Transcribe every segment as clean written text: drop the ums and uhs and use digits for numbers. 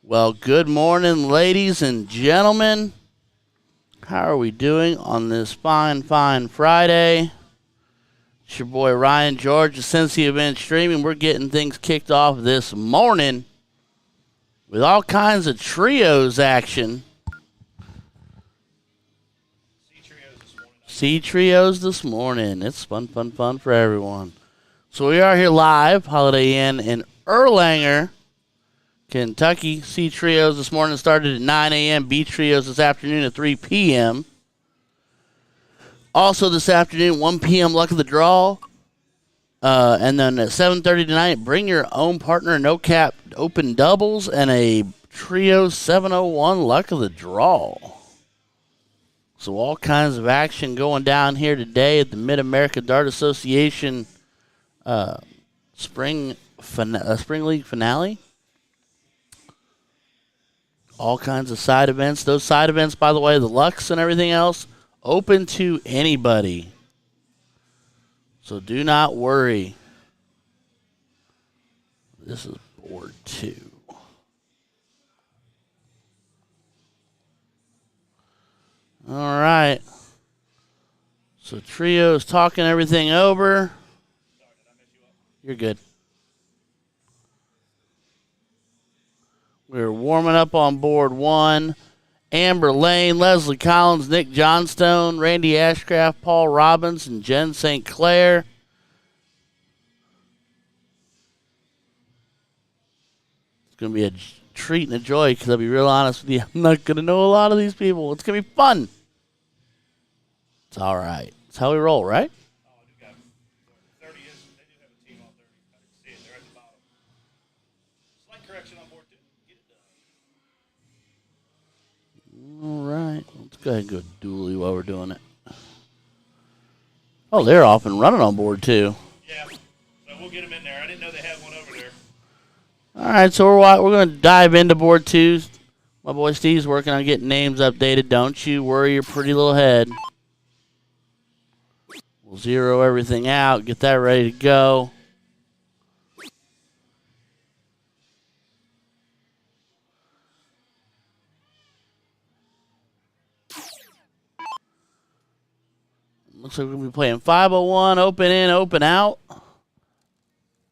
Well, good morning, ladies and gentlemen. How are we doing on this fine Friday? It's your boy Ryan George of Cincy Event Streaming. We're getting things kicked off this morning with all kinds of trios action. C trios this morning. It's fun for everyone. So we are here live, Holiday Inn in Erlanger, Kentucky. C trios this morning started at 9 a.m. B trios this afternoon at 3 p.m. Also this afternoon, 1 p.m. Luck of the Draw. And then at 7:30 tonight, bring your own partner, no cap, open doubles, and a trio 701 Luck of the Draw. So all kinds of action going down here today at the Mid-America Dart Association Spring League finale. All kinds of side events. Those side events, by the way, the Lux and everything else, open to anybody. So do not worry. This is board 2. All right. So trio's talking everything over. You're good. We're warming up on board 1. Amber Lane, Leslie Collins, Nick Johnstone, Randy Ashcraft, Paul Robbins, and Jen St. Clair. It's going to be a treat and a joy because I'll be real honest with you. I'm not going to know a lot of these people. It's going to be fun. It's all right. It's how we roll, right? All right. Let's go ahead and go dually while we're doing it. Oh, they're off and running on board 2. Yeah. So we'll get them in there. I didn't know they had one over there. All right. So we're going to dive into board 2. My boy Steve's working on getting names updated. Don't you worry your pretty little head. We'll zero everything out. Get that ready to go. Looks like we're going to be playing 501, open in, open out.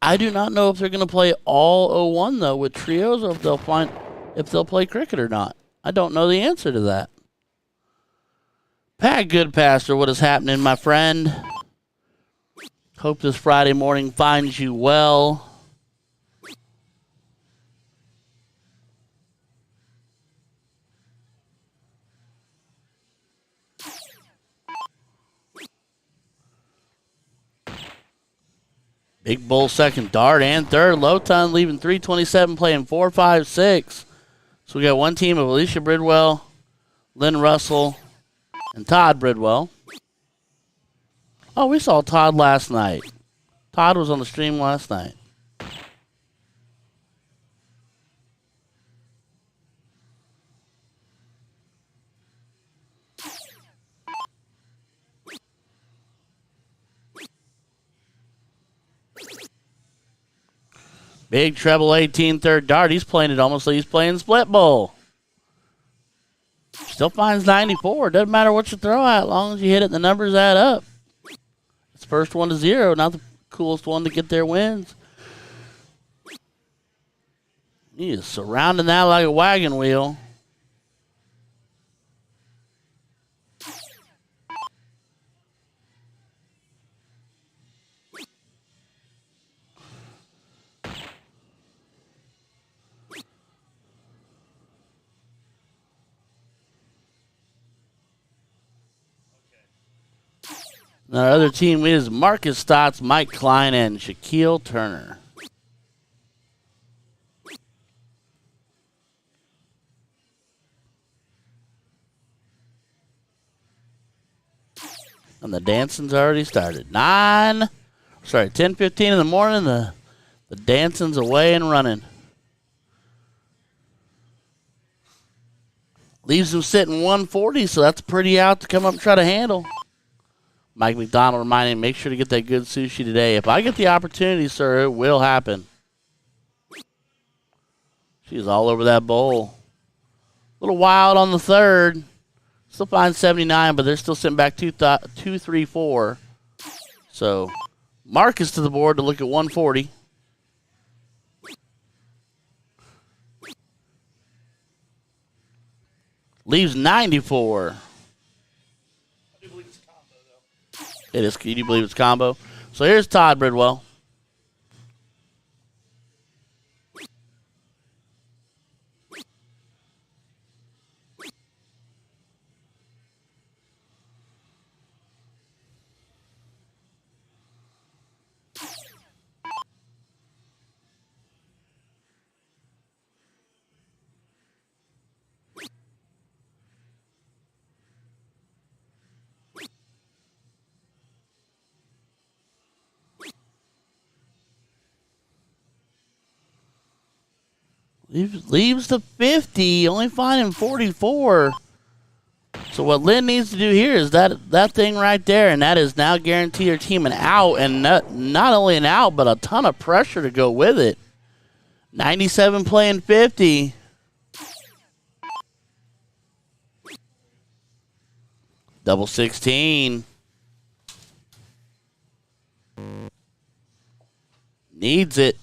I do not know if they're going to play all 01 though with trios, or if they'll play cricket or not. I don't know the answer to that. Pat Goodpaster, what is happening, my friend? Hope this Friday morning finds you well. Big Bull second, Dart and third. Loton leaving 327, playing 4, 5, 6. So we got one team of Alicia Bridwell, Lynn Russell, and Todd Bridwell. Oh, we saw Todd last night. Todd was on the stream last night. Big treble 18 third Dart. He's playing it almost like he's playing split bowl. Still finds 94. Doesn't matter what you throw at, as long as you hit it, the numbers add up. It's first one to 0, not the coolest one to get their wins. He is surrounding that like a wagon wheel. Our other team is Marcus Stotts, Mike Klein, and Shaquille Turner. And the dancing's already started. 10:15 in the morning. The dancing's away and running. Leaves him sitting 140, so that's pretty out to come up and try to handle. Mike McDonald reminding, make sure to get that good sushi today. If I get the opportunity, sir, it will happen. She's all over that bowl. A little wild on the third. Still fine 79, but they're still sitting back 2-3-4. So Marcus to the board to look at 140. Leaves 94. I do believe it's a combo, though. It is. Can you believe it's combo? So here's Todd Bridwell. Leaves the 50, only finding 44. So what Lynn needs to do here is that thing right there, and that is now guarantee her team an out, and not only an out, but a ton of pressure to go with it. 97 playing 50. Double 16. Needs it.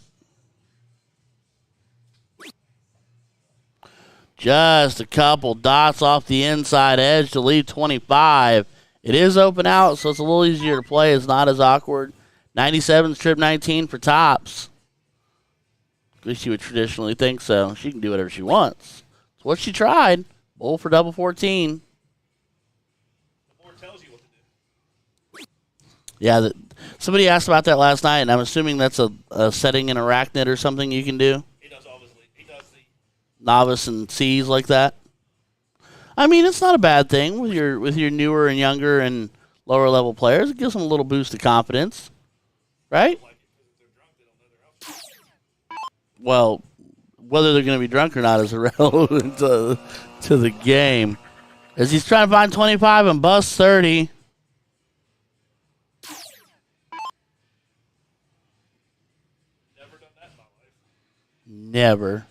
Just a couple dots off the inside edge to leave 25. It is open out, so it's a little easier to play. It's not as awkward. 97's trip 19 for tops. At least you would traditionally think so. She can do whatever she wants. It's what she tried. Bowl for double 14. The board tells you what to do. Yeah, somebody asked about that last night, and I'm assuming that's a setting in Arachnid or something you can do. He does the Novice and C's like that. I mean, it's not a bad thing with your newer and younger and lower level players. It gives them a little boost of confidence, right? like it because if they're drunk, they don't know their house. Well, whether they're going to be drunk or not is irrelevant to the game. As he's trying to find 25 and bust 30. Never done that in my life. Never.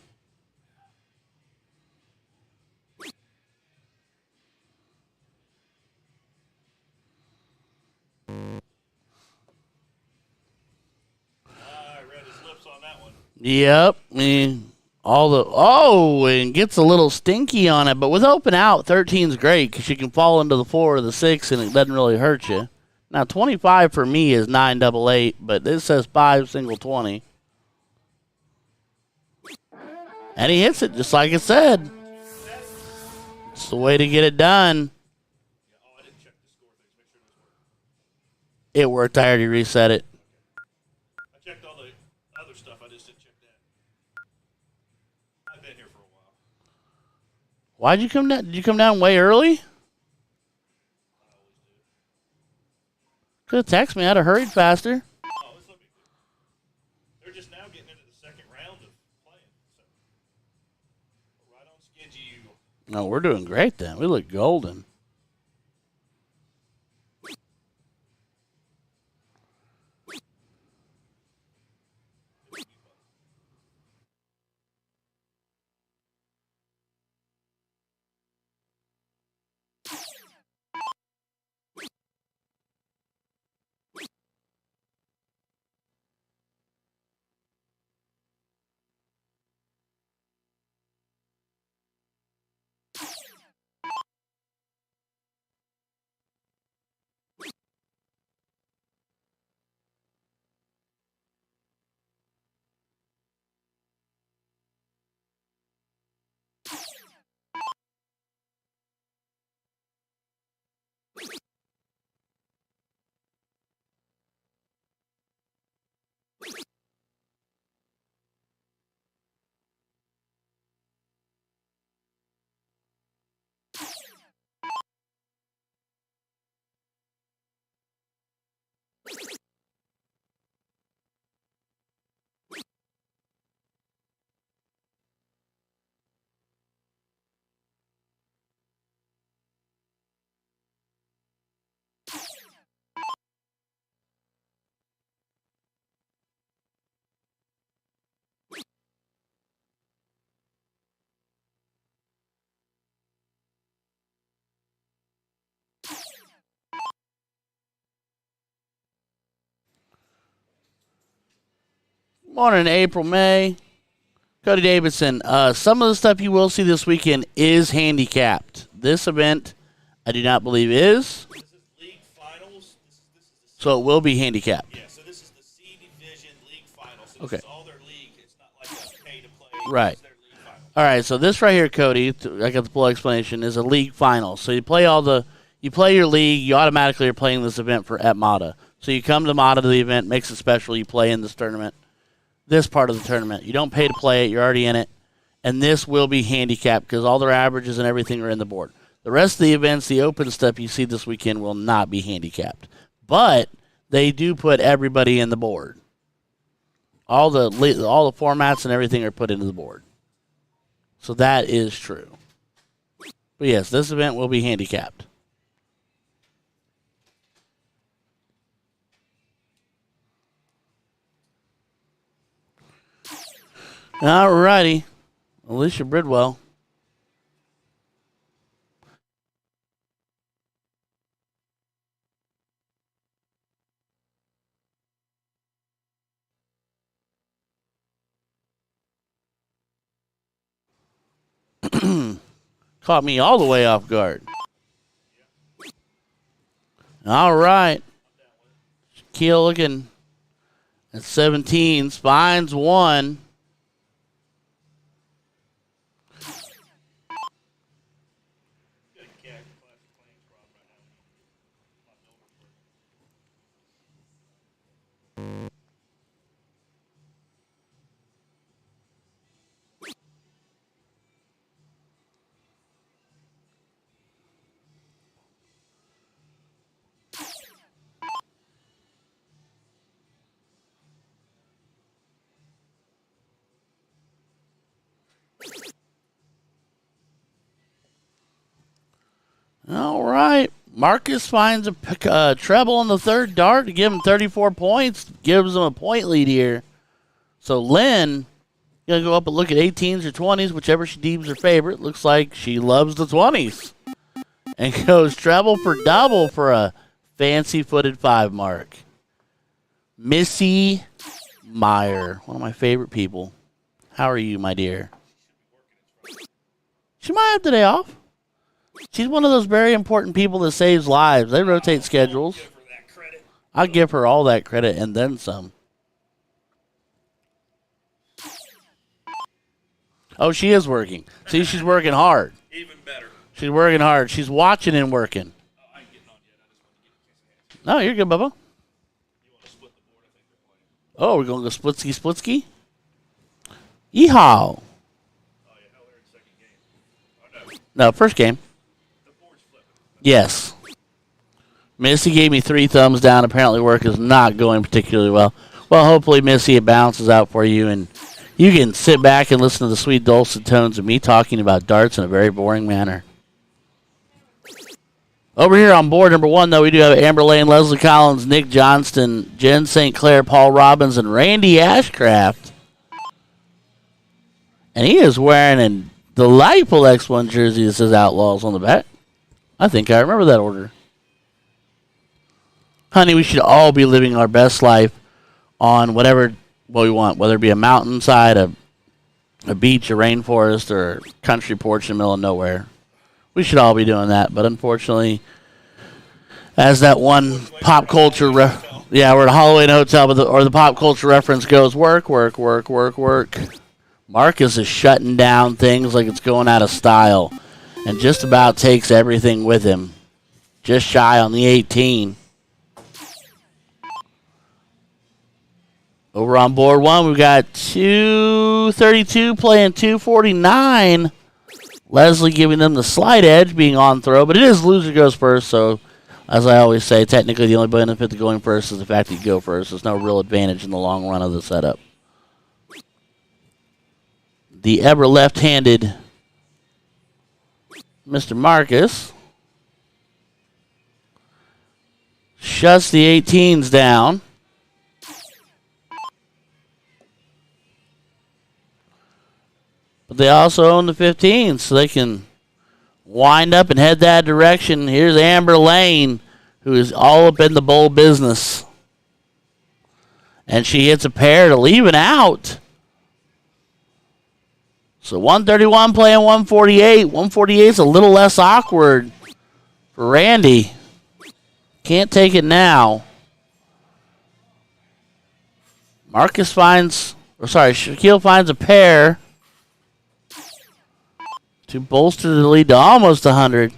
I read his lips on that one. Yep. I mean, and gets a little stinky on it, but with open out, 13's great because you can fall into the 4 or the 6 and it doesn't really hurt you. Now, 25 for me is 9-8-8, but this says 5 single 20. And he hits it just like it said. It's the way to get it done. Yeah, I didn't check the score things. Make sure those work. It worked. I already reset it. I checked all the other stuff. I just didn't check that. I've been here for a while. Why'd you come down? Did you come down way early? I always do. Could have texted me. I'd have hurried faster. Oh, they're just now getting into the second round of playing. So, right on schedule. No, we're doing great then. We look golden. Morning, April, May. Cody Davidson. Some of the stuff you will see this weekend is handicapped. This event, I do not believe is. This is league finals. This is the So it will be handicapped. yeah. So this is the C division league finals. So Okay. this is all their league. It's not like a pay to play. Right. It's their league finals. All right, so this right here, Cody, I got the full explanation, is a league final. So you play your league, you automatically are playing this event at MADA. So you come to MADA to the event, makes it special, you play in this tournament, this part of the tournament. You don't pay to play it, you're already in it. And this will be handicapped because all their averages and everything are in the board. The rest of the events, the open stuff you see this weekend will not be handicapped. But they do put everybody in the board. All the formats and everything are put into the board. So that is true. But yes, this event will be handicapped. All righty. Alicia Bridwell. Caught me all the way off guard. All right. Keel looking at 17. Spines 1. All right. Marcus finds a treble on the third dart to give him 34 points. Gives him a point lead here. So Lynn going to go up and look at 18s or 20s, whichever she deems her favorite. Looks like she loves the 20s. And goes treble for double for a fancy-footed 5 mark. Missy Meyer, one of my favorite people. How are you, my dear? She might have today off. She's one of those very important people that saves lives. They rotate schedules. I'll give her all that credit and then some. Oh, she is working. See, she's working hard. Even better. She's working hard. She's watching and working. I ain't getting on yet. I just want to get a chance to answer. No, you're good, Bubba. You want to split the board? I think they're playing. Oh, we're going to go splitsky? Yeehaw. Oh, yeah. Hell, they're in second game. Oh, no. No, first game. The board's flipping. Yes. Missy gave me 3 thumbs down. Apparently work is not going particularly well. Well, hopefully, Missy, it balances out for you, and you can sit back and listen to the sweet dulcet tones of me talking about darts in a very boring manner. Over here on board number 1, though, we do have Amber Lane, Leslie Collins, Nick Johnston, Jen St. Clair, Paul Robbins, and Randy Ashcraft. And he is wearing a delightful X1 jersey that says Outlaws on the back. I think I remember that order. Honey, we should all be living our best life on whatever we want, whether it be a mountainside, a beach, a rainforest, or a country porch in the middle of nowhere. We should all be doing that, but unfortunately, as that one pop culture, we're at a Holiday Inn hotel, but the pop culture reference goes, work, work, work, work, work. Marcus is shutting down things like it's going out of style, and just about takes everything with him. Just shy on the 18. Over on board 1, we've got 232 playing 249. Leslie giving them the slight edge, being on throw, but it is loser goes first, so as I always say, technically the only benefit to going first is the fact that you go first. There's no real advantage in the long run of the setup. The ever left-handed Mr. Marcus shuts the 18s down. But they also own the 15s, so they can wind up and head that direction. Here's Amber Lane, who is all up in the bowl business. And she hits a pair to leave it out. So 131 playing 148. 148 is a little less awkward for Randy. Can't take it now. Shaquille finds a pair to bolster the lead to almost 100.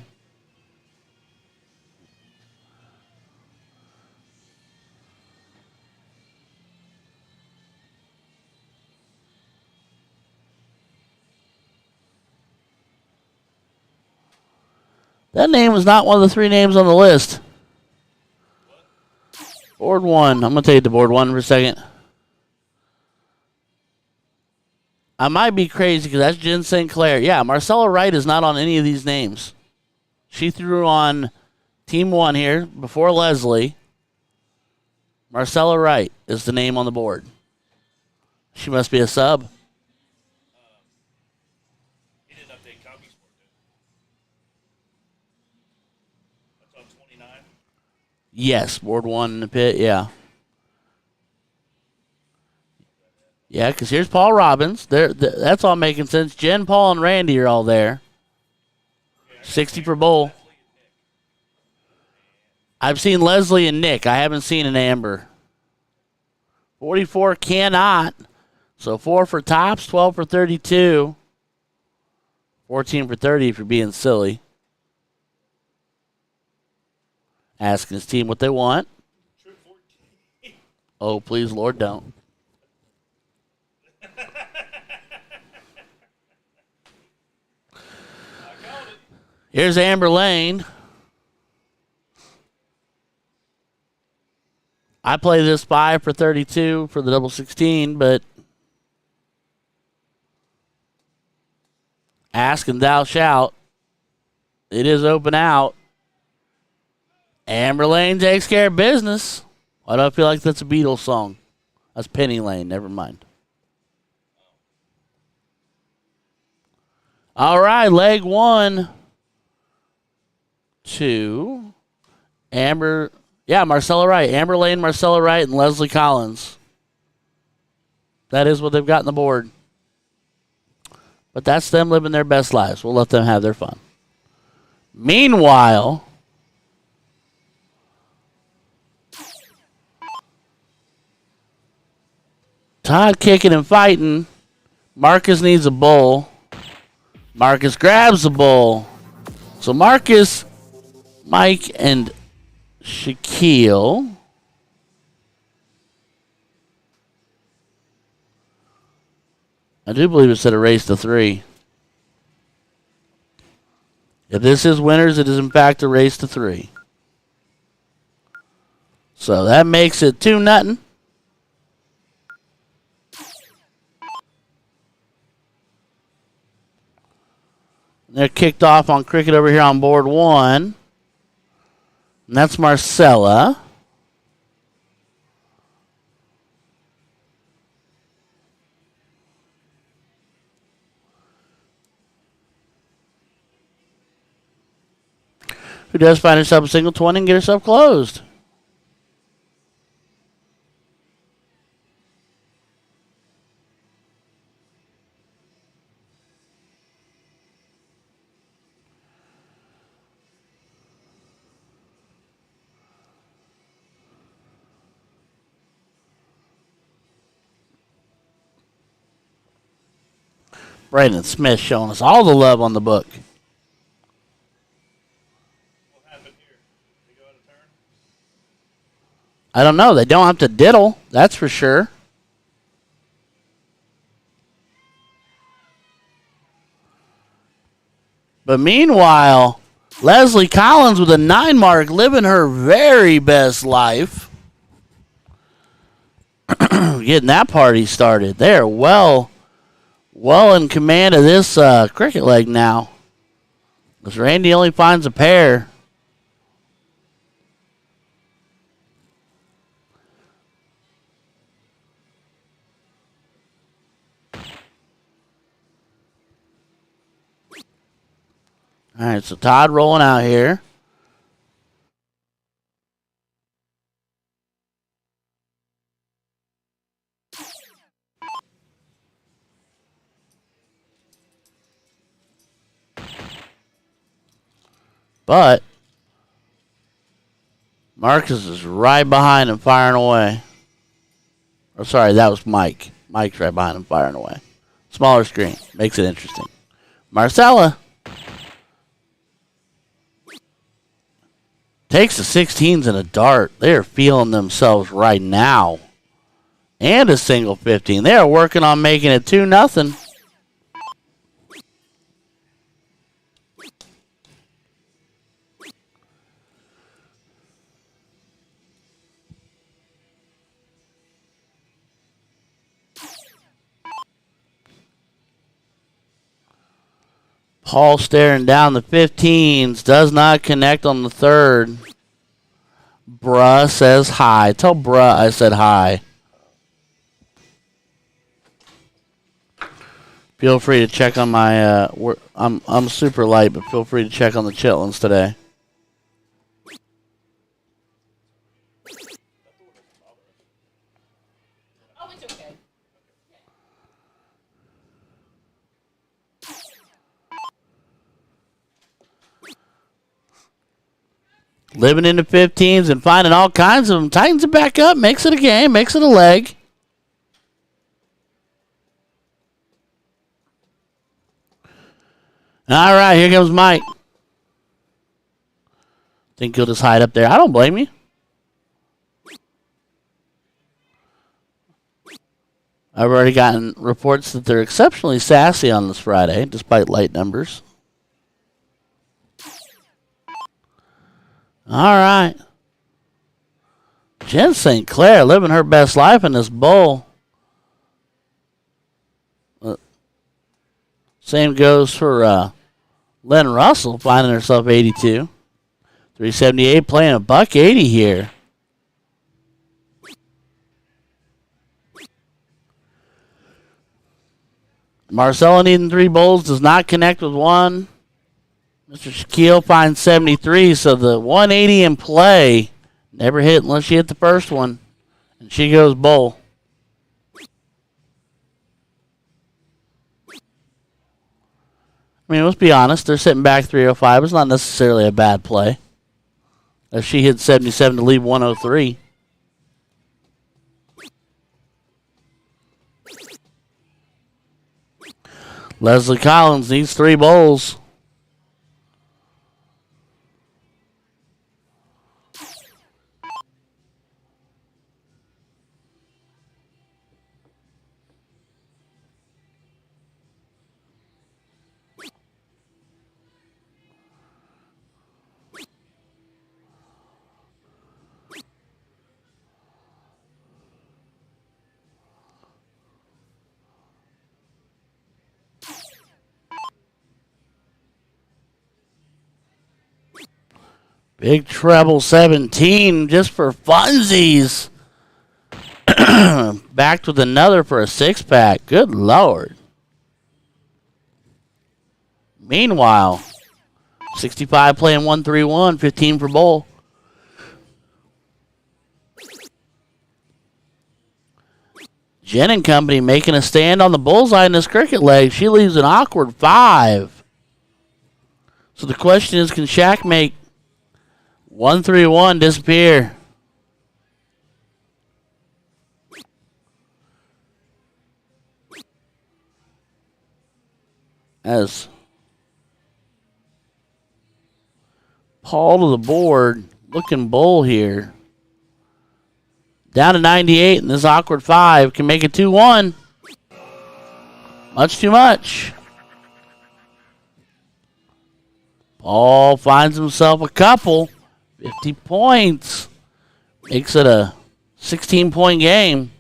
That name was not one of the 3 names on the list. Board 1. I'm going to take it to board 1 for a second. I might be crazy because that's Jen St. Clair. Yeah, Marcella Wright is not on any of these names. She threw on Team 1 here before Leslie. Marcella Wright is the name on the board. She must be a sub. He didn't update copy sport, did he? That's on 29. Yes, board 1 in the pit, yeah. Yeah, because here's Paul Robbins. That's all making sense. Jen, Paul, and Randy are all there. 60 per bowl. I've seen Leslie and Nick. I haven't seen an Amber. 44 cannot. So 4 for tops, 12 for 32. 14 for 30 if you're being silly. Asking his team what they want. Oh, please, Lord, don't. Here's Amber Lane. I play this 5 for 32 for the double 16, but ask and thou shalt. It is open out. Amber Lane takes care of business. Why do I feel like that's a Beatles song? That's Penny Lane. Never mind. All right, leg 1. 2. Amber, Marcella Wright. Amber Lane, Marcella Wright, and Leslie Collins. That is what they've got on the board. But that's them living their best lives. We'll let them have their fun. Meanwhile, Todd kicking and fighting. Marcus needs a bowl. Marcus grabs the bowl. So Marcus, Mike, and Shaquille. I do believe it said a race to 3. If this is winners, it is in fact a race to 3. So that makes it 2-0. They're kicked off on cricket over here on board 1. And that's Marcella. Who does find herself a single 20 and get herself closed. Brandon Smith showing us all the love on the book. What happened here? They go out of turn? I don't know. They don't have to diddle. That's for sure. But meanwhile, Leslie Collins with a 9 mark living her very best life. Getting that party started. They're well in command of this cricket leg now. Because Randy only finds a pair. All right, so Todd rolling out here. But Marcus is right behind him firing away. Or sorry, that was Mike. Mike's right behind him firing away. Smaller screen. Makes it interesting. Marcella takes the 16s and a dart. They are feeling themselves right now. And a single 15. They are working on making it 2-0. Paul staring down the 15s. Does not connect on the third. Bruh says hi. Tell Bruh I said hi. Feel free to check on my. I'm super light, but feel free to check on the chitlins today. Oh, it's okay. Living in the 15s and finding all kinds of them. Tightens it back up, makes it a game, makes it a leg. All right, here comes Mike. Think he'll just hide up there. I don't blame you. I've already gotten reports that they're exceptionally sassy on this Friday, despite light numbers. All right. Jen St. Clair living her best life in this bowl. Same goes for Lynn Russell, finding herself 82. 378 playing a $1.80 here. Marcella needing 3 bowls, does not connect with one. Mr. Shaquille finds 73, so the 180 in play never hit unless she hit the first one. And she goes bowl. I mean, let's be honest. They're sitting back 305. It's not necessarily a bad play. If she hit 77 to leave 103. Leslie Collins needs 3 bowls. Big treble 17 just for funsies. Backed with another for a 6-pack. Good Lord. Meanwhile, 65 playing 131, 15 for bowl. Jen and company making a stand on the bullseye in this cricket leg. She leaves an awkward 5. So the question is, can Shaq make 131 disappear? As Paul to the board, looking bull here. Down to 98, and this awkward 5 can make it 2-1. Much too much. Paul finds himself a couple. 50 points. Makes it a 16-point game.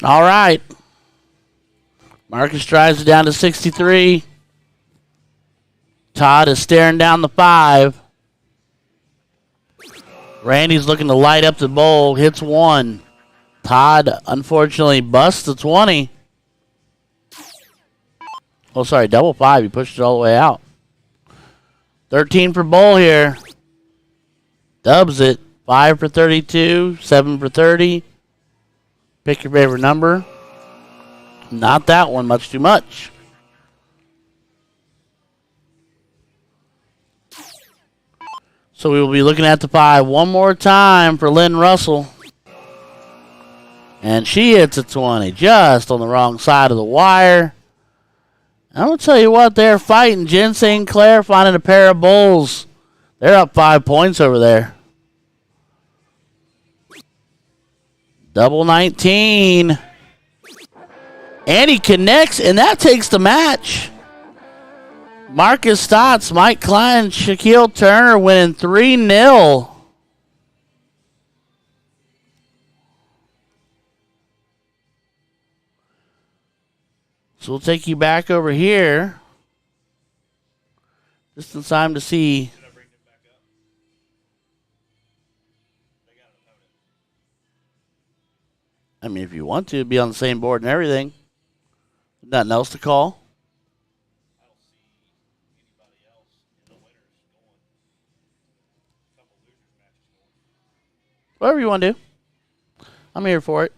All right. Marcus drives it down to 63. Todd is staring down the 5. Randy's looking to light up the bowl. Hits 1. Todd, unfortunately, busts the 20. Oh, sorry, double 5. He pushed it all the way out. 13 for bowl here. Dubs it. 5 for 32. 7 for 30. Pick your favorite number. Not that one. Much too much. So we will be looking at the pie one more time for Lynn Russell. And she hits a 20 just on the wrong side of the wire. I'm going to tell you what, they're fighting. Jen St. Clair finding a pair of bulls. They're up 5 points over there. Double 19. And he connects, and that takes the match. Marcus Stotts, Mike Klein, Shaquille Turner winning 3-0. So we'll take you back over here. Just in time to see. I mean, if you want to, be on the same board and everything. Nothing else to call. Whatever you want to do. I'm here for it.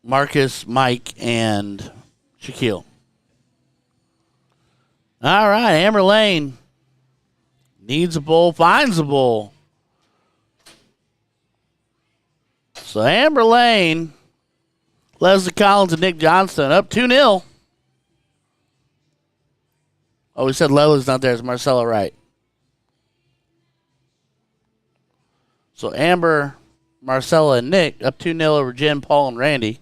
Marcus, Mike, and Shaquille. All right, Amber Lane needs a bull, finds a bull. So Amber Lane, Leslie Collins, and Nick Johnstone up 2-0. Oh, we said Leslie's not there. It's Marcella Wright. So Amber, Marcella, and Nick up 2-0 over Jen, Paul, and Randy.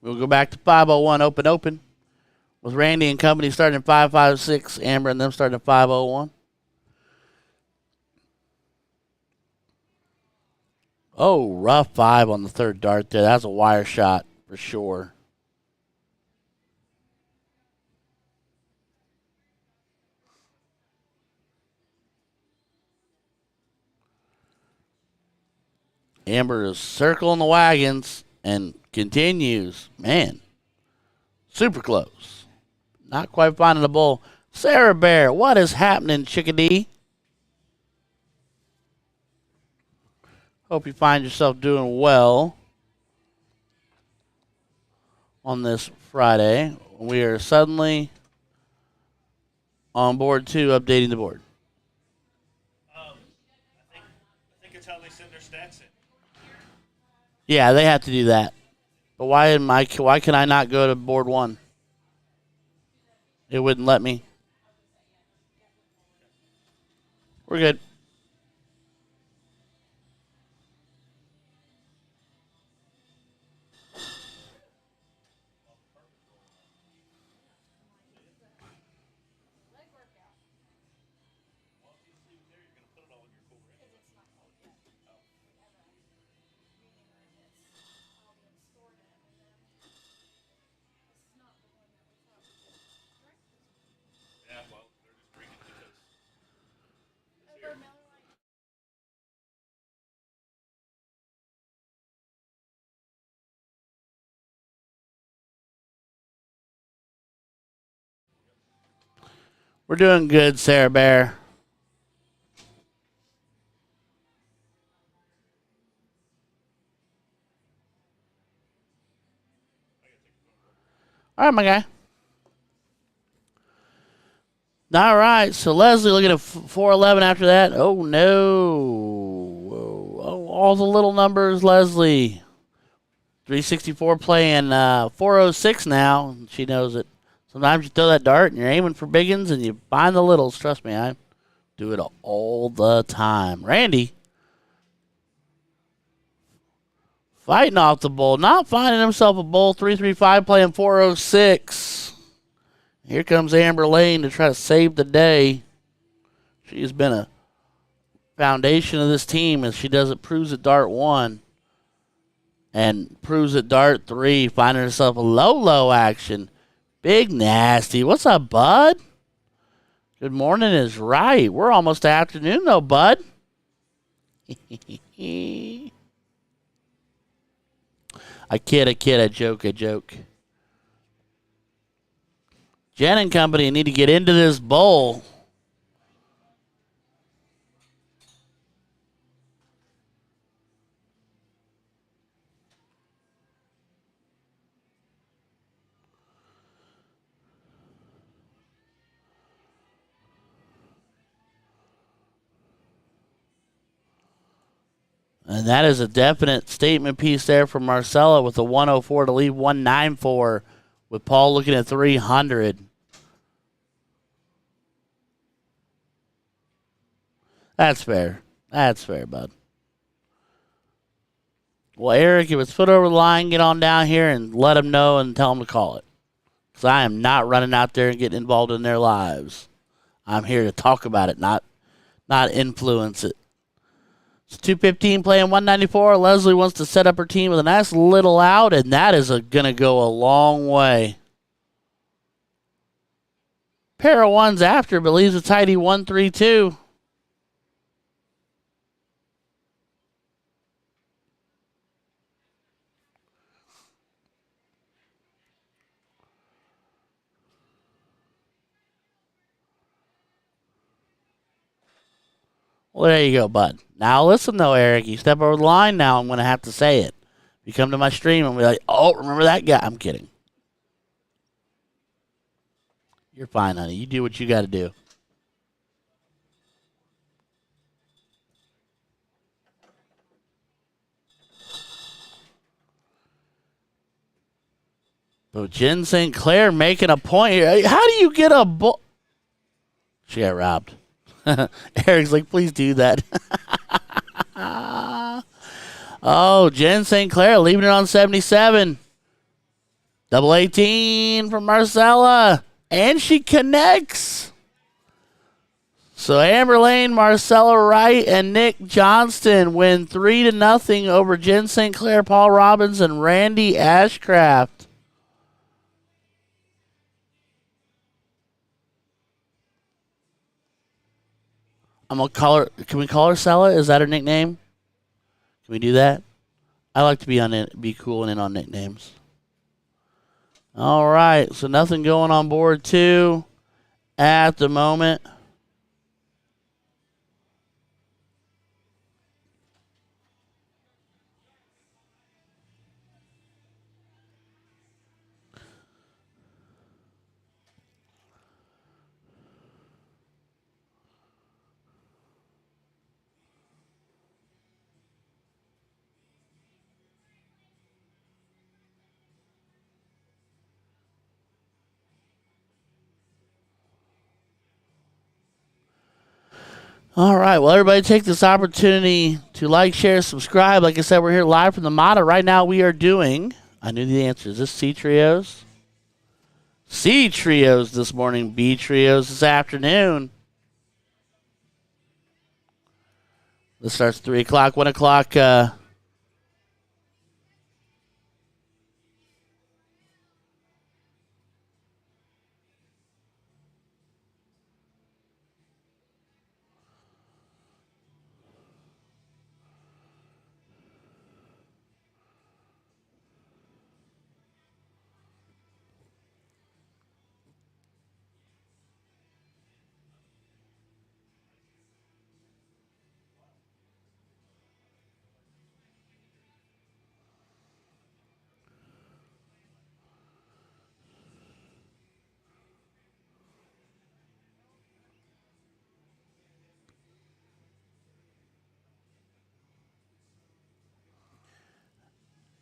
We'll go back to 501 open with Randy and company starting at 556, Amber and them starting at 501. Oh, rough 5 on the third dart there. That's a wire shot for sure. Amber is circling the wagons and continues. Man, super close. Not quite finding the bull. Sarah Bear, what is happening, chickadee? Hope you find yourself doing well on this Friday. We are suddenly on board 2, updating the board. I think it's how they send their stats in. Yeah, they have to do that. But why can I not go to board 1? It wouldn't let me. We're good. We're doing good, Sarah Bear. All right, my guy. All right, so Leslie looking at 411 after that. Oh, no. Whoa. Oh, all the little numbers, Leslie. 364 playing 406 now. She knows it. Sometimes you throw that dart and you're aiming for big ones and you find the littles. Trust me, I do it all the time. Randy fighting off the bull. Not finding himself a bull. 335 playing 406. Here comes Amber Lane to try to save the day. She's been a foundation of this team as she does it. Proves at dart 1 and proves at dart 3. Finding herself a low action. Big Nasty. What's up, bud? Good morning is right. We're almost to afternoon, though, bud. I kid, I joke, I joke. Jen and company need to get into this bowl. And that is a definite statement piece there from Marcella with a 104 to lead 194 with Paul looking at 300. That's fair. That's fair, bud. Well, Eric, if it's foot over the line, get on down here and let them know and tell them to call it. Because I am not running out there and getting involved in their lives. I'm here to talk about it, not influence it. It's 2:15 playing 194. Leslie wants to set up her team with a nice little out, and that is going to go a long way. Pair of ones after, but leaves a tidy 1-3-2. Well, there you go, bud. Now listen, though, Eric. You step over the line now, I'm going to have to say it. If you come to my stream and be like, oh, remember that guy? I'm kidding. You're fine, honey. You do what you got to do. But Jen St. Clair making a point here. How do you get a bull? She got robbed. Eric's like, please do that. Oh, Jen St. Clair leaving it on 77. Double 18 from Marcella. And she connects. So Amber Lane, Marcella Wright, and Nick Johnston win 3-0 over Jen St. Clair, Paul Robbins, and Randy Ashcraft. I'm gonna call her. Can we call her Sella? Is that her nickname? Can we do that? I like to be cool and in on nicknames. All right, so nothing going on board 2 at the moment. All right, well, everybody take this opportunity to like, share, subscribe. Like I said, we're here live from the MADA. Right now we are doing, I knew the answer. Is this C trios? C trios this morning, B trios this afternoon. This starts 3 o'clock, 1 o'clock.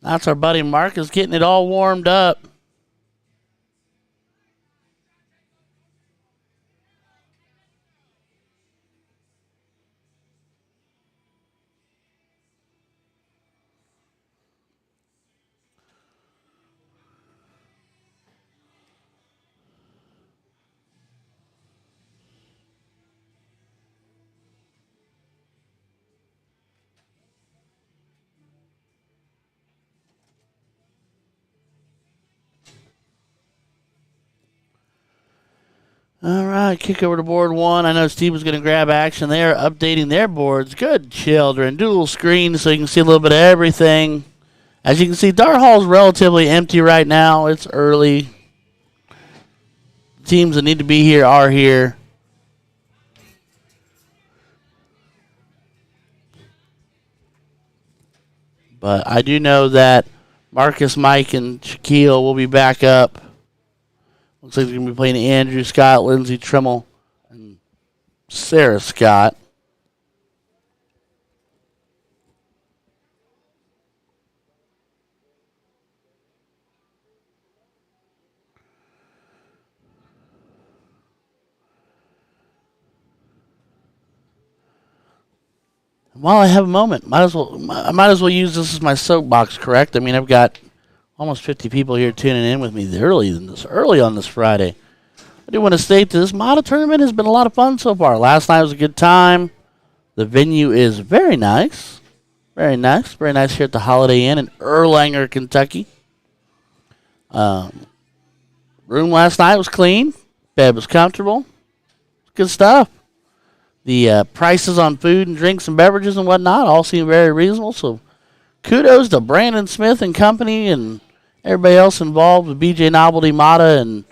That's our buddy Marcus getting it all warmed up. All right, kick over to board one. I know Steve was going to grab action. They are updating their boards. Good children. Dual screen so you can see a little bit of everything. As you can see, Dart Hall is relatively empty right now. It's early. Teams that need to be here are here. But I do know that Marcus, Mike, and Shaquille will be back up. Looks like they're going to be playing Andrew Scott, Lindsey Trimmel, and Sarah Scott. While I have a moment, I might as well use this as my soapbox. Correct? I mean, I've got almost 50 people here tuning in with me early on this Friday. I do want to state that this MADA tournament has been a lot of fun so far. Last night was a good time. The venue is very nice. Very nice. Very nice here at the Holiday Inn in Erlanger, Kentucky. Room last night was clean. Bed was comfortable. Good stuff. The prices on food and drinks and beverages and whatnot all seem very reasonable. So kudos to Brandon Smith and company and everybody else involved with BJ Novelty, MADA, and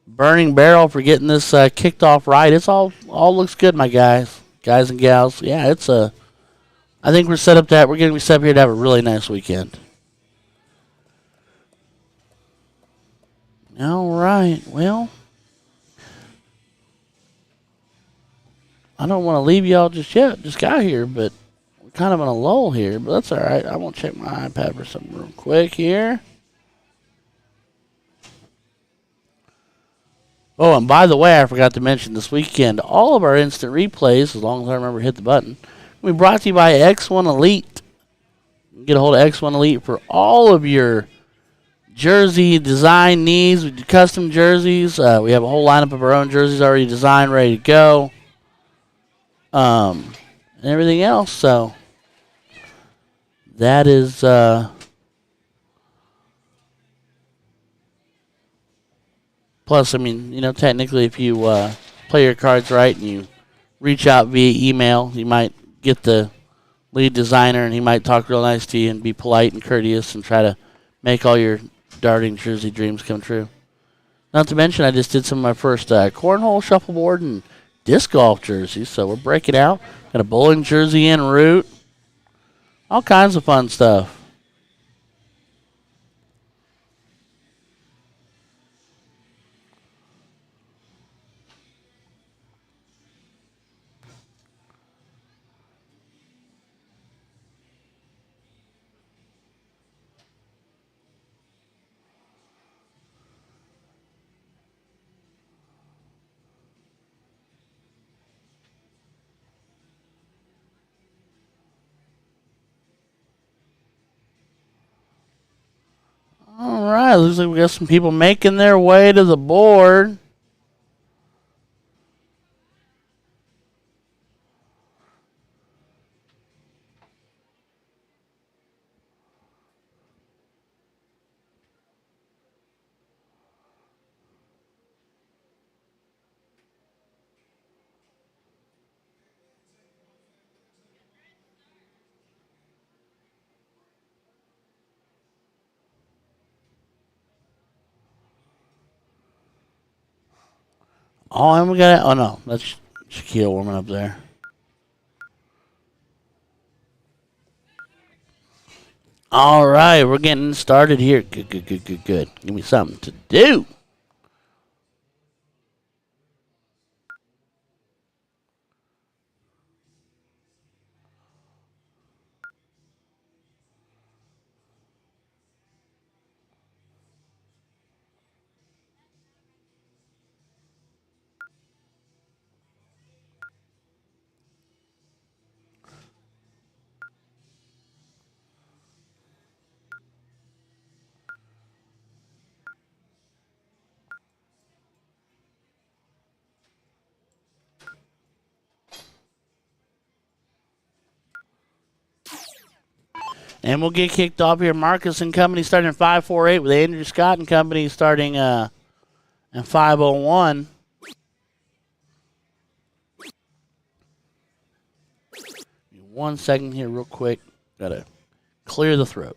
Burning Barrel for getting this kicked off right. It's all looks good, my guys and gals. Yeah, I think we're going to be set up here to have a really nice weekend. All right, well, I don't want to leave y'all just yet. Just got here, but we're kind of in a lull here. But that's all right. I'm going to check my iPad for something real quick here. Oh, and by the way, I forgot to mention this weekend, all of our instant replays, as long as I remember to hit the button, will be brought to you by X1 Elite. You can get a hold of X1 Elite for all of your jersey design needs. We do custom jerseys. We have a whole lineup of our own jerseys already designed, ready to go. And everything else. So that is plus, I mean, technically if you play your cards right and you reach out via email, you might get the lead designer and he might talk real nice to you and be polite and courteous and try to make all your darting jersey dreams come true. Not to mention, I just did some of my first cornhole, shuffleboard, and disc golf jerseys, so we're breaking out. Got a bowling jersey en route. All kinds of fun stuff. All right, looks like we got some people making their way to the board. Oh, and we got it. Oh, no. That's Shaquille warming up there. All right, we're getting started here. Good. Give me something to do. And we'll get kicked off here. Marcus and Company starting at 548 with Andrew Scott and Company starting at 501. 1 second here, real quick. Gotta clear the throat.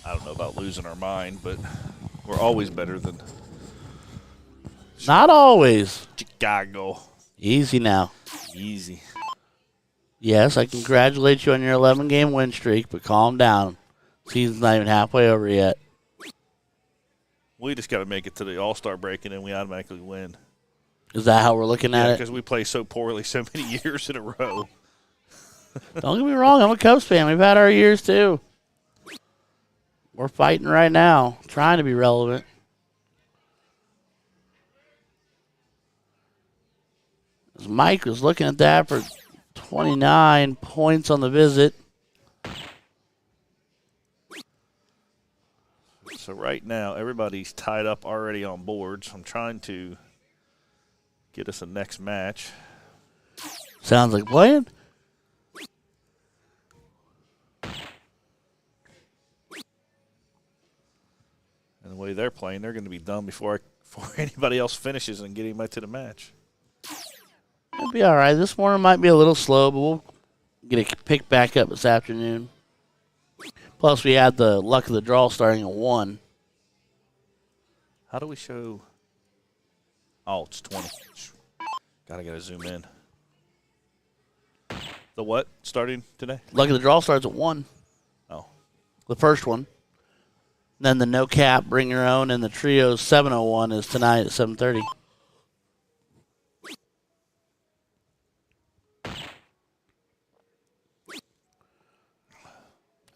I don't know about losing our mind, but we're always better than Not always. Chicago. Easy now. Easy. Yes, I congratulate you on your 11-game win streak, but calm down. Season's not even halfway over yet. We just got to make it to the All-Star break, and then we automatically win. Is that how we're looking at it? Because we play so poorly so many years in a row. Don't get me wrong, I'm a Cubs fan. We've had our years, too. We're fighting right now, trying to be relevant. As Mike was looking at that for 29 points on the visit. So right now, everybody's tied up already on boards. I'm trying to get us a next match. Sounds like playing. And the way they're playing, they're going to be done before anybody else finishes and get anybody to the match. It'll be all right. This morning might be a little slow, but we'll get it picked back up this afternoon. Plus, we had the luck of the draw starting at 1. How do we show? Oh, it's 20. Gotta zoom in. The what starting today? Luck of the draw starts at 1. Oh. The first one. Then the no cap, bring your own, and the trio 701 is tonight at 7:30.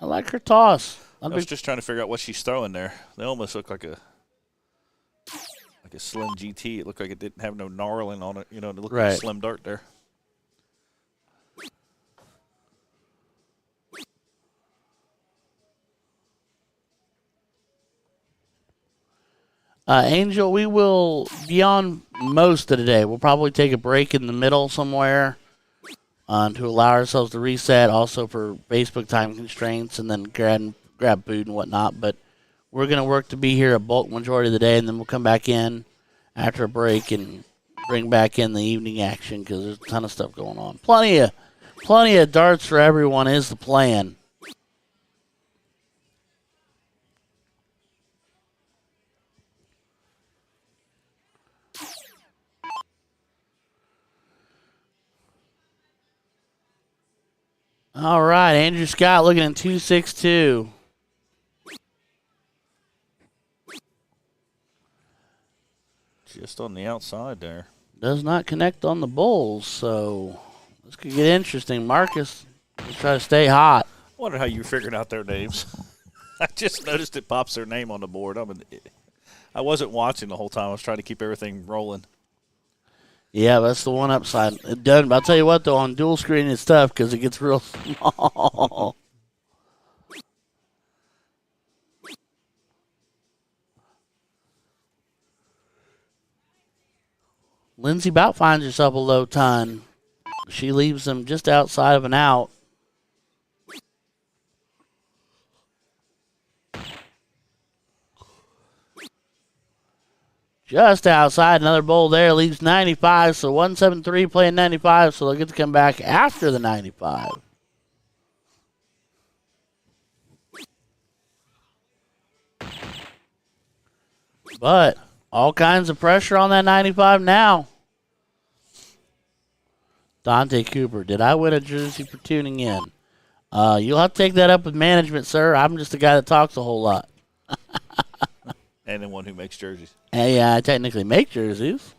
I like her toss. I was just trying to figure out what she's throwing there. They almost look like a slim GT. It looked like it didn't have no gnarling on it. You know, it looked like a slim dart there. Angel, we will be on most of the day. We'll probably take a break in the middle somewhere to allow ourselves to reset, also for Facebook time constraints, and then grab food and whatnot. But we're going to work to be here a bulk majority of the day, and then we'll come back in after a break and bring back in the evening action because there's a ton of stuff going on. Plenty of darts for everyone is the plan. All right, Andrew Scott looking at 262. Just on the outside there. Does not connect on the Bulls, so this could get interesting. Marcus, let's try to stay hot. I wonder how you figured out their names. I just noticed it pops their name on the board. I wasn't watching the whole time. I was trying to keep everything rolling. Yeah, that's the one upside. It doesn't. I'll tell you what, though, on dual screen it's tough because it gets real small. Lindsay about finds herself a low ton. She leaves them just outside of an out. Just outside, another bowl there, leaves 95, so 173 playing 95, so they'll get to come back after the 95. But all kinds of pressure on that 95 now. Dante Cooper, did I win a jersey for tuning in? You'll have to take that up with management, sir. I'm just a guy that talks a whole lot. And the one who makes jerseys. Hey, I technically make jerseys.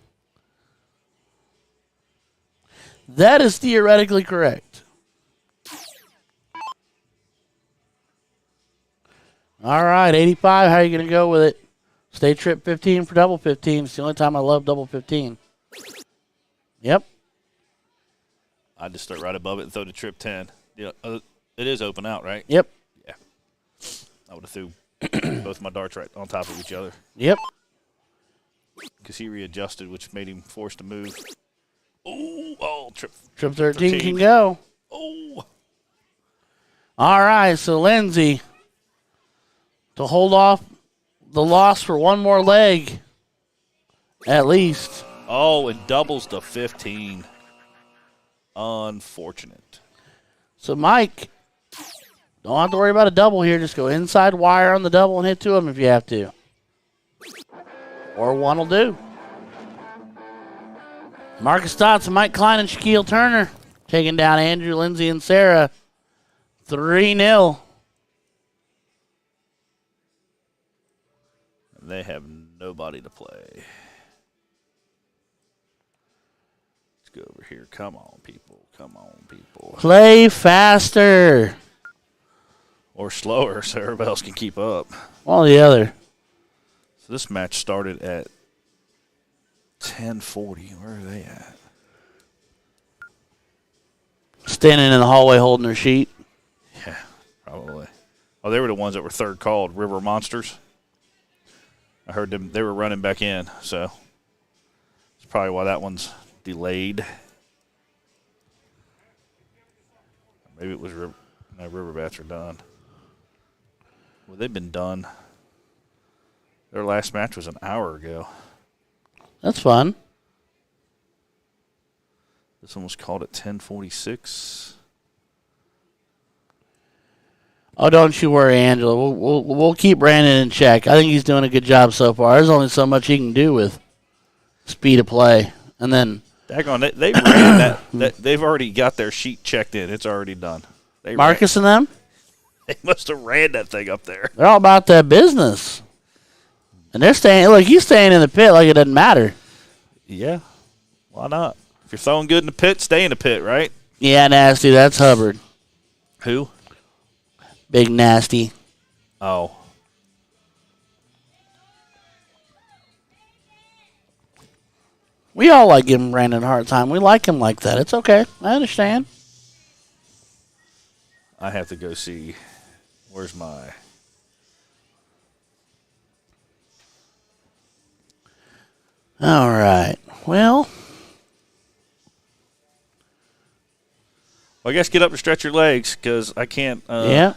That is theoretically correct. All right, 85. How are you going to go with it? Stay trip 15 for double 15. It's the only time I love double 15. Yep. I just start right above it and throw the trip 10. Yeah, it is open out, right? Yep. Yeah. I would have threw both my darts right on top of each other. Yep. Because he readjusted, which made him forced to move. Oh, trip 13 can go. Oh. All right, so Lindsay to hold off the loss for one more leg, at least. Oh, and doubles to 15. Unfortunate. So, Mike, Don't have to worry about a double here. Just go inside wire on the double and hit 2 of them if you have to. Or 1 will do. Marcus Stotts, Mike Klein, and Shaquille Turner taking down Andrew, Lindsay, and Sarah 3-0. They have nobody to play. Let's go over here. Come on, people. Come on, people. Play faster. Or slower so everybody else can keep up. One or the other. So this match started at 10:40. Where are they at? Standing in the hallway holding their sheet. Yeah, probably. Oh, they were the ones that were third called, River Monsters. I heard them. They were running back in, so that's probably why that one's delayed. Maybe it was River Bats are done. Well, they've been done. Their last match was an hour ago. That's fun. This one was called at 10:46. Oh, don't you worry, Angela. We'll keep Brandon in check. I think he's doing a good job so far. There's only so much he can do with speed of play, and then Daggone, they ran that. They've already got their sheet checked in. It's already done. Marcus and them. They must have ran that thing up there. They're all about that business, and they're staying. Look, he's staying in the pit like it doesn't matter. Yeah, why not? If you're throwing good in the pit, stay in the pit, right? Yeah, Nasty. That's Hubbard. Who? Big Nasty. Oh. We all like giving Brandon a hard time. We like him like that. It's okay. I understand. I have to go see. Where's my... All right. Well, I guess get up and stretch your legs because I can't... yeah.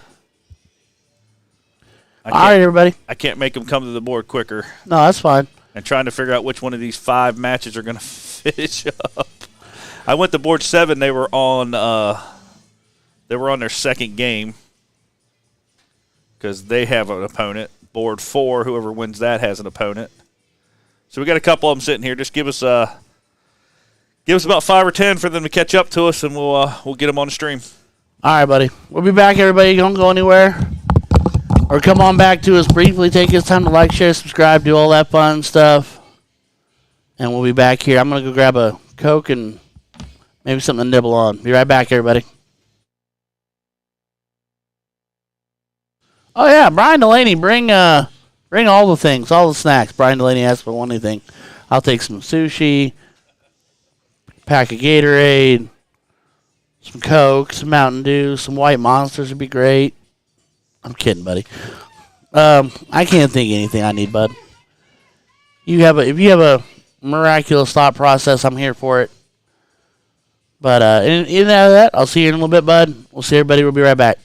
I All right, everybody. I can't make them come to the board quicker. No, that's fine. And trying to figure out which one of these 5 matches are going to finish up. I went to board 7. They were on their second game because they have an opponent. Board 4, whoever wins that has an opponent. So we got a couple of them sitting here. Just give us about 5 or 10 for them to catch up to us, and we'll get them on the stream. All right, buddy. We'll be back, everybody. Don't go anywhere. Or come on back to us briefly. Take us time to like, share, subscribe, do all that fun stuff. And we'll be back here. I'm going to go grab a Coke and maybe something to nibble on. Be right back, everybody. Oh, yeah. Brian Delaney, bring all the things, all the snacks. Brian Delaney asked for one thing. I'll take some sushi, pack of Gatorade, some Coke, some Mountain Dew, some White Monsters would be great. I'm kidding, buddy. I can't think of anything I need, bud. If you have a miraculous thought process, I'm here for it. But in that, I'll see you in a little bit, bud. We'll see everybody. We'll be right back.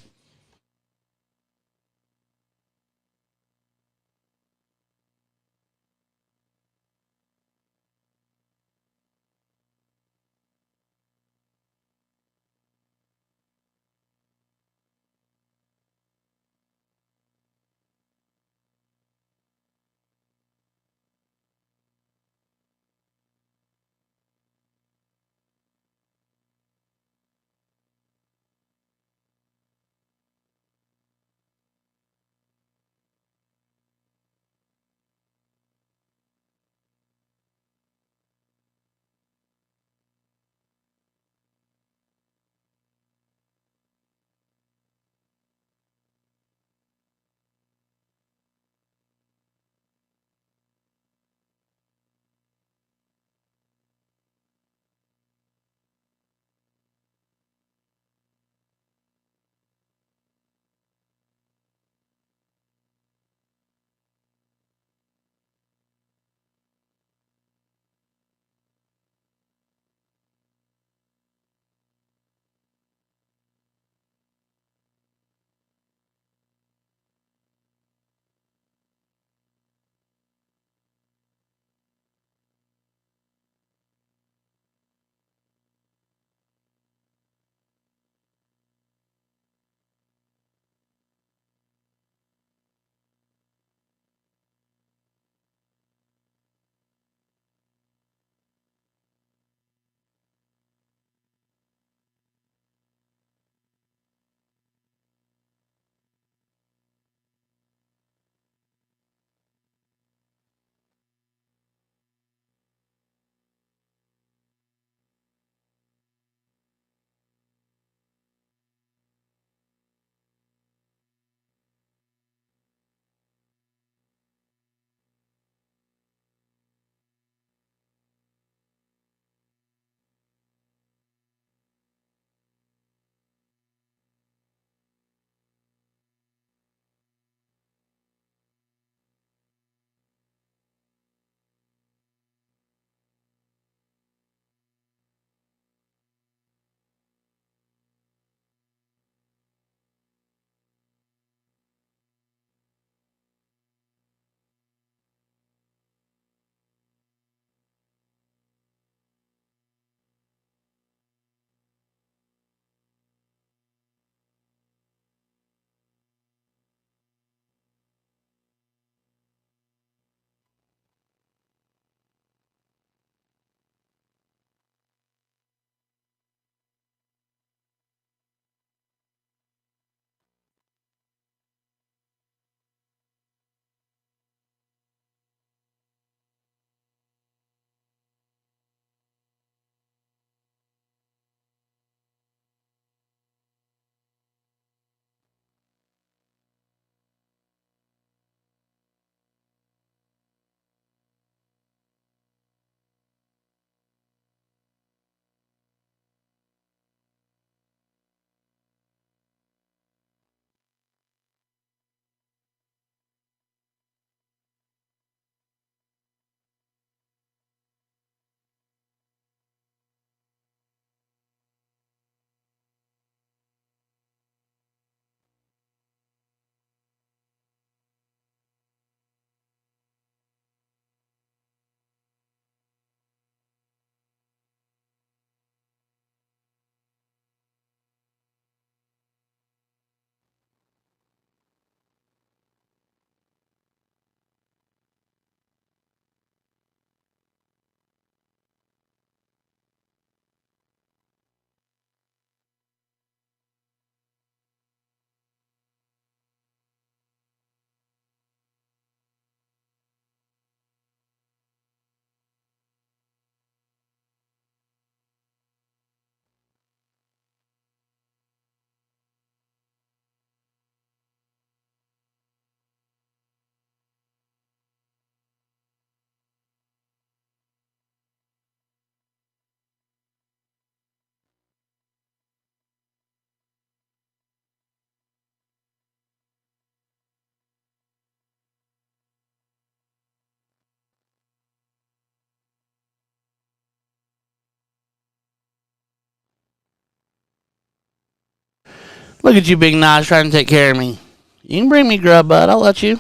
Look at you, Big Notch, trying to take care of me. You can bring me grub, bud. I'll let you.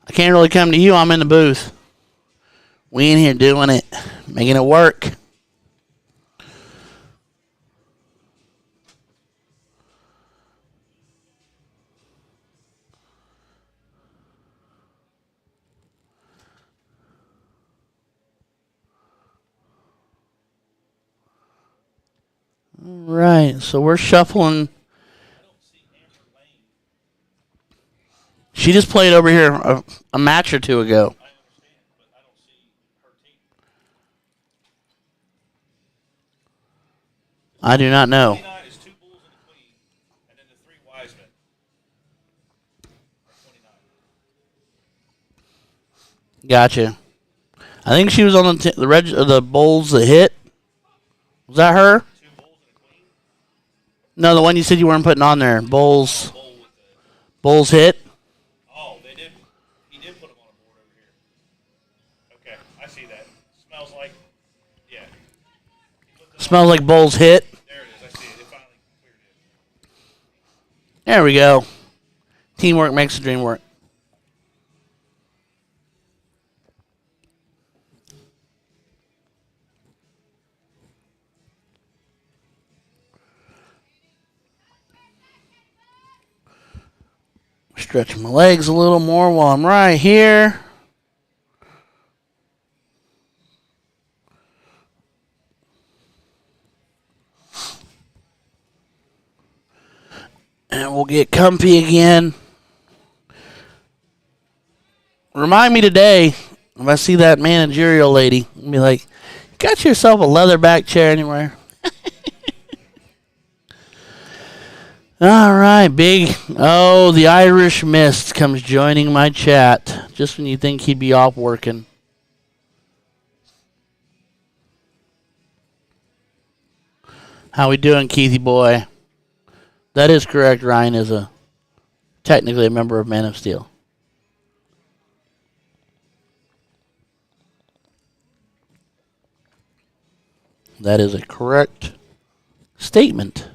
I can't really come to you. I'm in the booth. We in here doing it, making it work. All right, so we're shuffling. She just played over here a match or two ago. I do not know. Gotcha. I think she was on the bowls that hit. Was that her? No, the one you said you weren't putting on there. Bowls hit. Oh, they did. He did put them on a board over here. Okay, I see that. Smells like, yeah. Smells like bowls hit. There it is. I see it. It finally cleared it. There we go. Teamwork makes the dream work. Stretch my legs a little more while I'm right here. And we'll get comfy again. Remind me today, if I see that managerial lady, I'll be like, got yourself a leather back chair anywhere? All right, big. Oh, the Irish Mist comes joining my chat just when you think he'd be off working. How we doing, Keithy boy? That is correct. Ryan is technically a member of Man of Steel. That is a correct statement.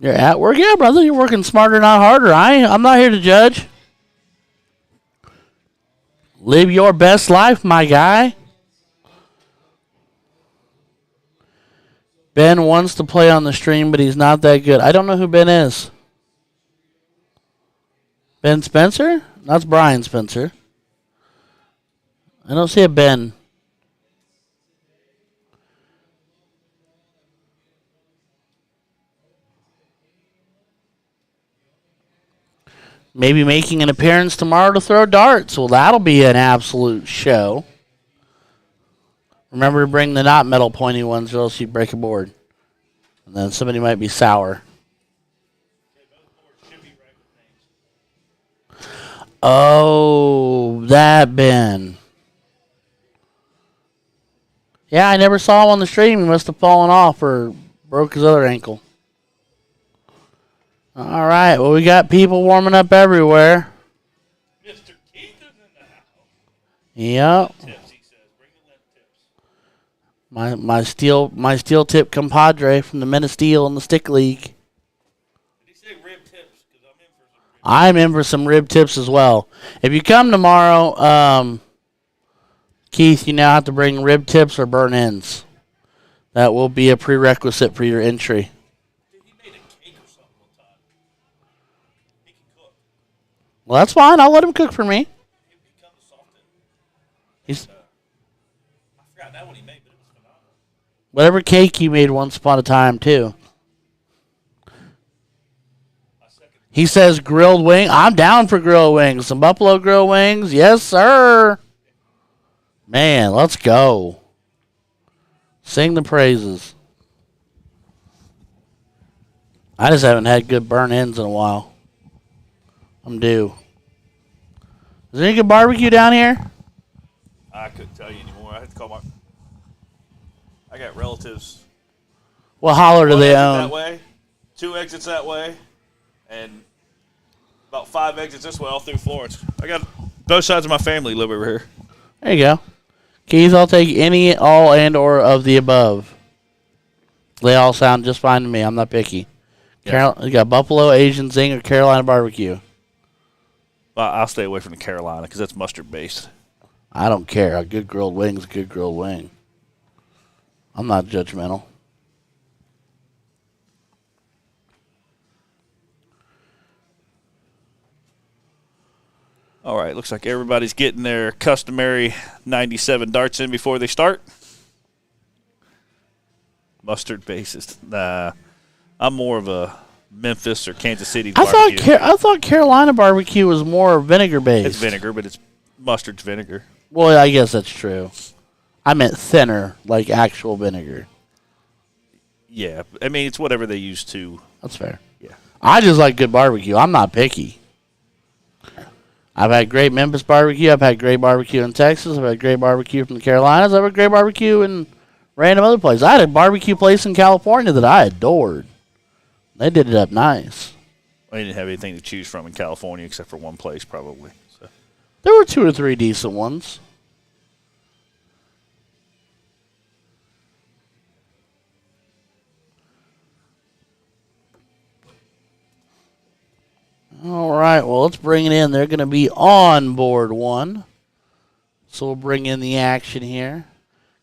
You're at work? Yeah, brother. You're working smarter, not harder. I'm not here to judge. Live your best life, my guy. Ben wants to play on the stream, but he's not that good. I don't know who Ben is. Ben Spencer? That's Brian Spencer. I don't see a Ben. Maybe making an appearance tomorrow to throw darts. Well, that'll be an absolute show. Remember to bring the not metal pointy ones or else you break a board. And then somebody might be sour. Oh, that Ben. Yeah, I never saw him on the stream. He must have fallen off or broke his other ankle. All right, well, we got people warming up everywhere. Mr. Keith is in the house. Yep. Tips, he says. Bring the lint tips. My steel tip compadre from the Men of Steel in the Stick League. Did he say rib tips? Because I'm in for some rib tips as well. If you come tomorrow, Keith, you now have to bring rib tips or burn ends. That will be a prerequisite for your entry. Well, that's fine. I'll let him cook for me. He's I forgot that one he made, but it was phenomenal. whatever cake he made once upon a time, too. He says grilled wing. I'm down for grilled wings. Some buffalo grilled wings. Yes, sir. Man, let's go. Sing the praises. I just haven't had good burn ends in a while. I'm due. Is there any good barbecue down here? I couldn't tell you anymore. I had to call I got relatives. What holler do they own? That way, 2 exits that way, and about 5 exits this way all through Florence. I got both sides of my family live over here. There you go. Keith, I'll take any, all, and or of the above. They all sound just fine to me. I'm not picky. Yeah. You got Buffalo, Asian Zing, or Carolina barbecue? Well, I'll stay away from the Carolina because that's mustard based. I don't care. A good grilled wing's a good grilled wing. I'm not judgmental. All right, looks like everybody's getting their customary 97 darts in before they start. Mustard based. Nah, I'm more of a Memphis or Kansas City barbecue. I thought Carolina barbecue was more vinegar based. It's vinegar, but it's mustard's vinegar. Well, I guess that's true. I meant thinner, like actual vinegar. Yeah, I mean, it's whatever they use to. That's fair. Yeah. I just like good barbecue. I'm not picky. I've had great Memphis barbecue. I've had great barbecue in Texas. I've had great barbecue from the Carolinas. I've had great barbecue in random other places. I had a barbecue place in California that I adored. They did it up nice. I didn't have anything to choose from in California except for one place, probably. So. There were 2 or 3 decent ones. All right, well, let's bring it in. They're going to be on board 1. So we'll bring in the action here.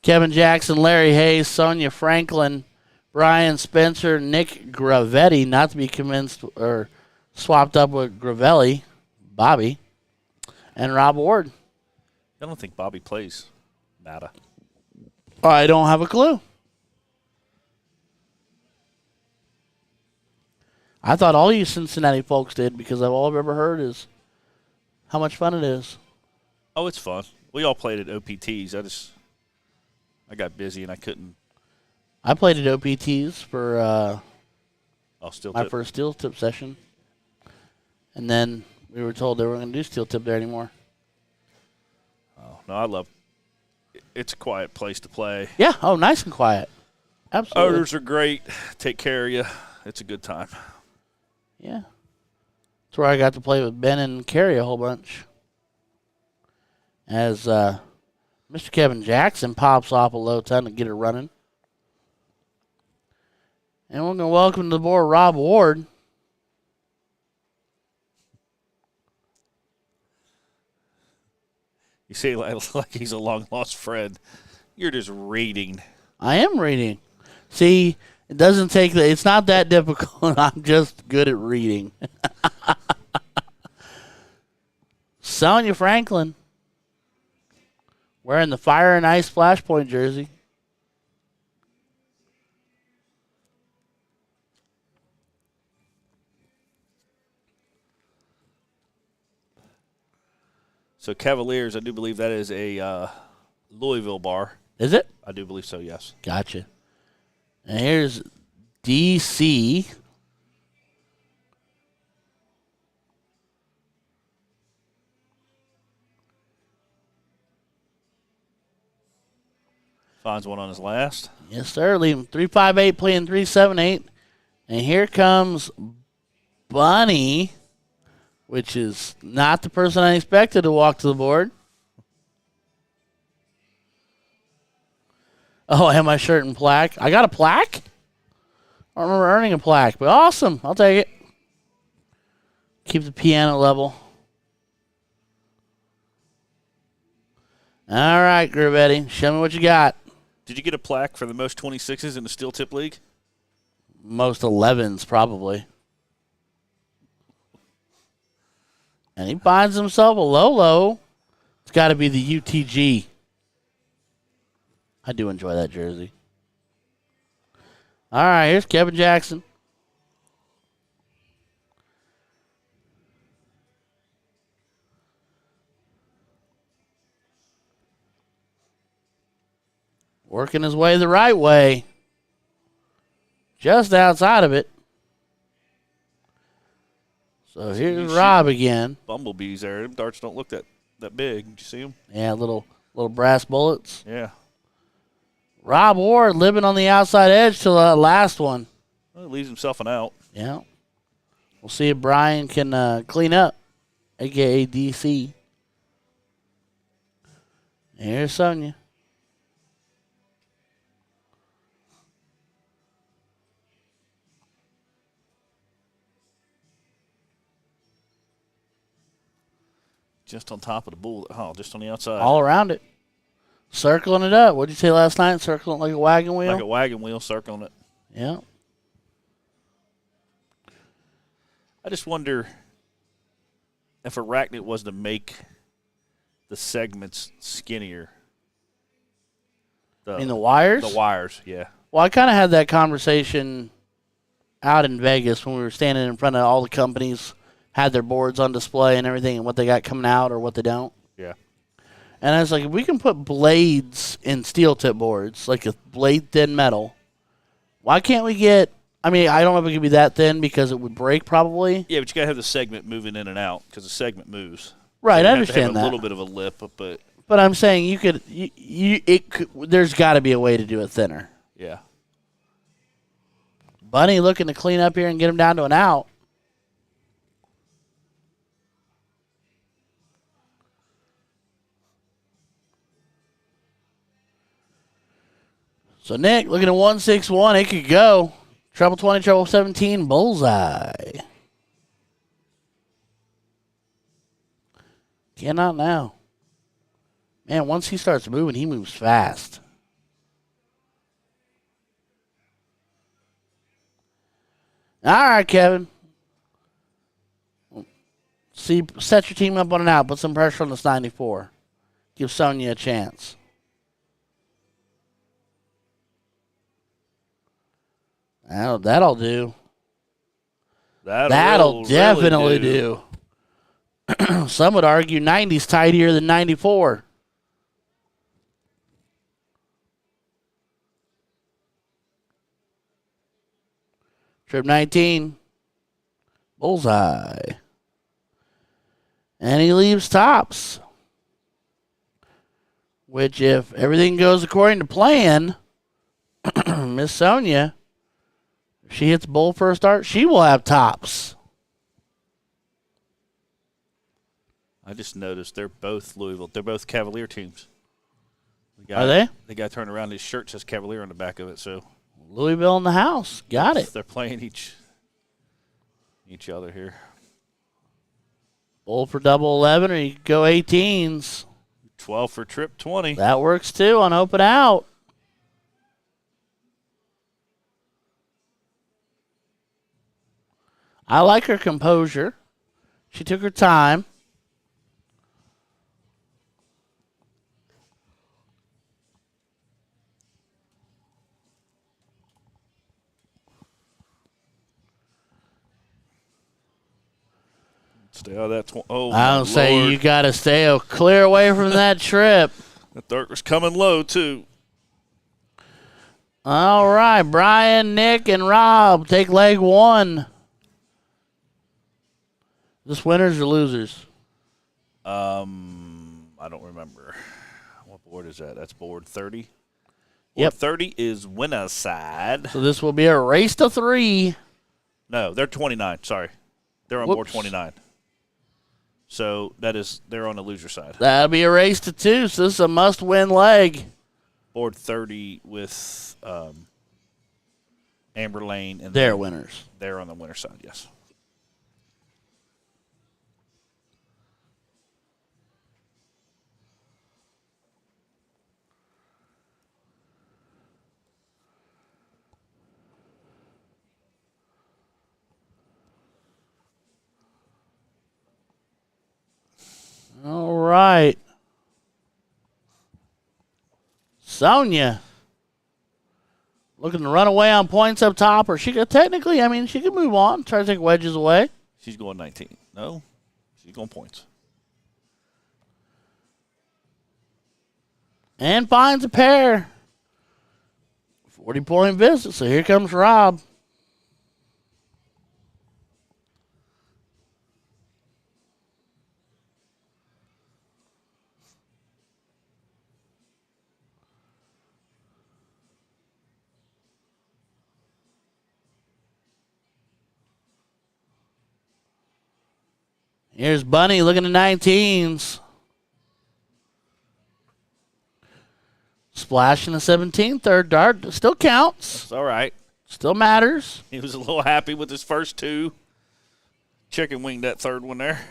Kevin Jackson, Larry Hayes, Sonia Franklin, Brian Spencer, Nick Gravetti, not to be convinced or swapped up with Gravelli, Bobby, and Rob Ward. I don't think Bobby plays MADA. I don't have a clue. I thought all you Cincinnati folks did because all I've ever heard is how much fun it is. Oh, it's fun. We all played at OPTs. I got busy and I couldn't. I played at OPTs for my first steel tip session. And then we were told they weren't going to do steel tip there anymore. Oh, no, I love it. It's a quiet place to play. Yeah, nice and quiet. Absolutely. Owners are great. Take care of you. It's a good time. Yeah. That's where I got to play with Ben and Carrie a whole bunch. As Mr. Kevin Jackson pops off a low ton to get it running. And we're going to welcome to the board Rob Ward. You say like he's a long-lost friend. You're just reading. I am reading. See, it doesn't take it's not that difficult. I'm just good at reading. Sonia Franklin wearing the Fire and Ice Flashpoint jersey. So Cavaliers, I do believe that is a Louisville bar. Is it? I do believe so, yes. Gotcha. And here's DC. Finds one on his last. Yes, sir. Leaving 358, playing 378. And here comes Bunny, which is not the person I expected to walk to the board. Oh, I have my shirt and plaque. I got a plaque? I don't remember earning a plaque, but awesome. I'll take it. Keep the piano level. All right, Gravetti. Show me what you got. Did you get a plaque for the most 26s in the Steel Tip League? Most 11s, probably. And he finds himself a low. It's got to be the UTG. I do enjoy that jersey. All right, here's Kevin Jackson. Working his way the right way. Just outside of it. So here's Rob again. Bumblebees there. Them darts don't look that big. Did you see them? Yeah, little brass bullets. Yeah. Rob Ward living on the outside edge till the last one. Well, he leaves himself an out. Yeah. We'll see if Brian can clean up, a.k.a. DC. Here's Sonia. Just on top of the bull. Oh, just on the outside. All around it. Circling it up. What did you say last night? Circling it like a wagon wheel? Like a wagon wheel, circling it. Yeah. I just wonder if Arachnid was to make the segments skinnier. In the wires? The wires, yeah. Well, I kind of had that conversation out in Vegas when we were standing in front of all the companies, had their boards on display and everything, and what they got coming out or what they don't. Yeah. And I was like, if we can put blades in steel tip boards, like a blade thin metal, why can't we get, I mean, I don't know if it could be that thin because it would break probably. Yeah, but you got to have the segment moving in and out because the segment moves. Right, so I you understand have to have that. a little bit of a lip, but. But I'm saying you could, there's got to be a way to do it thinner. Yeah. Bunny looking to clean up here and get him down to an out. So Nick looking at 161, it could go. Treble 20, treble 17, bullseye. Cannot now. Man, once he starts moving, he moves fast. All right, Kevin. Set your team up on an out. Put some pressure on this 94. Give Sonia a chance. That'll do. That'll definitely do. Some would argue 90's tidier than 94. Trip 19. Bullseye. And he leaves tops. Which, if everything goes according to plan, Miss Sonia, if she hits bull for a start, she will have tops. I just noticed they're both Louisville. They're both Cavalier teams. Are they? The guy turned around, his shirt says Cavalier on the back of it, so. Louisville in the house. Got it. They're playing each other here. Bull for double 11, or you could go 18s. 12 for trip 20. That works too on open out. I like her composure. She took her time. Stay out of that. I don't say you got to stay clear away from that trip. The third was coming low, too. All right, Brian, Nick, and Rob take leg one. This winners or losers? I don't remember. What board is that? That's board 30. Board Yep. 30 is winner's side. So this will be a race to 3. No, they're 29. Sorry. They're on board 29. So they're on the loser side. That'll be a race to 2, so this is a must-win leg. Board 30 with Amber Lane. And They're winners. They're on the winner side, yes. All right. Sonia. Looking to run away on points up top, or she could technically, she could move on, try to take wedges away. She's going 19. No, she's going points. And finds a pair. 40-point visit, so here comes Rob. Here's Bunny looking at 19s. Splashing a 17, third dart. Still counts. It's all right. Still matters. He was a little happy with his first two. Chicken winged that third one there.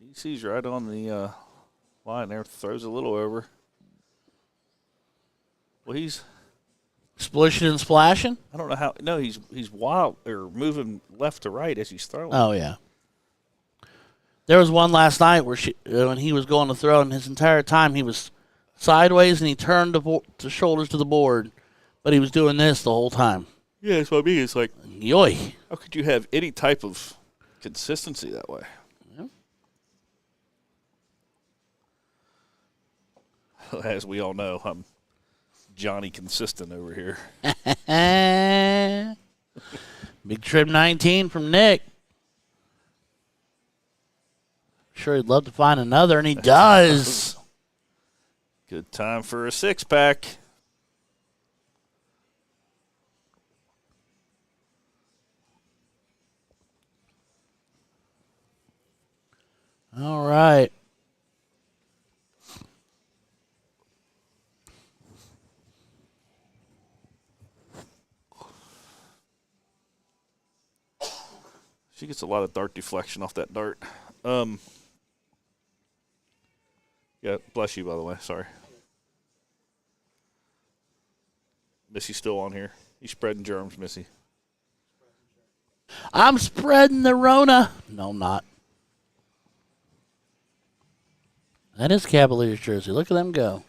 DC's right on the line there. Throws a little over. Well, he's Splishing and splashing? I don't know how. No, he's wild or moving left to right as he's throwing. Oh, yeah. There was one last night where when he was going to throw, and his entire time he was sideways and he turned the shoulders to the board, but he was doing this the whole time. Yeah, that's what I mean. It's like, yoy. How could you have any type of consistency that way? Yeah. As we all know, I'm Johnny Consistent over here. Big Trip 19 from Nick. Sure, he'd love to find another, and he does. Good time for a 6-pack. All right. She gets a lot of dart deflection off that dart. Yeah, bless you, by the way. Sorry. Missy's still on here. He's spreading germs, Missy. I'm spreading the Rona. No, I'm not. That is Cavaliers jersey. Look at them go.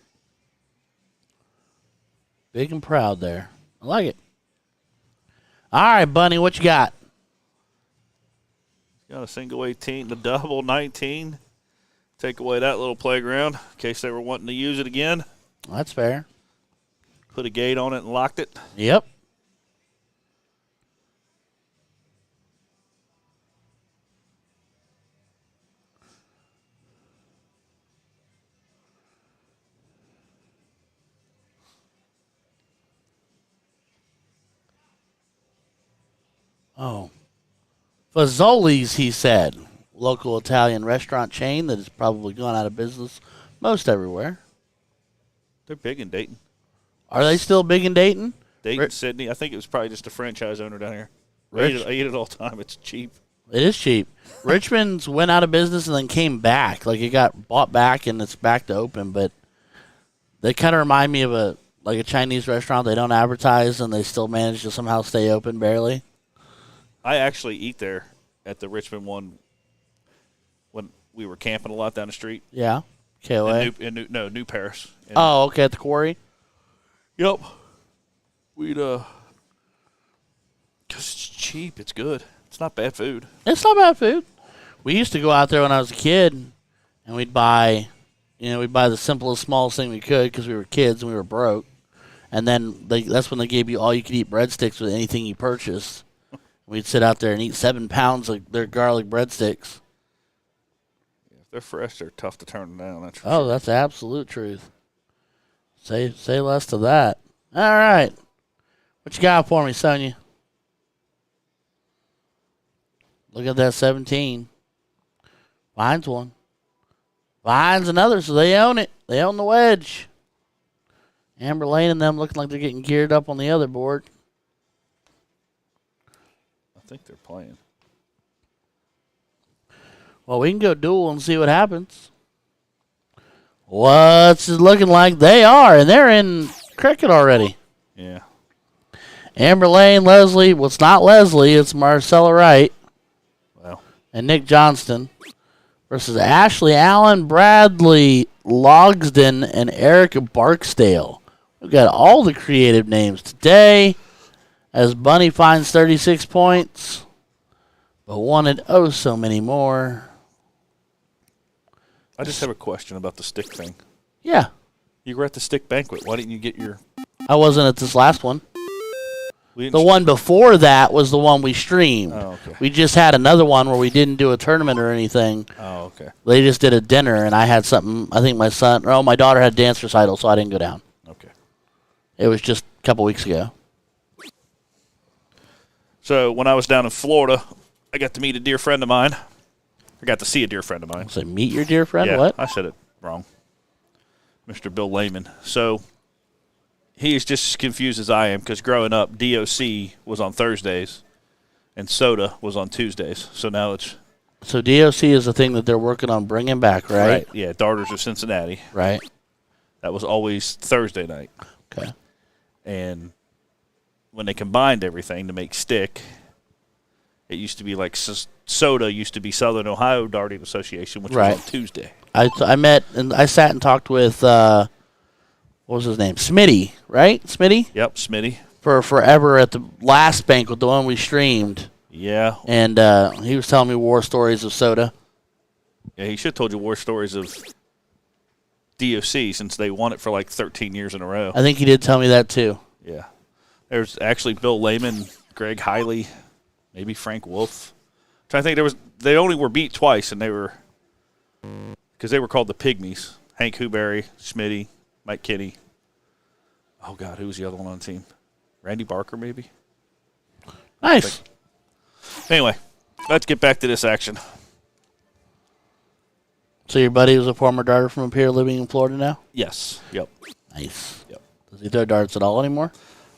Big and proud there. I like it. All right, Bunny, what you got? Got a single 18, the double 19. Take away that little playground in case they were wanting to use it again. That's fair. Put a gate on it and locked it. Yep. Oh. Fazoli's, he said. Local Italian restaurant chain that has probably gone out of business most everywhere. They're big in Dayton. Are they still big in Dayton? Dayton, Sydney. I think it was probably just a franchise owner down here. I eat it all the time. It's cheap. It is cheap. Richmond's went out of business and then came back. Like, it got bought back and it's back to open. But they kind of remind me of a Chinese restaurant. They don't advertise and they still manage to somehow stay open barely. I actually eat there at the Richmond one when we were camping a lot down the street. Yeah. KOA. New Paris. Okay, at the quarry? Yep. We'd, because it's cheap. It's good. It's not bad food. It's not bad food. We used to go out there when I was a kid, and we'd buy the simplest, smallest thing we could because we were kids and we were broke. And then that's when they gave you all you could eat breadsticks with anything you purchased. We'd sit out there and eat 7 pounds of their garlic breadsticks. If they're fresh, they're tough to turn down. That's for sure. That's absolute truth. Say less to that. All right. What you got for me, Sonia? Look at that 17. Finds one. Finds another, so they own it. They own the wedge. Amber Lane and them looking like they're getting geared up on the other board. I think they're playing. Well, we can go duel and see what happens. What's it looking like? They are, and they're in cricket already. Yeah. Amber Lane, Leslie. Well, it's not Leslie. It's Marcella Wright. Wow. And Nick Johnston versus Ashley Allen, Bradley Logsden, and Erica Barksdale. We've got all the creative names today as Bunny finds 36 points, but wanted so many more. I just have a question about the stick thing. Yeah. You were at the stick banquet. Why didn't you get your... I wasn't at this last one. The one before that was the one we streamed. Oh, okay. We just had another one where we didn't do a tournament or anything. Oh, okay. They just did a dinner, and I had something. I think my daughter had a dance recital, so I didn't go down. Okay. It was just a couple weeks ago. So when I was down in Florida, I got to meet a dear friend of mine. I got to see a dear friend of mine. So meet your dear friend? Yeah, What? I said it wrong. Mr. Bill Lehman. So he is just as confused as I am because growing up, DOC was on Thursdays and soda was on Tuesdays. So now it's So DOC is the thing that they're working on bringing back, right? Yeah, Darters of Cincinnati. Right. That was always Thursday night. Okay. And when they combined everything to make stick, it used to be like SOTA used to be Southern Ohio Darting Association, which was on Tuesday. I met and I sat and talked with what was his name? Smitty, right? Smitty? Yep, Smitty. For forever at the last banquet, the one we streamed. Yeah. And he was telling me war stories of SOTA. Yeah, he should have told you war stories of DOC since they won it for like 13 years in a row. I think he did tell me that too. Yeah. There's actually Bill Lehman, Greg Hiley, maybe Frank Wolf. I think they only were beat twice, and because they were called the Pygmies. Hank Huberry, Smitty, Mike Kinney. Oh, God, who was the other one on the team? Randy Barker, maybe? Nice. Anyway, let's get back to this action. So your buddy was a former darter from up here living in Florida now? Yes. Yep. Nice. Yep. Does he throw darts at all anymore?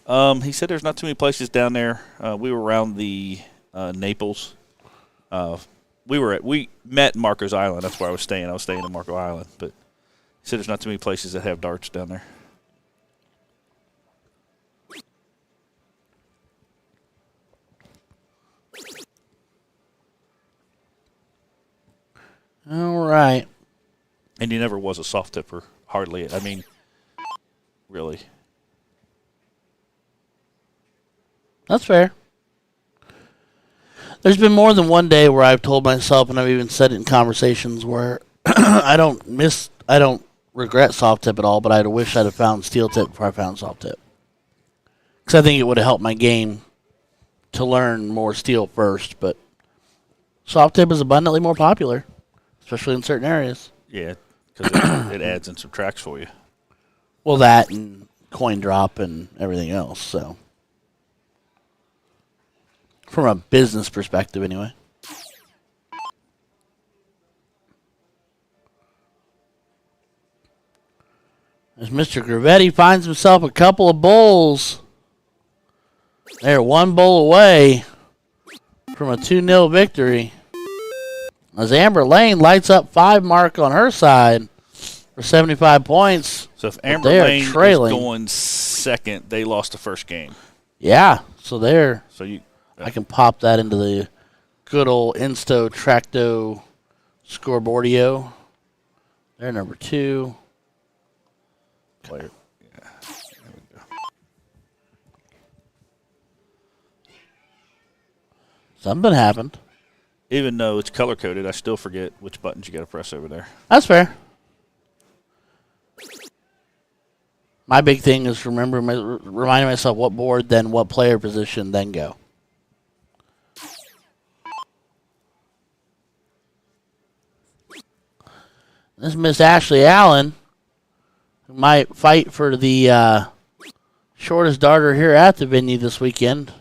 He said there's not too many places down there. We were around the Naples. We met in Marco's Island. That's where I was staying. I was staying in Marco Island. But he said there's not too many places that have darts down there. All right. And he never was a soft tipper, hardly. I mean, really. That's fair. There's been more than one day where I've told myself, and I've even said it in conversations, where I don't regret soft tip at all, but I wish I'd have found steel tip before I found soft tip. Because I think it would have helped my game to learn more steel first, but soft tip is abundantly more popular, especially in certain areas. Yeah, because it adds and subtracts for you. Well, that and coin drop and everything else, so. From a business perspective, anyway. As Mr. Gravetti finds himself a couple of bowls. They're one bowl away from a 2-0 victory. As Amber Lane lights up 5 mark on her side for 75 points. So if Amber Lane is going second, they lost the first game. Yeah, so they're... So I can pop that into the good old Insto Tracto scoreboardio. They're number 2. Player. Yeah. There we go. Something happened. Even though it's color coded, I still forget which buttons you got to press over there. That's fair. My big thing is reminding myself what board, then what player position, then go. This Miss Ashley Allen, who might fight for the shortest darter here at the venue this weekend.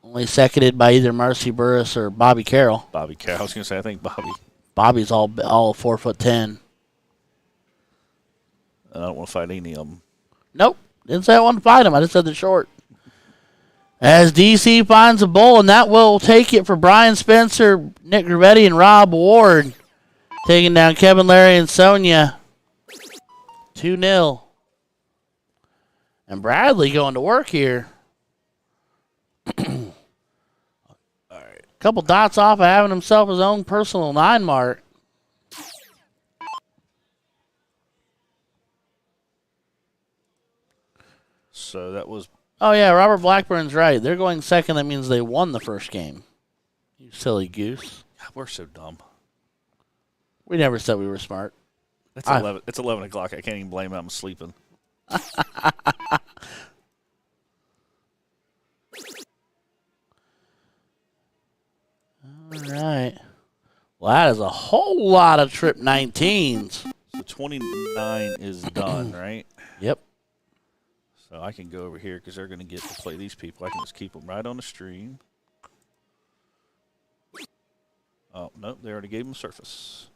Only seconded by either Marcy Burris or Bobby Carroll. Bobby Carroll. I was going to say, I think Bobby. Bobby's all 4'10". I don't want to fight any of them. Nope. Didn't say I wanted to fight him. I just said they're short. As DC finds a bowl, and that will take it for Brian Spencer, Nick Gravetti, and Rob Ward. Taking down Kevin, Larry, and Sonia. 2-0. And Bradley going to work here. All right. Couple dots off of having himself his own personal 9 mark. So that was... Oh, yeah, Robert Blackburn's right. They're going second. That means they won the first game. You silly goose. God, we're so dumb. We never said we were smart. It's 11. It's 11 o'clock. I can't even blame it. I'm sleeping. All right. Well, that is a whole lot of trip 19s. So 29 is done, right? Yep. So I can go over here because they're going to get to play these people. I can just keep them right on the stream. Oh, nope. They already gave them surface.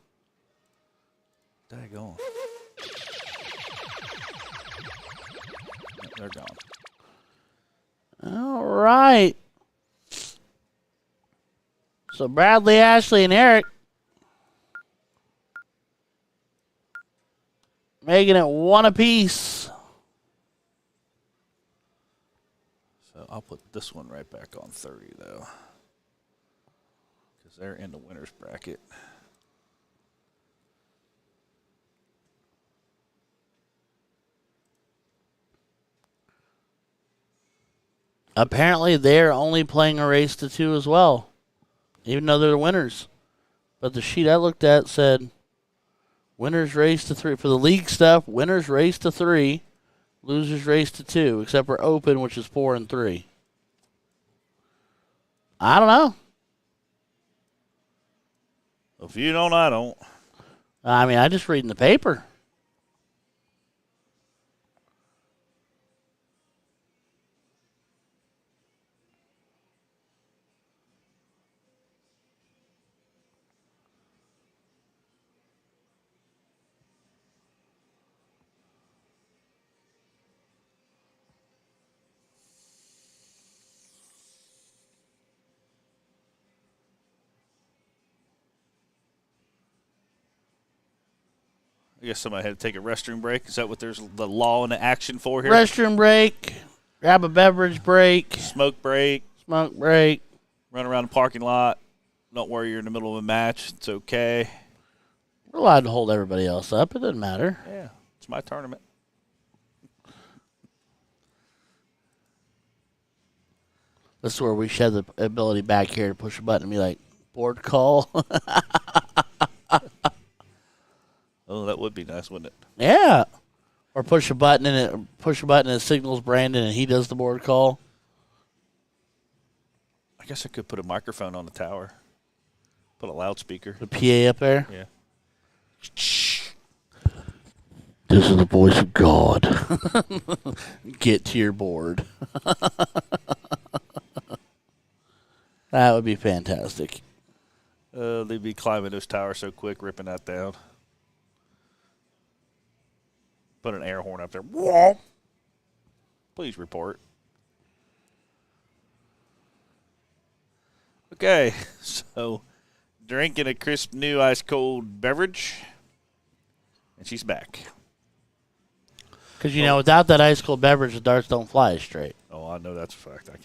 Daggone. They're gone. All right. So Bradley, Ashley, and Eric making it one apiece. So I'll put this one right back on 30, though, because they're in the winner's bracket. Apparently, they're only playing a race to 2 as well, even though they're the winners. But the sheet I looked at said winners race to 3. For the league stuff, winners race to 3, losers race to 2, except for open, which is 4 and 3. I don't know. If you don't, I don't. I mean, I just read in the paper. I guess somebody had to take a restroom break. Is that what there's the law and the action for here? Restroom break, grab a beverage break, Smoke break. smoke break. Run around the parking lot. Don't worry, you're in the middle of a match. It's okay. We're allowed to hold everybody else up. It doesn't matter. Yeah, it's my tournament. This is where we shed the ability back here to push a button and be like, board call. Oh, that would be nice, wouldn't it? Yeah. Or push a button and it signals Brandon and he does the board call. I guess I could put a microphone on the tower. Put a loudspeaker. The PA up there. Yeah. This is the voice of God. Get to your board. That would be fantastic. They'd be climbing those towers so quick, ripping that down. Put an air horn up there. Whoa. Please report. Okay, so drinking a crisp new ice cold beverage, and she's back. Because, you know, without that ice cold beverage, the darts don't fly straight. Oh, I know that's a fact. I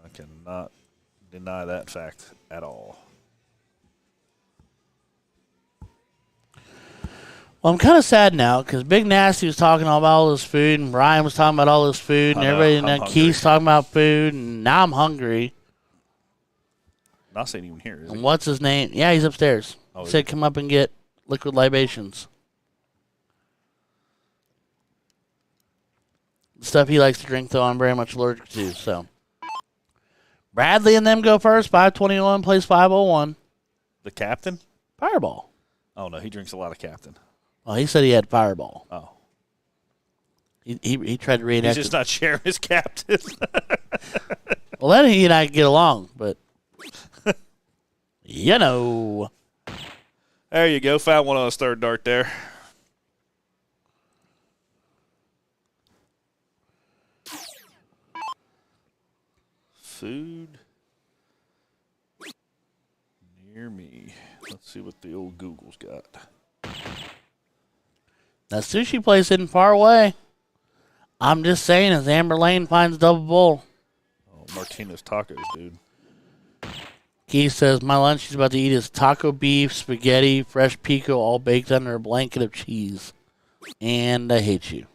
cannot deny that fact at all. Well, I'm kind of sad now because Big Nasty was talking all about all this food, and Brian was talking about all this food, and everybody, and then Keith's talking about food, and now I'm hungry. Not saying even here, is he? And what's his name? Yeah, he's upstairs. Oh, He said, come up and get liquid libations. The stuff he likes to drink, though, I'm very much allergic to, so. Bradley and them go first. 521 plays 501. The captain? Fireball. Oh, no, he drinks a lot of captain. Oh, he said he had Fireball. Oh. He tried to reenact. He's just not sharing his captain. Well, then he and I get along, but you know. There you go. Found one on his third dart there. Food near me. Let's see what the old Google's got. That sushi place isn't far away. I'm just saying, as Amber Lane finds double bull. Oh, Martina's Tacos, dude. Keith says, my lunch he's about to eat is taco beef, spaghetti, fresh pico, all baked under a blanket of cheese. And I hate you.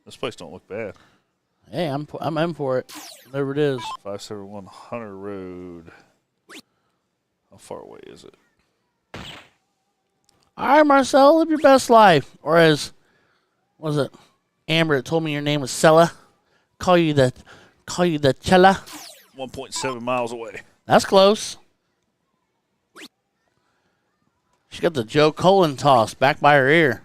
This place don't look bad. Hey, I'm in for it. Whatever it is. 571 Hunter Road. How far away is it? All right, Marcel, live your best life. Or as, what was it? Amber told me your name was Sella. Call you the Chella. 1.7 miles away. That's close. She got the Joe Colin toss back by her ear.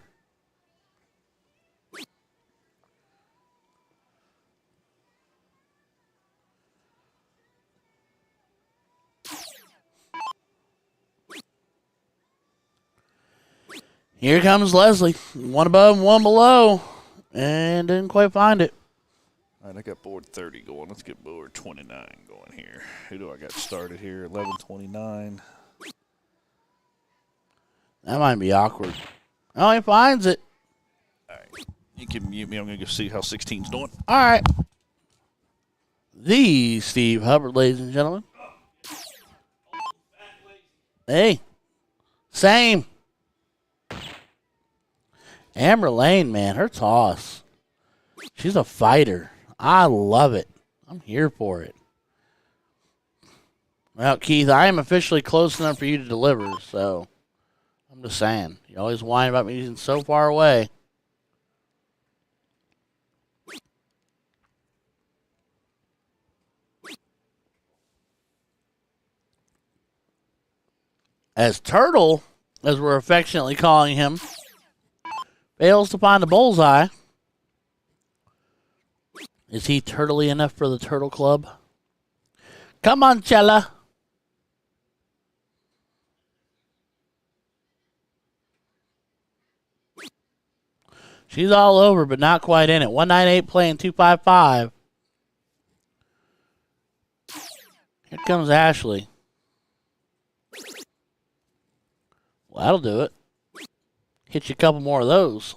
Here comes Leslie. One above and one below. And didn't quite find it. All right, I got board 30 going. Let's get board 29 going here. Who do I got started here? 11:29. That might be awkward. Oh, he finds it. All right. You can mute me. I'm going to go see how 16's doing. All right. The Steve Hubbard, ladies and gentlemen. Hey. Same. Amber Lane, man, her toss. She's a fighter. I love it. I'm here for it. Well, Keith, I am officially close enough for you to deliver, so I'm just saying. You always whine about me being so far away. As Turtle, as we're affectionately calling him, fails to find the bullseye. Is he turtly enough for the Turtle Club? Come on, Chella. She's all over, but not quite in it. 198 playing 255. Here comes Ashley. Well, that'll do it. Hit you a couple more of those.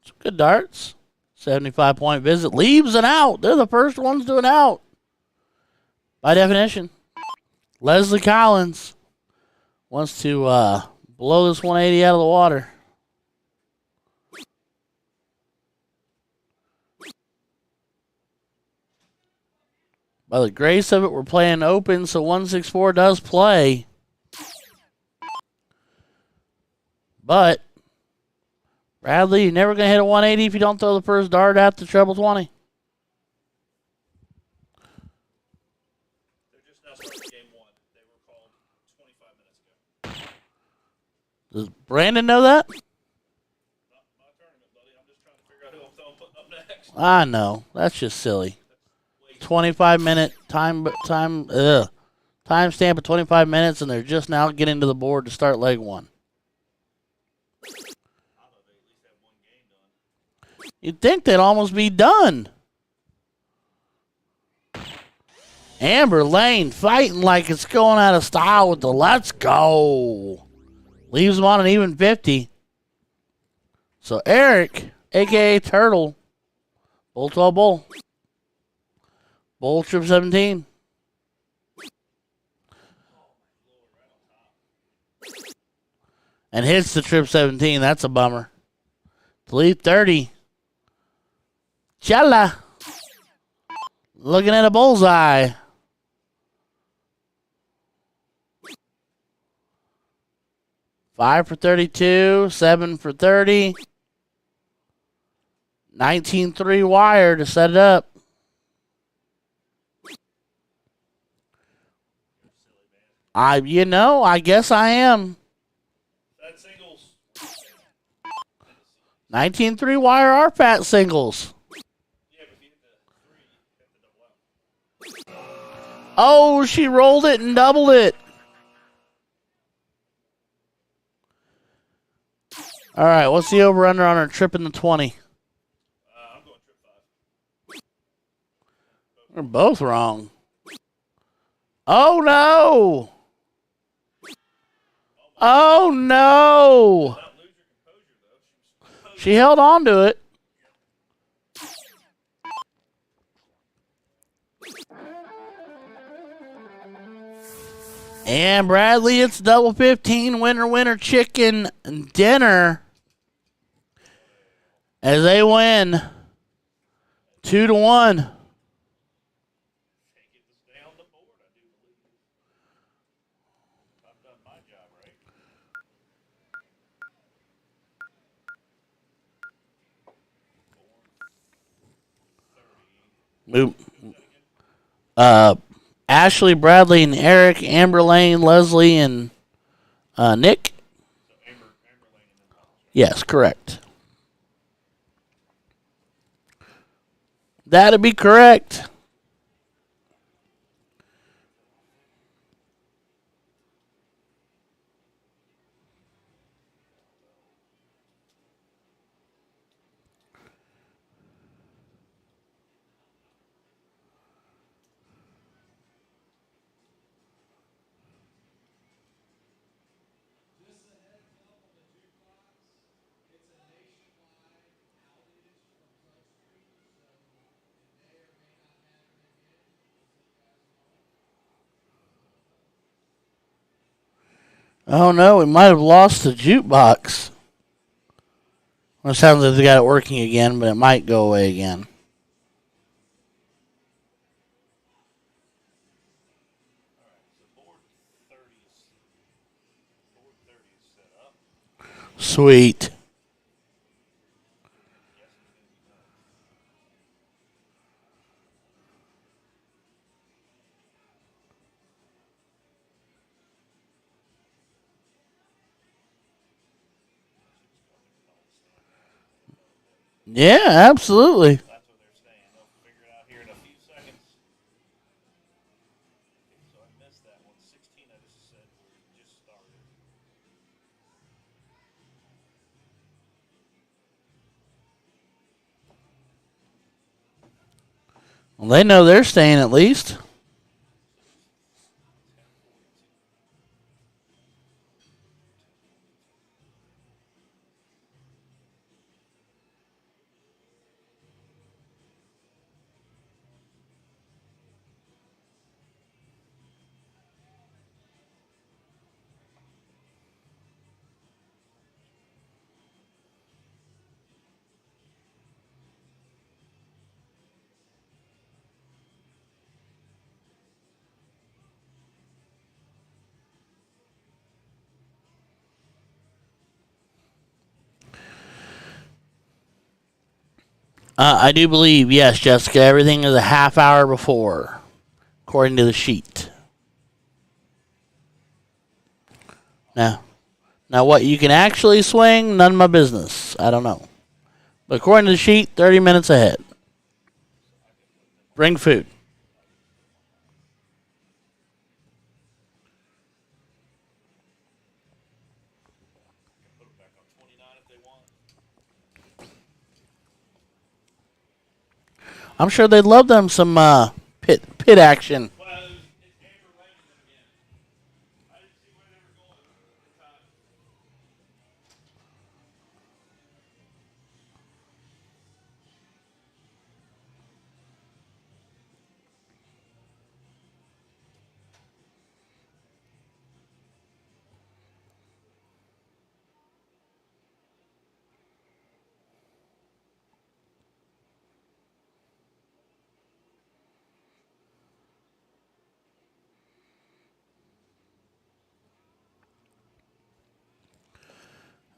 Some good darts. 75-point visit. Leaves an out. They're the first ones to an out. By definition. Leslie Collins wants to blow this 180 out of the water. By the grace of it, we're playing open, so 164 does play. But, Bradley, you're never going to hit a 180 if you don't throw the first dart at the treble 20. They're just now starting game one. They were called 25 minutes ago. Does Brandon know that? Not my tournament, buddy. I'm just trying to figure out who I'm putting up next. I know. That's just silly. 25-minute time stamp of 25 minutes, and they're just now getting to the board to start leg one. You'd think they'd almost be done. Amber Lane fighting like it's going out of style with the let's go. Leaves them on an even 50. So Eric, a.k.a. Turtle, bull 12 bull. Bull trip 17. And hits the trip 17. That's a bummer. To lead 30. Chella. Looking at a bullseye. Five for 32. 7 for 30. 19-3 wire to set it up. I guess I am. Fat singles. 19-3 wire are fat singles. Yeah, but if you hit the 3, hit the double out. Oh, she rolled it and doubled it. All right, what's the over-under on her trip in the 20? I'm going trip 5. We're both wrong. Oh, no. Oh, no. She held on to it. And Bradley, it's double 15, winner, chicken dinner. As they win 2-1. Ashley, Bradley, and Eric, Amber Lane, Leslie, and Nick. Yes, correct. That'd be correct. Oh no, we might have lost the jukebox. Well, it sounds like they got it working again, but it might go away again. Sweet. Yeah, absolutely. Well, they know they're staying at least. I do believe, yes, Jessica, everything is a half hour before, according to the sheet. Now what you can actually swing, none of my business. I don't know. But according to the sheet, 30 minutes ahead. Bring food. I'm sure they'd love them some pit action.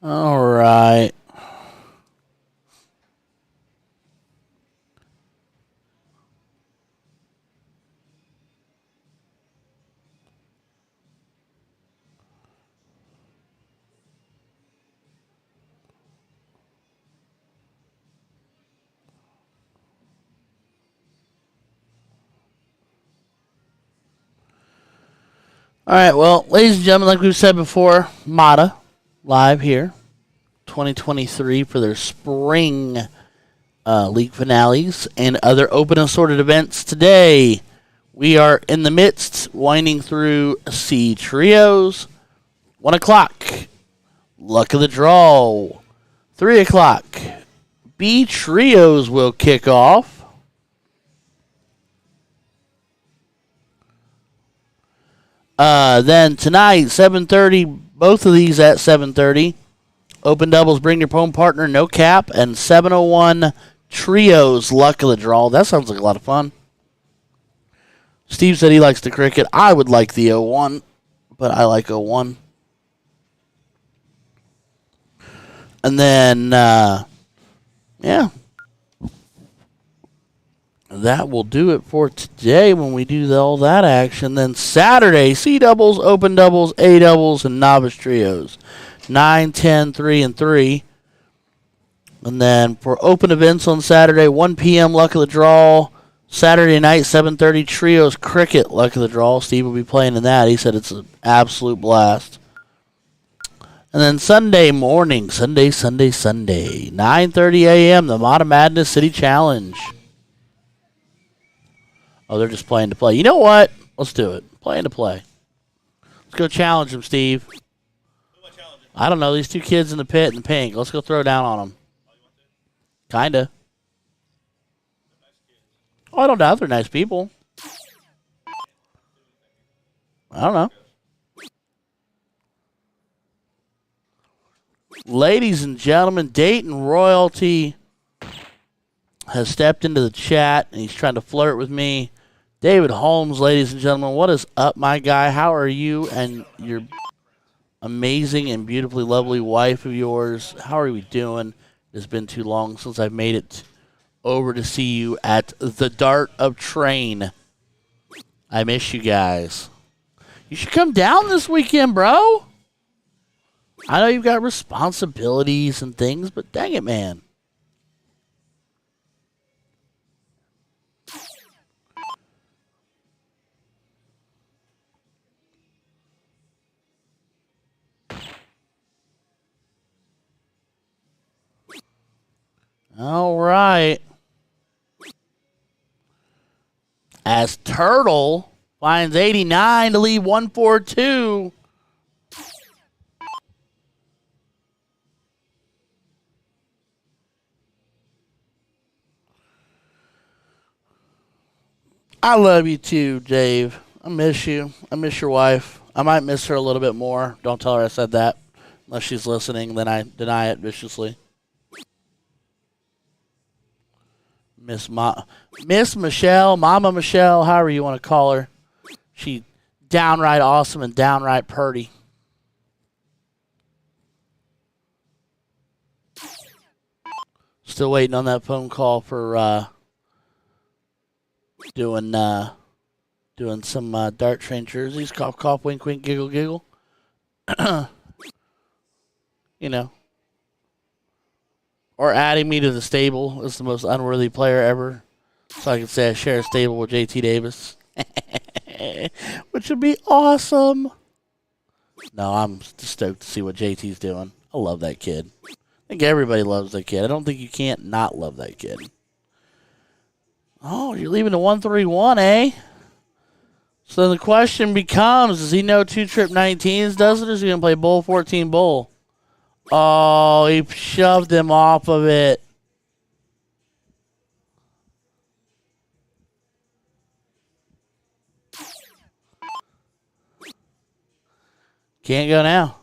All right. All right, well, ladies and gentlemen, like we've said before, MADA live here, 2023 for their spring league finales and other open assorted events today. We are in the midst, winding through C trios. 1 o'clock, luck of the draw. 3 o'clock, B trios will kick off. Then tonight, 7:30, both of these at 7:30. Open doubles, bring your home partner, no cap, and 7:01 trios, luck of the draw. That sounds like a lot of fun. Steve said he likes the cricket. I would like the 01, but I like 01. And then, yeah. That will do it for today when we do all that action. Then Saturday, C doubles, open doubles, A doubles, and novice trios. 9, 10, 3, and 3. And then for open events on Saturday, 1 p.m. luck of the draw. Saturday night, 7:30 trios cricket luck of the draw. Steve will be playing in that. He said it's an absolute blast. And then Sunday morning, Sunday, 9:30 a.m. the MADA Madness City Challenge. Oh, they're just playing to play. You know what? Let's do it. Playing to play. Let's go challenge them, Steve. I don't know. These two kids in the pit in the pink. Let's go throw down on them. Kinda. Oh, I don't doubt they're nice people. I don't know. Ladies and gentlemen, Dayton Royalty has stepped into the chat, and he's trying to flirt with me. David Holmes, ladies and gentlemen, what is up, my guy? How are you and your amazing and beautifully lovely wife of yours? How are we doing? It's been too long since I've made it over to see you at the Dart of Train. I miss you guys. You should come down this weekend, bro. I know you've got responsibilities and things, but dang it, man. All right. As Turtle finds 89 to lead 142. I love you too, Dave. I miss you. I miss your wife. I might miss her a little bit more. Don't tell her I said that. Unless she's listening, then I deny it viciously. Miss Michelle, Mama Michelle, however you want to call her. She downright awesome and downright purty. Still waiting on that phone call for doing some Dart Train jerseys. Cough, cough, wink, wink, giggle, giggle. You know. Or adding me to the stable as the most unworthy player ever. So I can say I share a stable with JT Davis. Which would be awesome. No, I'm just stoked to see what JT's doing. I love that kid. I think everybody loves that kid. I don't think you can't not love that kid. Oh, you're leaving the 131, eh? So the question becomes, does he know 2-trip 19s does it, or is he going to play bull 14 bull? Oh, he shoved him off of it. Can't go now.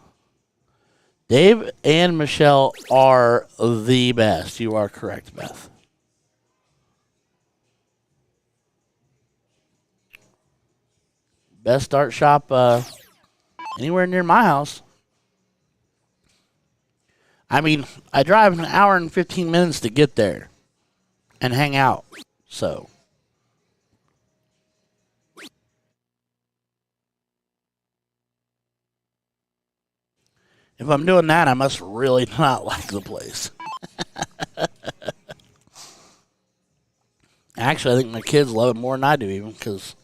Dave and Michelle are the best. You are correct, Beth. Best dart shop anywhere near my house. I mean, I drive an hour and 15 minutes to get there and hang out. So, if I'm doing that, I must really not like the place. Actually, I think my kids love it more than I do, even, because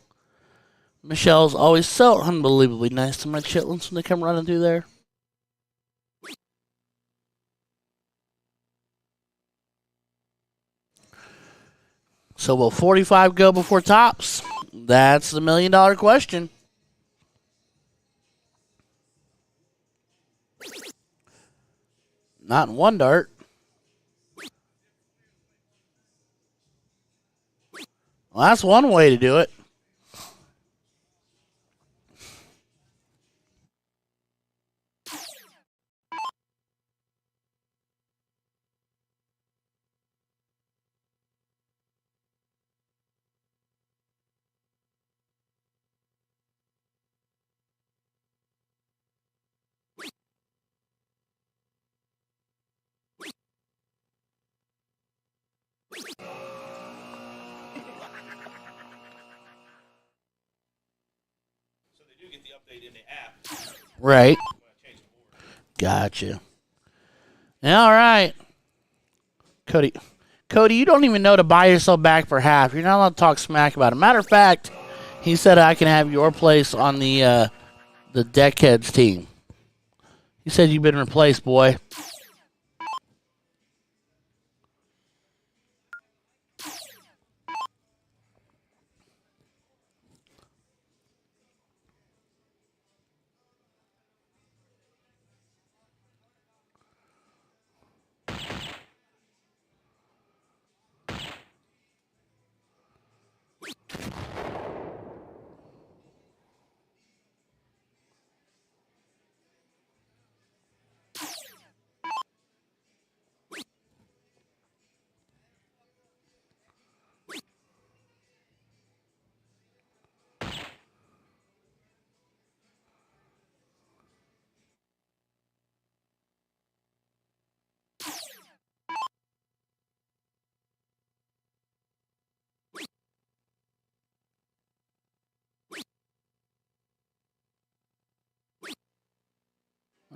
Michelle's always so unbelievably nice to my chitlins when they come running through there. So will 45 go before tops? That's the $1 million question. Not in one dart. Well, that's one way to do it. Right. Gotcha. All right. Cody, you don't even know to buy yourself back for half. You're not allowed to talk smack about it. Matter of fact, he said I can have your place on the Deckheads team. He said you've been replaced, boy.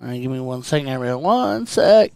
All right, give me 1 second, everyone. 1 sec.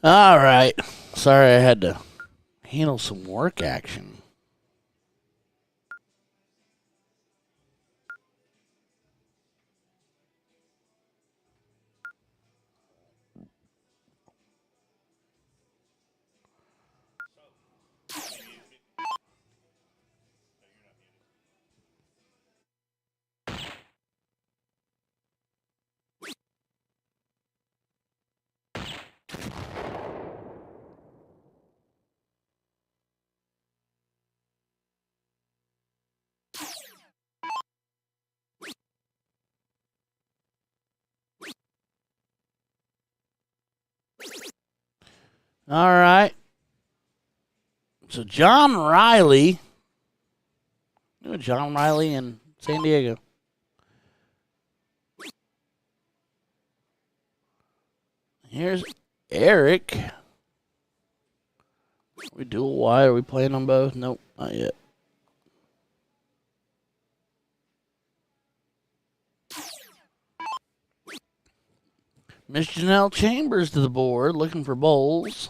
All right. Sorry, I had to handle some work action. All right. So John Riley. You know John Riley in San Diego. Here's Eric. We dual wide. Are we playing on both? Nope, not yet. Miss Janelle Chambers to the board, looking for bowls.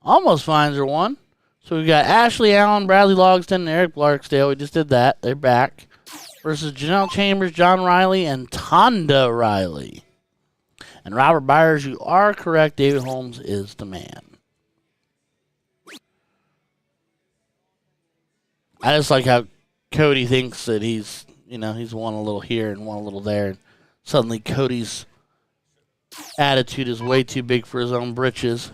Almost finds her one. So we've got Ashley Allen, Bradley Logston, and Eric Blarksdale. We just did that. They're back. Versus Janelle Chambers, John Riley, and Tonda Riley. And Robert Byers, you are correct. David Holmes is the man. I just like how Cody thinks that he's won a little here and one a little there. And suddenly Cody's attitude is way too big for his own britches.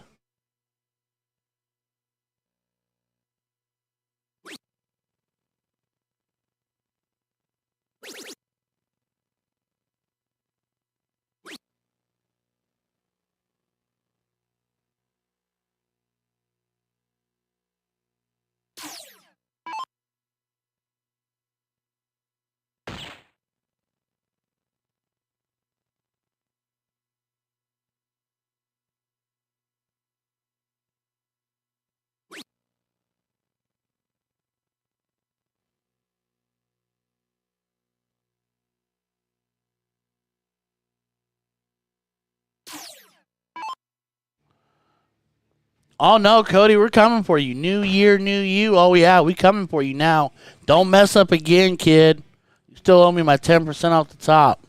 Oh, no, Cody, we're coming for you. New year, new you. Oh, yeah, we coming for you now. Don't mess up again, kid. You still owe me my 10% off the top.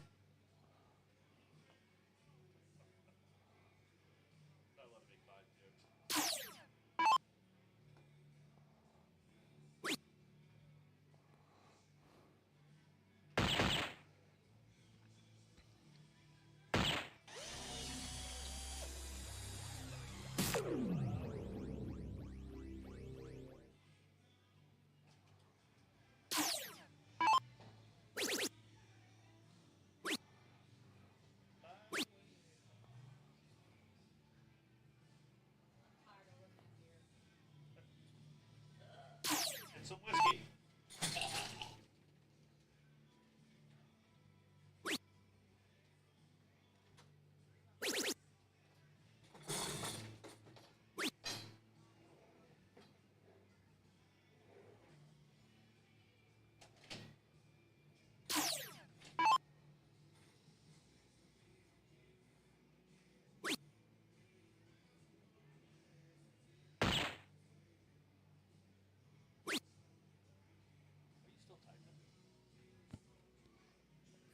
Some whiskey.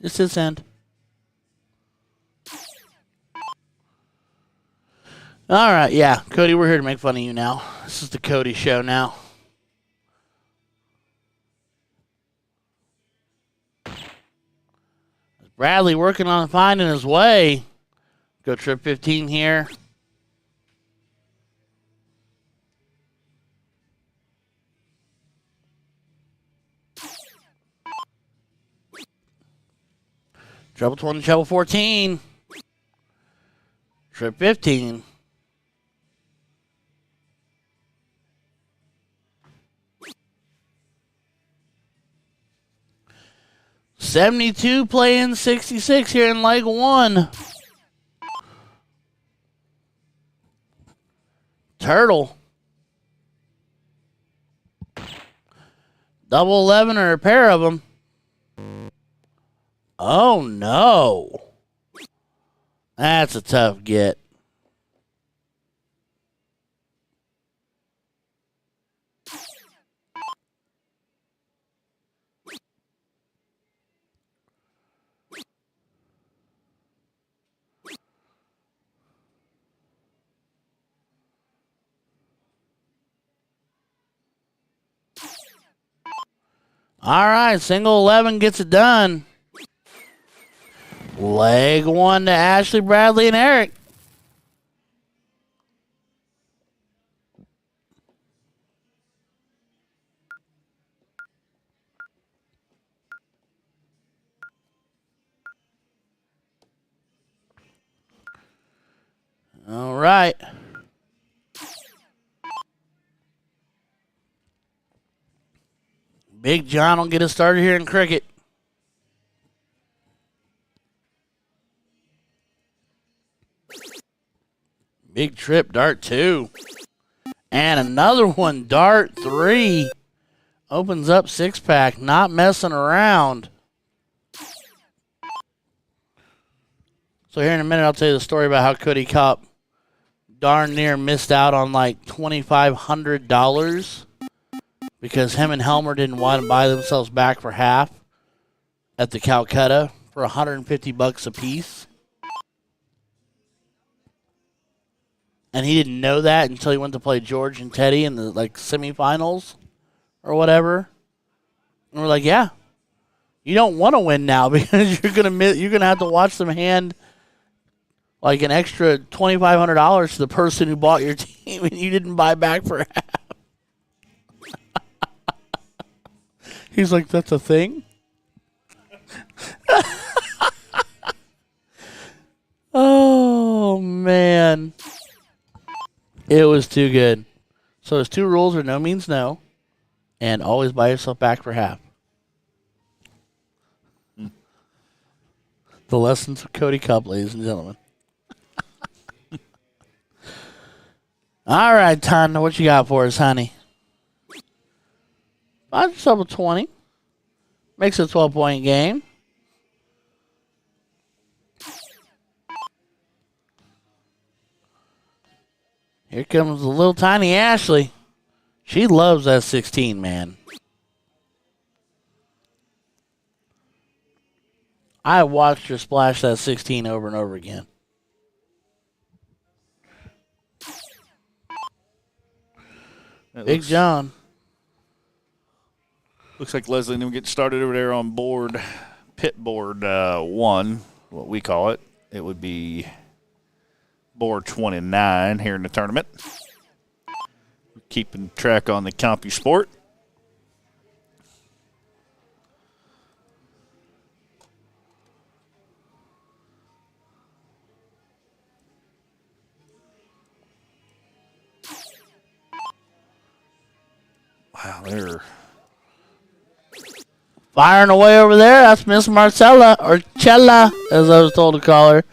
Just this end. All right, yeah. Cody, we're here to make fun of you now. This is the Cody show now. Bradley working on finding his way. Go trip 15 here. Treble 20, treble 14. Trip 15. $72 playing 66 here in leg 1. Turtle. Double 11 or a pair of them. Oh no. That's a tough get. All right, single 11 gets it done. Leg 1 to Ashley, Bradley, and Eric. All right. Big John will get us started here in cricket. Big trip, dart 2. And another one, dart 3. Opens up 6-pack, not messing around. So here in a minute, I'll tell you the story about how Cody Cup darn near missed out on like $2,500 because him and Helmer didn't want to buy themselves back for half at the Calcutta for $150 a piece. And he didn't know that until he went to play George and Teddy in the like semifinals or whatever. And we're like, yeah, you don't want to win now because you're gonna have to watch them hand like an extra $2,500 to the person who bought your team and you didn't buy back for half. He's like, that's a thing? Oh, man. It was too good. So there's 2 rules, or no means no, and always buy yourself back for half. The lessons of Cody Cup, ladies and gentlemen. All right, Tanya, what you got for us, honey? Find yourself a 20. Makes it a 12-point game. Here comes the little tiny Ashley. She loves that 16, man. I watched her splash that 16 over and over again. Big John. Looks like Leslie and them get started over there on board, pit board 1, what we call it. It would be board 29 here in the tournament. Keeping track on the CompuSport. Wow, they're firing away over there. That's Miss Marcella, or Cella, as I was told to call her.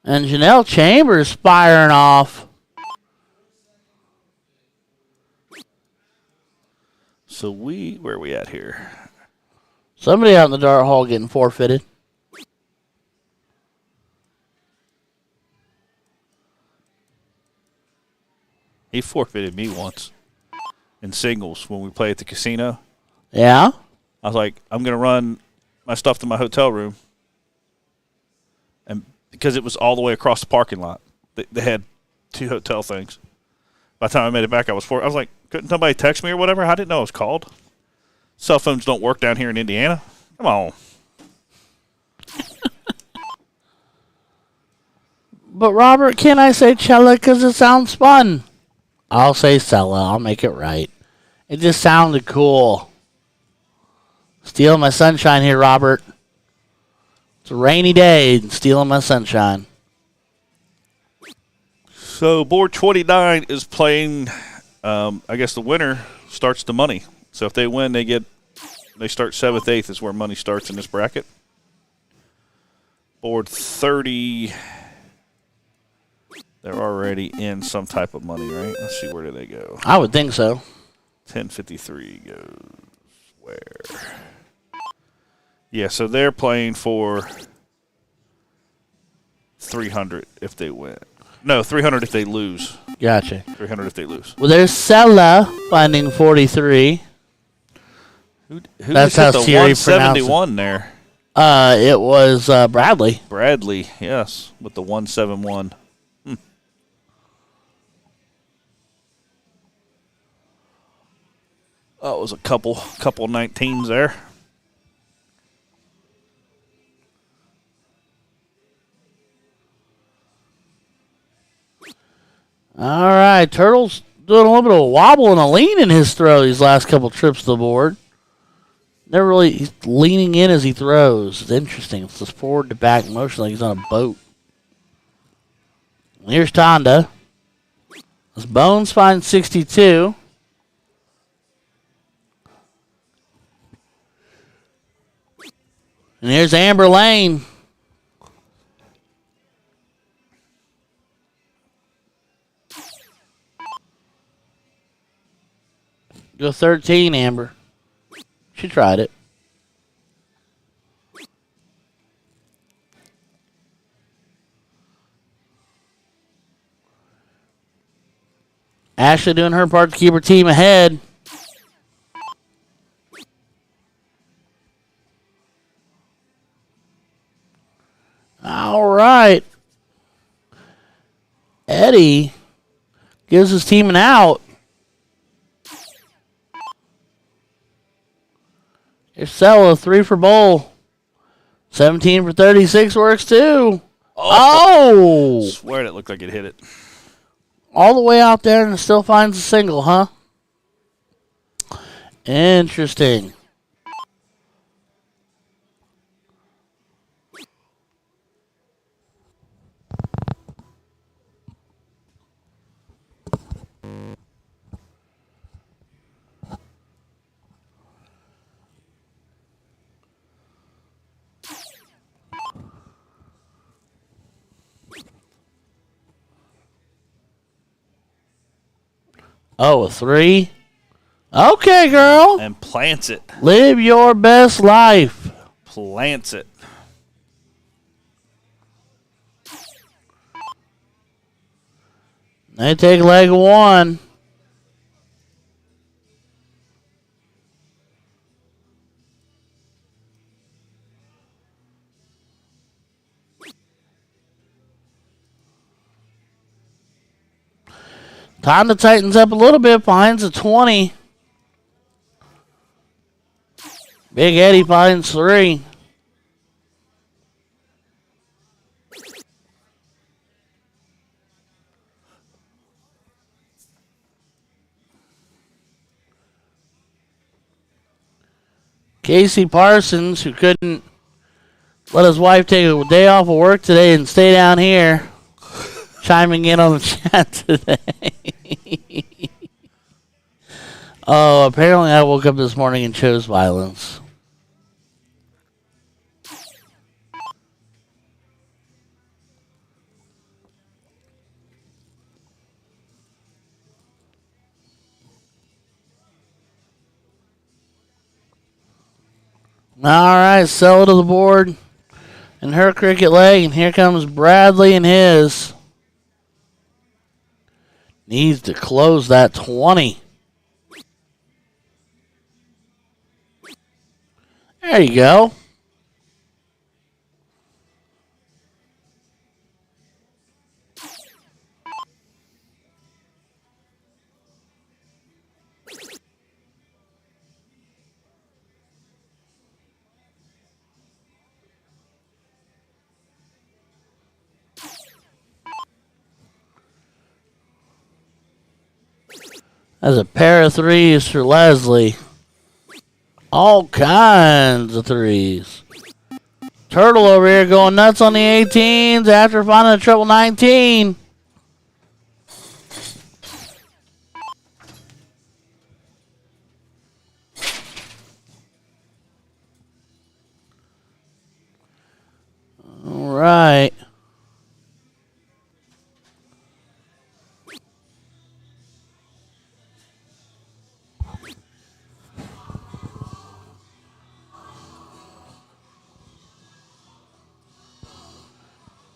And Janelle Chambers firing off. So where are we at here? Somebody out in the dart hall getting forfeited. He forfeited me once in singles when we played at the casino. Yeah? I was like, I'm going to run stuff to my hotel room, and because it was all the way across the parking lot, they had 2 hotel things. By the time I made it back, I was like, couldn't somebody text me or whatever? I didn't know it was called. Cell phones don't work down here in Indiana. Come on. But Robert, can I say Cella because it sounds fun? I'll say Cella. I'll make it right. It just sounded cool. Stealing my sunshine here, Robert. It's a rainy day and stealing my sunshine. So board 29 is playing, I guess the winner starts the money. So if they win, they start 7th, 8th is where money starts in this bracket. Board 30, they're already in some type of money, right? Let's see, where do they go? I would think so. 1053 goes where? Yeah, so they're playing for 300 if they win. No, 300 if they lose. Gotcha. 300 if they lose. Well, there's Cella finding 43. Who That's just how hit the Siri 171 there? It was Bradley. Bradley, yes, with the 171. That was a couple 19s there. All right, Turtle's doing a little bit of a wobble and a lean in his throw these last couple trips to the board. They're really he's leaning in as he throws. It's interesting. It's this forward to back motion like he's on a boat. And here's Tonda. As Bones finds 62. And here's Amber Lane. Go 13, Amber. She tried it. Ashley doing her part to keep her team ahead. All right. Eddie gives his team an out. Isella, 3 for bowl. 17 for 36 works too. Oh! I swear it looked like it hit it. All the way out there and it still finds a single, huh? Interesting. Oh, a 3? Okay, girl. And plants it. Live your best life. Plants it. They take leg 1. Tonda tightens up a little bit, finds a 20. Big Eddie finds 3. Casey Parsons, who couldn't let his wife take a day off of work today and stay down here, chiming in on the chat today. Oh, apparently I woke up this morning and chose violence. All right, sell it to the board. And her cricket leg, and here comes Bradley and his. Needs to close that 20. There you go. That's a pair of threes for Leslie. All kinds of threes. Turtle over here going nuts on the 18s after finding a triple 19. All right.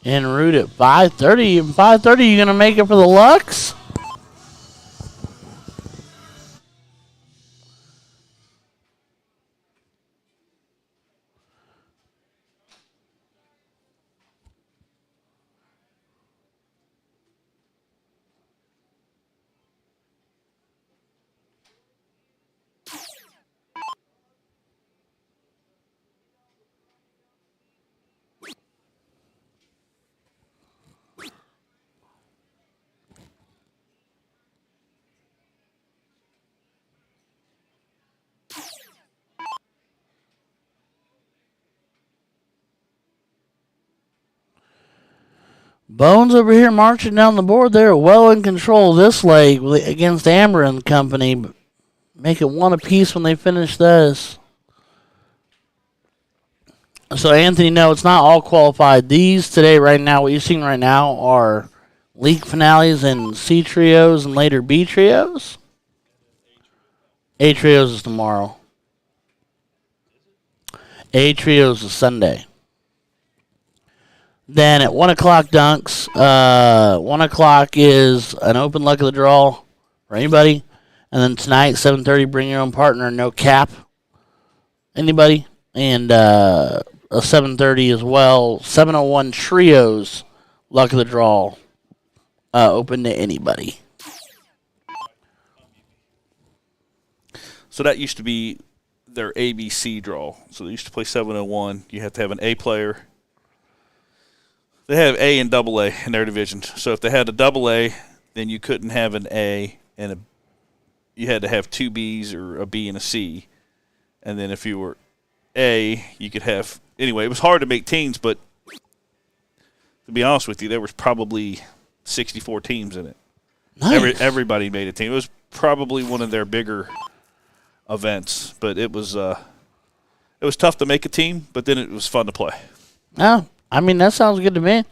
En route at 5:30. 5:30, you gonna make it for the Lux? Bones over here marching down the board. They're well in control this leg against Amber and company. But make it one apiece when they finish this. So, Anthony, no, it's not all qualified. These today, right now, what you're seeing right now are league finales and C trios and later B trios. A trios is tomorrow. A trios is Sunday. Then at 1 o'clock dunks, 1 o'clock is an open luck of the draw for anybody. And then tonight, 7:30, bring your own partner, no cap. Anybody? And a 7:30 as well. 701 trios, luck of the draw, open to anybody. So that used to be their ABC draw. So they used to play 701. You have to have an A player. They have A and double A in their division. So if they had a double A, then you couldn't have an A and you had to have two Bs or a B and a C. And then if you were A, you could have – anyway, it was hard to make teams, but to be honest with you, there was probably 64 teams in it. Nice. Everybody made a team. It was probably one of their bigger events, but it was tough to make a team, but then it was fun to play. Oh, I mean, that sounds good to me.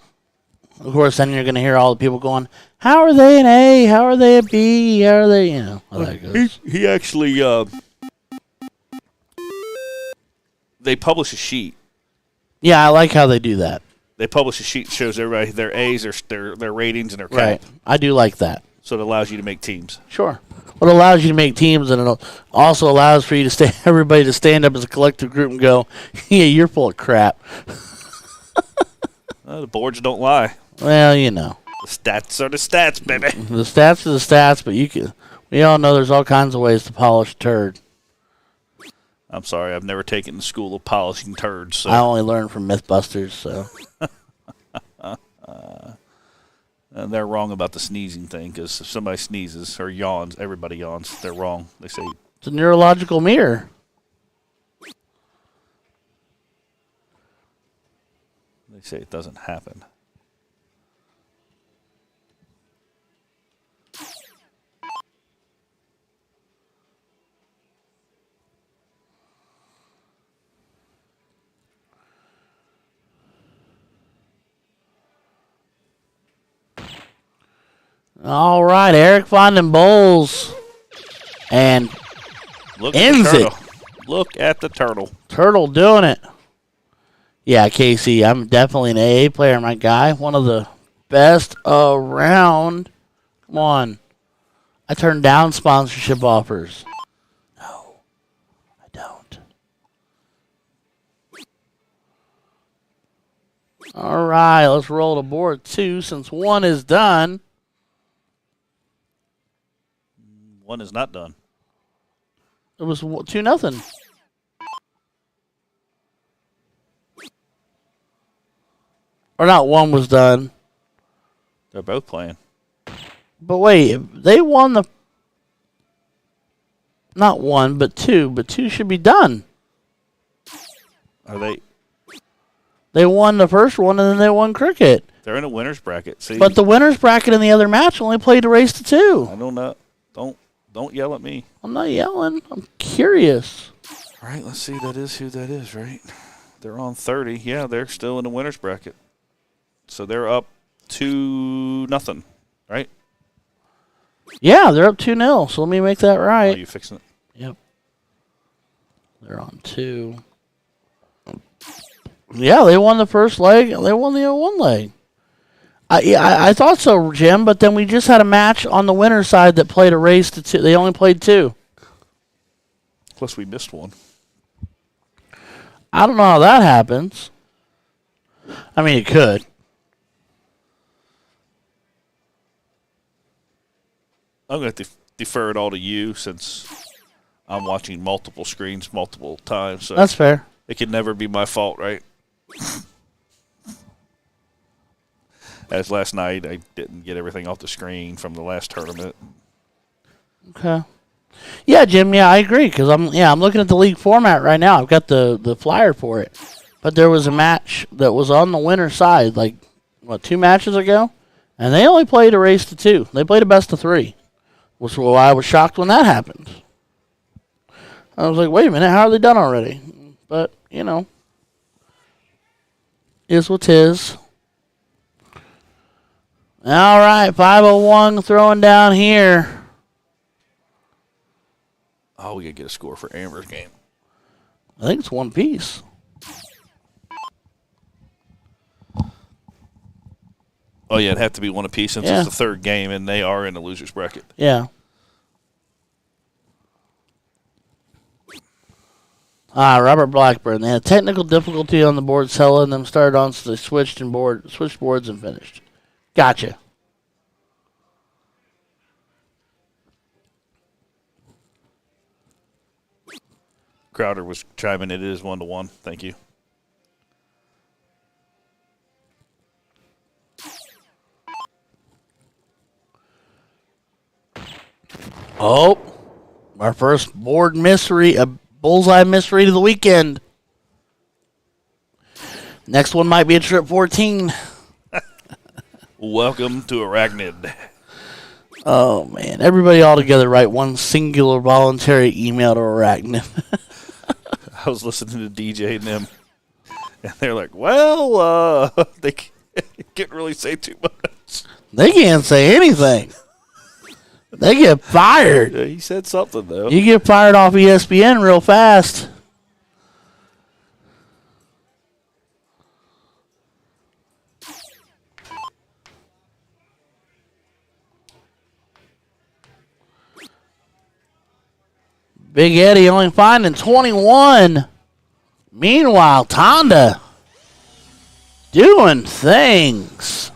Of course, then you're going to hear all the people going, how are they an A? How are they a B? How are they, how that goes. He actually, they publish a sheet. Yeah, I like how they do that. They publish a sheet that shows everybody their A's, their ratings, and their cap. Right. I do like that. So it allows you to make teams. Sure. Well, it allows you to make teams, and it also allows for you to everybody to stand up as a collective group and go, yeah, you're full of crap. The boards don't lie. Well, The stats are the stats, baby. The stats are the stats, but we all know there's all kinds of ways to polish a turd. I'm sorry, I've never taken the school of polishing turds. So. I only learned from Mythbusters, so. And they're wrong about the sneezing thing, because if somebody sneezes or yawns, everybody yawns. They're wrong. They say it's a neurological mirror. They say it doesn't happen. All right, Eric finding bowls. And ends it. Look at the turtle. Turtle doing it. Yeah, Casey, I'm definitely an AA player, my guy. One of the best around. Come on. I turn down sponsorship offers. No, I don't. All right, let's roll to board 2 since 1 is done. 1 is not done. It was 2-0. Or not, 1 was done. They're both playing. But wait, they won the... Not one, but two. But two should be done. Are they? They won the first one, and then they won cricket. They're in a winner's bracket. See, but the winner's bracket in the other match only played a race to 2. I don't know. Don't yell at me. I'm not yelling. I'm curious. All right, let's see. That is who that is, right? They're on 30. Yeah, they're still in the winner's bracket. So they're up 2-0, right? Yeah, they're up 2-0. So let me make that right. Oh, you fixing it? Yep. They're on 2. Yeah, they won the first leg. They won the 1 leg. I thought so, Jim, but then we just had a match on the winner's side that played a race to 2. They only played 2. Plus, we missed one. I don't know how that happens. I mean, it could. I'm going to defer it all to you since I'm watching multiple screens multiple times. So that's fair. It can never be my fault, right? As last night, I didn't get everything off the screen from the last tournament. Okay. Yeah, Jim. Yeah, I agree because I'm looking at the league format right now. I've got the flyer for it, but there was a match that was on the winner's side, 2 matches ago, and they only played a race to 2. They played a best of 3, which is why I was shocked when that happened. I was like, wait a minute, how are they done already? But is what 'tis. All right, 501 throwing down here. Oh, we got to get a score for Amber's game. I think it's 1 piece. Oh, yeah, it'd have to be 1 apiece since it's the third game, and they are in the loser's bracket. Yeah. Robert Blackburn. They had technical difficulty on the board selling them started on, so they switched boards and finished. Gotcha. Crowder was chiming in. It is 1-1. Thank you. Oh, our first board mystery, a bullseye mystery to the weekend. Next one might be a trip 14. Welcome to Arachnid. Oh, man. Everybody all together write one singular voluntary email to Arachnid. I was listening to DJ and them, and they're like, well, they can't really say too much. They can't say anything. They get fired. Yeah, he said something, though. You get fired off ESPN real fast. Big Eddie only finding 21. Meanwhile, Tonda doing things.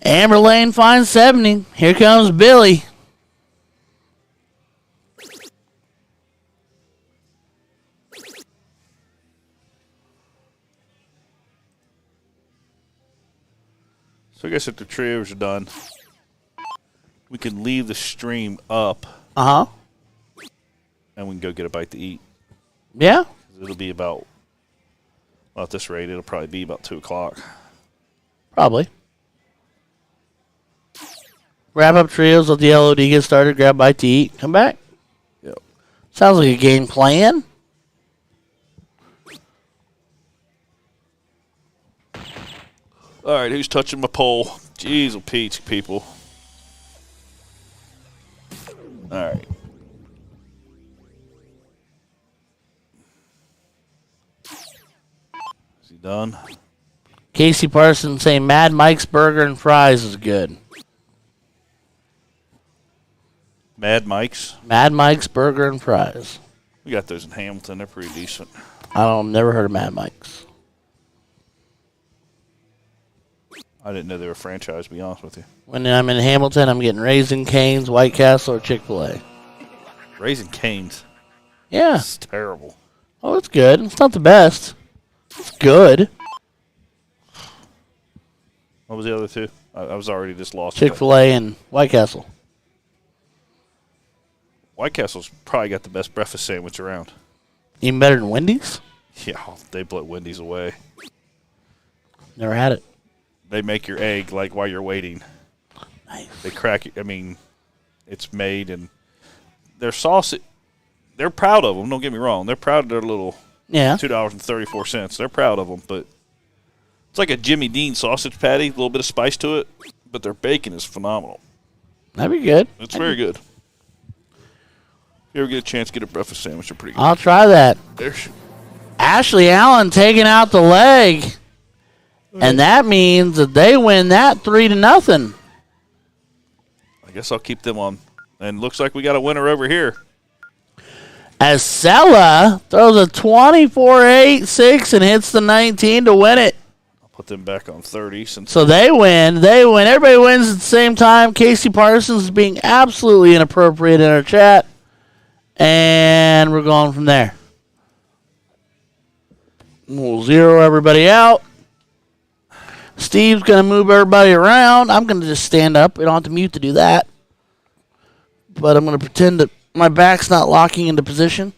Amber Lane finds 70. Here comes Billy. So I guess if the trios are done, we can leave the stream up. Uh-huh. And we can go get a bite to eat. Yeah. It'll be about, well, at this rate, it'll probably be about 2 o'clock. Probably. Wrap up trios, let the LOD get started, grab a bite to eat, come back. Yep. Sounds like a game plan. All right, who's touching my pole? Jeez, oh, Peach, people. All right. Is he done? Casey Parsons saying Mad Mike's Burger and Fries is good. Mad Mike's? Mad Mike's Burger and Fries. We got those in Hamilton. They're pretty decent. Never heard of Mad Mike's. I didn't know they were franchised, to be honest with you. When I'm in Hamilton, I'm getting Raising Cane's, White Castle, or Chick-fil-A. Raising Cane's. Yeah. It's terrible. Oh, it's good. It's not the best. It's good. What was the other two? I was already just lost. Chick-fil-A and White Castle. White Castle's probably got the best breakfast sandwich around. Even better than Wendy's? Yeah, they blow Wendy's away. Never had it. They make your egg like while you're waiting. Nice. They crack it. I mean, it's made and their sauce. They're proud of them. Don't get me wrong. They're proud of their little $2.34. They're proud of them, but it's like a Jimmy Dean sausage patty, a little bit of spice to it. But their bacon is phenomenal. That'd be good. It's very good. If you ever get a chance to get a breakfast sandwich, they're pretty good. I'll try that. There's Ashley Allen taking out the leg. And that means that they win that 3-0. I guess I'll keep them on. And looks like we got a winner over here. As Sella throws a 24-8-6 and hits the 19 to win it. I'll put them back on 30. So they win. They win. Everybody wins at the same time. Casey Parsons is being absolutely inappropriate in our chat. And we're going from there. We'll zero everybody out. Steve's going to move everybody around. I'm going to just stand up. We don't have to mute to do that. But I'm going to pretend that my back's not locking into position.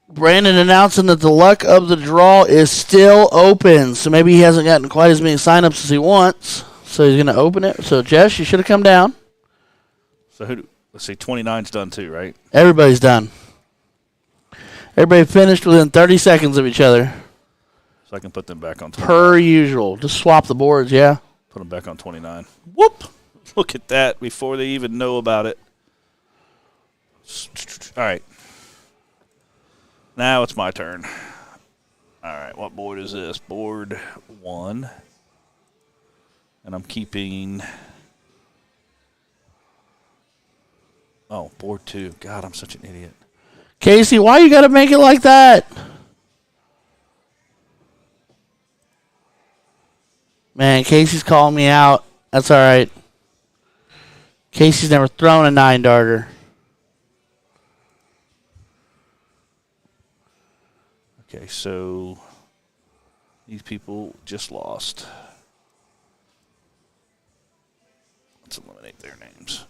Brandon announcing that the luck of the draw is still open. So maybe he hasn't gotten quite as many signups as he wants. So he's going to open it. So, Jess, you should have come down. So, let's see, 29's done too, right? Everybody's done. Everybody finished within 30 seconds of each other. So I can put them back on 29. Per usual. Just swap the boards, yeah? Put them back on 29. Whoop! Look at that before they even know about it. All right. Now it's my turn. All right, what board is this? Board 1. And I'm keeping... Oh, board 2. God, I'm such an idiot. Casey, why you got to make it like that? Man, Casey's calling me out. That's all right. Casey's never thrown a 9-darter. Okay, so these people just lost. Let's eliminate their names.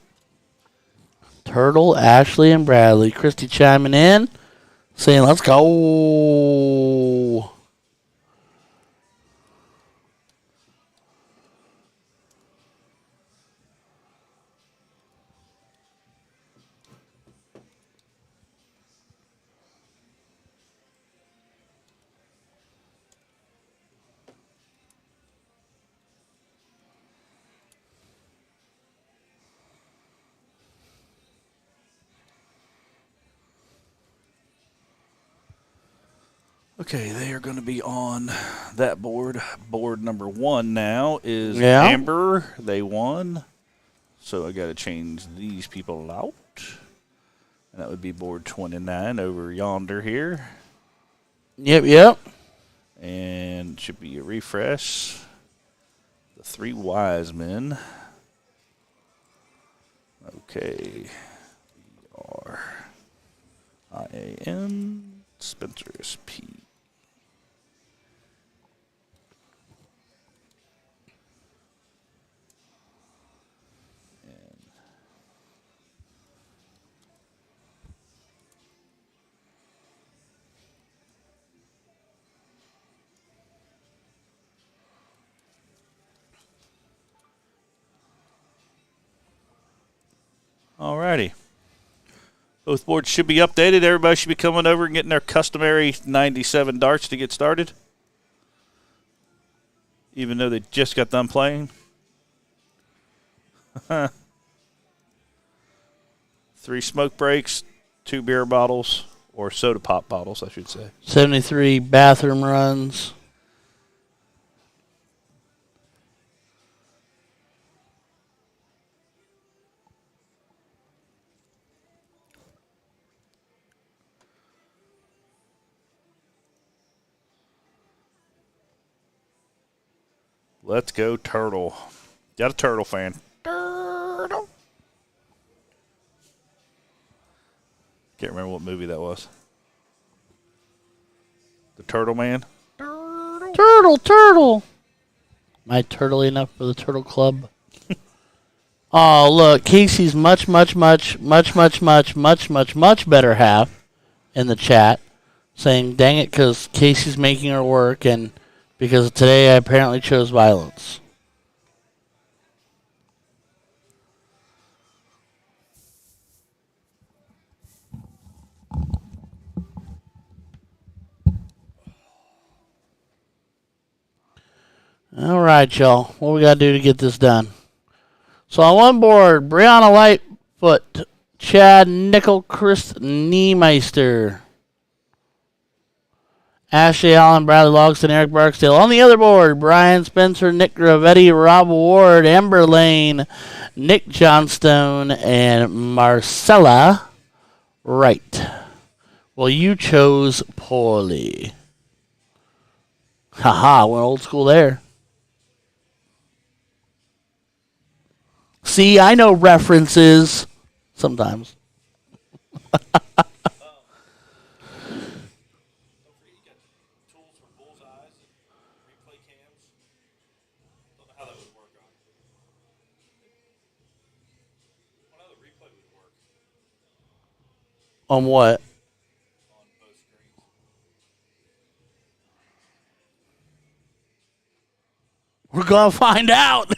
Turtle, Ashley, and Bradley. Christy chiming in, saying, let's go. Okay, they are going to be on that board. Board number 1 now is Yeah. Amber. They won. So I got to change these people out. And that would be board 29 over yonder here. Yep. And should be a refresh. The 3 wise men. Okay. R-I-A-N. Spencer is P. Alrighty. Both boards should be updated. Everybody should be coming over and getting their customary 97 darts to get started. Even though they just got done playing. 3 smoke breaks, 2 beer bottles, or soda pop bottles, I should say. 73 bathroom runs. Let's go Turtle. Got a Turtle fan. Turtle. Can't remember what movie that was. The Turtle Man. Turtle. Am I turtle enough for the Turtle Club? Oh, look, Casey's much better half in the chat saying, dang it, because Casey's making her work, and because today I apparently chose violence. All right, y'all. What we got to do to get this done? So on one board, Brianna Lightfoot, Chad Nickel, Chris Niemeister, Ashley Allen, Bradley Logston, Eric Barksdale. On the other board, Brian Spencer, Nick Gravetti, Rob Ward, Amber Lane, Nick Johnstone, and Marcella Wright. Well, you chose poorly. Haha, went old school there. See, I know references sometimes. On what? We're going to find out.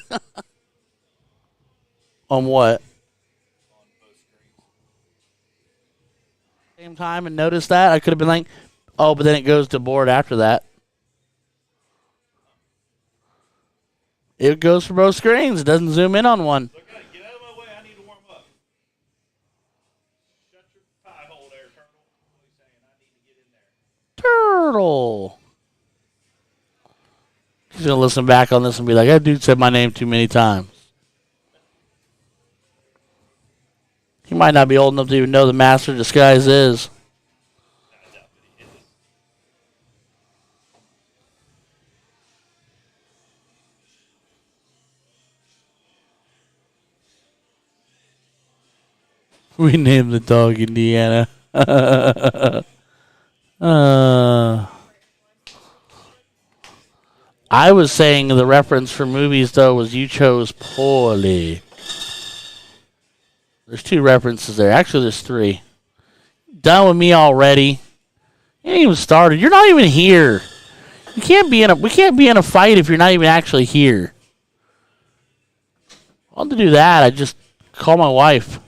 On what? Same time and notice that? I could have been like, oh, but then it goes to board after that. It goes for both screens. It doesn't zoom in on one. Okay, get out of my way. I need to warm up. Shut your pie hole there, Turtle. What are you saying? I need to get in there. Turtle. He's going to listen back on this and be like, that dude said my name too many times. He might not be old enough to even know the Master Disguise is. We named the dog Indiana. I was saying the reference for movies, though, was you chose poorly. There's 2 references there. Actually, there's 3. Done with me already. You ain't even started. You're not even here. We can't be in a fight if you're not even actually here. I want to do that. I just call my wife.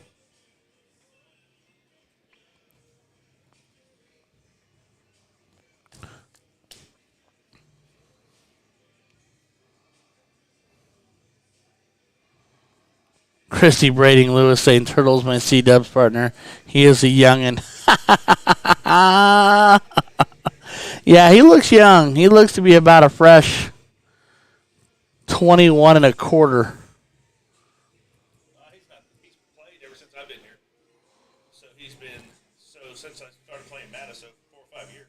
Christy Brading Lewis saying Turtle's my C-Dubs partner. He is a youngin'. Yeah, he looks young. He looks to be about a fresh 21 and a quarter. He's played ever since I've been here. Since I started playing MADA, so 4 or 5 years.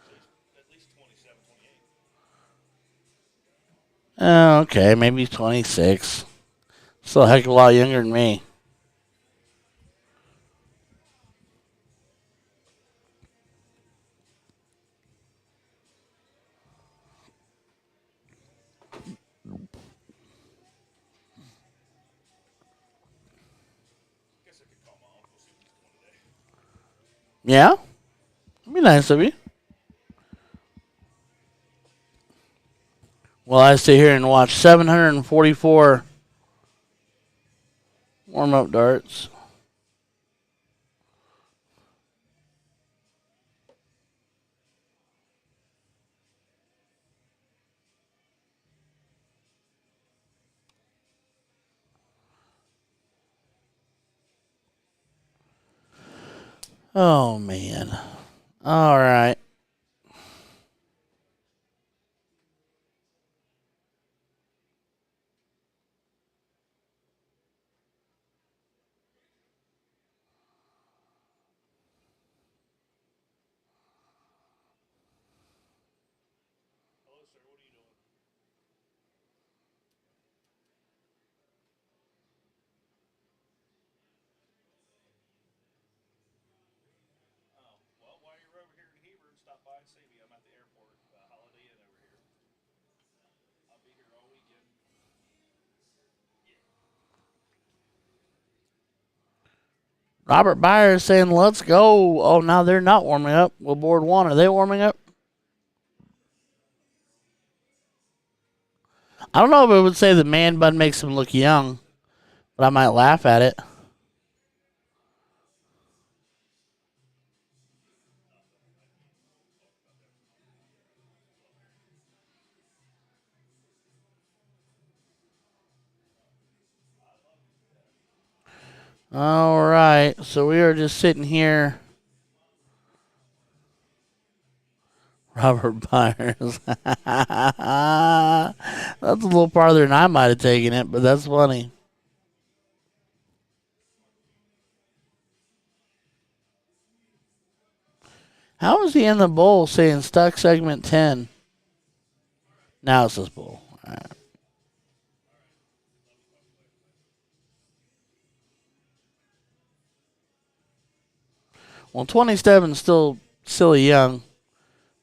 So he's at least 27, 28. Oh, okay, maybe he's 26. Still a heck of a lot younger than me. Yeah? That'd be nice of you. Well, I stay here and watch 744 warm-up darts. Oh, man. All right. Robert Byers saying, let's go. Oh, now they're not warming up. Well, board 1, are they warming up? I don't know if it would say the man bun makes him look young, but I might laugh at it. All right, so we are just sitting here. Robert Byers. That's a little farther than I might have taken it, but that's funny. How is he in the bowl saying stuck segment 10? Now it says bowl. All right. Well, 27 is still silly young.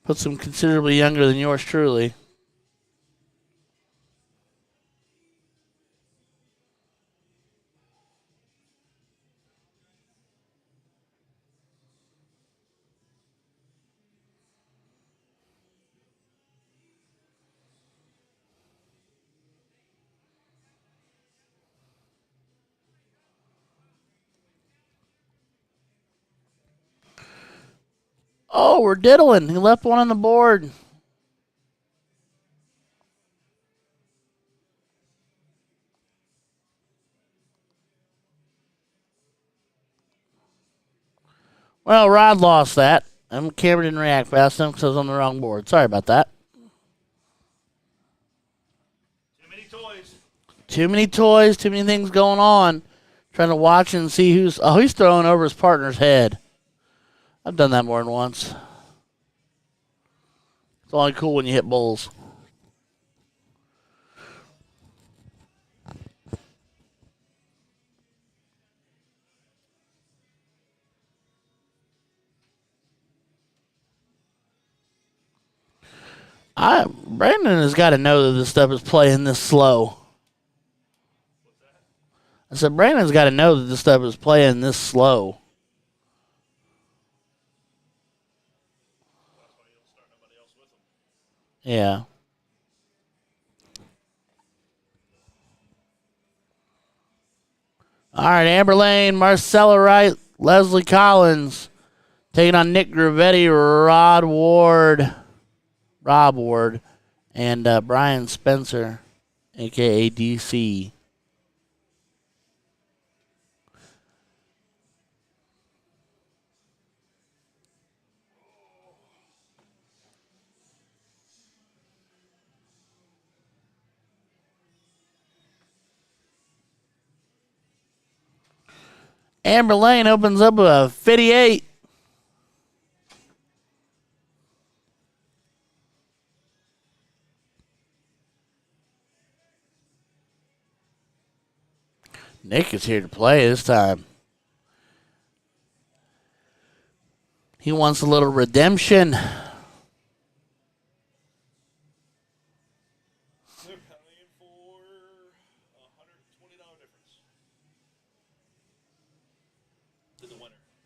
Puts him considerably younger than yours truly. Oh, we're diddling. He left one on the board. Well, Rod lost that. And Cameron didn't react fast enough because I was on the wrong board. Sorry about that. Too many toys. Too many toys, too many things going on. Trying to watch and see who's... Oh, he's throwing over his partner's head. I've done that more than once. It's only cool when you hit bulls. Brandon has got to know that this stuff is playing this slow. I said, Brandon's got to know that this stuff is playing this slow. Yeah. All right, Amber Lane, Marcella Wright, Leslie Collins taking on Nick Gravetti, Rob Ward, and Brian Spencer, a.k.a. DC. Amber Lane opens up a 58. Nick is here to play this time. He wants a little redemption.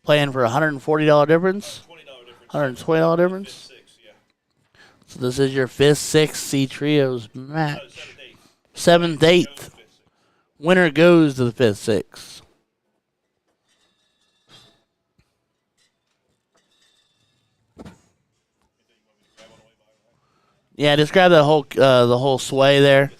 Playing for $140 difference? $120 difference? So this is your 5th, 6th C Trios match. 7th, 8th. Winner goes to the 5th, 6th. Yeah, just grab the whole sway there.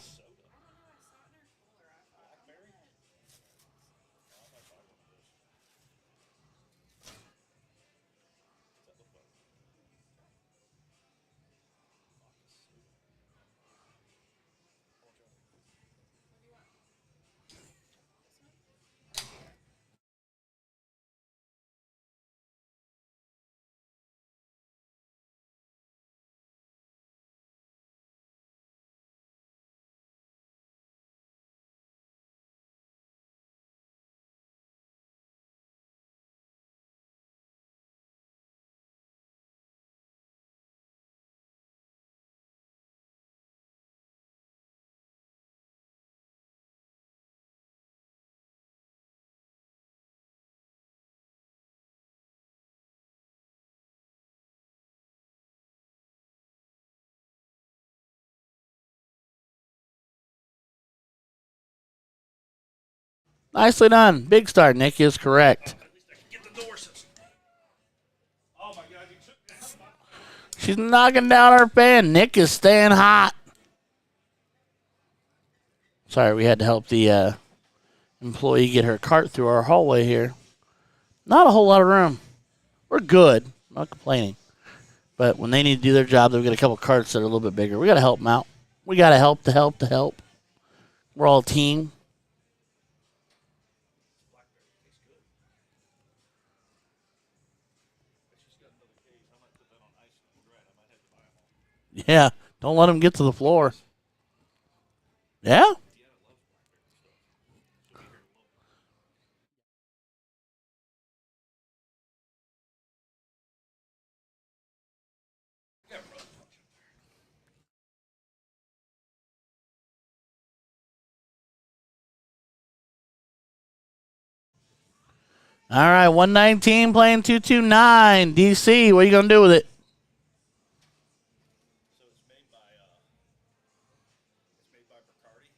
Nicely done. Big star. Nick is correct. At least I can get the door. Oh my God! You took that. She's knocking down our fan. Nick is staying hot. Sorry, we had to help the employee get her cart through our hallway here. Not a whole lot of room. We're good. Not complaining. But when they need to do their job, they've got a couple carts that are a little bit bigger. We got to help them out. We got to help to help to help. We're all a team. Yeah, don't let them get to the floor. Yeah? All right, 119 playing 229. DC, what are you going to do with it? So it's made by Bacardi.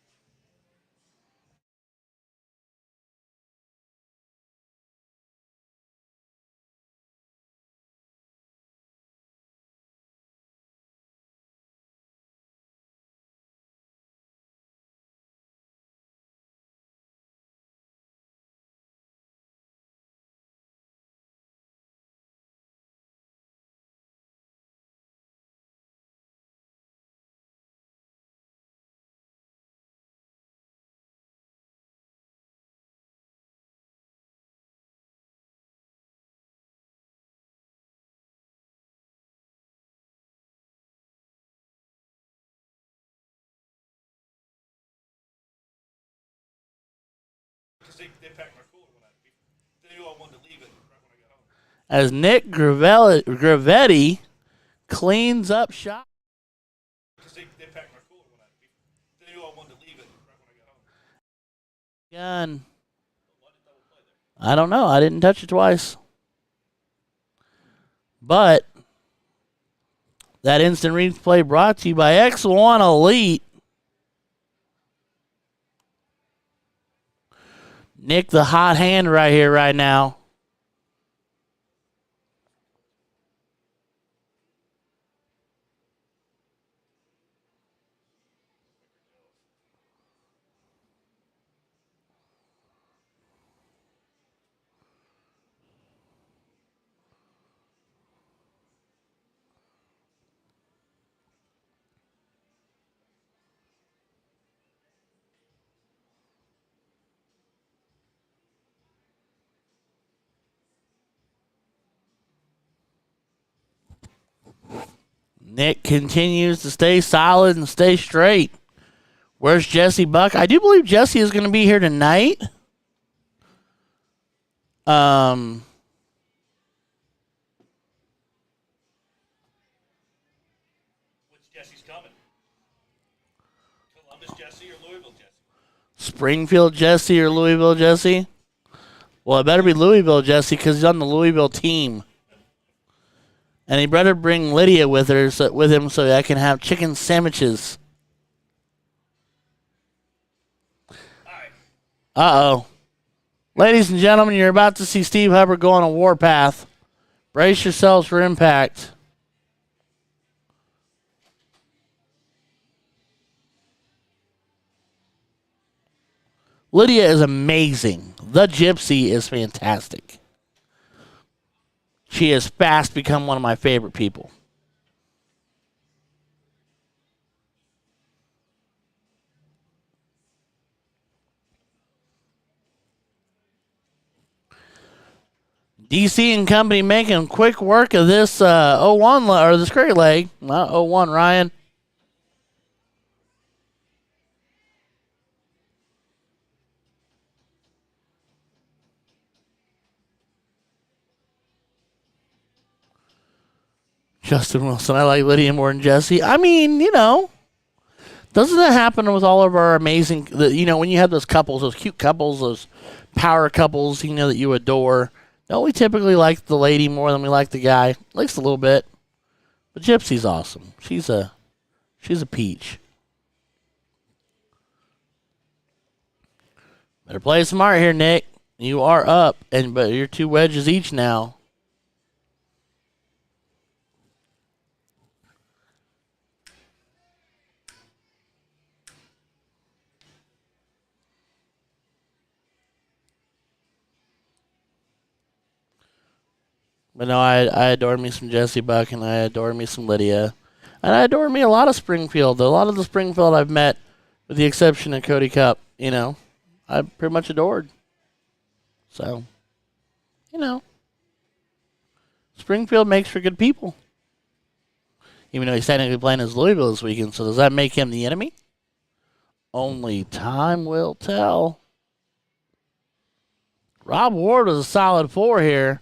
Because they packed my cooler when they knew I wanted to leave it right when I got home. As Nick Gravetti cleans up shop. Because they packed my cooler when they knew I wanted to leave it right when I got home. Gun. I don't know. I didn't touch it twice. But that instant replay brought to you by X1 Elite. Nick, the hot hand right here, right now. Nick continues to stay solid and stay straight. Where's Jesse Buck? I do believe Jesse is going to be here tonight. When's Jesse's coming? Columbus Jesse or Louisville Jesse? Springfield Jesse or Louisville Jesse? Well, it better be Louisville Jesse because he's on the Louisville team. And he better bring Lydia with him so I can have chicken sandwiches. Uh-oh. Ladies and gentlemen, you're about to see Steve Hubbard go on a warpath. Brace yourselves for impact. Lydia is amazing. The Gypsy is fantastic. She has fast become one of my favorite people. DC and company making quick work of this 01 or this great leg. Not 01, Ryan. Justin Wilson, I like Lydia more than Jesse. I mean, doesn't that happen with all of our amazing, when you have those couples, those cute couples, those power couples, that you adore. Don't we typically like the lady more than we like the guy? At least a little bit. But Gypsy's awesome. She's a peach. Better play smart here, Nick. You are up, but you're 2 wedges each now. But no, I adore me some Jessie Buck, and I adore me some Lydia. And I adore me a lot of Springfield. A lot of the Springfield I've met, with the exception of Cody Cup, I pretty much adored. So, Springfield makes for good people. Even though he's technically playing as Louisville this weekend, so does that make him the enemy? Only time will tell. Rob Ward was a solid 4 here.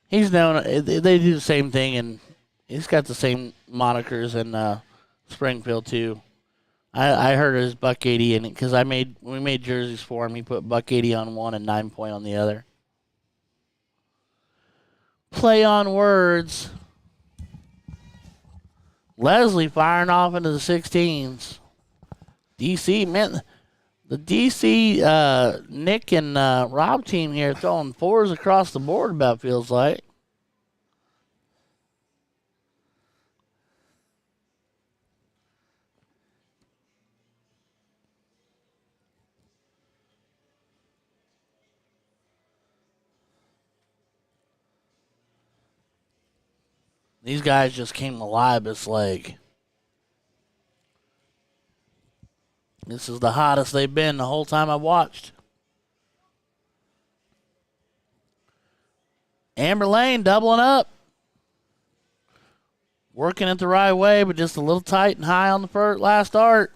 He's known, they do the same thing, and he's got the same monikers in Springfield, too. I heard his Buck 80 in it, because we made jerseys for him. He put Buck 80 on one and 9 Point on the other. Play on words. Leslie firing off into the 16s. DC, man, the DC Nick and Rob team here throwing 4s across the board, about feels like. These guys just came alive this leg. This is the hottest they've been the whole time I've watched. Amber Lane doubling up. Working it the right way, but just a little tight and high on the last dart.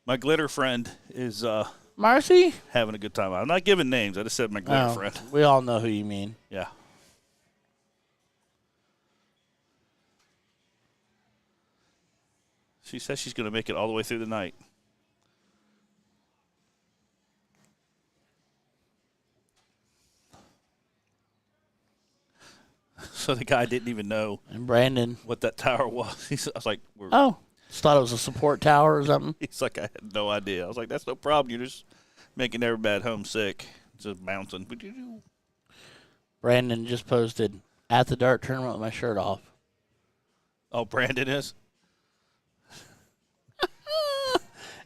My glitter friend is Marcy? Having a good time. I'm not giving names. I just said my glitter friend. We all know who you mean. Yeah. She says she's going to make it all the way through the night. So the guy didn't even know. And Brandon. What that tower was. I was like, just thought it was a support tower or something. He's like, I had no idea. I was like, that's no problem. You're just making everybody at home sick. It's a mountain. Brandon just posted at the dart tournament with my shirt off. Oh, Brandon is?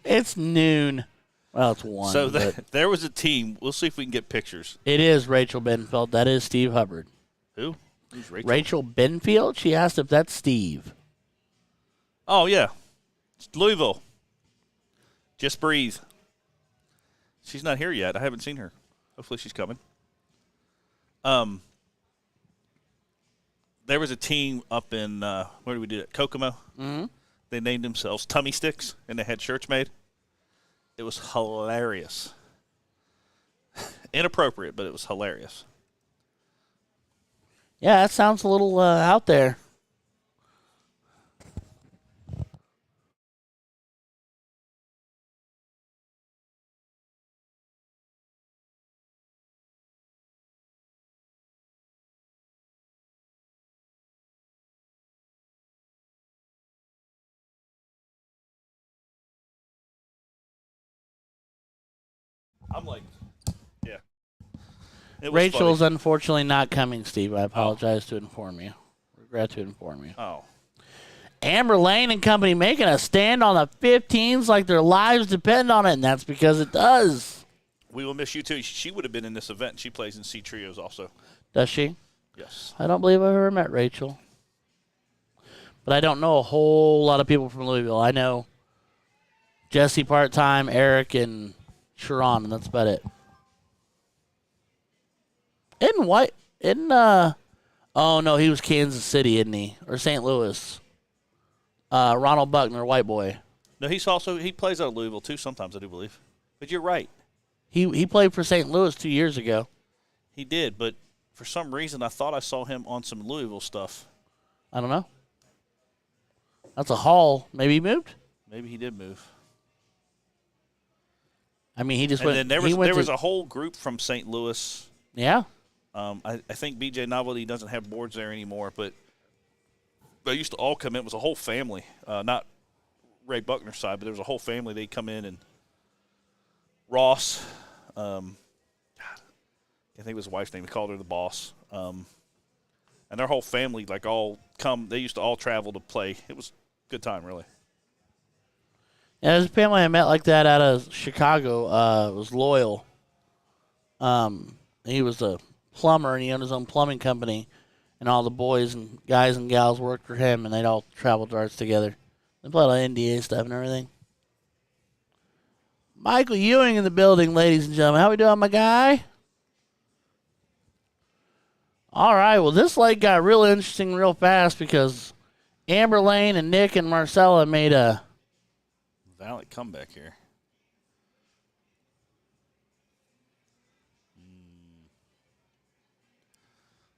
It's noon. Well, it's 1. So there was a team. We'll see if we can get pictures. It is Rachel Benfield. That is Steve Hubbard. Who? Who's Rachel? Rachel Benfield? She asked if that's Steve. Oh, yeah. It's Louisville. Just breathe. She's not here yet. I haven't seen her. Hopefully she's coming. There was a team up in, where did we do it? Kokomo. Mm-hmm. They named themselves Tummy Sticks, and they had shirts made. It was hilarious. Inappropriate, but it was hilarious. Yeah, that sounds a little out there. I'm like, yeah. Rachel's unfortunately not coming, Steve. I apologize to inform you. Regret to inform you. Oh. Amber Lane and company making a stand on the 15s like their lives depend on it, and that's because it does. We will miss you, too. She would have been in this event. She plays in C Trios also. Does she? Yes. I don't believe I've ever met Rachel. But I don't know a whole lot of people from Louisville. I know Jesse part-time, Eric, and Sharon, and that's about it. Oh, no, he was Kansas City, isn't he? Or St. Louis. Ronald Buckner, white boy. No, he plays out of Louisville, too, sometimes, I do believe. But you're right. He played for St. Louis 2 years ago. He did, but for some reason, I thought I saw him on some Louisville stuff. I don't know. That's a haul. Maybe he moved? Maybe he did move. I mean, he just and went. And then there was a whole group from St. Louis. Yeah. I think BJ Novelty doesn't have boards there anymore, but they used to all come in. It was a whole family. Not Ray Buckner's side, but there was a whole family. They come in and Ross, I think it was his wife's name. We called her the boss. And their whole family, like, all come. They used to all travel to play. It was a good time, really. Yeah, there's a family I met like that out of Chicago. It was Loyal. He was a plumber, and he owned his own plumbing company. And all the boys and guys and gals worked for him, and they'd all travel darts together. They played a lot of NDA stuff and everything. Michael Ewing in the building, ladies and gentlemen. How we doing, my guy? All right, well, this lake got real interesting real fast because Amber Lane and Nick and Marcella made a valiant comeback here.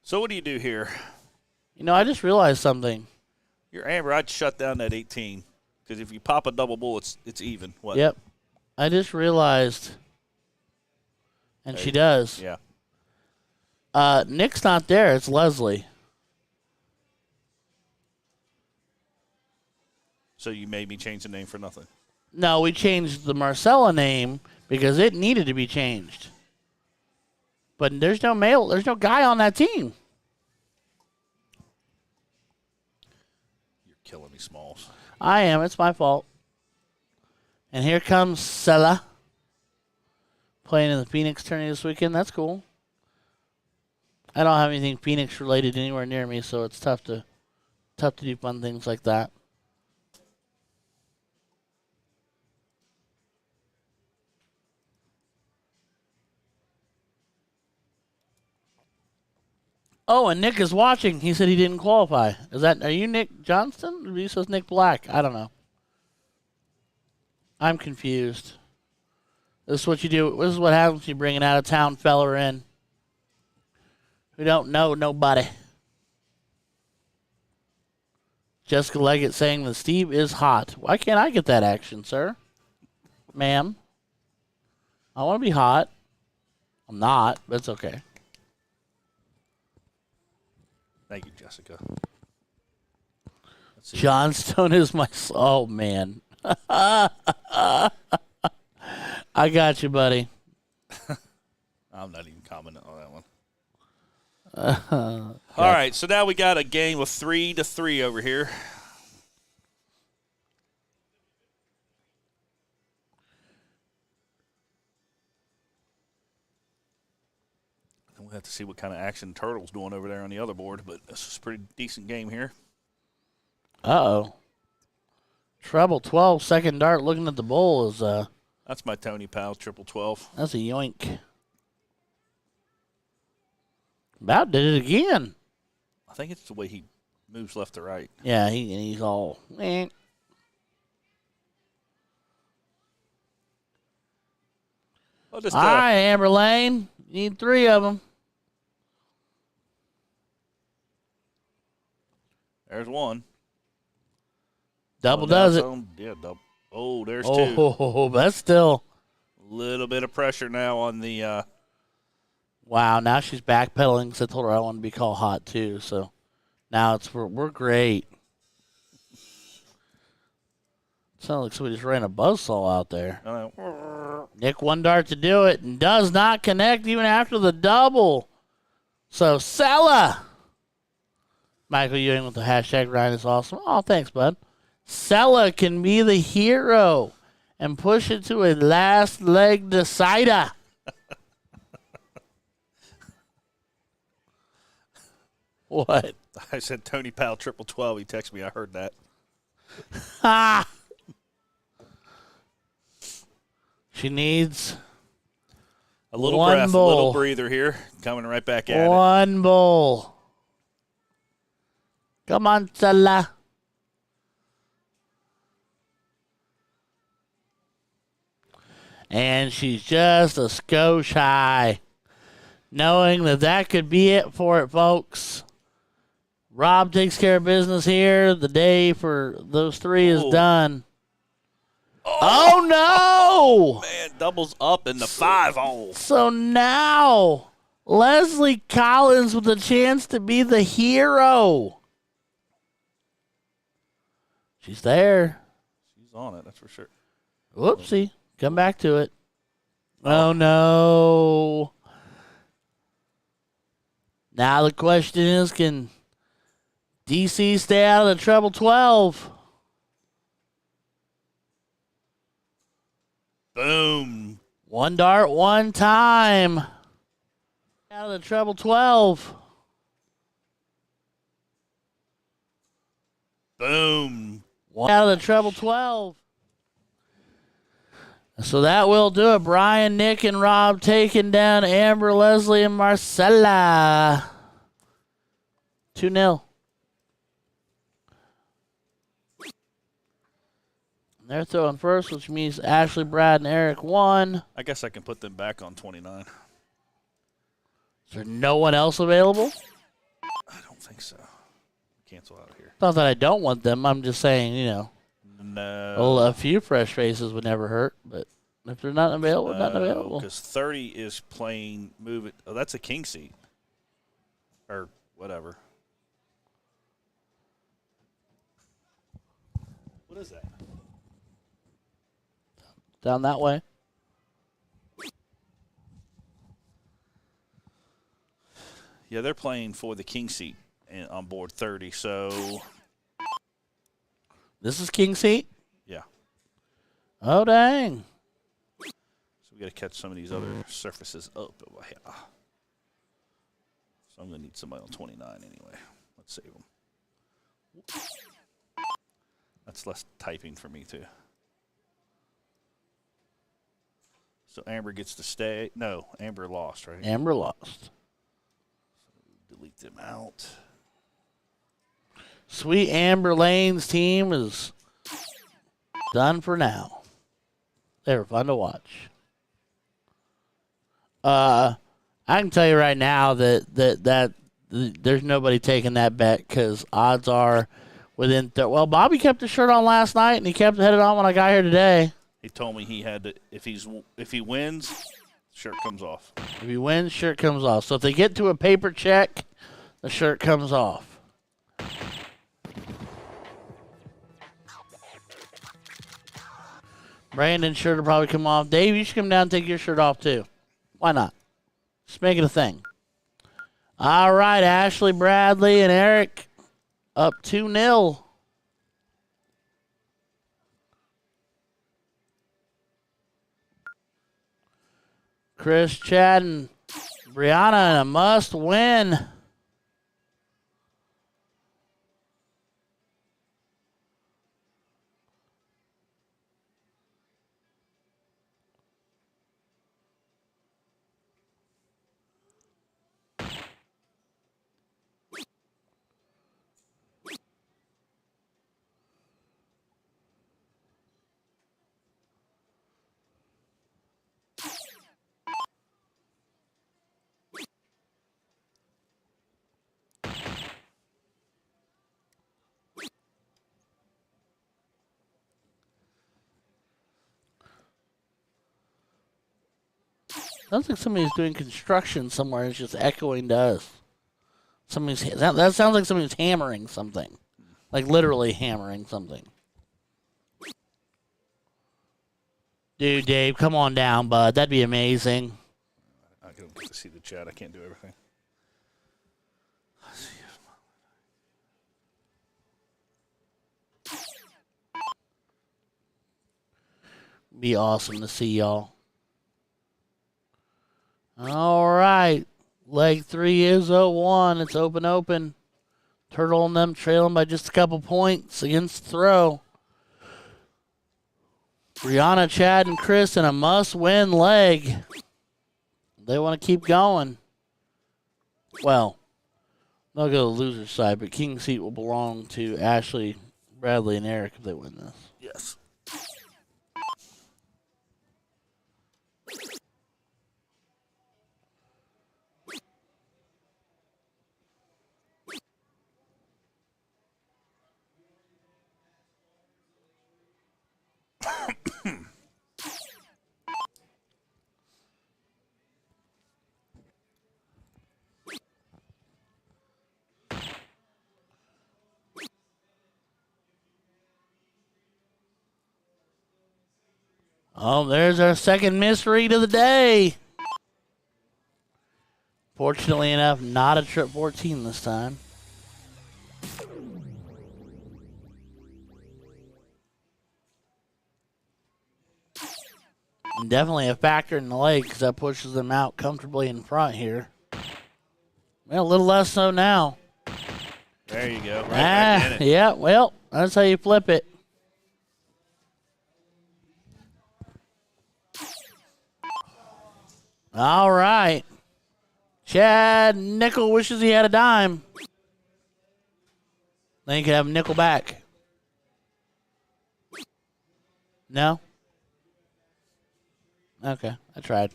So what do you do here? You know, I just realized something. Your Amber, I'd shut down that 18 because if you pop a double bull, it's even. What? Yep. I just realized, and hey. She does. Yeah. Nick's not there. It's Leslie. So you made me change the name for nothing. No, we changed the Marcella name because it needed to be changed. But there's no guy on that team. You're killing me, Smalls. I am. It's my fault. And here comes Sella playing in the Phoenix tourney this weekend. That's cool. I don't have anything Phoenix related anywhere near me, so it's tough to do fun things like that. Oh, and Nick is watching. He said he didn't qualify. Are you Nick Johnston? Or he says Nick Black. I don't know. I'm confused. This is what you do. This is what happens when you bring an out-of-town feller in who don't know nobody. Jessica Leggett saying that Steve is hot. Why can't I get that action, sir? Ma'am. I want to be hot. I'm not, but it's okay. Thank you, Jessica. Johnstone is my... Oh, man. I got you, buddy. I'm not even commenting on that one. All right, so now we got a game of 3-3 over here. And we'll have to see what kind of action Turtle's doing over there on the other board, but this is a pretty decent game here. Uh-oh. Treble 12, second dart looking at the bowl is... That's my Tony Powell, triple 12. That's a yoink. About did it again. I think it's the way he moves left to right. Yeah, he's all... Eh. Well, just, all right, Amber Lane. You need 3 of them. There's one. Double does it. Yeah, double. Oh, there's 2. Oh, that's still... A little bit of pressure now on the... Wow, now she's backpedaling because I told her I want to be called hot too. So now we're great. Sounds like somebody just ran a buzzsaw out there. Nick 1 dart to do it and does not connect even after the double. So Sella. Michael Ewing with the hashtag Ryan is awesome. Oh, thanks, bud. Sella can be the hero and push it to a last leg decider. What? I said Tony Powell, triple 12. He texted me. I heard that. Ha! She needs a little one breath, bowl. a little breather here. Coming right back at it. One bowl. Come on, Stella. And she's just a skosh high. Knowing that could be it for it, folks. Rob takes care of business here. The day for those 3 is done. Oh, no! Man, doubles up in the 5 hole. So now, Leslie Collins with a chance to be the hero. She's there. She's He's on it, that's for sure. Whoopsie. Come back to it. Oh, no. Now the question is, can DC stay out of the treble 12? Boom. One dart, one time. Out of the treble 12. Boom. One out of the treble 12. So that will do it. Brian, Nick, and Rob taking down Amber, Leslie, and Marcella. 2-0. They're throwing first, which means Ashley, Brad, and Eric won. I guess I can put them back on 29. Is there no one else available? I don't think so. Cancel out of here. Not that I don't want them. I'm just saying, No. A few fresh faces would never hurt. But if they're not available, not available. Because 30 is playing move it. Oh, that's a king seat. Or whatever. What is that? Down that way. Yeah, they're playing for the king seat on board 30. So This is king seat? yeah. Oh, dang. So we got to catch some of these other surfaces up. So I'm going to need somebody on 29 anyway. Let's save them. That's less typing for me, too. So Amber gets to stay. No, Amber lost, right? Amber lost. So delete them out. Sweet Amber Lane's team is done for now. They were fun to watch. I can tell you right now that there's nobody taking that bet because odds are within. Well, Bobby kept his shirt on last night and he kept it on when I got here today. He told me he had to. If he wins, shirt comes off. If he wins, shirt comes off. So if they get to a paper check, the shirt comes off. Brandon's shirt will probably come off. Dave, you should come down and take your shirt off too. Why not? Just make it a thing. All right, Ashley, Bradley, and Eric up 2-0. Chris, Chad, and Brianna in a must win. Sounds like somebody's doing construction somewhere. It's just echoing to us. That sounds like somebody's hammering something. Like literally hammering something. Dude, Dave, come on down, bud. That'd be amazing. I don't get to see the chat. I can't do everything. Be awesome to see y'all. All right. Leg 3 is 0-1. It's open. Turtle and them trailing by just a couple points against throw. Brianna, Chad, and Chris in a must-win leg. They want to keep going. Well, they'll go to the loser's side, but King seat will belong to Ashley, Bradley, and Eric if they win this. Yes. Oh, there's our second misread of the day. Fortunately enough, not a trip 14 this time. And definitely a factor in the leg because that pushes them out comfortably in front here. Well, a little less so now. There you go. Right in it. Yeah, well, that's how you flip it. All right. Chad Nickel wishes he had a dime. Then he could have a nickel back. No? Okay, I tried.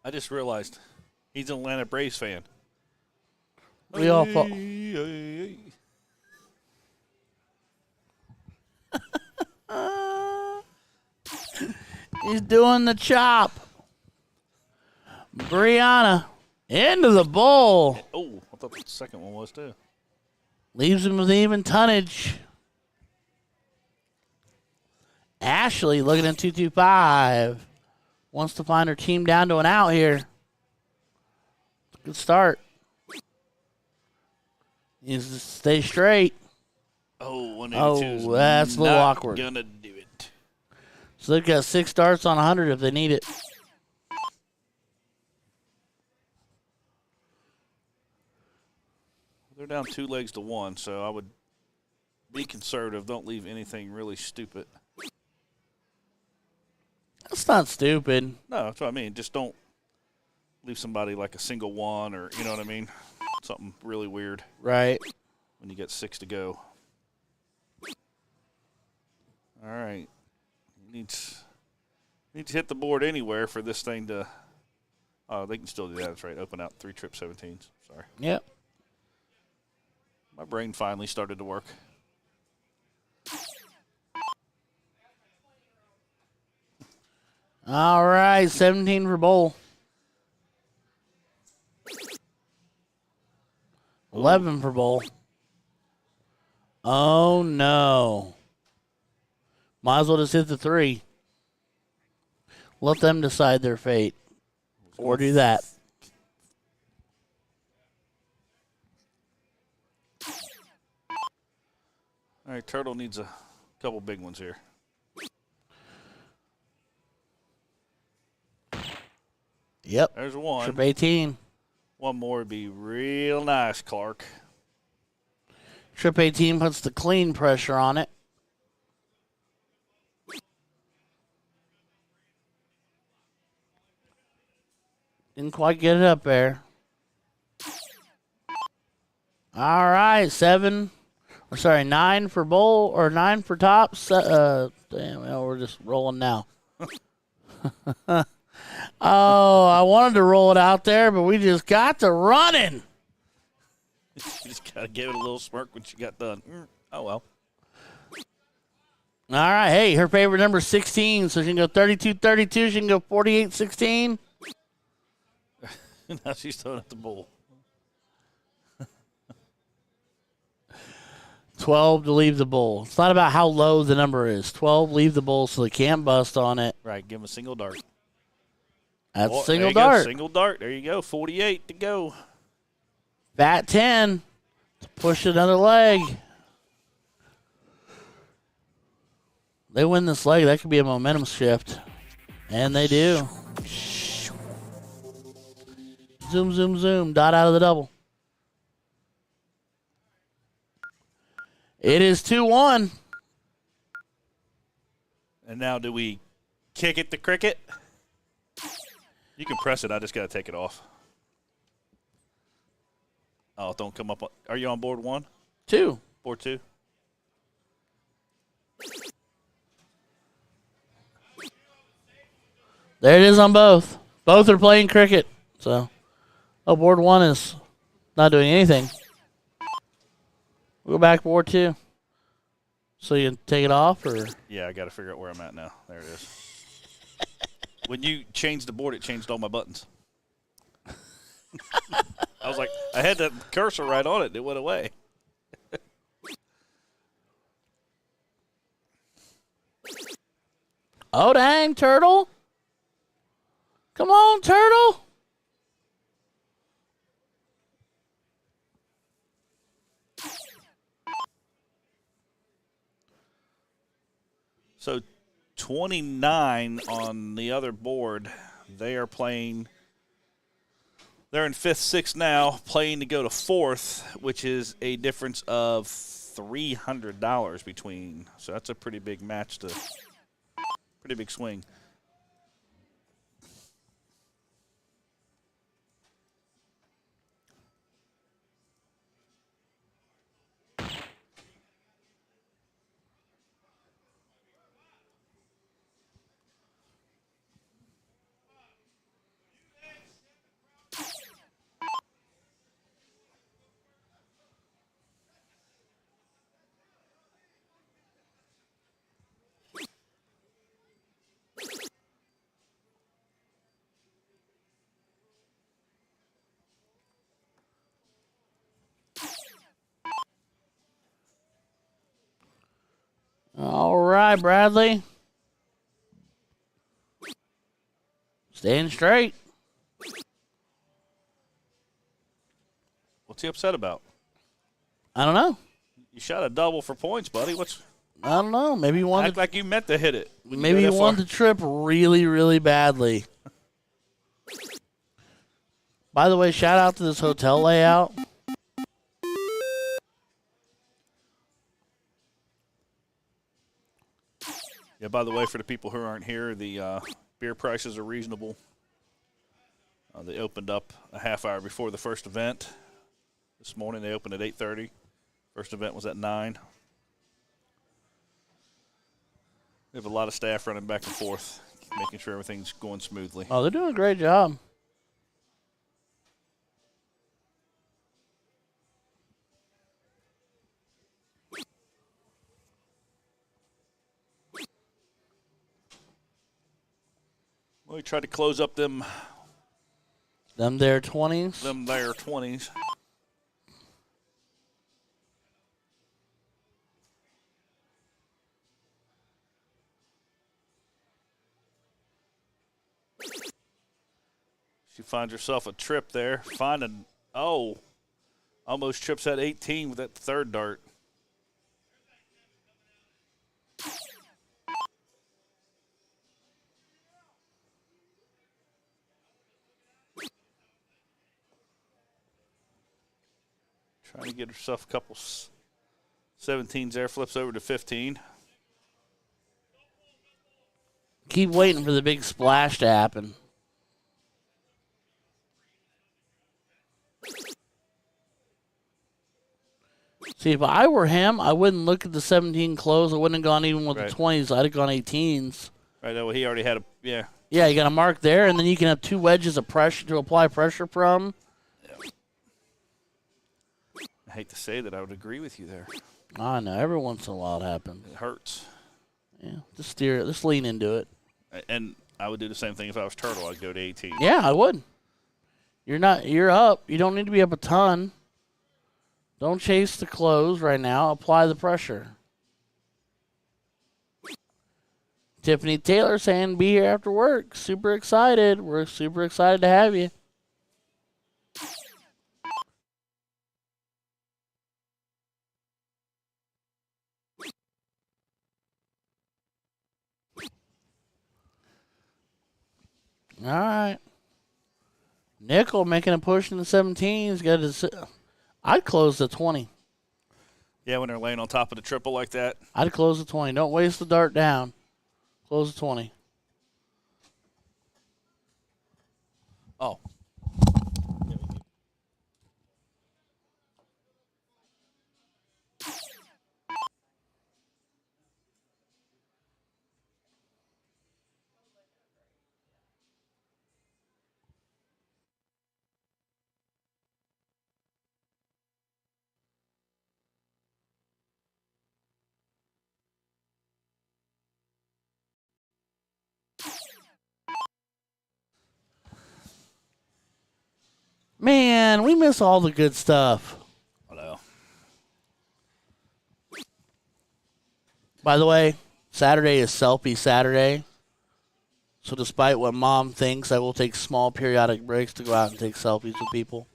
I just realized he's an Atlanta Braves fan. We all fall. He's doing the chop. Brianna into the bowl. Oh, I thought the second one was too. Leaves him with even tonnage. Ashley looking at 225. Wants to find her team down to an out here. Good start. Needs to stay straight. Oh, 182. Oh, that's a little awkward. Gonna do it. So they've got 6 starts on 100 if they need it. They're down 2 legs to 1, so I would be conservative. Don't leave anything really stupid. That's not stupid. No, that's what I mean. Just don't leave somebody like a single 1 or, you know what I mean? Something really weird. Right. When you get 6 to go. All right. You need to hit the board anywhere for this thing to. Oh, they can still do that. That's right. Open out 3 trip 17s. Sorry. Yep. My brain finally started to work. All right, 17 for bowl. 11 for bowl. Oh, no. Might as well just hit the 3. Let them decide their fate. Or do that. All right, Turtle needs a couple big ones here. Yep. There's one. Trip 18. One more would be real nice, Clark. Trip 18 puts the clean pressure on it. Didn't quite get it up there. All right, 9 for bowl or 9 for tops. Damn, well, we're just rolling now. Oh, I wanted to roll it out there, but we just got to running. You just got to give it a little smirk when she got done. Oh, well. All right, hey, her favorite number is 16, so she can go 32-32. She can go 48-16. Now she's throwing at the bull. 12 to leave the bowl. It's not about how low the number is. 12, leave the bowl so they can't bust on it. Right, give him a single dart. That's Oh, single there you dart. go, single dart. There you go. 48 to go. Bat 10 to push another leg. They win this leg. That could be a momentum shift. And they do. Zoom, zoom, zoom. Dot out of the double. It is 2-1. And now do we kick it to cricket? You can press it. I just got to take it off. Oh, don't come up. Are you on board 1? 2. Board 2? There it is on both. Both are playing cricket. So, board 1 is not doing anything. We'll go back to board 2. So you can take it off, or? Yeah, I got to figure out where I'm at now. There it is. When you changed the board, it changed all my buttons. I was like, I had the cursor right on it. And it went away. Oh, dang, turtle. Come on, turtle. So 29 on the other board. They are playing. They're in 5th, 6th now, playing to go to 4th, which is a difference of $300 between. So that's a pretty big match pretty big swing. All right, Bradley. Staying straight. What's he upset about? I don't know. You shot a double for points, buddy. I don't know. Maybe he Act wanted. like you meant to hit it. Maybe he wanted the trip really, really badly. By the way, shout out to this hotel layout. Yeah, by the way, for the people who aren't here, the beer prices are reasonable. They opened up a half hour before the first event. This morning they opened at 8:30. First event was at 9. We have a lot of staff running back and forth, making sure everything's going smoothly. Oh, they're doing a great job. Well, we tried to close up them there 20s. Them there 20s. She finds herself a trip there. Almost trips at 18 with that third dart. Trying to get herself a couple 17s there. Flips over to 15. Keep waiting for the big splash to happen. See, if I were him, I wouldn't look at the 17 close. I wouldn't have gone even with the 20s. I'd have gone 18s. Right, well, he already had Yeah, you got a mark there, and then you can have 2 wedges of pressure to apply pressure from. Yeah. I hate to say that I would agree with you there. I know. Every once in a while it happens. It hurts. Yeah, just steer it. Just lean into it. And I would do the same thing if I was Turtle. I'd go to 18. Yeah, I would. You're up. You don't need to be up a ton. Don't chase the close right now. Apply the pressure. Tiffany Taylor saying be here after work. Super excited. We're super excited to have you. All right. Nickel making a push in the 17s. Got to. I'd close the 20. Yeah, when they're laying on top of the triple like that. I'd close the 20. Don't waste the dart down. Close the 20. Oh. Man, we miss all the good stuff? I know. By the way, Saturday is Selfie Saturday. So despite what Mom thinks, I will take small periodic breaks to go out and take selfies with people.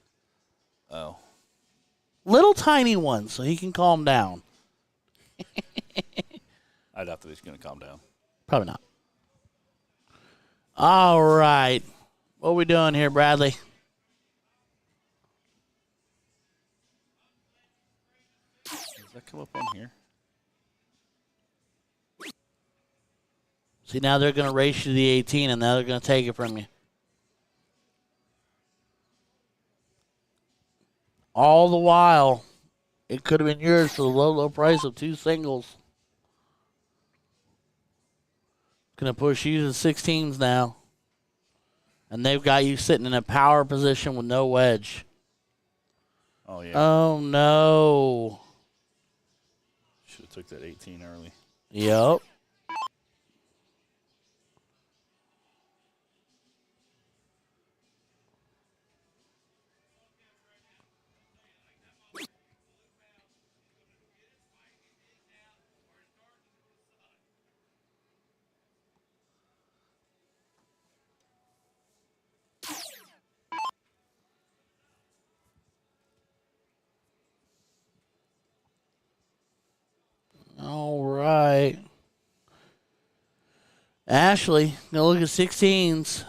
Oh. Little tiny ones, so he can calm down. I doubt that he's going to calm down. Probably not. All right. What are we doing here, Bradley? Does that come up on here? See, now they're going to race you to the 18, and now they're going to take it from you. All the while, it could have been yours for the low, low price of 2 singles. Going to push you to the 16s now. And they've got you sitting in a power position with no wedge. Oh, yeah. Oh, no. Should have took that 18 early. Yep. All right. Ashley, gonna look at 16s.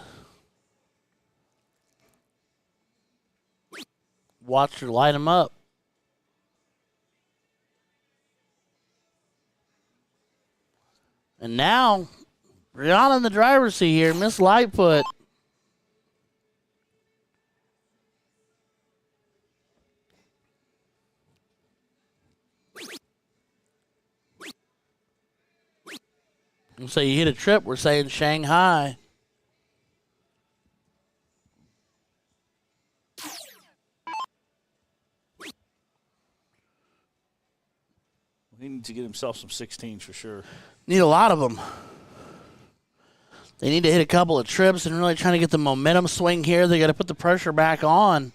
Watch her light them up. And now, Brianna in the driver's seat here. Miss Lightfoot. And so you hit a trip, we're saying Shanghai. He needs to get himself some 16s for sure. Need a lot of them. They need to hit a couple of trips and really trying to get the momentum swing here. They got to put the pressure back on.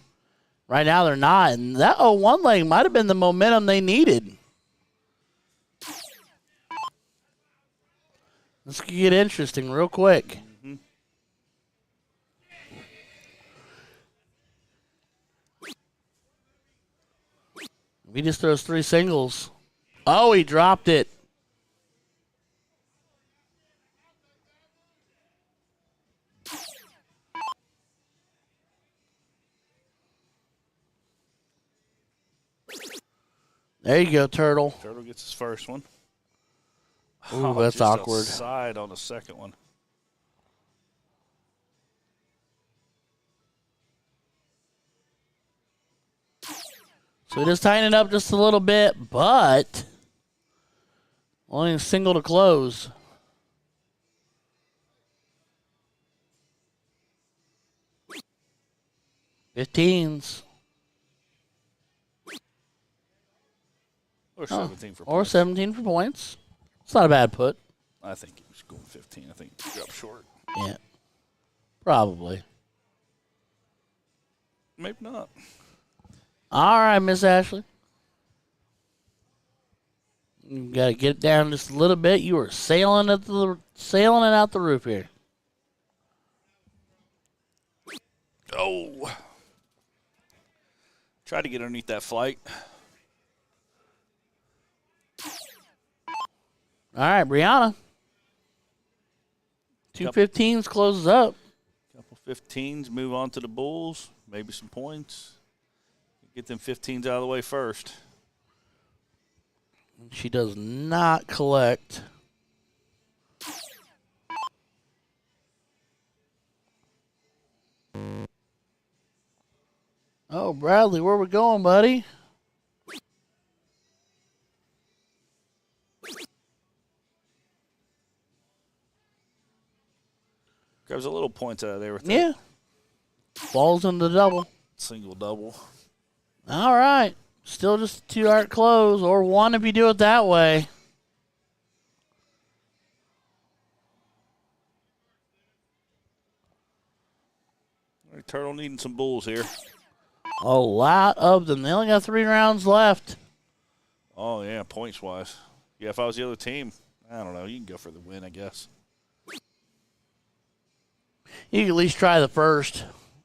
Right now they're not. And that 0-1 leg might have been the momentum they needed. This could get interesting real quick. Mm-hmm. If he just throws 3 singles. Oh, he dropped it. There you go, Turtle. Turtle gets his first one. Ooh, that's just awkward. Side on the second one. So just tighten it up just a little bit, but only a single to close. $15s. Or 17 for points. Or 17 for points. It's not a bad put. I think he was going 15. I think he dropped short. Yeah. Probably. Maybe not. All right, Miss Ashley. You got to get it down just a little bit. You are sailing it out the roof here. Oh. Try to get underneath that flight. All right, Brianna. 2 15s closes up. Couple 15s, move on to the Bulls. Maybe some points. Get them 15s out of the way first. She does not collect. Oh, Bradley, where we going, buddy? Grabs a little points out of there with that. Yeah. Falls in the double. Single double. All right. Still just a 2-art close, or 1 if you do it that way. Turtle needing some bulls here. A lot of them. They only got 3 rounds left. Oh, yeah, points-wise. Yeah, if I was the other team, I don't know. You can go for the win, I guess. You can at least try the first.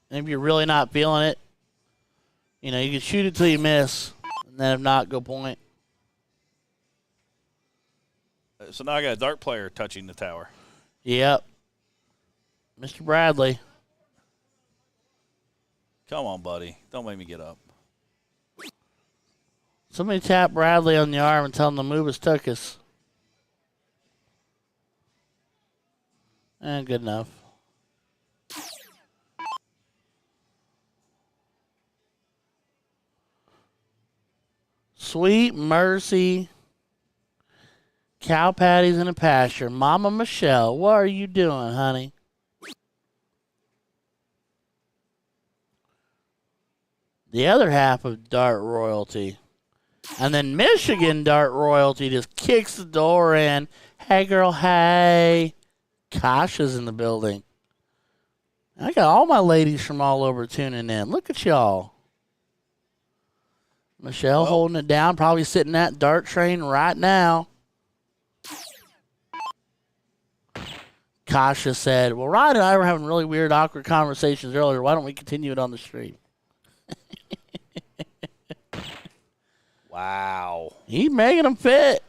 And if you're really not feeling it, you can shoot it till you miss. And then if not, go point. So now I got a dart player touching the tower. Yep. Mr. Bradley. Come on, buddy. Don't make me get up. Somebody tap Bradley on the arm and tell him to move his tuchus. Good enough. Sweet mercy. Cow patties in a pasture. Mama Michelle, what are you doing, honey? The other half of Dart Royalty. And then Michigan Dart Royalty just kicks the door in. Hey, girl, hey. Kasha's in the building. I got all my ladies from all over tuning in. Look at y'all. Michelle holding it down, probably sitting that dart train right now. Kasha said, well, Ryan and I were having really weird, awkward conversations earlier. Why don't we continue it on the stream? Wow. He's making them fit.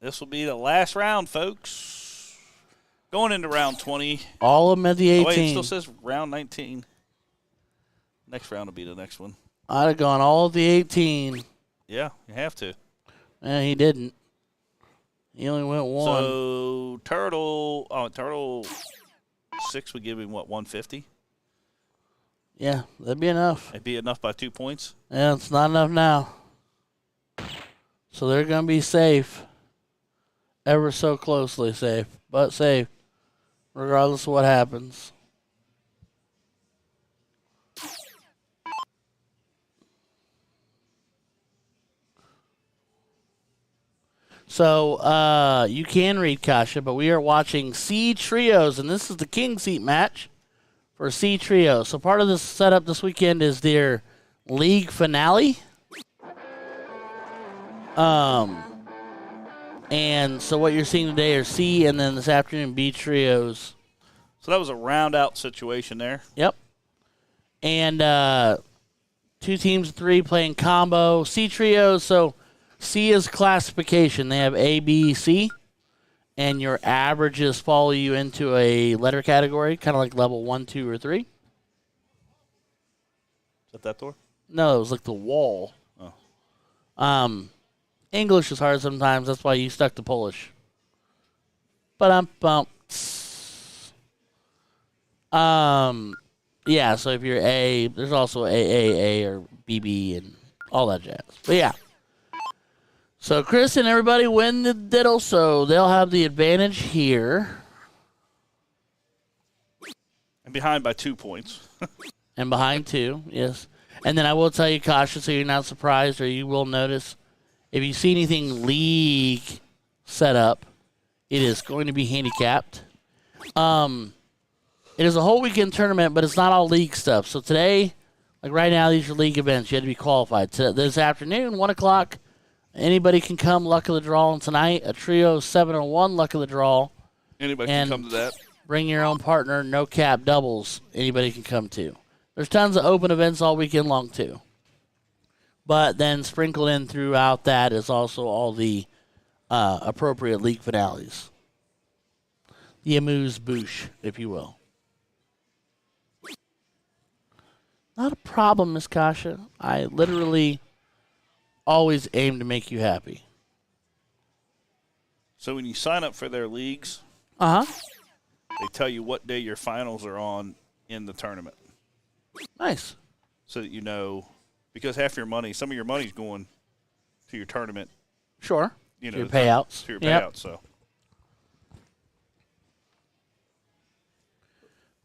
This will be the last round, folks. Going into round 20. All of them at the 18. Oh, wait, it still says round 19. Next round will be the next one. I'd have gone all of the 18. Yeah, you have to. He didn't. He only went 1. So, Turtle 6 would give him, what, 150? Yeah, that'd be enough. It'd be enough by 2 points? Yeah, it's not enough now. So they're going to be safe. Ever so closely safe. But safe. Regardless of what happens. So, you can read Kasha, but we are watching C Trios, and this is the King Seat match for C Trio. So part of this setup this weekend is their league finale. And so what you're seeing today are C, and then this afternoon B Trios. So that was a round-out situation there. Yep. And 2 teams of 3 playing combo. C Trios, so C is classification. They have A, B, C, and your averages follow you into a letter category, kind of like level 1, 2, or 3. Is that door? No, it was like the wall. Oh. English is hard sometimes. That's why you stuck to Polish. But yeah. So if you're A, there's also A or BB and all that jazz. But yeah. So Chris and everybody win the diddle, so they'll have the advantage here. And behind by 2 points. And behind 2, yes. And then I will tell you, Kasha, so you're not surprised, or you will notice, if you see anything league set up, it is going to be handicapped. It is a whole weekend tournament, but it's not all league stuff. So today, like right now, these are league events. You had to be qualified. This afternoon, 1 o'clock, anybody can come. Luck of the draw. And tonight, a trio 701 luck of the draw. Anybody can come to that. Bring your own partner, no cap doubles. Anybody can come to. There's tons of open events all weekend long, too. But then sprinkled in throughout that is also all the appropriate league finales. The amuse-bouche, if you will. Not a problem, Miss Kasha. I literally always aim to make you happy. So when you sign up for their leagues, they tell you what day your finals are on in the tournament. Nice. So that you know, because half your money, some of your money's going to your tournament. Sure. You know, your payouts. To your payouts, so.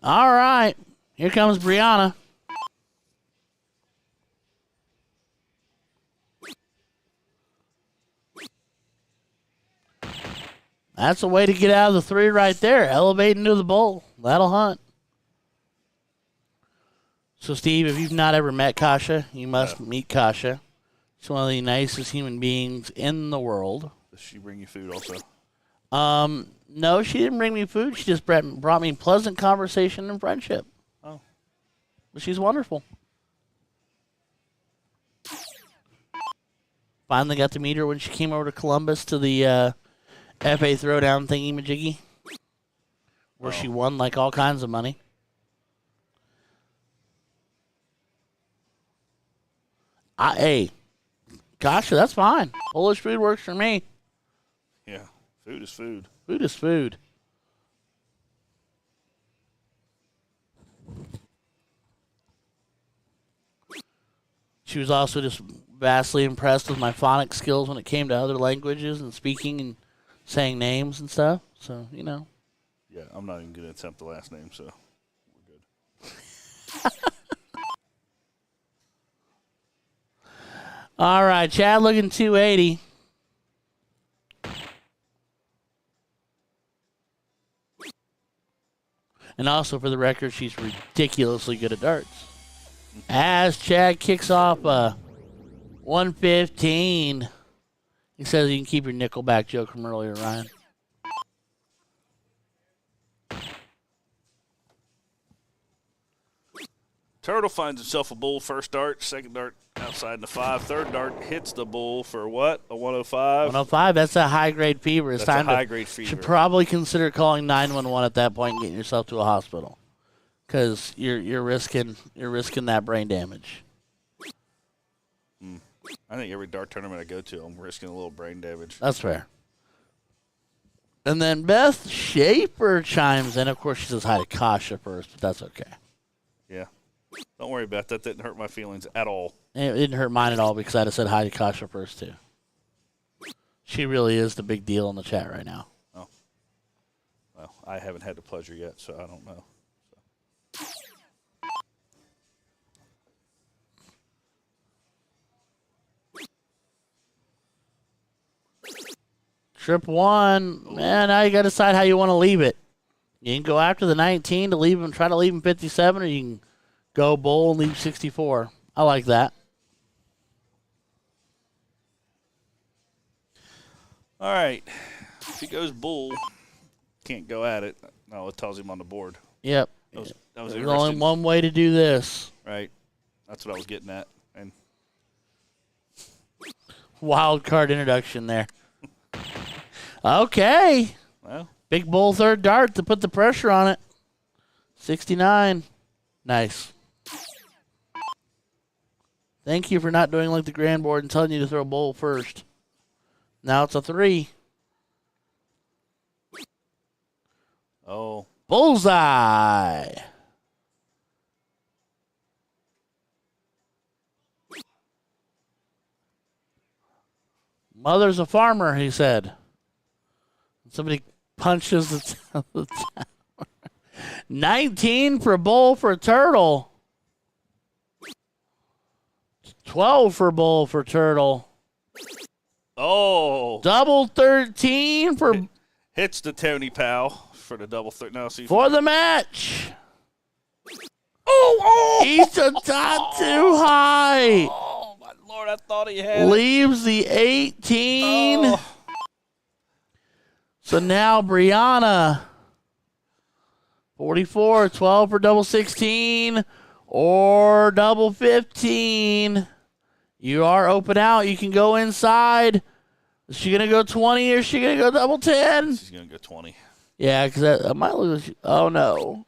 All right. Here comes Brianna. That's a way to get out of the 3 right there. Elevating to the bowl. That'll hunt. So, Steve, if you've not ever met Kasha, you must meet Kasha. She's one of the nicest human beings in the world. Does she bring you food also? No, she didn't bring me food. She just brought me pleasant conversation and friendship. Oh. But she's wonderful. Finally got to meet her when she came over to Columbus to the FA Throwdown thingy-majiggy, where she won like all kinds of money. Hey, Kasha, that's fine. Polish food works for me. Yeah, food is food. Food is food. She was also just vastly impressed with my phonics skills when it came to other languages and speaking and saying names and stuff. So, you know. Yeah, I'm not even going to attempt the last name, so we're good. All right, Chad looking 280. And also, for the record, she's ridiculously good at darts. As Chad kicks off 115, he says you can keep your nickelback joke from earlier, Ryan. Turtle finds himself a bull first dart, second dart outside in the 5, third dart hits the bull for what? A 105? 105, that's a high-grade fever. It's That's time a high-grade fever. Should probably consider calling 911 at that point and getting yourself to a hospital, because you're risking that brain damage. I think every dart tournament I go to, I'm risking a little brain damage. That's fair. And then Beth Schaefer chimes in. Of course, she says hi to Kasha first, but that's okay. Yeah. Don't worry about that. That didn't hurt my feelings at all. It didn't hurt mine at all because I'd have said hi to Kasha first, too. She really is the big deal in the chat right now. Oh. Well, I haven't had the pleasure yet, so I don't know. Trip 1, man, now you got to decide how you want to leave it. You can go after the 19 to leave him, try to leave him 57, or you can go bull and leave 64. I like that. All right. If he goes bull, can't go at it. No, it tells him on the board. Yep. That was There's interesting. only one way to do this. Right. That's what I was getting at. And Wild card introduction there. Okay. well, Big bull third dart to put the pressure on it. 69. Nice. Thank you for not doing like the grand board and telling you to throw bull first. Now it's a 3. oh, Bullseye. Mother's a farmer, he said. Somebody punches the tower. 19 for bull for turtle. 12 for bull for turtle. oh, Double 13 for hits the Tony Powell for the double third. No, see for the match. oh, He's a dot too high. oh, my Lord, I thought he had it. Leaves the 18. Oh. So now Brianna, 44, 12 for double 16 or double 15. You are open out. You can go inside. Is she going to go 20 or is she going to go double 10? She's going to go 20. Yeah, because I might lose. Oh, no.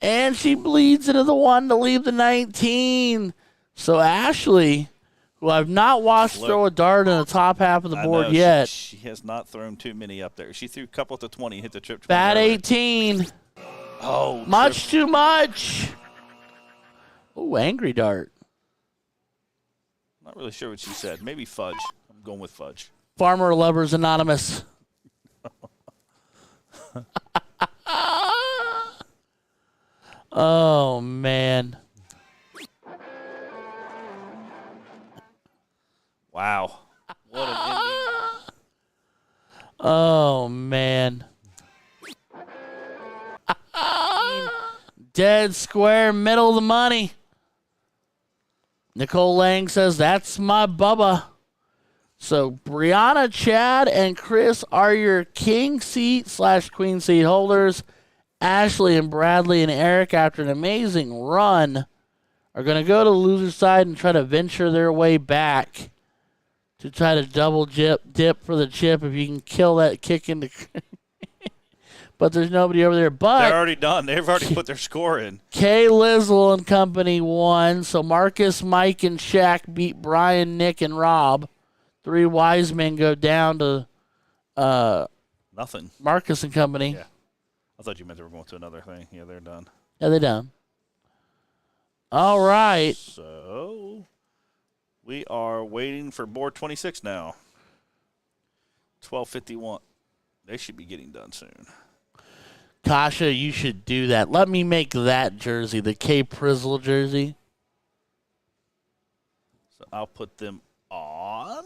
And she bleeds into the 1 to leave the 19. So Ashley, who I've not watched throw a dart in the top half of the board yet. She has not thrown too many up there. She threw a couple at the 20, hit the trip 20. Bat 18. Oh, Much too much. Oh, angry dart. Not really sure what she said. Maybe fudge. I'm going with fudge. Farmer Lovers Anonymous. Oh, man. Wow. What an ending. Oh, man. Dead square middle of the money. Nicole Lang says, that's my Bubba. So Brianna, Chad, and Chris are your king seat / queen seat holders. Ashley and Bradley and Eric, after an amazing run, are going to go to the loser side and try to venture their way back to try to double dip for the chip if you can kill that kick into. But there's nobody over there. But they're already done. They've already put their score in. Kay Lizzle and company won. So Marcus, Mike, and Shaq beat Brian, Nick, and Rob. 3 wise men go down to nothing. Marcus and company. Yeah. I thought you meant they were going to another thing. Yeah, they're done. Yeah, they're done. All right. So we are waiting for board 26 now. 12:51. They should be getting done soon. Kasha, you should do that. Let me make that jersey, the K Prizzle jersey. So I'll put them on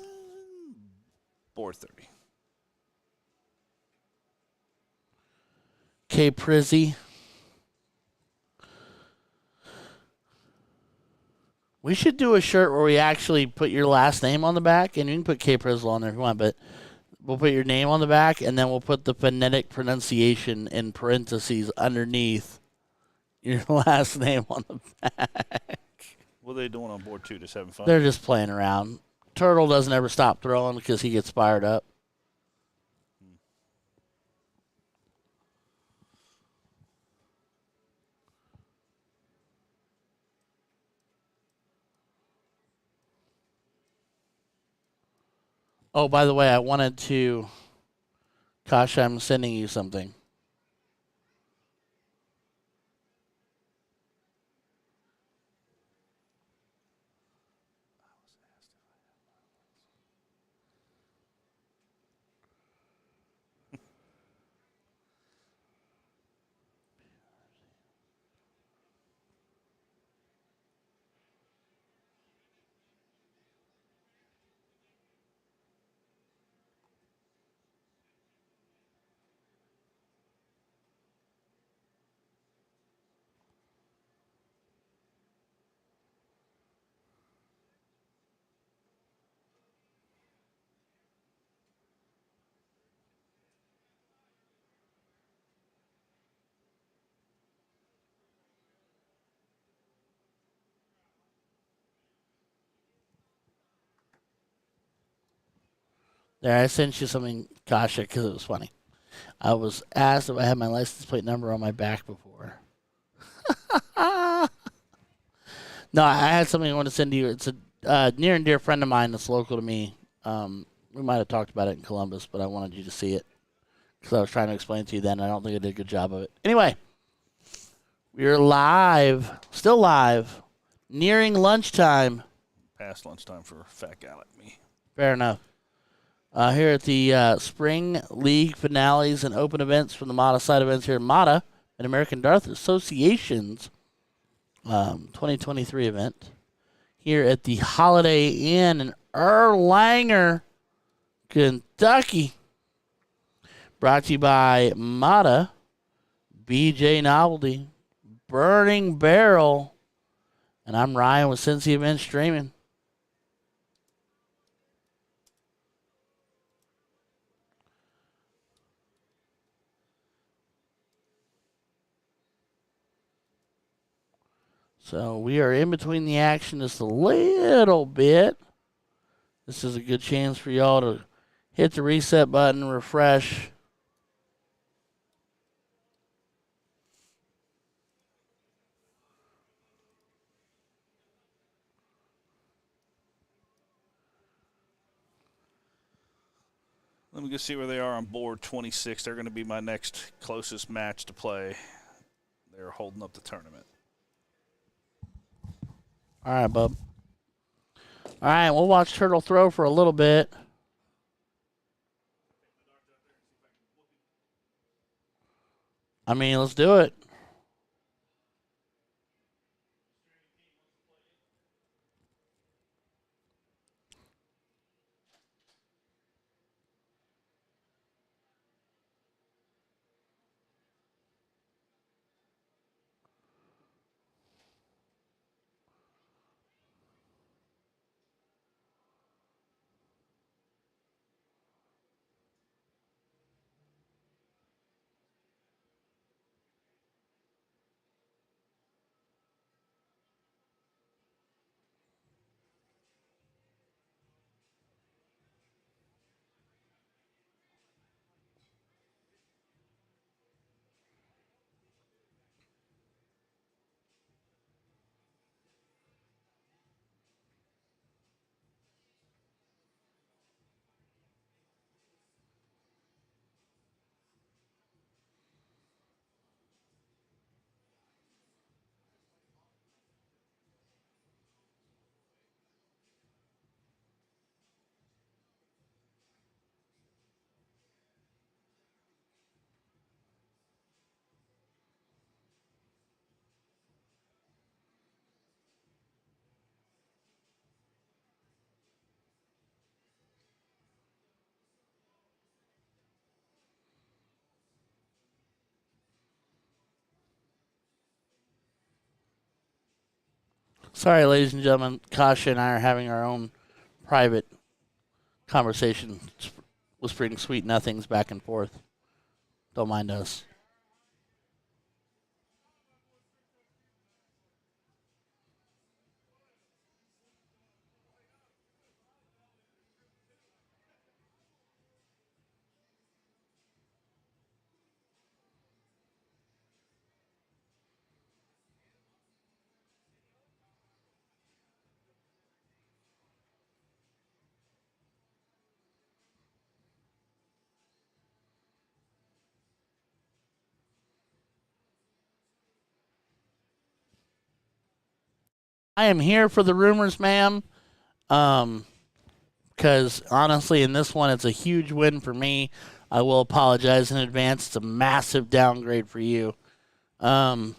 board 30. K Prizzy. We should do a shirt where we actually put your last name on the back, and you can put K Prizzle on there if you want, but we'll put your name on the back, and then we'll put the phonetic pronunciation in parentheses underneath your last name on the back. What are they doing on board 2? Just having fun? They're just playing around. Turtle doesn't ever stop throwing because he gets fired up. Oh, by the way, I wanted to... Kasha, I'm sending you something. There, I sent you something, Kasha, because it was funny. I was asked if I had my license plate number on my back before. No, I had something I want to send to you. It's a near and dear friend of mine that's local to me. We might have talked about it in Columbus, but I wanted you to see it because I was trying to explain it to you then. I don't think I did a good job of it. Anyway, we're live, still live, nearing lunchtime. Past lunchtime for a fat guy like me. Fair enough. Here at the Spring League finales and open events from the MADA side events here at MADA, an American Dart Association's 2023 event here at the Holiday Inn in Erlanger, Kentucky. Brought to you by MADA, BJ Novelty, Burning Barrel, and I'm Ryan with Cincy Events Streaming. So we are in between the action just a little bit. This is a good chance for y'all to hit the reset button, refresh. Let me go see where they are on board 26. They're going to be my next closest match to play. They're holding up the tournament. All right, bub. All right, we'll watch Turtle throw for a little bit. I mean, let's do it. Sorry, ladies and gentlemen. Kasha and I are having our own private conversation, whispering sweet nothings back and forth. Don't mind us. I am here for the rumors, ma'am. Because honestly, in this one, it's a huge win for me. I will apologize in advance. It's a massive downgrade for you. Um,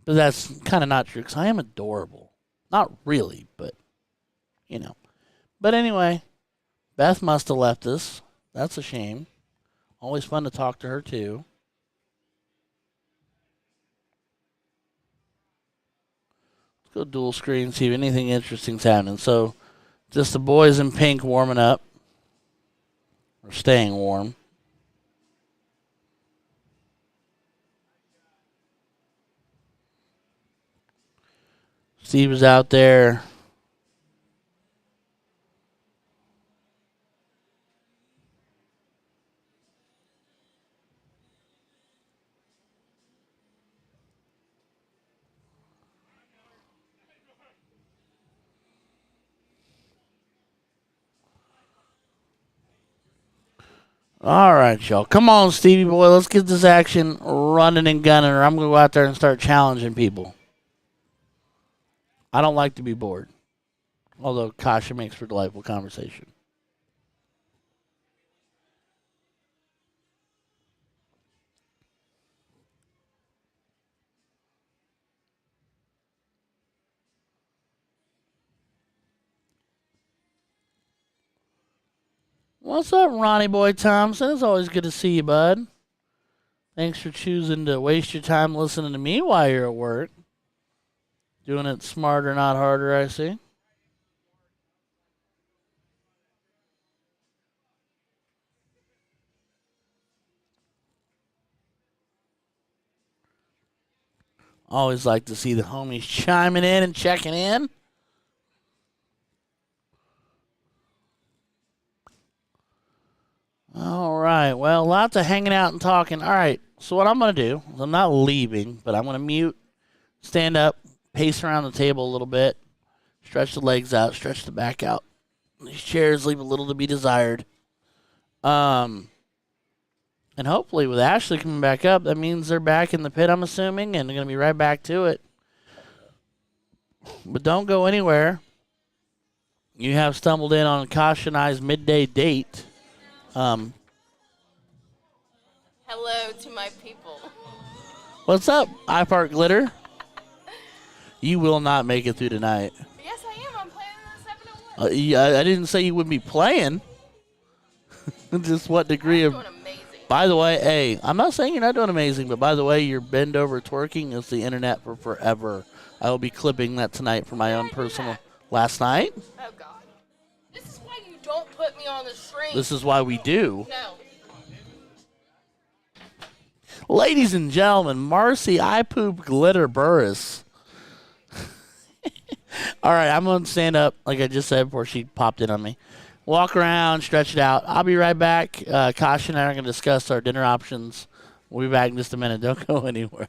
but that's kind of not true because I am adorable. Not really, but you know. But anyway, Beth must have left us. That's a shame. Always fun to talk to her too. Let's go dual screen, see if anything interesting's happening. So, just the boys in pink warming up, or staying warm. Steve is out there. All right, y'all. Come on, Stevie boy. Let's get this action running and gunning, or I'm going to go out there and start challenging people. I don't like to be bored, although Kasha makes for delightful conversation. What's up, Ronnie Boy Thompson? It's always good to see you, bud. Thanks for choosing to waste your time listening to me while you're at work. Doing it smarter, not harder, I see. Always like to see the homies chiming in and checking in. All right. Well, lots of hanging out and talking. All right. So what I'm going to do is I'm not leaving, but I'm going to mute, stand up, pace around the table a little bit, stretch the legs out, stretch the back out. These chairs leave a little to be desired. And hopefully with Ashley coming back up, that means they're back in the pit, I'm assuming, and they're going to be right back to it. But don't go anywhere. You have stumbled in on Kasha and I's midday date. Hello to my people. What's up, iPark Glitter? You will not make it through tonight. Yes, I am. I'm playing the 701. I didn't say you would be playing. Just what degree I'm of... doing amazing. By the way, hey, I'm not saying you're not doing amazing, but by the way, your bend over twerking is the internet for forever. I will be clipping that tonight for my own personal... Last night? Oh, God. This is why you don't put me on the stream. This is why we do. No. Ladies and gentlemen, Marcy I Poop Glitter Burris. All right, I'm going to stand up, like I just said before she popped in on me. Walk around, stretch it out. I'll be right back. Kasha and I are going to discuss our dinner options. We'll be back in just a minute. Don't go anywhere.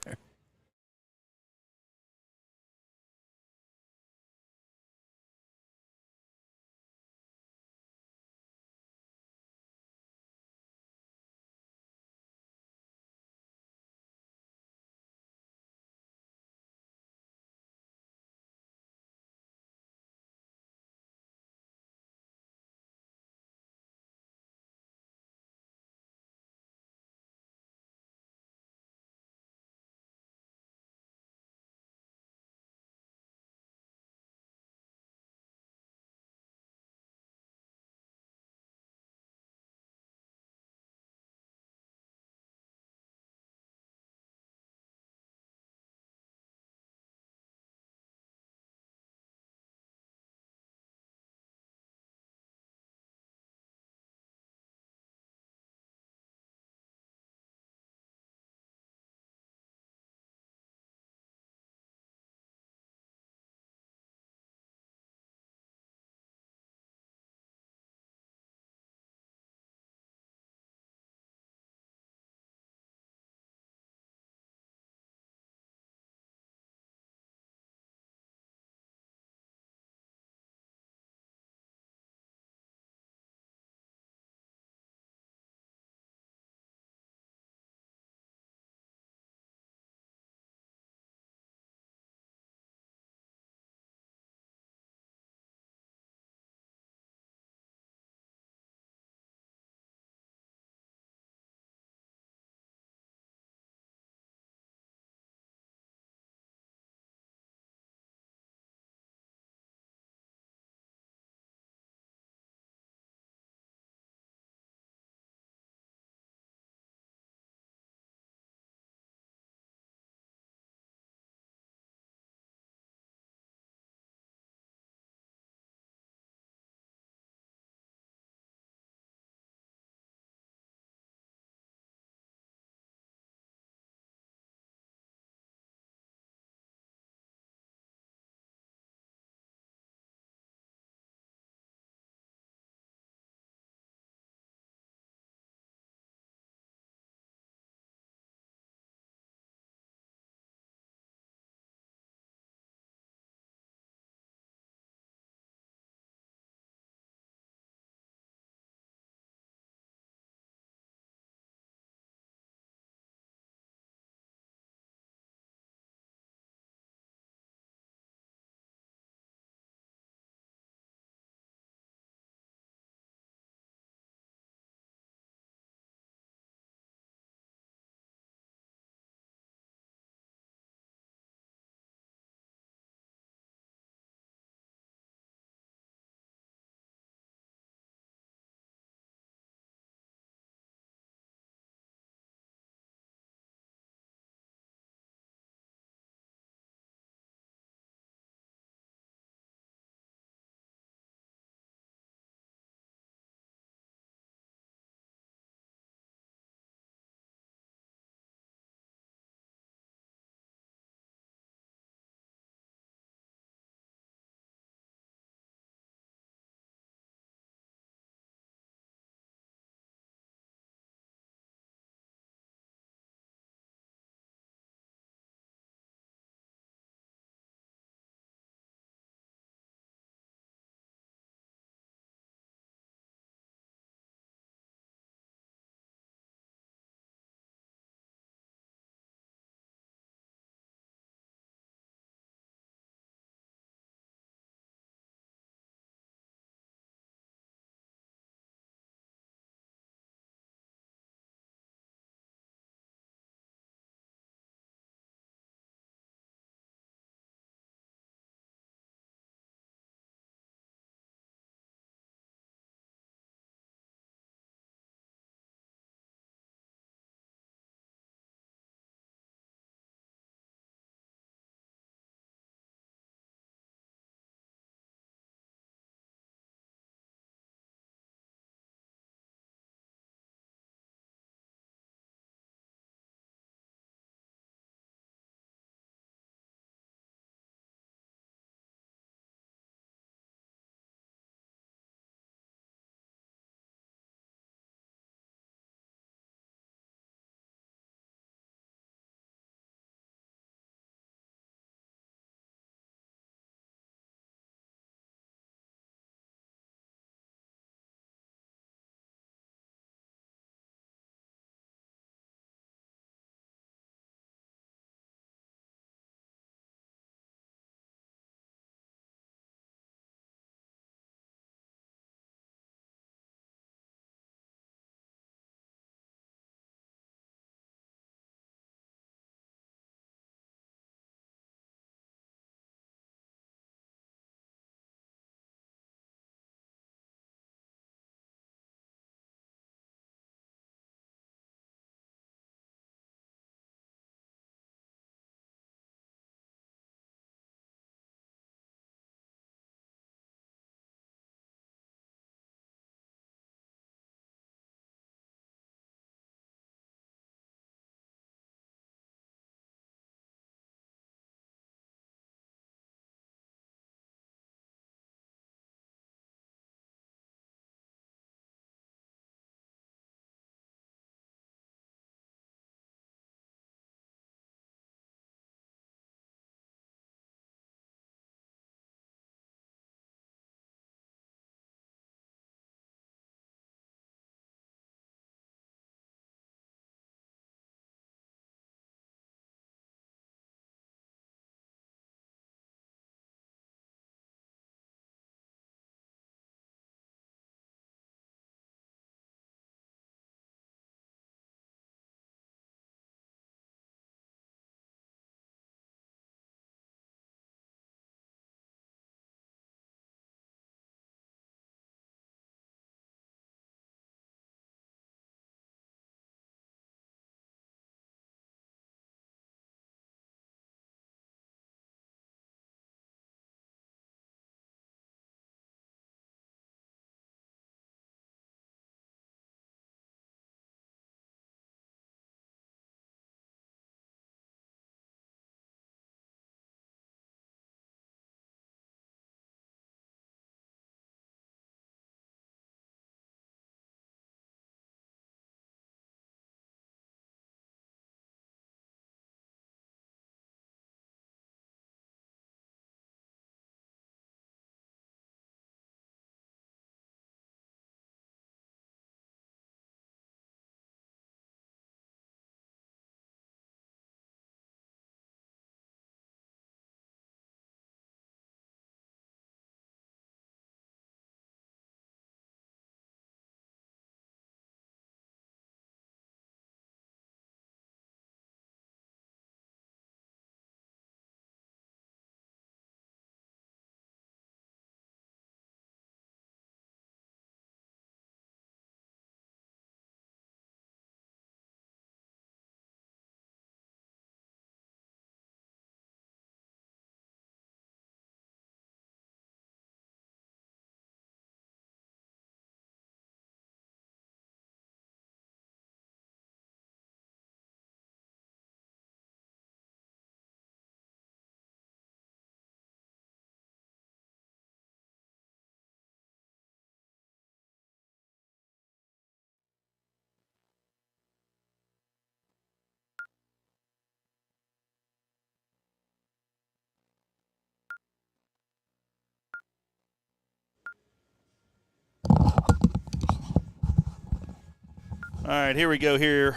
All right, here we go here.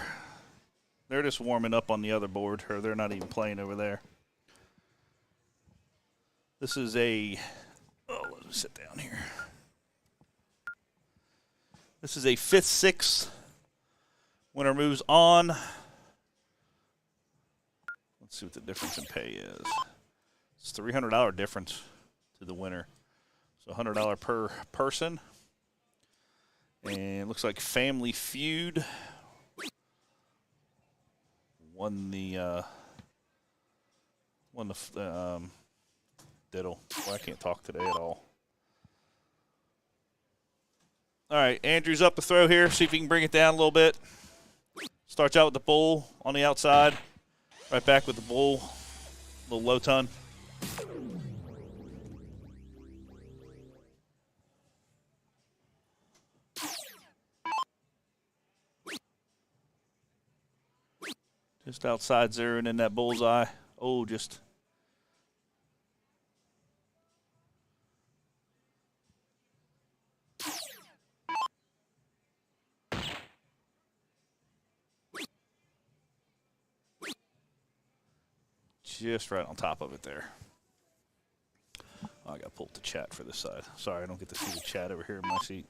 They're just warming up on the other board, or they're not even playing over there. This is a, let me sit down here. This is a 5th, 6th. Winner moves on. Let's see what the difference in pay is. It's $300 difference to the winner. So $100 per person. And it looks like Family Feud won the diddle. Well, I can't talk today at all. All right, Andrew's up to throw here. See if he can bring it down a little bit. Starts out with the bull on the outside. Right back with the bull. Little low ton. Just outside zeroing in that bullseye. Oh, just. Just right on top of it there. Oh, I got to pull up the chat for this side. Sorry, I don't get to see the chat over here in my seat.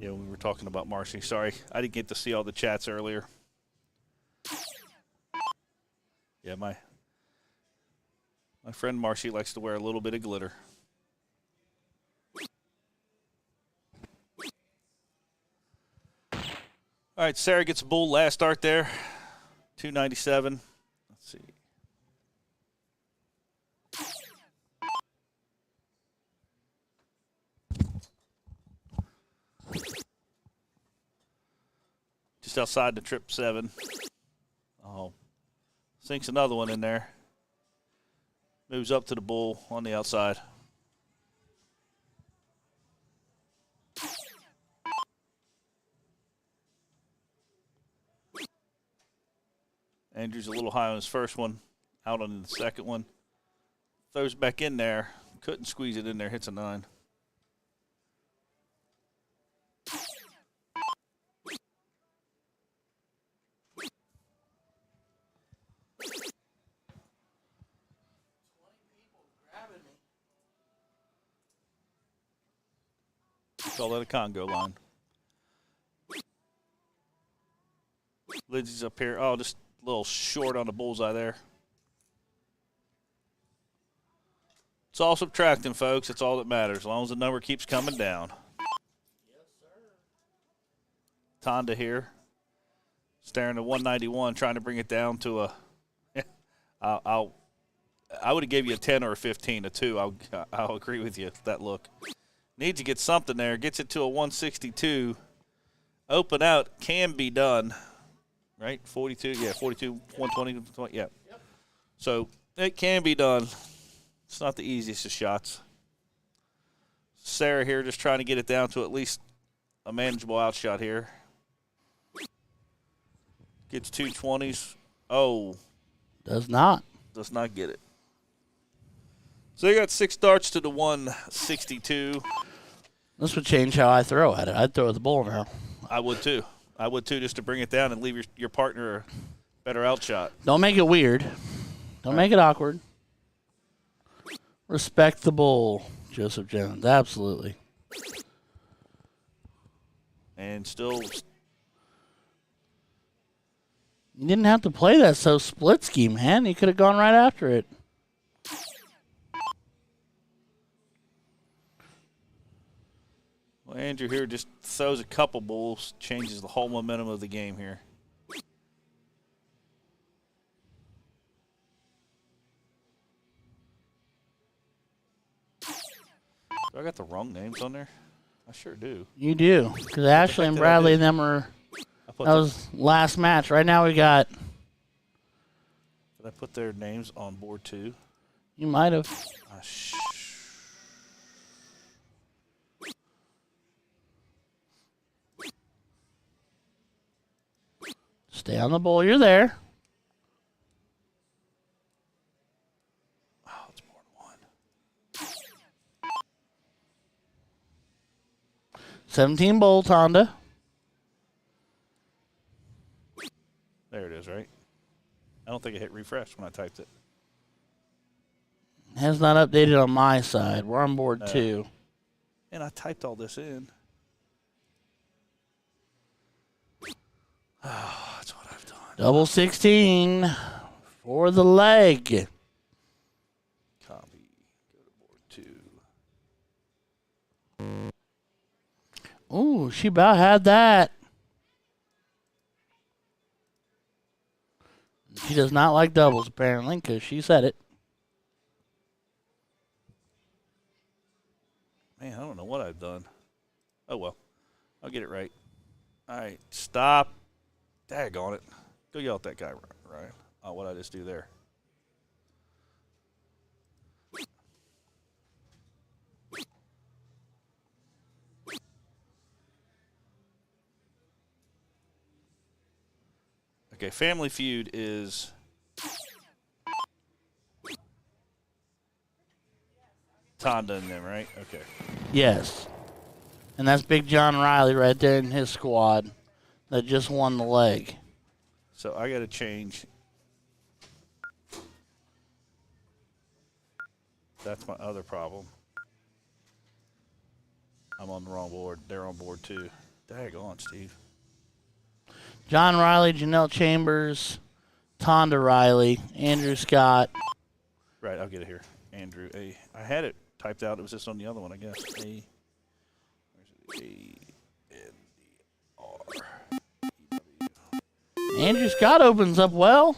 Yeah, we were talking about Marcy. Sorry, I didn't get to see all the chats earlier. Yeah, my friend Marcy likes to wear a little bit of glitter. All right, Sarah gets a bull last start there. 297. Let's see. Just outside the trip 7. Oh, sinks another one in there. Moves up to the bull on the outside. Andrew's a little high on his first one. Out on the second one. Throws back in there. Couldn't squeeze it in there. Hits a 9. Call that a Congo line. Lindsay's up here. Oh, just a little short on the bullseye there. It's all subtracting, folks. It's all that matters, as long as the number keeps coming down. Yes, sir. Tonda here. Staring at 191, trying to bring it down to a I would have gave you a 10 or a 15, a 2. I'll agree with you, that look. Needs to get something there. Gets it to a 162. Open out can be done. Right? 42, yeah, 42, 120, yeah. Yep. So it can be done. It's not the easiest of shots. Sarah here just trying to get it down to at least a manageable outshot here. Gets 220s. Oh. Does not. Does not get it. So they got 6 darts to the 162. This would change how I throw at it. I'd throw at the bull now. I would too. Just to bring it down and leave your partner a better outshot. Don't make it weird. Don't make it awkward. Respect the bull, Joseph Jones. Absolutely. And still. You didn't have to play that so splitsky, man. You could have gone right after it. Well, Andrew here just throws a couple bulls, changes the whole momentum of the game here. Do I got the wrong names on there? I sure do. You do. Because Ashley and Bradley and them are, that was last match. Right now we got Did I put their names on board 2? You might have. Stay on the bull. You're there. Oh, it's board 1. 17 bolt Honda. There it is, right? I don't think it hit refresh when I typed it. Has not updated on my side. We're on board 2. And I typed all this in. Oh, that's what I've done. Double 16 for the leg. Copy. Go to board 2. Ooh, she about had that. She does not like doubles, apparently, because she said it. Man, I don't know what I've done. Oh, well. I'll get it right. All right, stop. Daggone it. Go yell at that guy, Ryan. Oh, what did I just do there? Okay, Family Feud is Tonda and them, right? Okay. Yes. And that's Big John Riley right there in his squad that just won the leg. So I got to change. That's my other problem. I'm on the wrong board. They're on board 2. Daggone, Steve. John Riley, Janelle Chambers, Tonda Riley, Andrew Scott. Right, I'll get it here. Andrew A. I had it typed out. It was just on the other one, I guess. A. Where's it? A-N-D-R. Andrew Scott opens up well.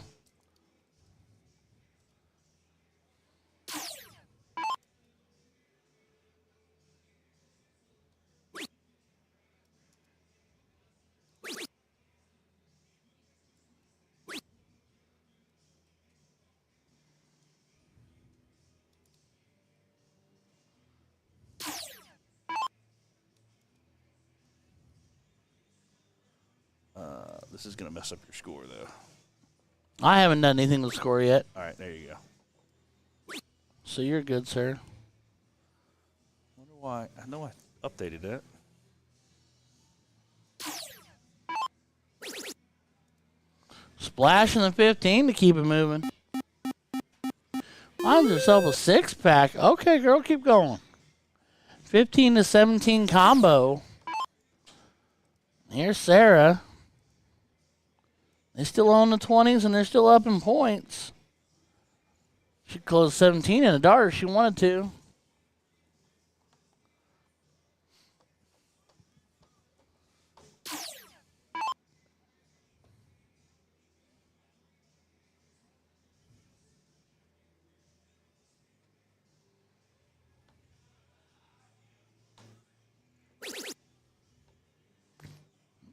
This is going to mess up your score, though. I haven't done anything to score yet. All right, there you go. So you're good, sir. Wonder why. I know I updated that. Splash in the 15 to keep it moving. Finds herself a 6-pack. Okay, girl, keep going. 15 to 17 combo. Here's Sarah. They still own the 20s, and they're still up in points. She closed 17 in a dart if she wanted to.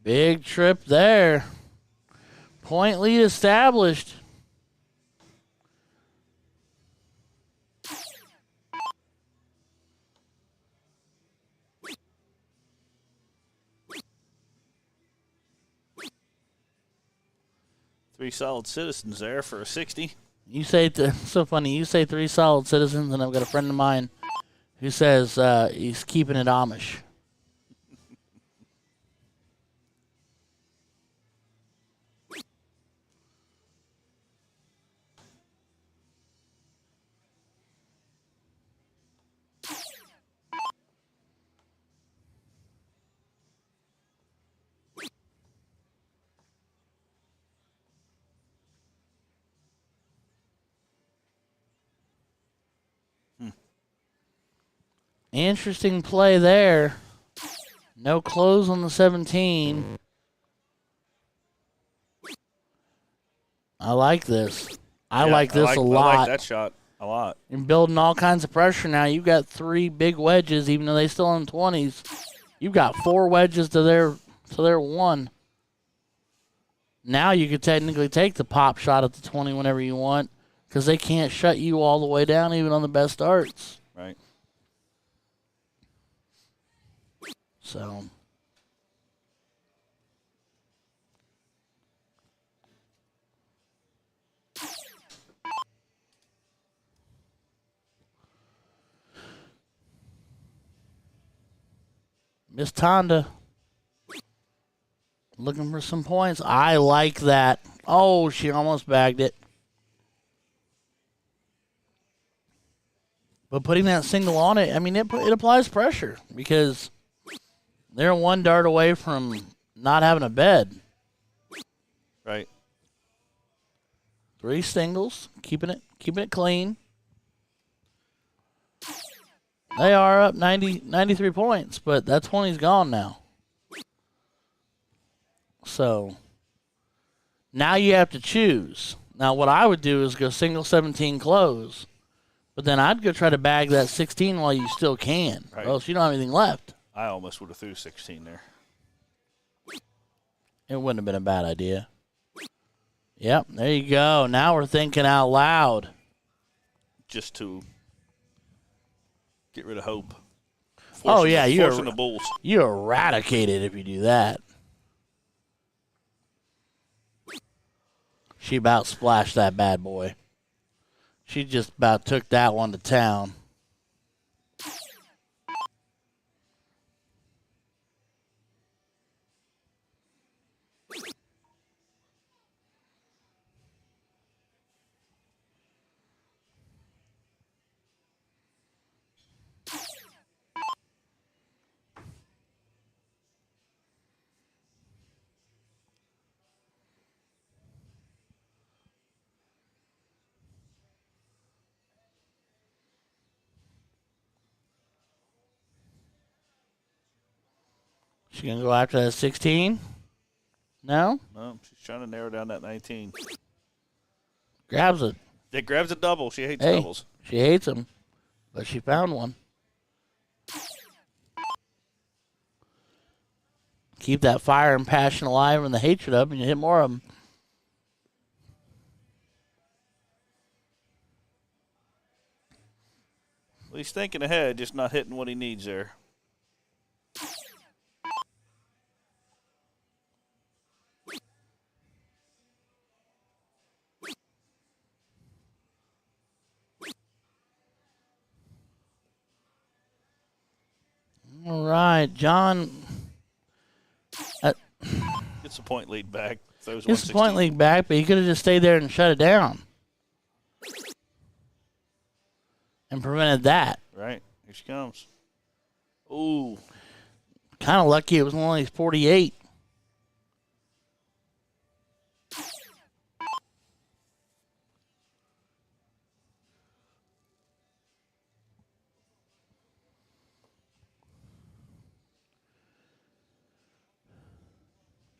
Big trip there. Point lead established. Three solid citizens there for a 60. You say so funny. You say 3 solid citizens, and I've got a friend of mine who says he's keeping it Amish. Interesting play there. No close on the 17. I like this. I like this a lot. I like that shot a lot. You're building all kinds of pressure now. You've got 3 big wedges, even though they still own 20s. You've got 4 wedges to their 1. Now you could technically take the pop shot at the 20 whenever you want because they can't shut you all the way down even on the best starts. Right. So. Miss Tonda looking for some points. I like that. Oh, she almost bagged it. But putting that single on it, I mean, it applies pressure because they're one dart away from not having a bed. Right. 3 singles, keeping it clean. They are up 93 points, but that 20's gone now. So now you have to choose. Now what I would do is go single 17 close, but then I'd go try to bag that 16 while you still can, right. or else you don't have anything left. I almost would have threw 16 there. It wouldn't have been a bad idea. Yep, there you go. Now we're thinking out loud. Just to get rid of hope. Oh, yeah. Forcing the bulls. You eradicate it if you do that. She about splashed that bad boy. She just about took that one to town. She going to go after that 16? No? No, she's trying to narrow down that 19. Grabs it. It grabs a double. She hates doubles. She hates them, but she found one. Keep that fire and passion alive and the hatred up, and you hit more of them. Well, he's thinking ahead, just not hitting what he needs there. All right, John. Gets the point lead back. Gets the point lead back, but he could have just stayed there and shut it down. And prevented that. Right. Here she comes. Ooh. Kind of lucky it was only 48.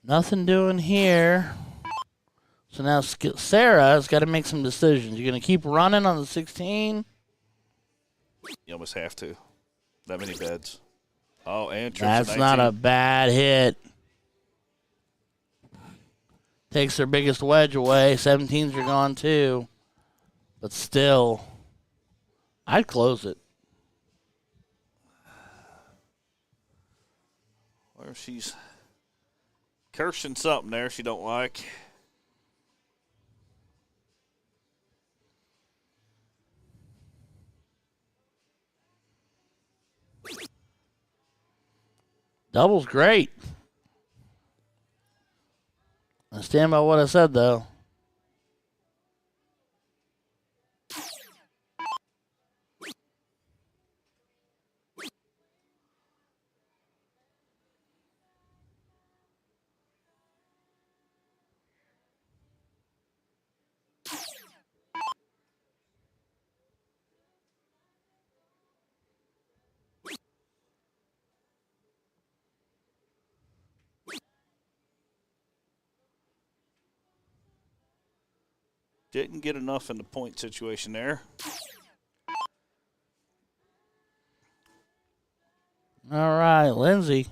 Nothing doing here. So now Sarah has got to make some decisions. You're going to keep running on the 16? You almost have to. That many beds. Oh, and that's not a bad hit. Takes their biggest wedge away. 17s are gone too. But still, I'd close it. Or she's cursing something there she don't like. Double's great. I stand by what I said, though. Didn't get enough in the point situation there. All right, Lindsay.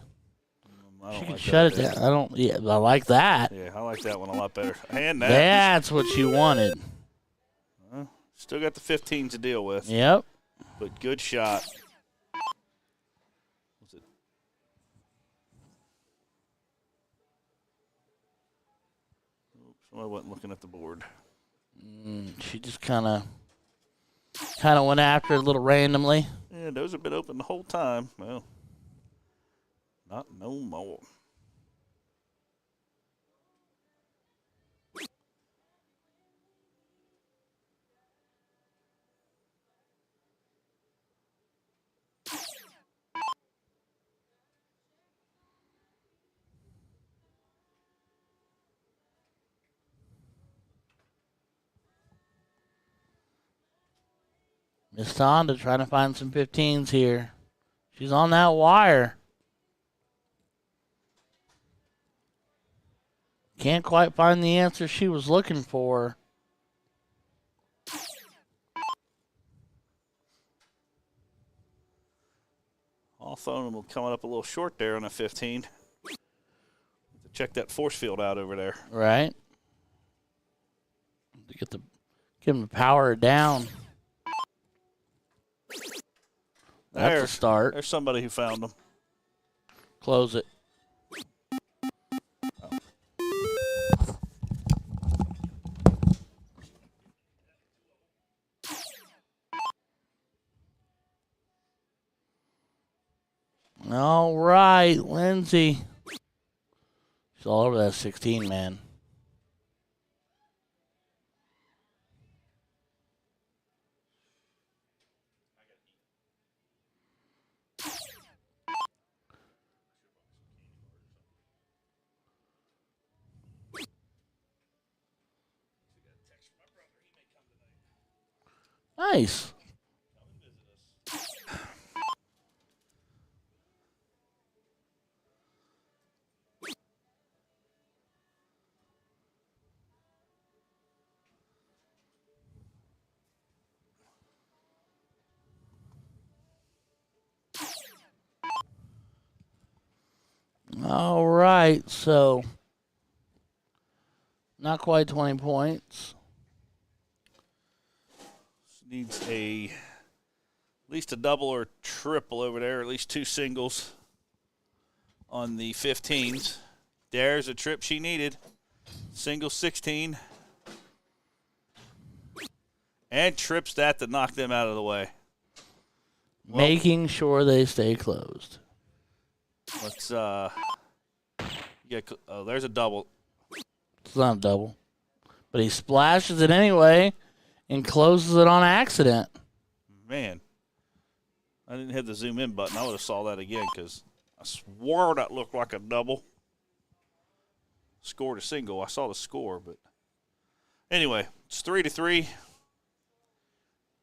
I don't She can like shut that it down. I don't. Yeah, I like that. Yeah, I like that one a lot better. And that. That's what you wanted. Still got the 15 to deal with. Yep. But good shot. What's it? Oops, I wasn't looking at the board. She just kind of went after it a little randomly. Yeah, those have been open the whole time. Well, not no more. Miss Tonda trying to find some 15s here. She's on that wire. Can't quite find the answer she was looking for. Hawthorne coming up a little short there on a 15. Check that force field out over there. Right. To give him the power down. That's a start. There's somebody who found them. Close it. All right, Lindsay. She's all over that 16, man. Nice. All right, so not quite 20 points. Needs at least a double or triple over there, at least two singles on the 15s. There's a trip she needed. Single 16. And trips that to knock them out of the way. Making sure they stay closed. Let's there's a double. It's not a double. But he splashes it anyway and closes it on accident. Man, I didn't hit the zoom in button. I would have saw that again because I swore that looked like a double. Scored a single. I saw the score, but anyway, it's 3-3.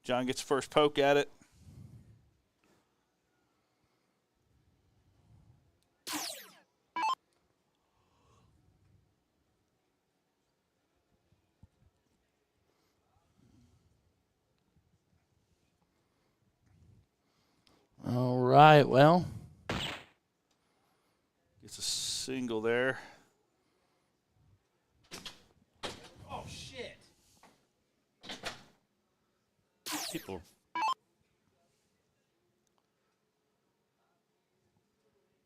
John gets the first poke at it. All right, well. Gets a single there. Oh, shit. People.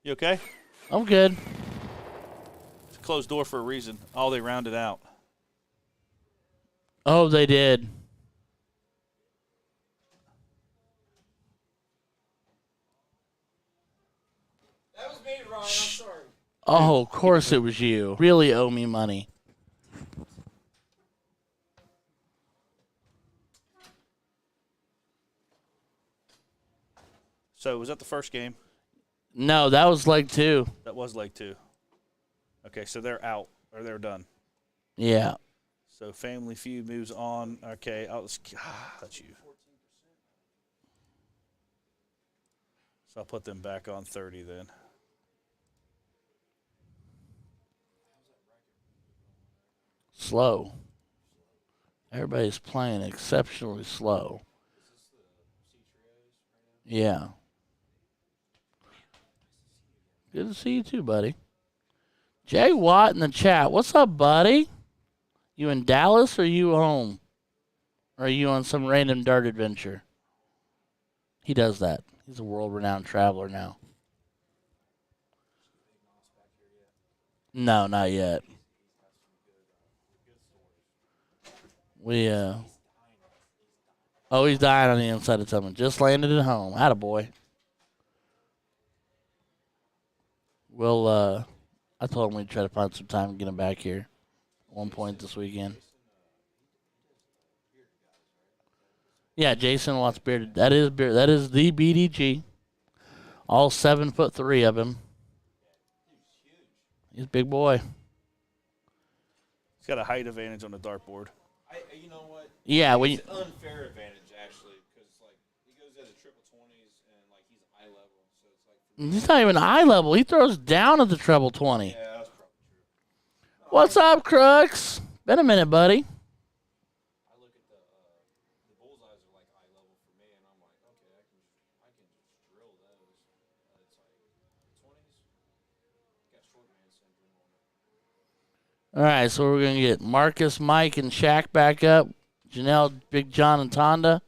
You okay? I'm good. It's a closed door for a reason. Oh, they rounded out. Oh, they did. That was me, Ryan. I'm sorry. Oh, of course it was you. Really owe me money. So was that the first game? No, that was leg 2. That was leg 2. Okay, so they're out or they're done. Yeah. So Family Feud moves on. Okay, that's you. So I'll put them back on 30 then. Slow. Everybody's playing exceptionally slow. Yeah. Good to see you too, buddy. Jay Watt in the chat. What's up, buddy? You in Dallas or you home? Or are you on some random dart adventure? He does that. He's a world-renowned traveler now. No, not yet. Oh, he's dying on the inside of something. Just landed at home. Attaboy. I told him we'd try to find some time to get him back here at one point this weekend. Yeah, Jason Watts bearded. That is the BDG. All 7'3" of him. He's a big boy. He's got a height advantage on the dartboard. You know what? Yeah, it's an unfair advantage actually, because like he goes at a triple 20s and like he's eye level, so it's like he's not even eye level. He throws down at the treble 20. yeah, that's probably true. What's up, Crooks? Been a minute, buddy. I look at the bullseyes are like eye level for me, and I'm like, okay, I can just drill those. It's like 20s got short man syndrome on it. All right, so we're going to get Marcus, Mike, and Shaq back up. Janelle, Big John, and Tonda.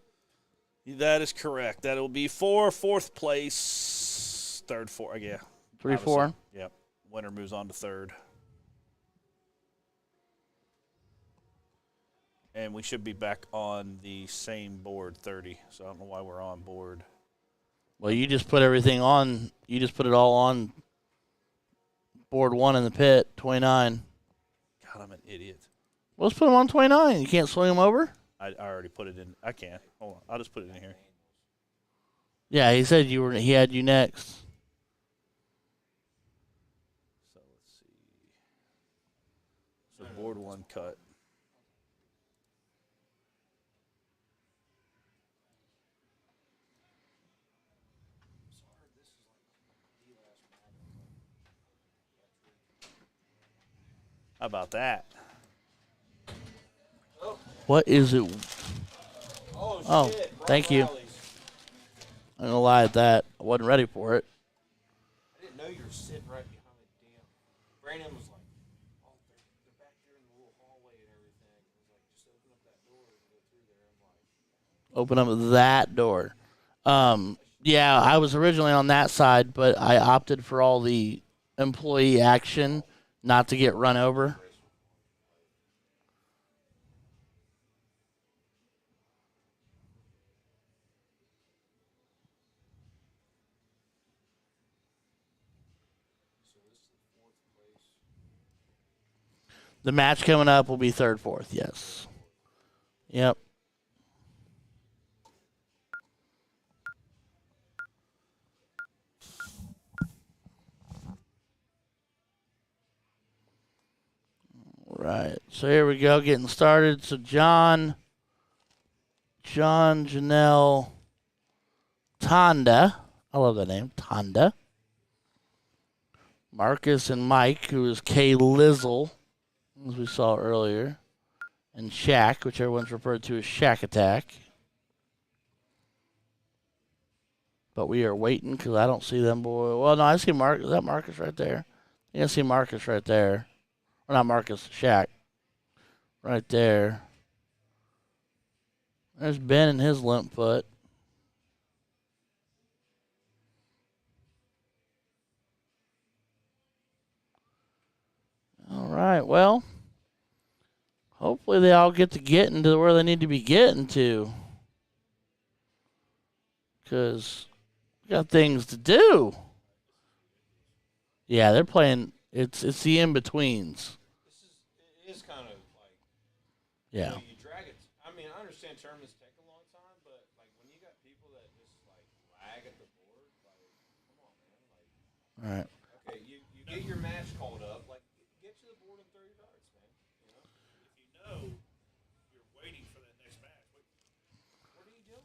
That is correct. That will be fourth place, third, four. Yeah. 3, 4. Yep. Winner moves on to third. And we should be back on the same board, 30. So I don't know why we're on board. Well, you just put everything on. You just put it all on board 1 in the pit, 29. God, I'm an idiot. Well, let's put him on 29. You can't swing him over? I already put it in. I can't. Hold on. I'll just put it in here. Yeah, he said he had you next. So let's see. So board 1 cut. How about that? What is it? Oh shit. Thank you. Rallies. I'm going to lie at that. I wasn't ready for it. I didn't know you were sitting right behind the damn. Brandon was like, oh, they're back here in the little hallway and everything. He was like, just open up that door and go through there. I'm like, Open up that door. Yeah, I was originally on that side, but I opted for all the employee action not to get run over. The match coming up will be 3rd, 4th, yes. Yep. All right, so here we go, getting started. So John, Janelle, Tonda. I love that name, Tonda. Marcus and Mike, who is K. Lizzle, as we saw earlier, and Shaq, which everyone's referred to as Shaq Attack. But we are waiting because I don't see them, boy. Well, no, I see Marcus. Is that Marcus right there? You can see Marcus right there. Or not Marcus, Shaq. Right there. There's Ben and his limp foot. All right, well, hopefully they all get to getting to where they need to be getting to. Because we got things to do. Yeah, they're playing. It's the in-betweens. it is kind of like, Yeah. you know, you drag it. I mean, I understand tournaments take a long time, but like when you got people that just like lag at the board, like, come on, man. Like, All right. okay, you get your match called up, like, get to the board in 30 darts, man. You know? If you know you're waiting for that next match, What are you doing?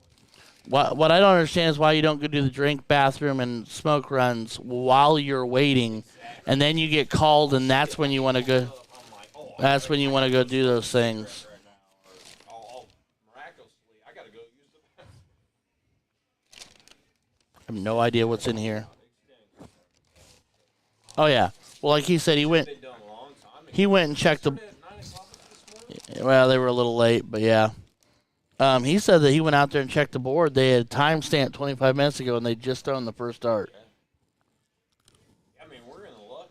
What I don't understand is why you don't go do the drink, bathroom, and smoke runs while you're waiting, and then you get called, and that's when you want to go. I'm like, oh, That's when you want to go do those things. right now, or I'll miraculously, I gotta go use the bathroom. I have no idea what's in here. Oh yeah. Well, like he said, he went. Been done a long time ago. He went and checked the. At 9 o'clock this morning? Well, they were a little late, but yeah. He said that he went out there and checked the board. They had time stamped 25 minutes ago, and they just thrown the first dart. I mean, we're in the luck.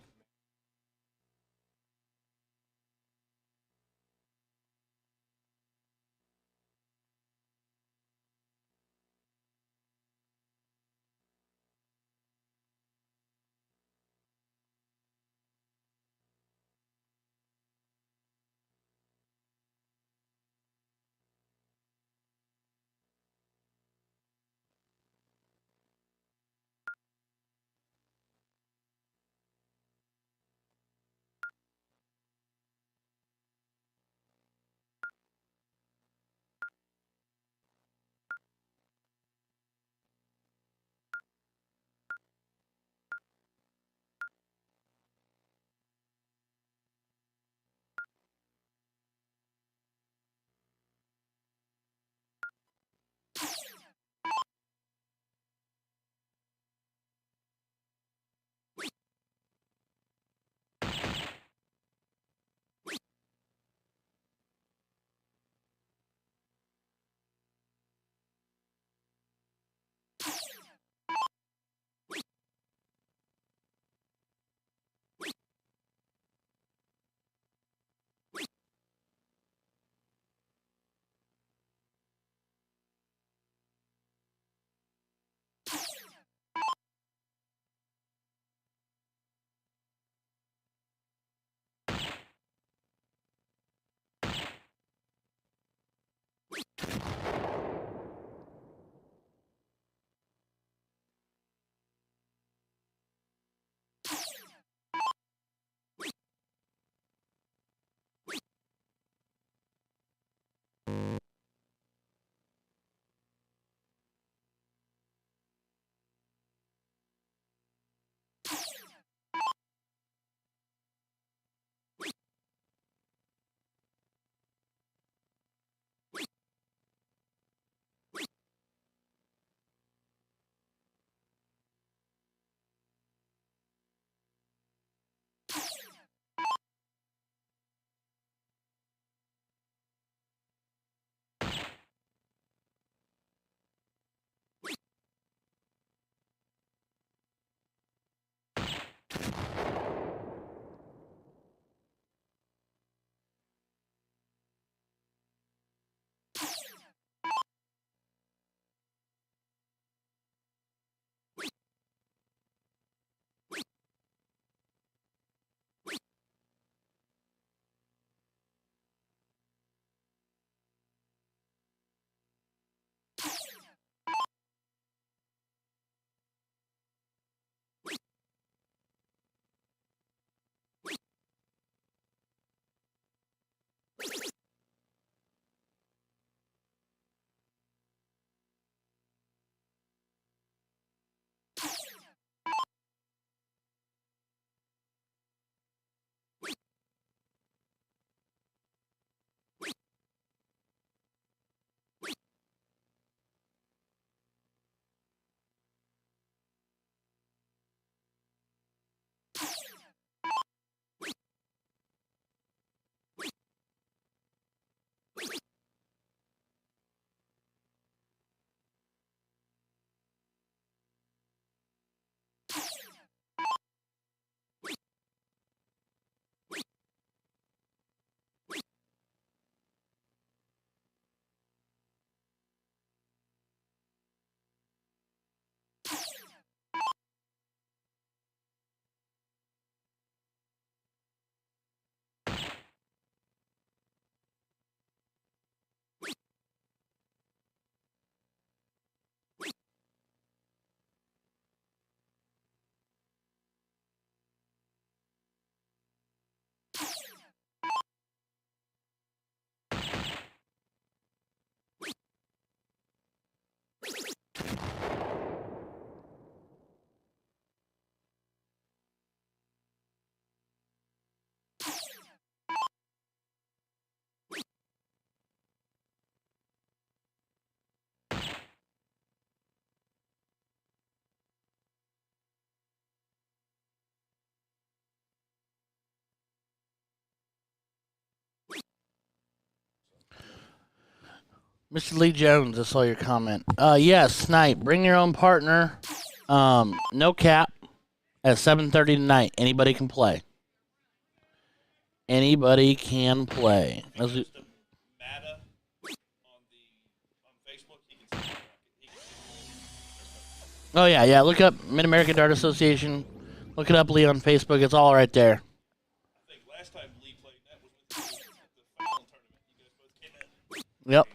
Mr. Lee Jones, I saw your comment. Yes, Snipe. Bring your own partner. No cap at 7:30 tonight. Anybody can play. Anybody can play. If he goes to MADA on Facebook, he can see Oh yeah. Look up Mid American Dart Association. Look it up, Lee, on Facebook. It's all right there. I think last time Lee played that was with you at the final tournament. You guys both came in. Yep.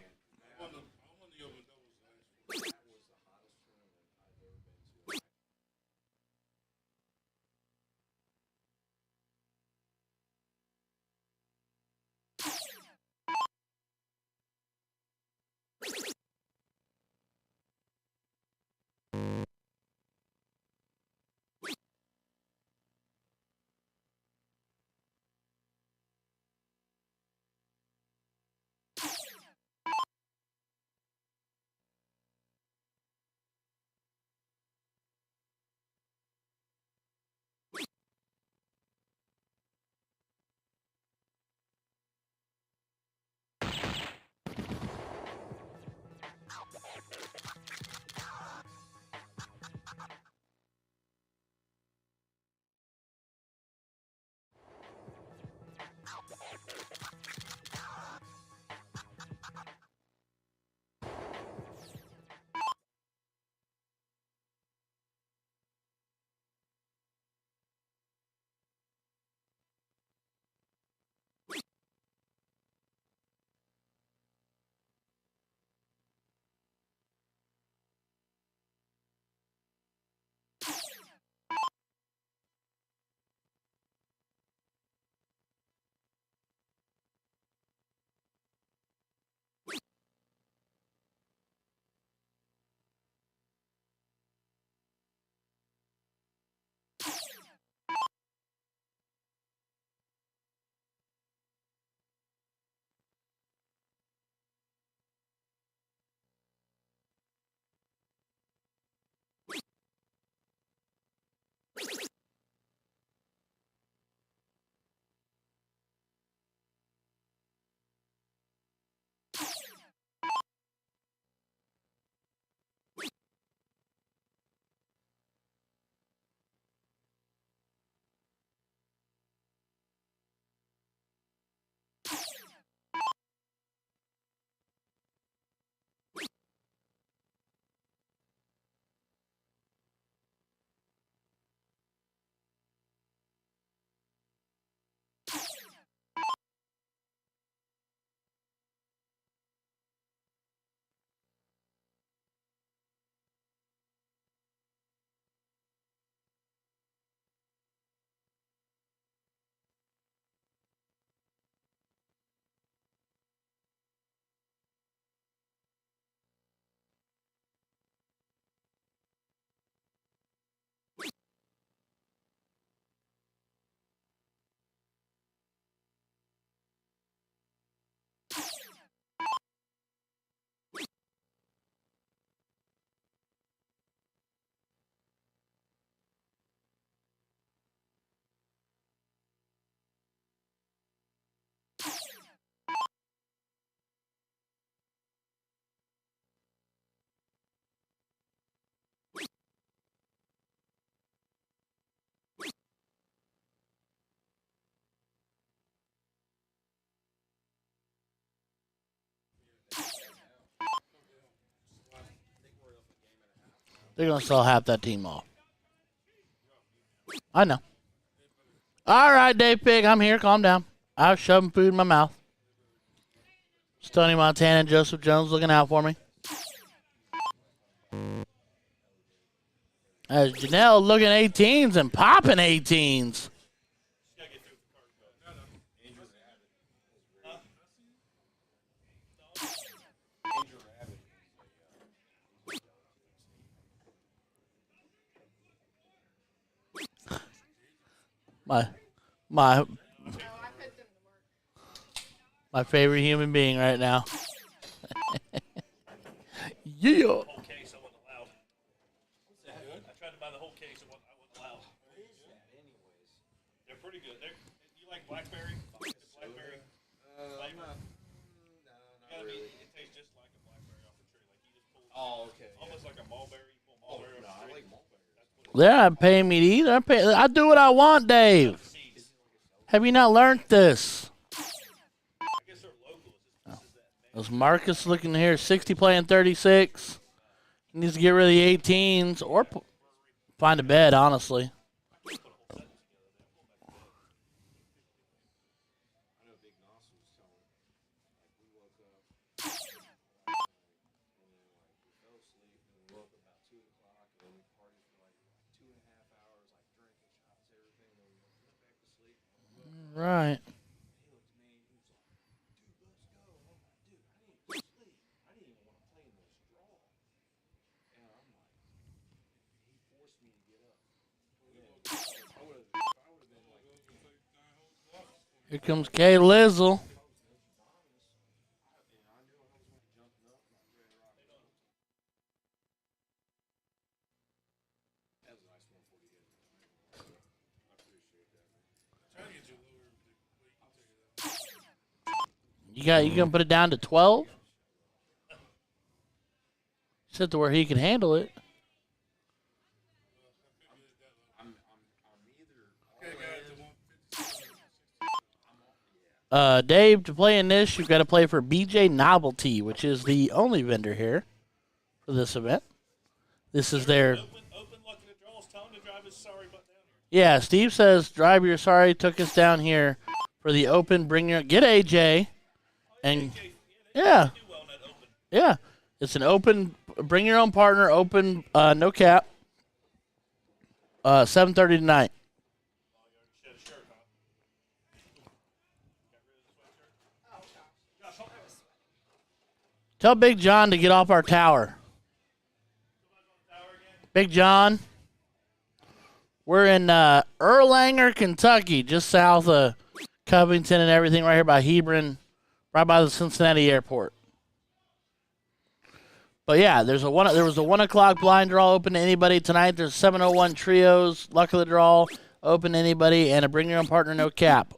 They're gonna sell half that team off. I know. All right, Dave Pig, I'm here. Calm down. I was shoving food in my mouth. Stoney Montana and Joseph Jones looking out for me. As Janelle looking 18s and popping 18s. My my favorite human being right now. Yeah. Whole case I wasn't allowed. I tried to buy the whole case. I wasn't allowed. They're pretty good. You like blackberry? Blackberry flavor? No, It tastes just like a Oh, okay. Yeah. Almost like a mulberry. You pull mulberry No, off the I tree. like mulberry. They're not paying me either. I do what I want, Dave. Seeds. Have you not learned this? I guess they're local. This is that. There's Marcus looking here, 60 playing 36. He needs to get rid of the 18s or find a bed, honestly. I know Big Nos was telling, like, we woke up, and then, like, we fell asleep, and we woke up about 2 o'clock, and then we partied for, like, 2.5 hours, like, drinking shots, everything, and then we went back to sleep. Right. He looked at me, he was like, dude, let's go. And I'm like, dude, I need to sleep. I didn't even want to play in this draw. And I'm like, he forced me to get up. Yeah. I would have been like, Here comes Kay Lizzle. that was a nice one for you guys. I appreciate that, man. You gonna put it down to 12? Set to where he can handle it. I'm either Dave, to play in this, you've got to play for BJ Novelty, which is the only vendor here for this event. This is their... Open luck in the draws. Tell him to drive his sorry butt down here. Yeah, Steve says, drive your sorry, took us down here for the open, get AJ. And, yeah, Do well in that open. yeah. It's an open, bring your own partner, open, no cap. 7:30 tonight. Shed a shirt, huh? Tell Big John to get off our tower. Big John, we're in Erlanger, Kentucky, just south of Covington and everything, right here by Hebron, right by the Cincinnati airport. But yeah, there was a 1 o'clock blind draw open to anybody tonight. There's 701 trios, luck of the draw, open to anybody, and a bring your own partner, no cap,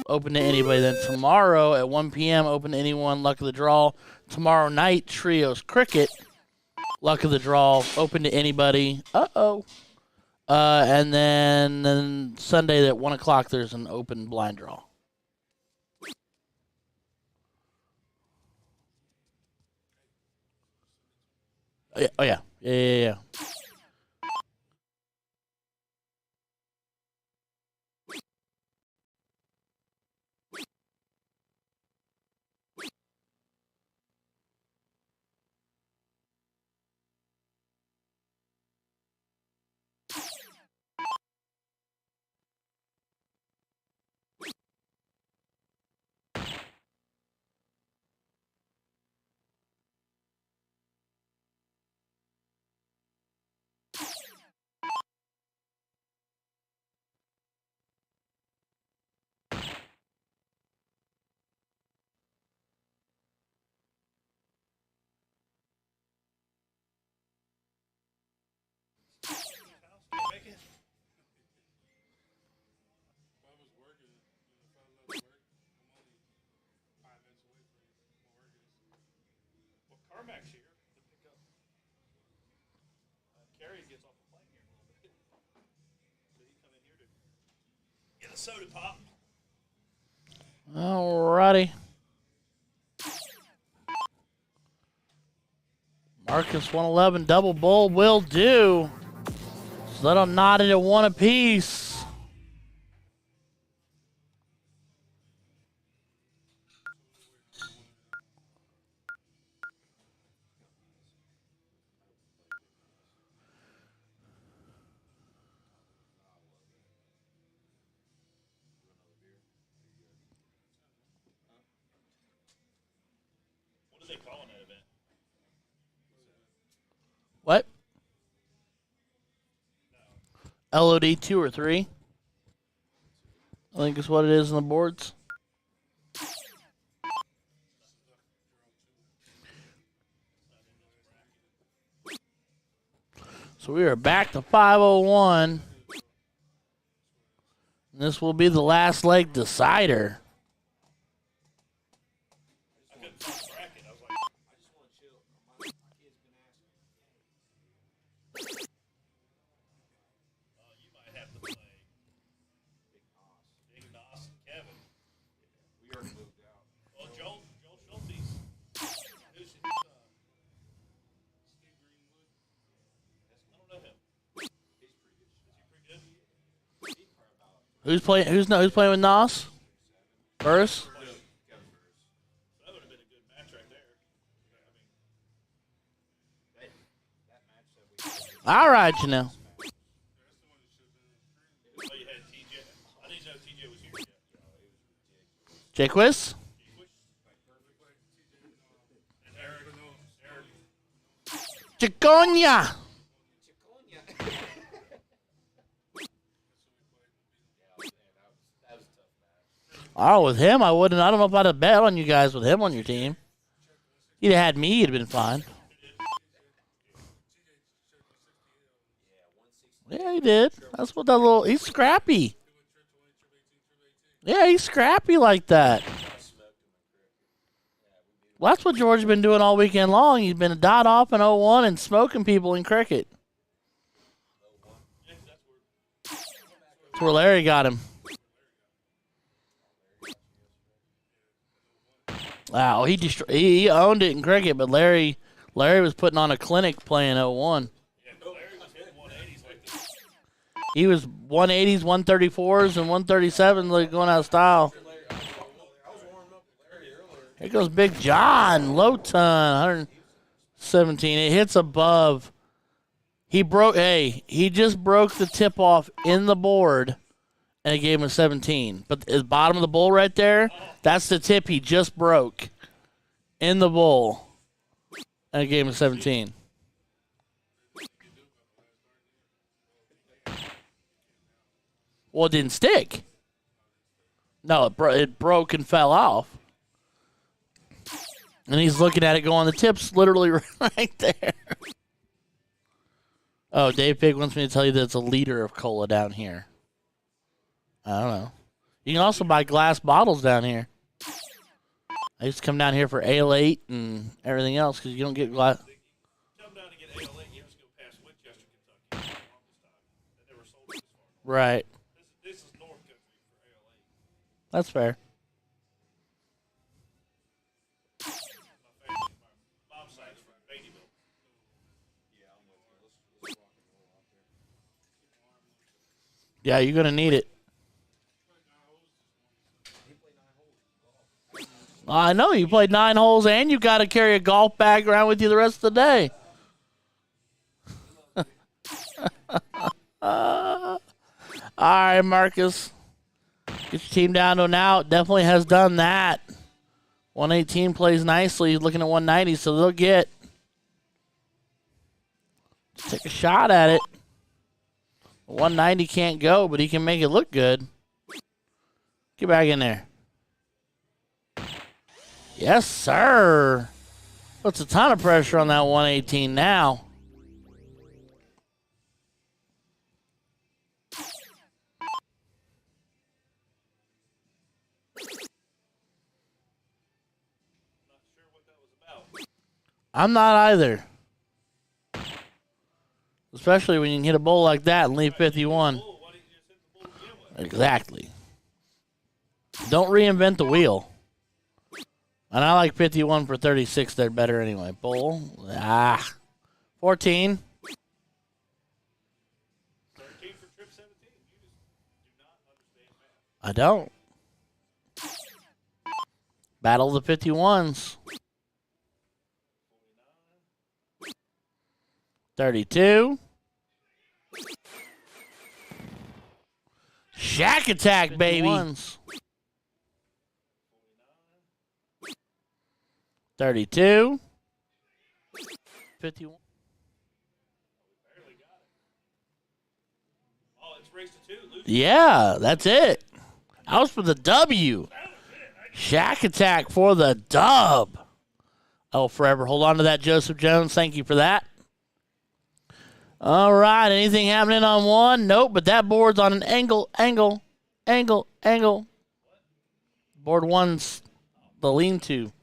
open to anybody. Then tomorrow at 1 p.m., open to anyone, luck of the draw. Tomorrow night, trios cricket, luck of the draw, open to anybody. And then Sunday at 1 o'clock, there's an open blind draw. Oh yeah. Yeah. Well, Carmack's here to pick up. Carrie gets off the plane here in a little bit. So he come in here to get a soda pop. Alrighty. Marcus 111 double bull will do. So let them knot it at 1 apiece. What do they call in that event? What? LOD 2 or 3? I think is what it is on the boards. So we are back to 501. And this will be the last leg decider. I couldn't find the bracket. I was like, I just want to chill. My kid's been Who's playing? Who's playing with Nos? Burris. That would have been a good match right there. All right, you know. Oh, you had TJ. I didn't know TJ was here yet. Jaquez. And Eric. Chiconia. Oh, with him, I wouldn't. I don't know if I'd have bet on you guys with him on your team. You'd have had me, you'd have been fine. Yeah, he did. That's what that little. He's scrappy. Yeah, he's scrappy like that. Well, that's what George's been doing all weekend long. He's been a dot off in 0-1 and smoking people in cricket. That's where Larry got him. Wow, he owned it in cricket, but Larry was putting on a clinic playing 0-1. He was 180s, 134s, and 137s like going out of style. Here goes Big John. Low ton, 117. It hits above. He just broke the tip off in the board, and it gave him a 17. But the bottom of the bowl right there, that's the tip he just broke in the bowl, and it gave him a 17. Well, it didn't stick. No, it broke and fell off. And he's looking at it going, the tip's literally right there. Oh, Dave Pig wants me to tell you that it's a liter of cola down here. I don't know. You can also buy glass bottles down here. I used to come down here for Ale 8 and everything else because you don't get glass. Come down to get Ale 8, you have to go past Winchester, Kentucky. They never sold this far. Right. This is North Country for Ale 8. That's fair. My mom's side is from Beattyville. Yeah, you're going to need it. I know, you played 9 holes and you got to carry a golf bag around with you the rest of the day. All right, Marcus. Get your team down to an out. Definitely has done that. 118 plays nicely. He's looking at 190, so they'll get. Take a shot at it. 190 can't go, but he can make it look good. Get back in there. Yes, sir. Puts a ton of pressure on that 118 now. I'm not either. Especially when you can hit a bowl like that and leave 51. Exactly. Don't reinvent the wheel. And I like 51 for 36. They're better anyway. Bowl. 14. 13 for trip 17. You just do not understand math. I don't. Battle of the 51s. 32. Shack attack, baby. 32. 51. Oh, it's race to 2. Yeah, that's it. I was for the W. Shack attack for the dub. Oh, forever. Hold on to that, Joseph Jones. Thank you for that. All right. Anything happening on one? Nope, but that board's on an angle. Board one's the lean-to.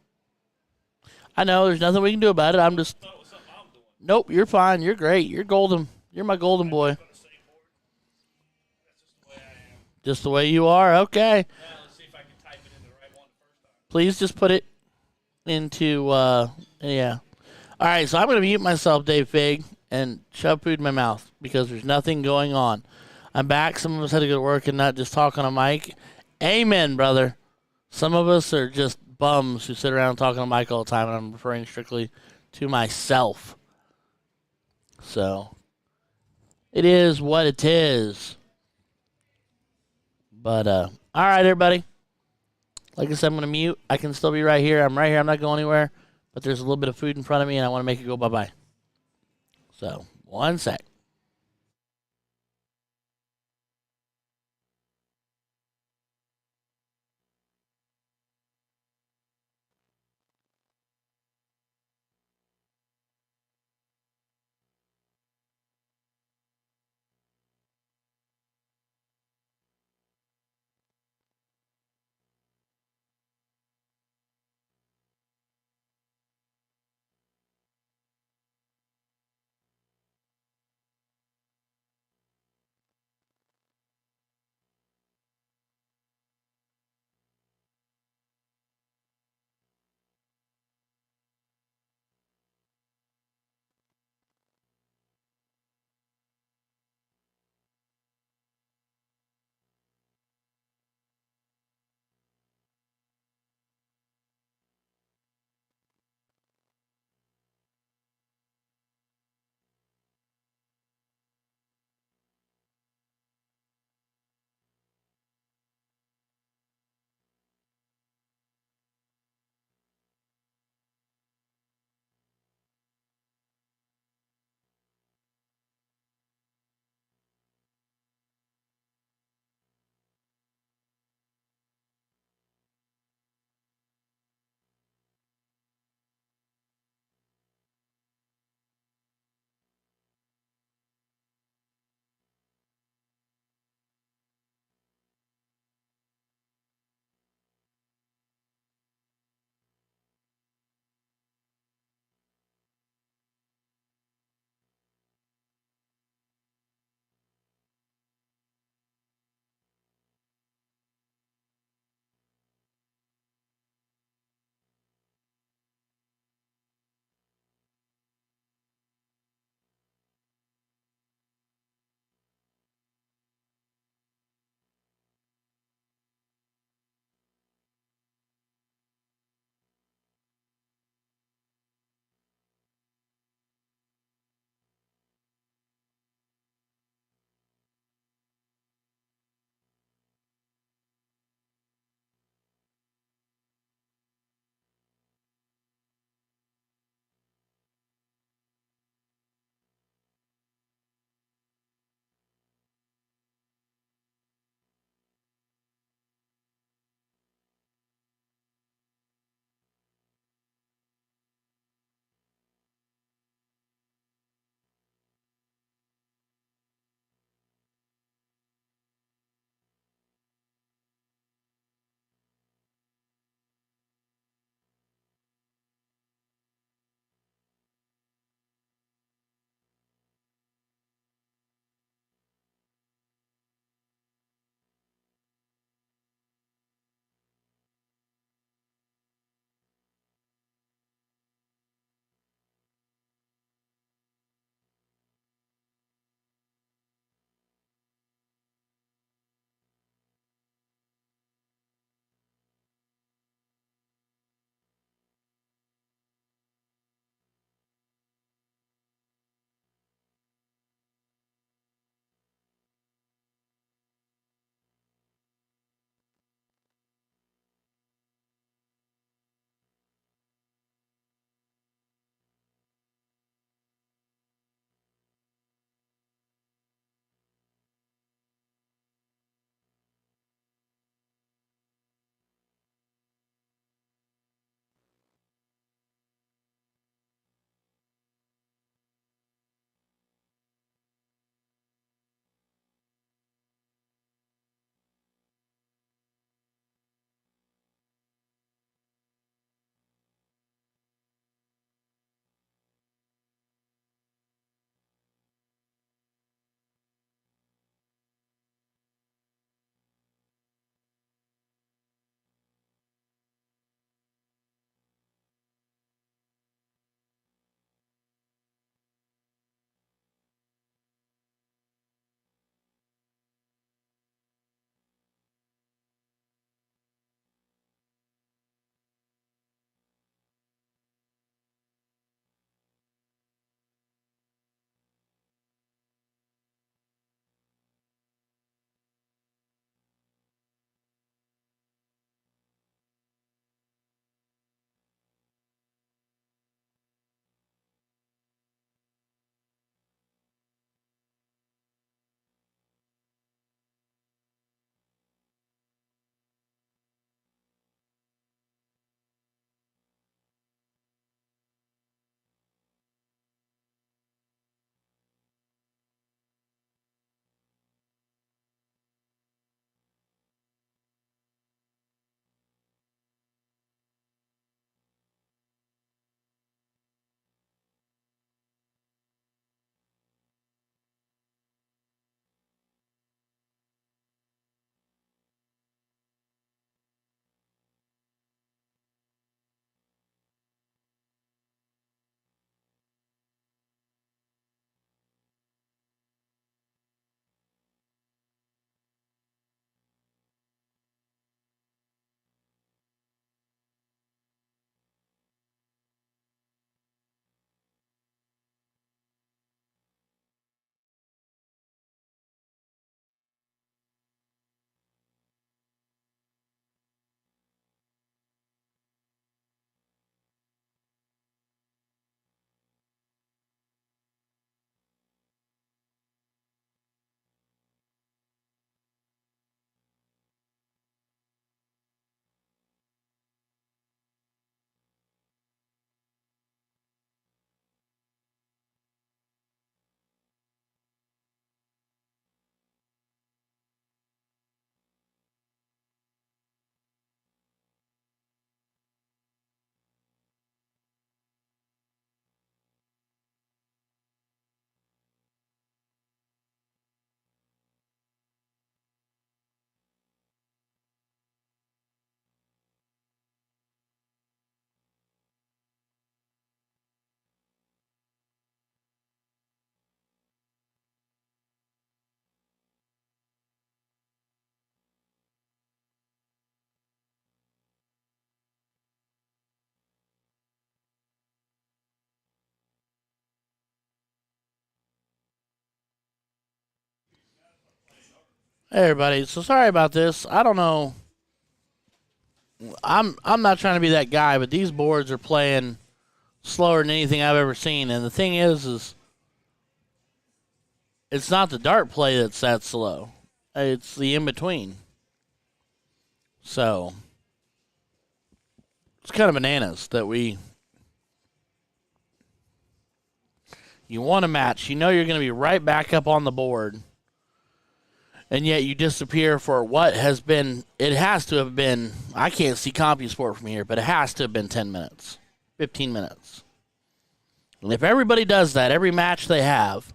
I know. There's nothing we can do about it. I'm just... Nope, you're fine. You're great. You're golden. You're my golden boy. Just the way you are? Okay. Let's see if I can type it into the right one the first time. Please just put it into, yeah. All right, so I'm going to mute myself, Dave Fig, and shove food in my mouth because there's nothing going on. I'm back. Some of us had to go to work and not just talk on a mic. Amen, brother. Some of us are just bums who sit around and talk on a mic all the time, and I'm referring strictly to myself. So, it is what it is. But, all right, everybody. Like I said, I'm going to mute. I can still be right here. I'm right here. I'm not going anywhere. But there's a little bit of food in front of me, and I want to make it go bye-bye. So, one sec. Hey everybody, so sorry about this. I don't know. I'm not trying to be that guy, but these boards are playing slower than anything I've ever seen. And the thing is it's not the dart play that's that slow. It's the in between. So it's kind of bananas that you want a match. You know you're going to be right back up on the board. And yet you disappear for what has been, it has to have been, I can't see CompuSport from here, but it has to have been 10 minutes, 15 minutes. And if everybody does that, every match they have,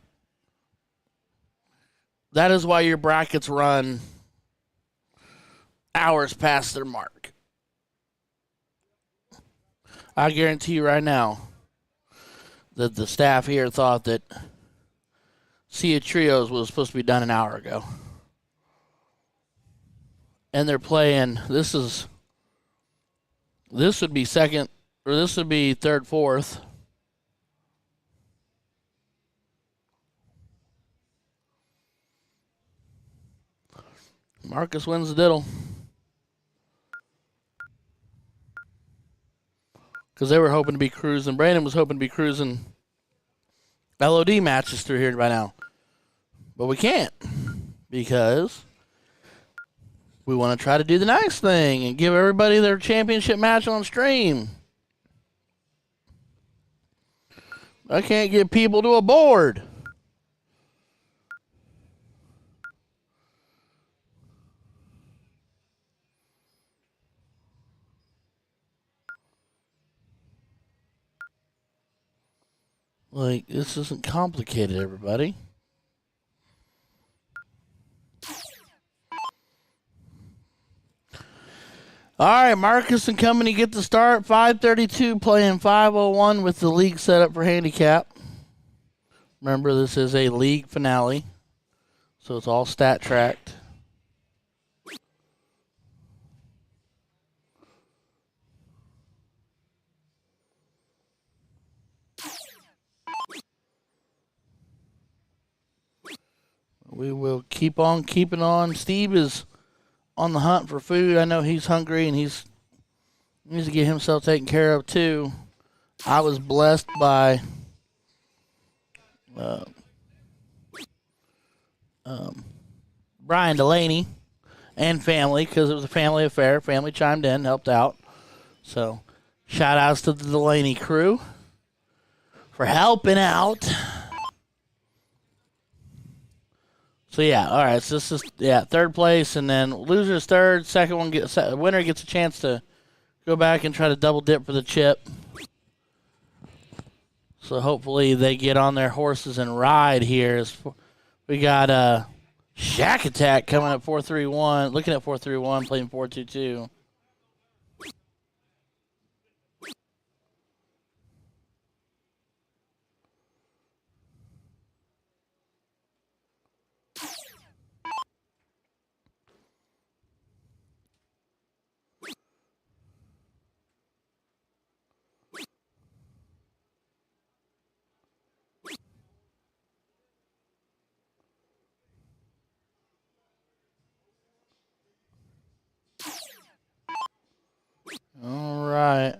that is why your brackets run hours past their mark. I guarantee you right now that the staff here thought that Sea of Trios was supposed to be done an hour ago. And they're playing, this would be second, or this would be third, fourth. Marcus wins the diddle. Because they were hoping to be cruising. Brandon was hoping to be cruising LOD matches through here by now. But we can't. Because we want to try to do the nice thing and give everybody their championship match on stream. I can't get people to a board. Like, this isn't complicated, everybody. All right, Marcus and company get the start. 532 playing 501 with the league set up for handicap. Remember, this is a league finale, so it's all stat tracked. We will keep on keeping on. Steve is on the hunt for food. I know he's hungry and he needs to get himself taken care of too. I was blessed by Brian Delaney and family, because it was a family affair. Family chimed in, helped out. So shout outs to the Delaney crew for helping out. So yeah, all right. So this is third place, and then loser's third. Winner gets a chance to go back and try to double dip for the chip. So hopefully they get on their horses and ride here. We got Shack Attack coming at 431, looking at 431, playing 422. All right.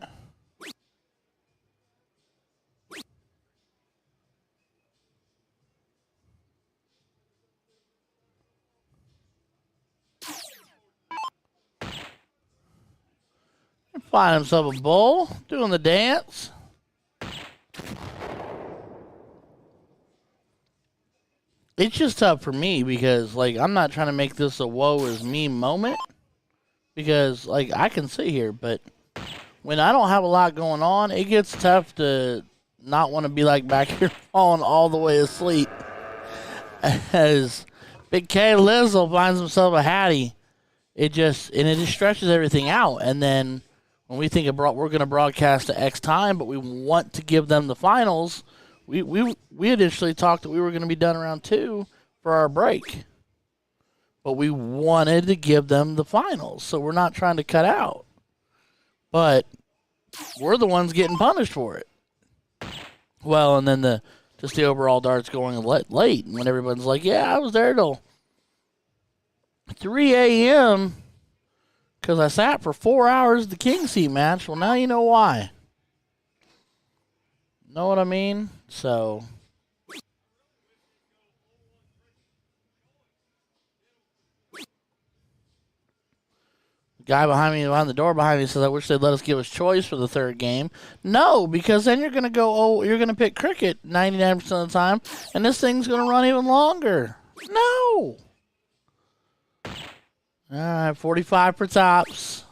Find himself a bowl, doing the dance. It's just tough for me because, like, I'm not trying to make this a woe is me moment. Because, like, I can sit here, but when I don't have a lot going on, it gets tough to not want to be, like, back here falling all the way asleep. As Big K Lizzle finds himself a Hattie, it just stretches everything out. And then when we think we're going to broadcast at X time, but we want to give them the finals, we initially talked that we were going to be done around 2 for our break. But we wanted to give them the finals, so we're not trying to cut out. But we're the ones getting punished for it. Well, and then the overall darts going late, when everyone's like, yeah, I was there till 3 a.m. because I sat for 4 hours at the King Seat match. Well, now you know why. Know what I mean? So, the guy behind the door behind me says, I wish they'd let us give us choice for the third game. No, because then you're going to go, you're going to pick cricket 99% of the time, and this thing's going to run even longer. No. All right, 45 for tops.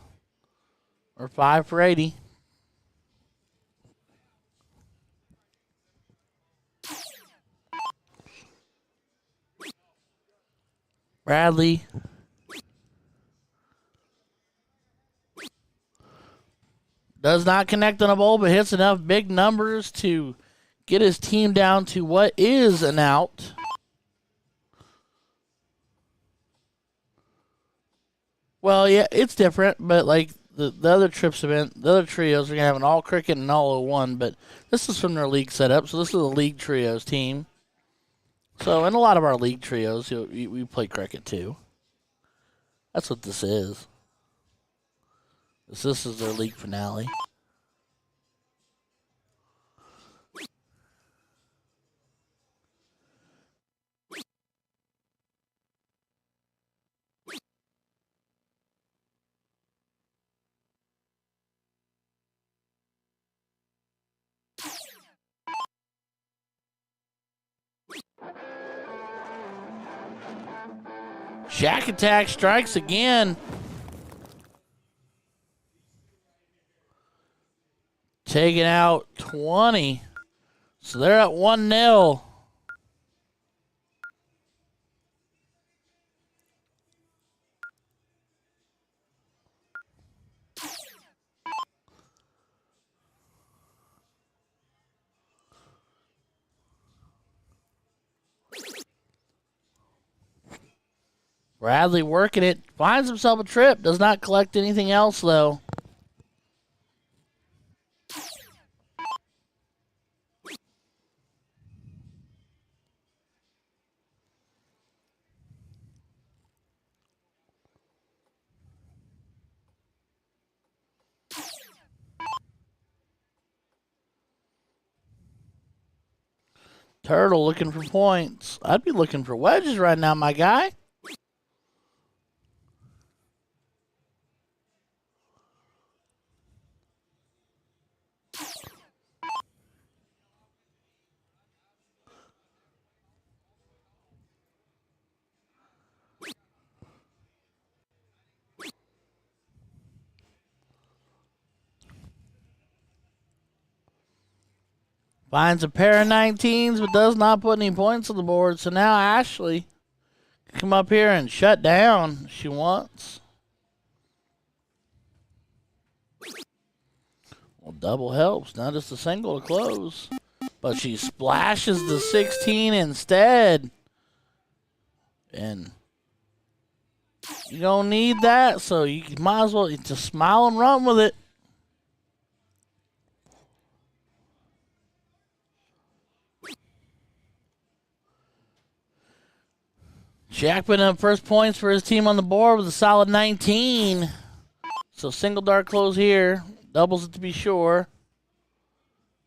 Or 5 for 80. Bradley. Does not connect on a bowl, but hits enough big numbers to get his team down to what is an out. Well, yeah, it's different, but like the other trips event, the other trios are going to have an all cricket and all 01, but this is from their league setup, so this is the league trios team. So in a lot of our league trios, we play cricket too. That's what this is. This is their league finale. Shack Attack strikes again. Taking out 20. So they're at 1-0. Bradley working it. Finds himself a trip. Does not collect anything else, though. Turtle looking for points. I'd be looking for wedges right now, my guy. Finds a pair of 19s, but does not put any points on the board. So now Ashley can come up here and shut down if she wants. Well, double helps, not just a single to close. But she splashes the 16 instead. And you don't need that, so you might as well just smile and run with it. Jack putting up first points for his team on the board with a solid 19. So single dart close here. Doubles it to be sure.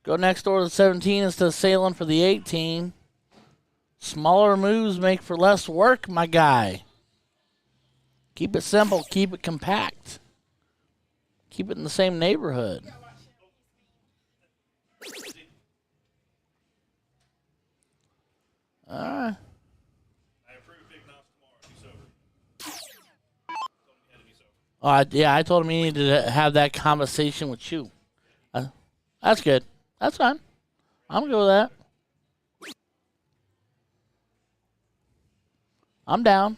Go next door to the 17 instead of sailing for the 18. Smaller moves make for less work, my guy. Keep it simple. Keep it compact. Keep it in the same neighborhood. All right. Yeah, I told him he needed to have that conversation with you. That's good. That's fine. I'm good with that. I'm down.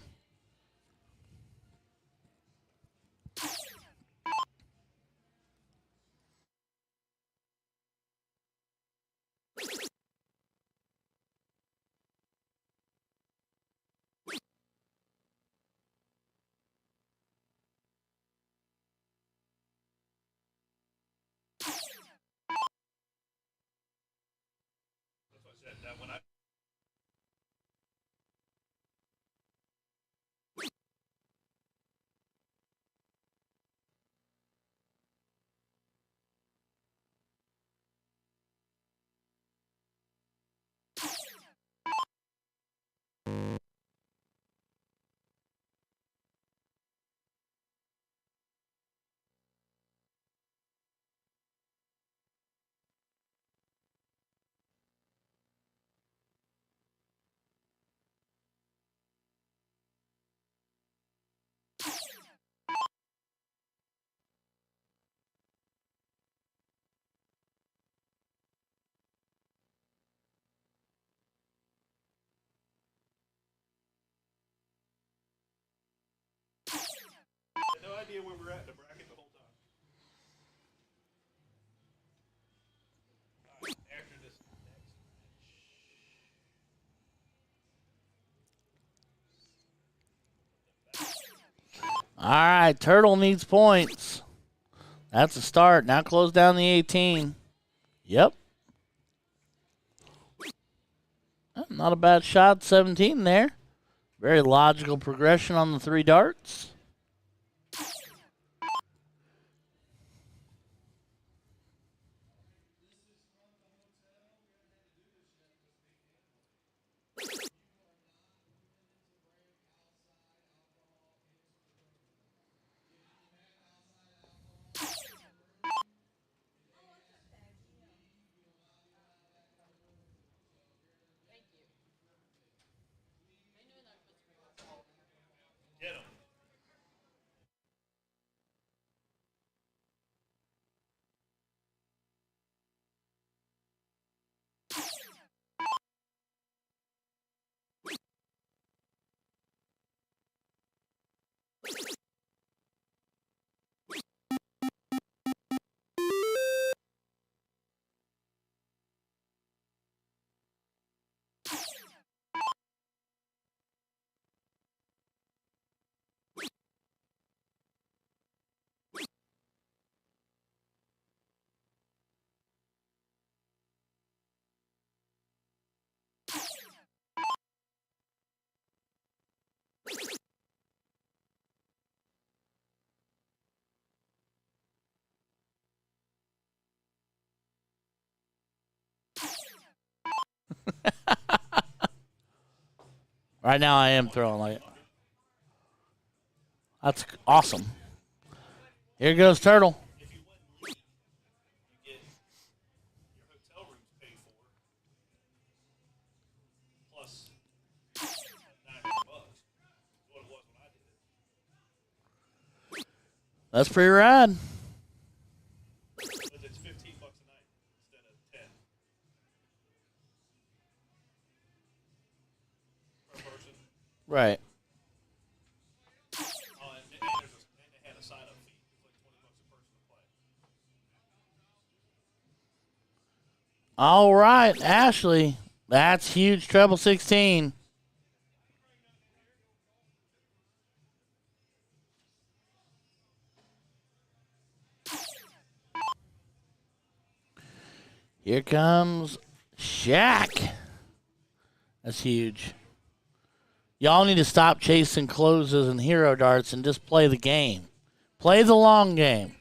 All right, Turtle needs points. That's a start. Now close down the 18. Yep. Not a bad shot, 17 there. Very logical progression on the 3 darts. Right now I am throwing like it. That's awesome. Here goes Turtle. That's pretty rad. It's $15 a night instead of 10 per person. Right. Oh, and they had a sign-up fee. It's like $20 a person to play. All right, Ashley. That's huge. Treble 16. Here comes Shaq. That's huge. Y'all need to stop chasing closes and hero darts and just play the game. Play the long game.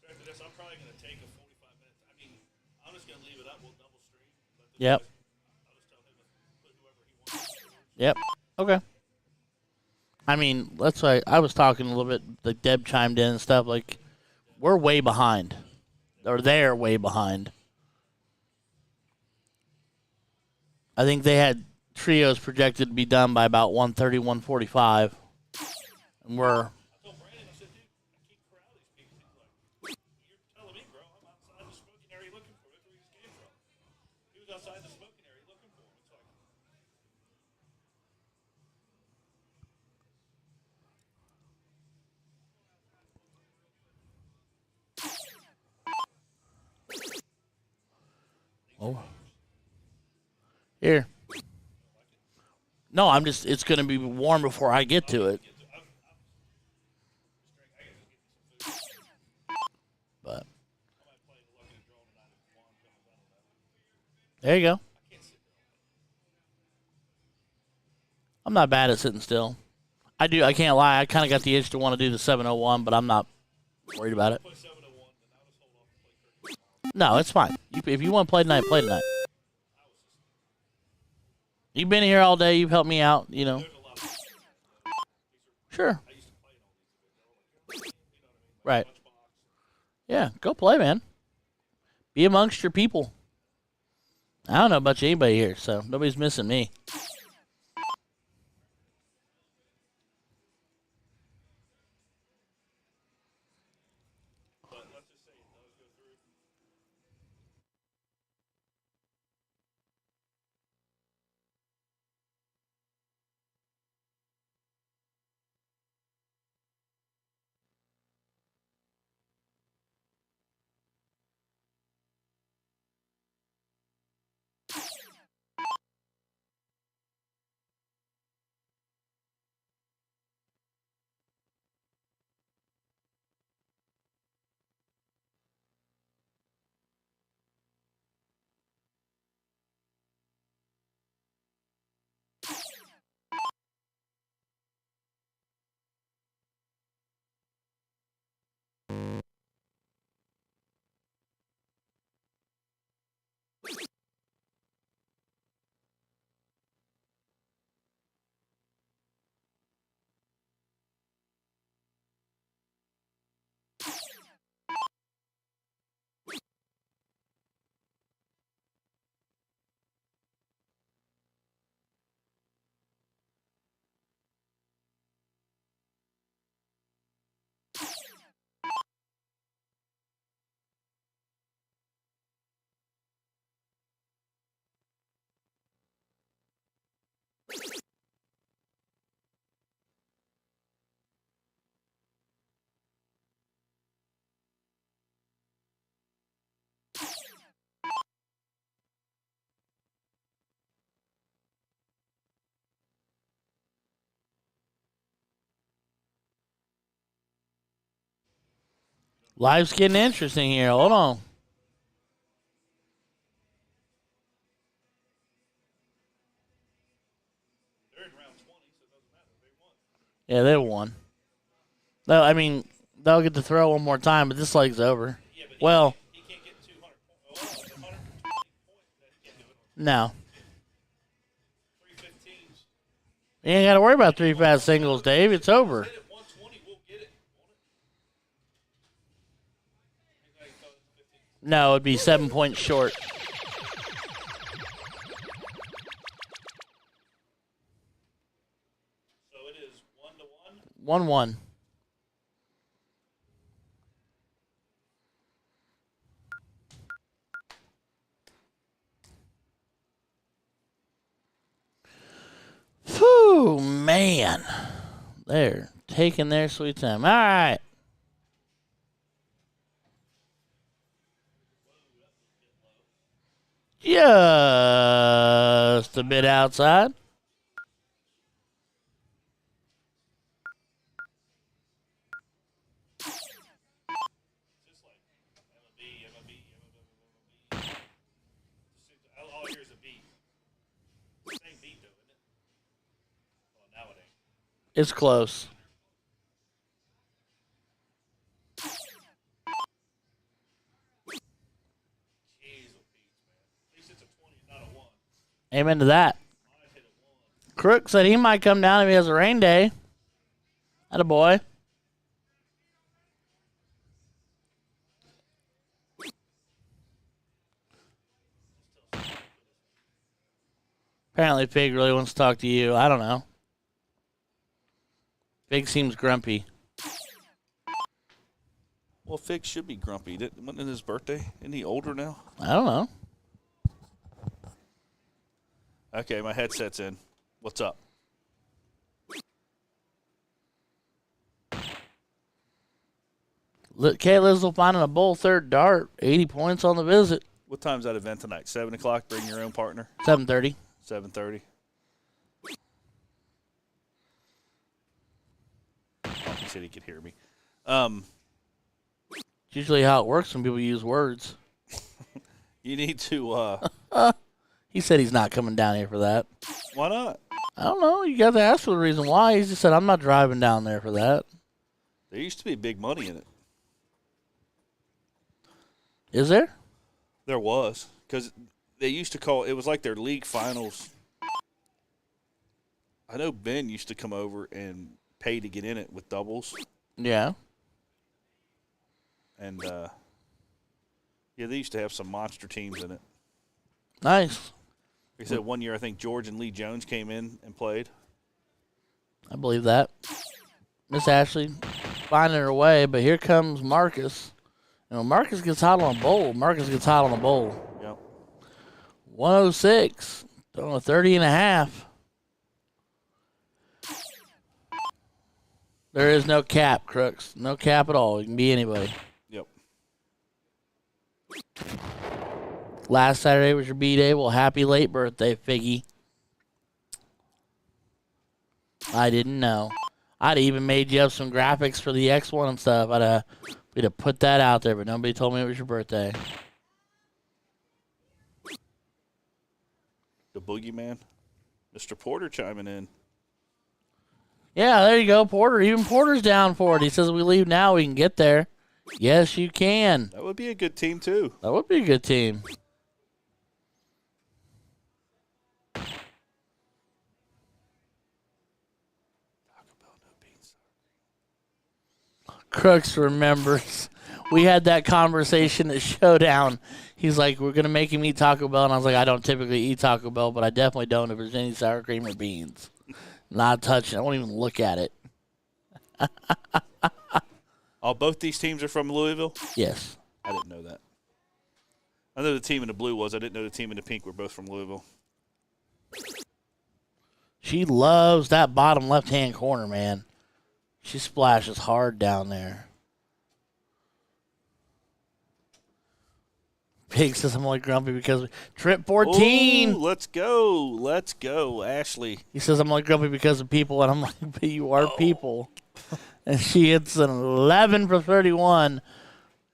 After this, I'm probably going to take a 45 minutes. I mean, I'm just going to leave it up. We'll double stream. Yep. I'll just tell him to put whoever he wants. Yep. Okay. I mean, that's why I was talking a little bit. Like Deb chimed in and stuff. Like, we're way behind, or they're way behind. I think they had trios projected to be done by about 1:30, 1:45, and we're. I told Brandon, I said, dude, I keep corralling these people. He's like, you're telling me, bro, I'm outside the smoking area looking for him. That's where he just came from. He was outside the smoking area looking for him. It's like, Oh. Here. No, I'm just. It's going to be warm before I get to it. But there you go. I'm not bad at sitting still. I can't lie. I kind of got the itch to want to do the 701, but I'm not worried about it. No, it's fine. If you want to play tonight, play tonight. You've been here all day. You've helped me out, you know. Sure. Right. Yeah, go play, man. Be amongst your people. I don't know much anybody here, so nobody's missing me. Life's getting interesting here. Hold on. Yeah, they won. No, I mean, they'll get to throw one more time, but this leg's over. Well, no. You ain't got to worry about 3 fast singles, Dave. It's over. No, it'd be 7 points short. So it is 1-1. 1-1. Whew, man. They're taking their sweet time. All right. Just a bit outside. All I hear is a beat. Same beat, though, isn't it? Well, now it ain't. It's close. Amen to that. Crook said he might come down if he has a rain day. Attaboy. Apparently Pig really wants to talk to you. I don't know. Pig seems grumpy. Well, Fig should be grumpy. Wasn't it his birthday? Isn't he older now? I don't know. Okay, my headset's in. What's up? K. Lizzle finding a bull third dart. 80 points on the visit. What time's that event tonight? 7 o'clock? Bring your own partner? 7:30. 7:30. Oh, he said he could hear me. It's usually how it works when people use words. You need to, He said he's not coming down here for that. why not? I don't know. You got to ask for the reason why. He just said, I'm not driving down there for that. There used to be big money in it. Is there? There was. Because they used to call, it was like their league finals. I know Ben used to come over and pay to get in it with doubles. Yeah. And, yeah, they used to have some monster teams in it. Nice. He said 1 year, I think George and Lee Jones came in and played. I believe that. Miss Ashley finding her way, but here comes Marcus. You know, Marcus gets hot on a bowl. Yep. 106. Throwing a 30.5. There is no cap, Crooks. No cap at all. You can be anybody. Yep. Last Saturday was your B-Day. Well, happy late birthday, Figgy. I didn't know. I'd even made you up some graphics for the X1 and stuff. We'd have put that out there, but nobody told me it was your birthday. The boogeyman. Mr. Porter chiming in. Yeah, there you go, Porter. Even Porter's down for it. He says we leave now, we can get there. Yes, you can. That would be a good team, too. That would be a good team. Crooks remembers. We had that conversation at Showdown. He's like, we're going to make him eat Taco Bell. And I was like, I don't typically eat Taco Bell, but I definitely don't if there's any sour cream or beans. Not touching. I won't even look at it. Oh, both these teams are from Louisville? Yes. I didn't know that. I know the team in the blue was. I didn't know the team in the pink were both from Louisville. She loves that bottom left-hand corner, man. She splashes hard down there. Pig says I'm only grumpy because trip 14. Ooh, let's go, Ashley. He says I'm only grumpy because of people, and I'm like, but you are people. And she hits an 11 for 31,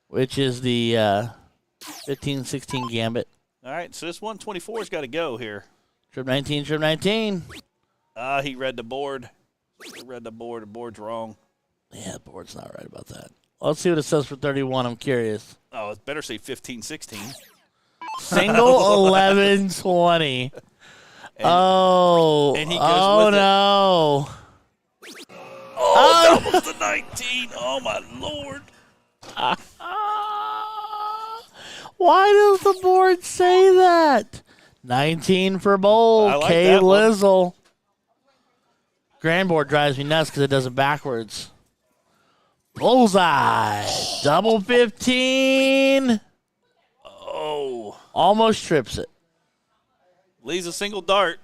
which is the 15-16 gambit. All right, so this 124's got to go here. Trip 19, trip 19. He read the board. The board's wrong. Yeah, the board's not right about that. Let's see what it says for 31. I'm curious. Oh, it better say 15-16. Single 11-20. Oh, and he goes with no. Oh, doubles the 19. Oh, my Lord. Why does the board say that? 19 for bowl. I like K. that one. Lizzle. Grand board drives me nuts because it does it backwards. Bullseye. Double 15. Oh. Almost trips it. Leaves a single dart.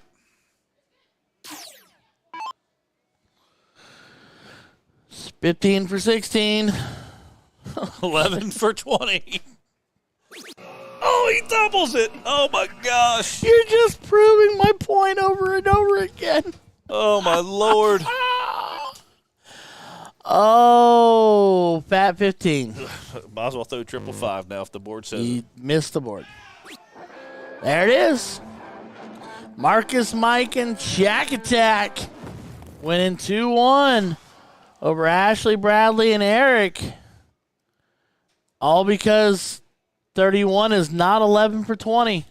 15 for 16. 11 for 20. Oh, he doubles it. Oh, my gosh. You're just proving my point over and over again. Oh, my Lord. Oh, fat 15. Might as well throw 555 now if the board says He it. missed the board. There it is. Marcus, Mike, and Jack Attack winning 2-1 over Ashley, Bradley, and Eric. All because 31 is not 11 for 20.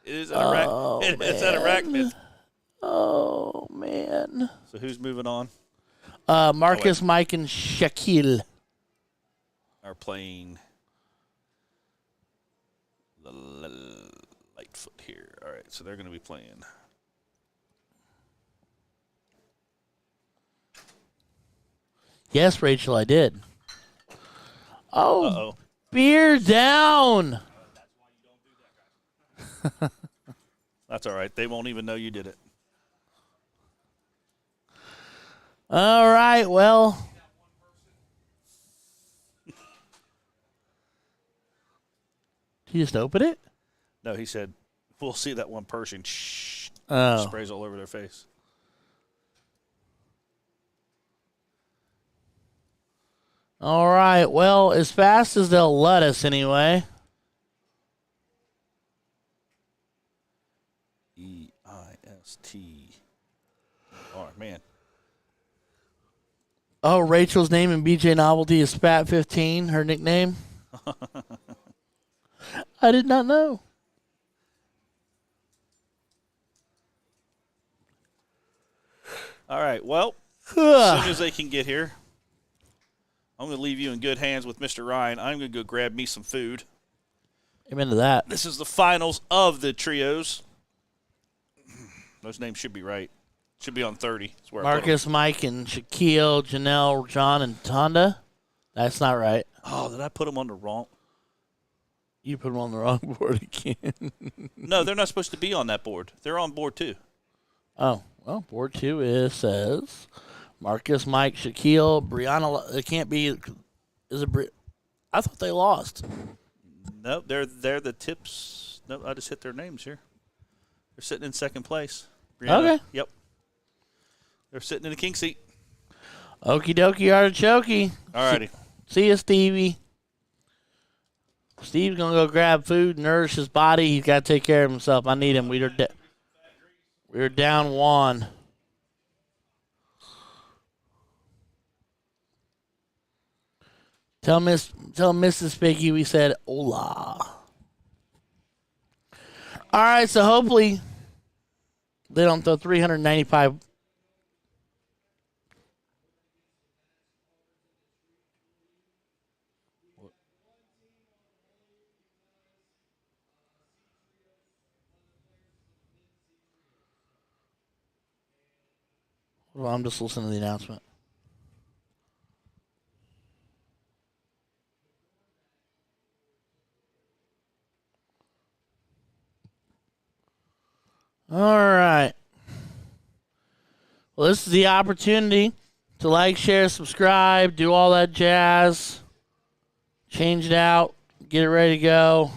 It is an arachnid. Oh, man. So who's moving on? Marcus, Mike, and Shaquille. Are playing the Lightfoot here. All right, so they're going to be playing. Yes, Rachel, I did. Oh, Uh-oh. beer down. That's all right. They won't even know you did it. All right, well. Did you just open it? No, he said, we'll see that one person. Shh. Oh. Sprays all over their face. All right, well, as fast as they'll let us anyway. EIST. All right, man. Oh, Rachel's name in BJ Novelty is Spat15, her nickname. I did not know. All right, well, as soon as they can get here, I'm going to leave you in good hands with Mr. Ryan. I'm going to go grab me some food. I'm into that. This is the finals of the trios. Those names should be right. Should be on 30. That's where Marcus, Mike, and Shaquille, Janelle, John, and Tonda. That's not right. Oh, did I put them on the wrong? You put them on the wrong board again. No, they're not supposed to be on that board. They're on board 2. Oh, well, board 2 says Marcus, Mike, Shaquille, Brianna. It can't be. Is it? I thought they lost. No, they're the tips. No, I just hit their names here. They're sitting in second place. Brianna, Okay. Yep. They're sitting in the king seat. Okie dokie artichoke. Alrighty. See you, Stevie. Steve's going to go grab food, nourish his body. He's got to take care of himself. I need him. We were down 1. Tell Mrs. Piggy we said hola. All right, so hopefully they don't throw 395. Well, I'm just listening to the announcement. All right. Well, this is the opportunity to like, share, subscribe, do all that jazz. Change it out. Get it ready to go.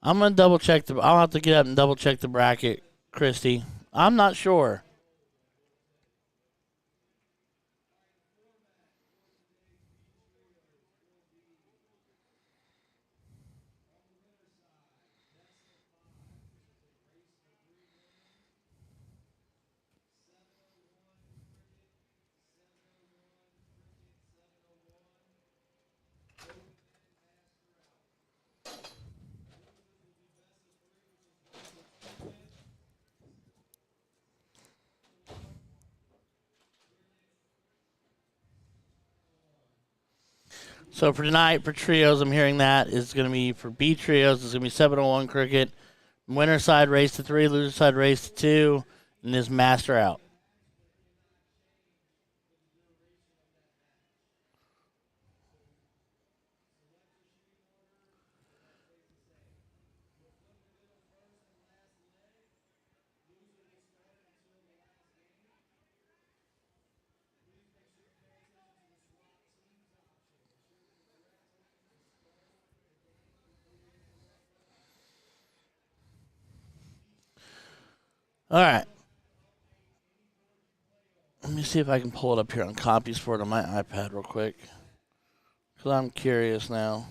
I'm going to double check I'll have to get up and double check the bracket, Christy. I'm not sure. So for tonight, for trios, I'm hearing that is going to be for B trios. It's going to be 701 cricket. Winner side race to 3, loser side race to 2, and this master out. All right. Let me see if I can pull it up here on copies for it on my iPad real quick. Because I'm curious now.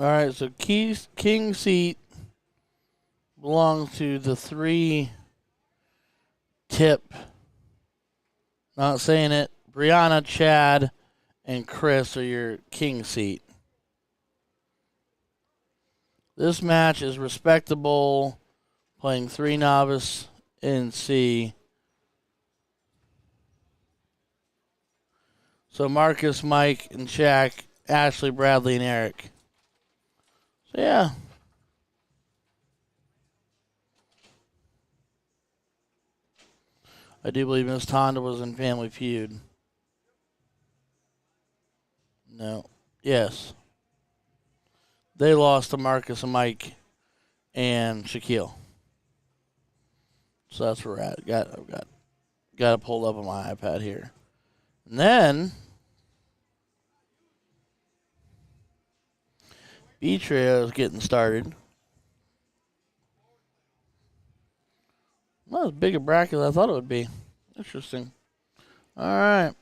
All right, so king seat belongs to the 3 tip. Not saying it. Brianna, Chad, and Chris are your king seat. This match is respectable Playing 3 novice in C. So Marcus, Mike, and Shaq, Ashley, Bradley, and Eric. So yeah. I do believe Miss Tonda was in Family Feud. No. Yes. They lost to Marcus and Mike and Shaquille. So that's where we're at. Got it pulled up on my iPad here. And then B Trio is getting started. Not as big a bracket as I thought it would be. Interesting. All right.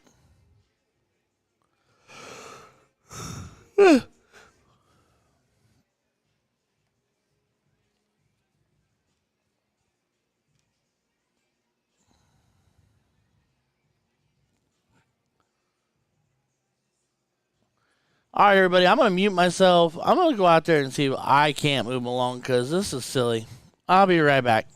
All right, everybody. I'm going to mute myself. I'm going to go out there and see if I can't move along because this is silly. I'll be right back.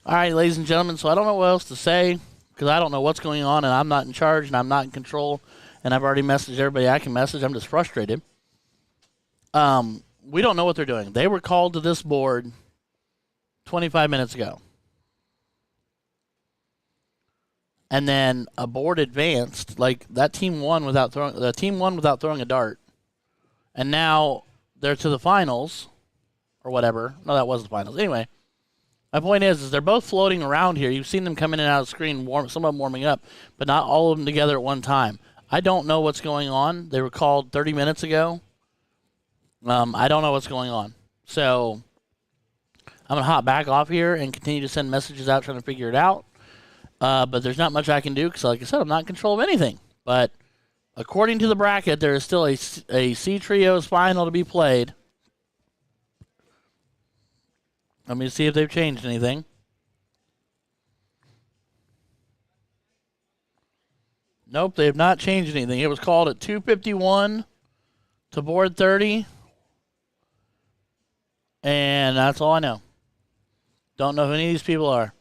All right, ladies and gentlemen, so I don't know what else to say because I don't know what's going on, and I'm not in charge, and I'm not in control, and I've already messaged everybody I can message. I'm just frustrated. We don't know what they're doing. They were called to this board 25 minutes ago. And then a board advanced, like that team won without throwing a dart. And now they're to the finals or whatever. No, that was the finals. Anyway, my point is they're both floating around here. You've seen them come in and out of the screen, some of them warming up, but not all of them together at one time. I don't know what's going on. They were called 30 minutes ago. I don't know what's going on. So I'm going to hop back off here and continue to send messages out trying to figure it out. But there's not much I can do because, like I said, I'm not in control of anything. But according to the bracket, there is still a C Trios final to be played. Let me see if they've changed anything. Nope, they have not changed anything. It was called at 2:51 to board 30. And that's all I know. Don't know who any of these people are.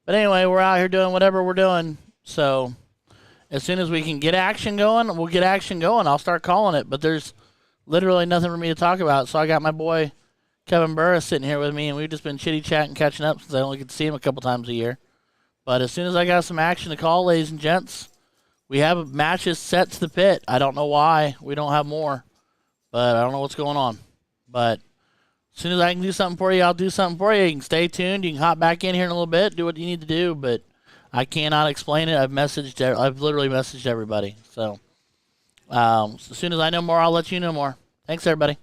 But anyway, we're out here doing whatever we're doing. So as soon as we can get action going, we'll get action going. I'll start calling it. But there's literally nothing for me to talk about. So I got my boy Kevin Burris sitting here with me, and we've just been chitty-chatting, catching up since I only get to see him a couple times a year. But as soon as I got some action to call, ladies and gents, we have matches set to the pit. I don't know why we don't have more, but I don't know what's going on. But as soon as I can do something for you, I'll do something for you. You can stay tuned. You can hop back in here in a little bit, do what you need to do, but I cannot explain it. I've literally messaged everybody. So as soon as I know more, I'll let you know more. Thanks, everybody.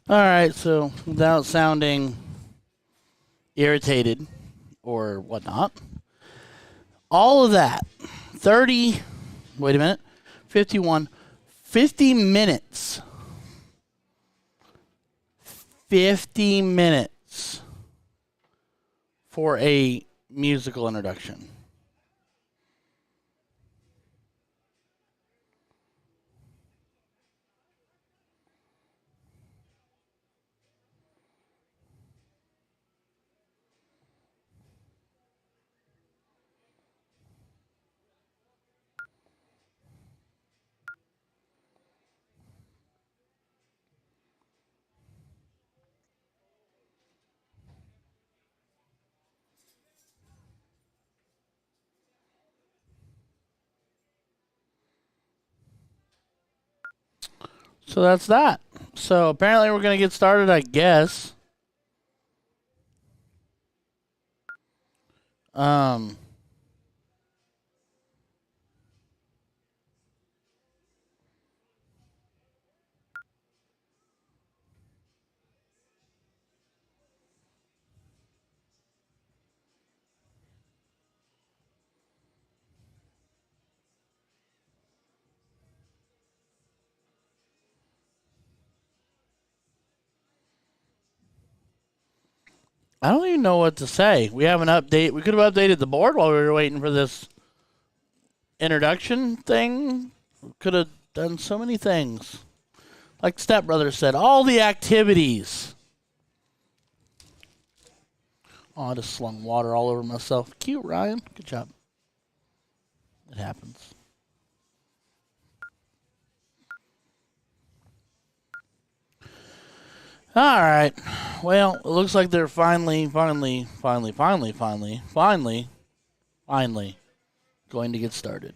All right, so without sounding irritated or whatnot, all of that, 30, wait a minute, 51, 50 minutes. 50 minutes for a musical introduction. So that's that. So apparently we're going to get started, I guess. Um, I don't even know what to say. We have an update. We could have updated the board while we were waiting for this introduction thing. We could have done so many things. Like Step Brother said, all the activities. Oh, I just slung water all over myself. Cute, Ryan. Good job. It happens. All right. Well, it looks like they're finally going to get started.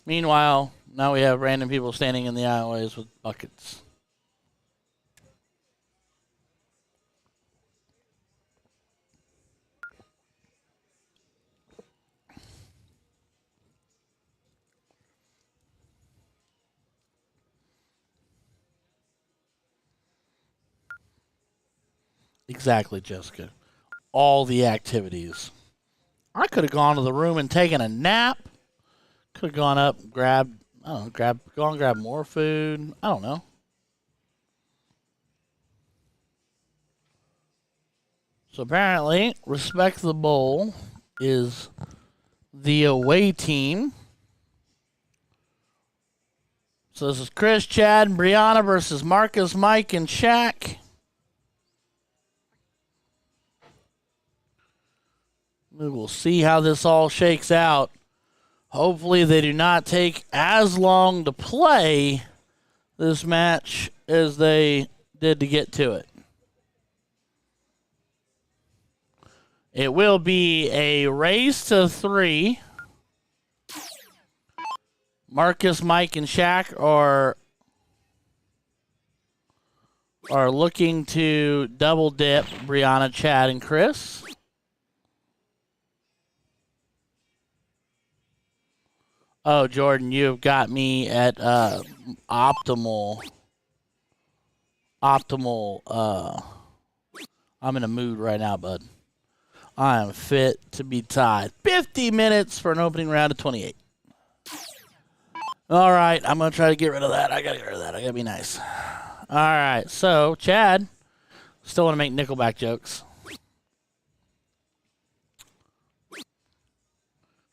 Meanwhile, now we have random people standing in the aisleways with buckets. Exactly, Jessica. All the activities. I could have gone to the room and taken a nap. Could have gone up, grabbed, I don't know, grab more food. I don't know. So apparently, Respect the Bowl is the away team. So this is Chris, Chad, and Brianna versus Marcus, Mike, and Shaq. We will see how this all shakes out. Hopefully they do not take as long to play this match as they did to get to it. It will be a race to 3. Marcus, Mike, and Shaq are looking to double dip Brianna, Chad, and Chris. Oh, Jordan, you've got me at optimal. I'm in a mood right now, bud. I am fit to be tied. 50 minutes for an opening round of 28. All right, I'm going to try to get rid of that. I got to be nice. All right, so, Chad, still want to make Nickelback jokes.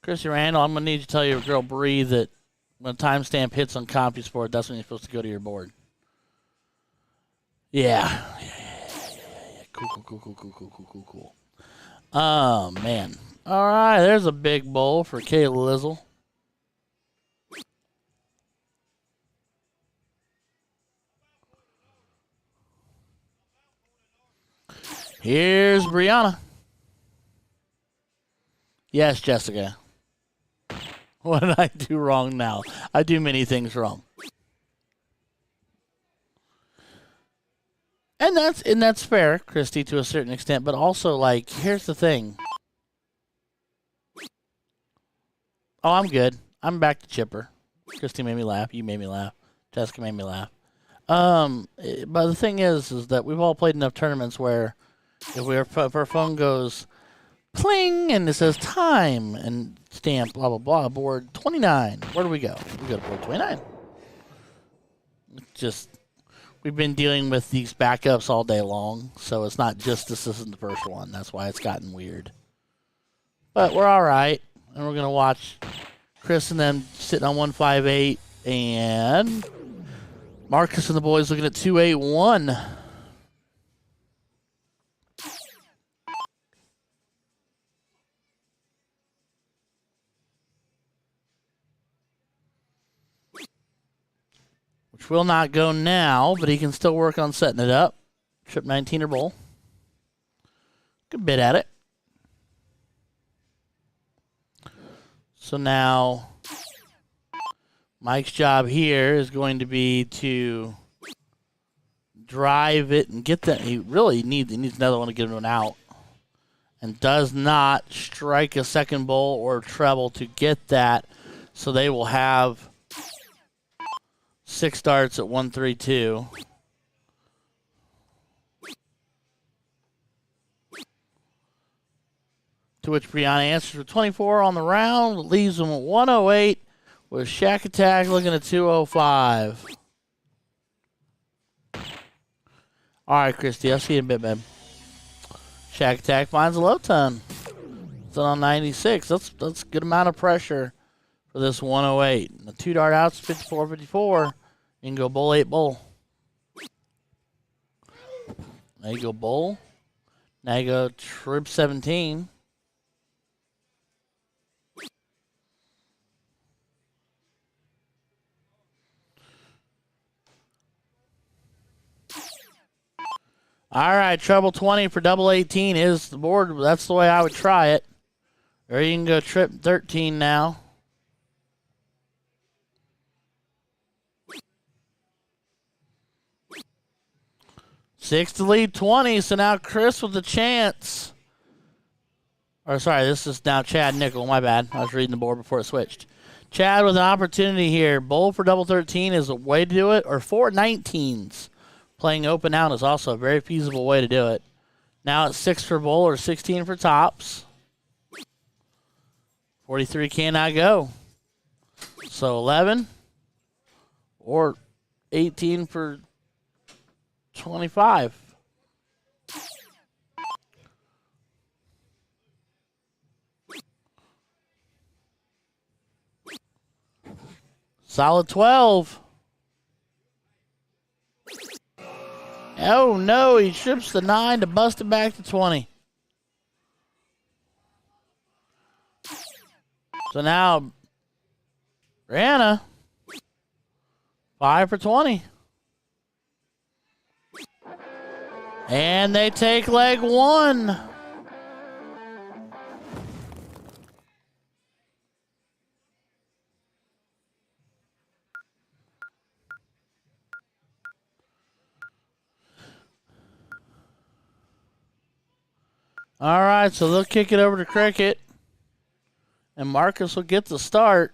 Chrissy Randall, I'm going to need you to tell your girl Bree that when a timestamp hits on CompuSport, that's when you're supposed to go to your board. Yeah. Cool. Oh, man. All right, there's a big bowl for Kayla Lizzle. Here's Brianna. Yes, Jessica. What did I do wrong now? I do many things wrong. And that's fair, Christy, to a certain extent, but also, like, here's the thing. Oh, I'm good. I'm back to chipper. Christy made me laugh. You made me laugh. Jessica made me laugh. But the thing is that we've all played enough tournaments where if our phone goes pling and it says time and stamp blah blah blah board 29. Where do we go? We go to board 29. Just we've been dealing with these backups all day long, so it's not just this isn't the first one. That's why it's gotten weird. But we're all right, and we're gonna watch Chris and them sitting on 158, and Marcus and the boys looking at 281. Which will not go now, but he can still work on setting it up. Trip 19 or bowl. Good bit at it. So now Mike's job here is going to be to drive it and get that. He needs another one to get him an out. And does not strike a second bowl or treble to get that. So they will have 6 starts at 132. To which Brianna answers with 24 on the round, leaves them at 108 with Shack Attack looking at 205. All right, Christy, I'll see you in a bit, babe. Shack Attack finds a low ton. It's on 96. That's a good amount of pressure for this 108. The 2 dart outs 54-54. You can go bull 8 bull. Now you go bull. Now you go trip 17. All right, treble 20 for double 18 is the board. That's the way I would try it. Or you can go trip 13 now. Six to lead 20, so now Chris with a chance. Or sorry, this is now Chad Nickel. My bad. I was reading the board before it switched. Chad with an opportunity here. Bowl for double 13 is a way to do it, or 4 19s. Playing open out is also a very feasible way to do it. Now it's 6 for bowl or 16 for tops. 43 cannot go. So 11 or 18 for 25. Solid 12. Oh, no, he trips the 9 to bust it back to 20. So now, Brianna, 5 for 20. And they take leg 1. All right, so they'll kick it over to Cricket. And Marcus will get the start.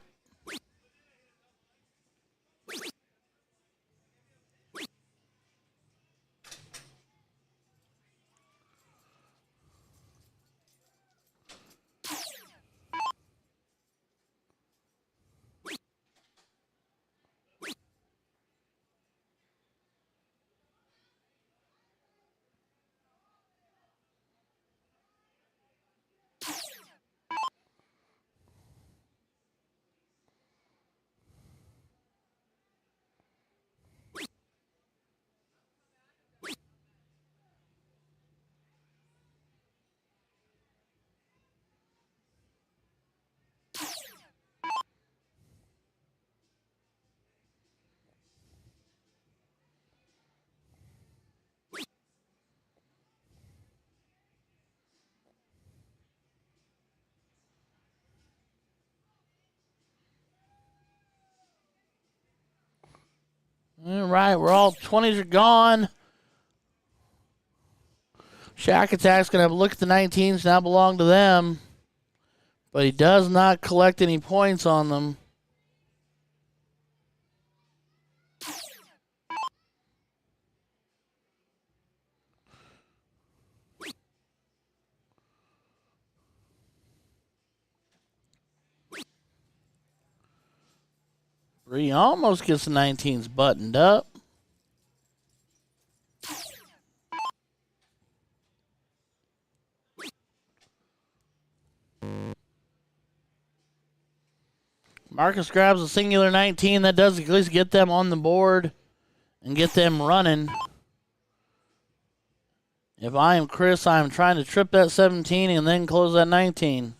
All right, we're all 20s are gone. Shack Attack's going to have a look at the 19s now belong to them. But he does not collect any points on them. Bree almost gets the 19s buttoned up. Marcus grabs a singular 19. That does at least get them on the board and get them running. If I am Chris, I am trying to trip that 17 and then close that 19.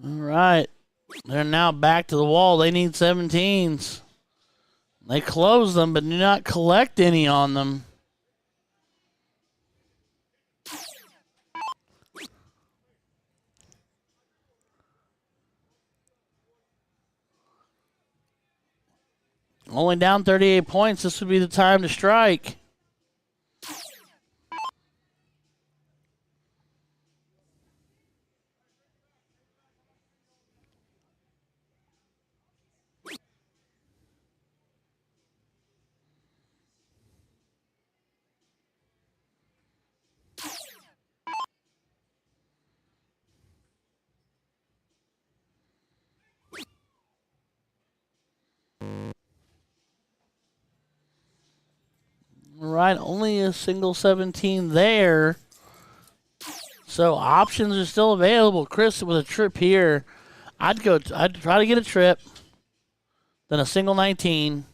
All right. They're now back to the wall. They need 17s. They close them, but do not collect any on them. Only down 38 points. This would be the time to strike. All right, only a single 17 there. So options are still available. Chris with a trip here. I'd try to get a trip. Then a single 19.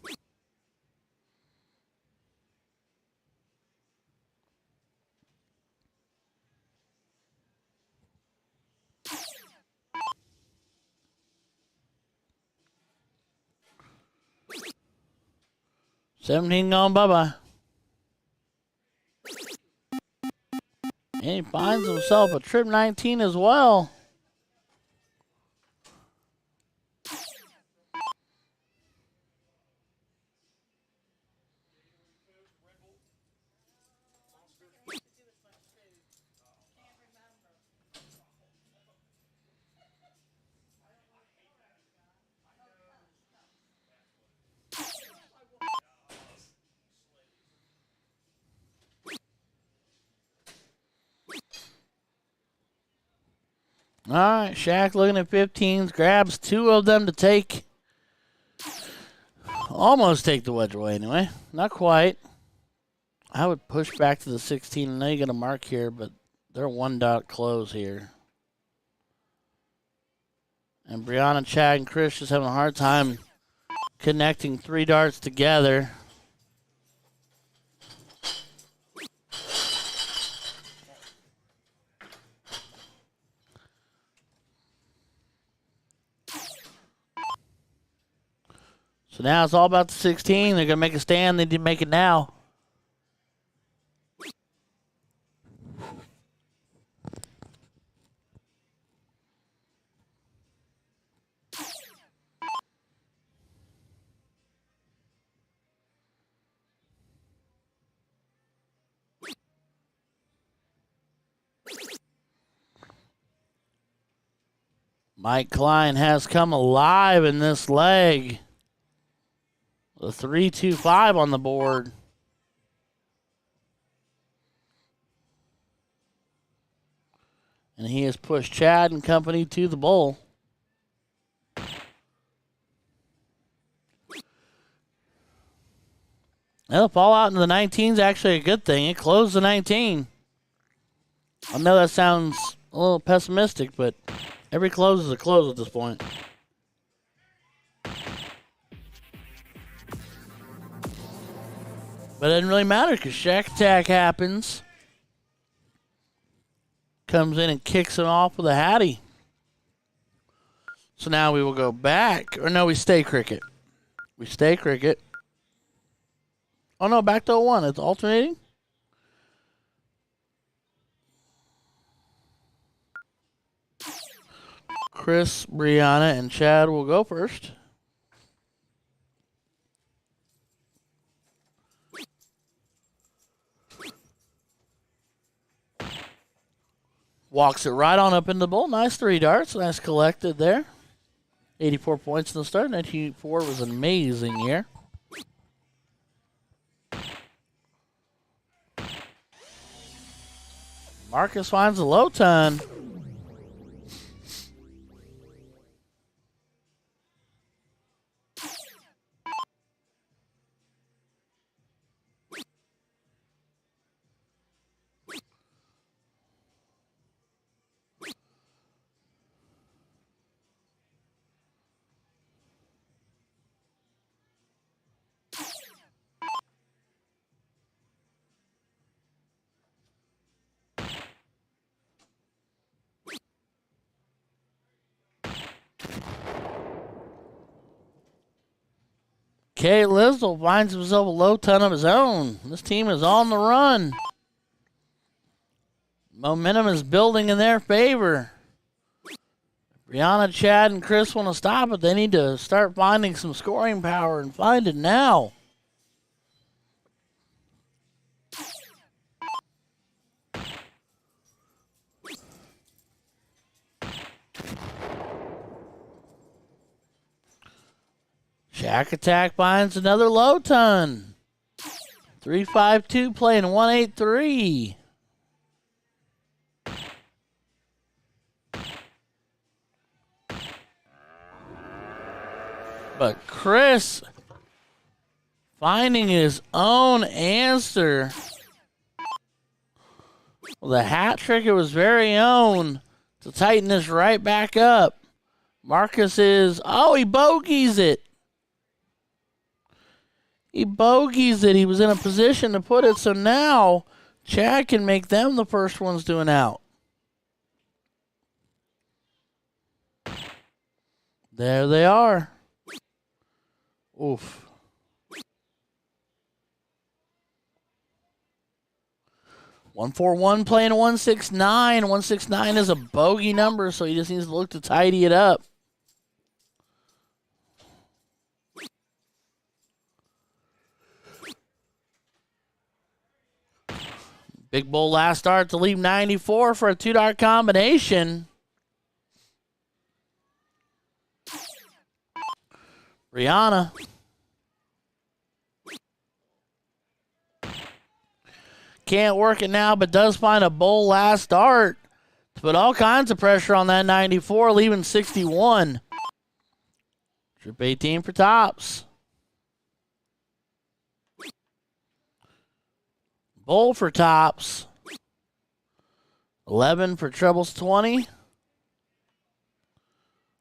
$17 gone, bye-bye. And he finds himself a trip 19 as well. All right, Shaq looking at 15s, grabs two of them to take. Almost take the wedge away anyway. Not quite. I would push back to the 16. I know you got a mark here, but they're one dot close here. And Brianna, Chad, and Chris just having a hard time connecting three darts together. So now it's all about the 16. They're going to make a stand. They did make it now. Mike Klein has come alive in this leg. The 3-2-5 on the board. And he has pushed Chad and company to the bowl. Well, fall out into the 19 is actually a good thing. It closed the 19. I know that sounds a little pessimistic, but every close is a close at this point. But it doesn't really matter because Shack Attack happens. Comes in and kicks him off with a Hattie. So now we will go back. Or no, we stay Cricket. We stay Cricket. Oh no, back to 01. It's alternating. Chris, Brianna, and Chad will go first. Walks it right on up in the bowl. Nice 3 darts. Nice collected there. 84 points in the start. 1984 was an amazing year. Marcus finds a low ton. Kate Lizdell finds himself a low ton of his own. This team is on the run. Momentum is building in their favor. Brianna, Chad, and Chris want to stop it. They need to start finding some scoring power and find it now. Shack Attack finds another low ton. 352 playing 183. But Chris finding his own answer. Well, the hat trick of his very own to tighten this right back up. Marcus is, he bogeys it. He bogeys it. He was in a position to put it, so now Chad can make them the first ones doing out. There they are. Oof. $141 playing 169. 169 is a bogey number, so he just needs to look to tidy it up. Big bull last start to leave 94 for a 2-dart combination. Rihanna. Can't work it now, but does find a bull last dart to put all kinds of pressure on that 94, leaving 61. Trip 18 for tops. Bull for tops. 11 for trebles 20.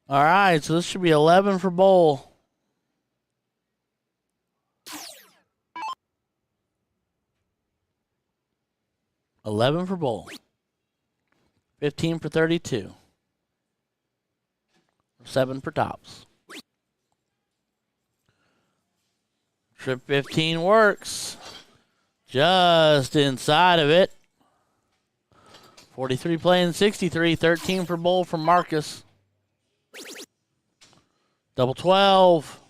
All right, so this should be 11 for bull. $11 for bull. 15 for 32. 7 for tops. Trip 15 works. Just inside of it. 43 playing 63. 13 for bull from Marcus. Double 12.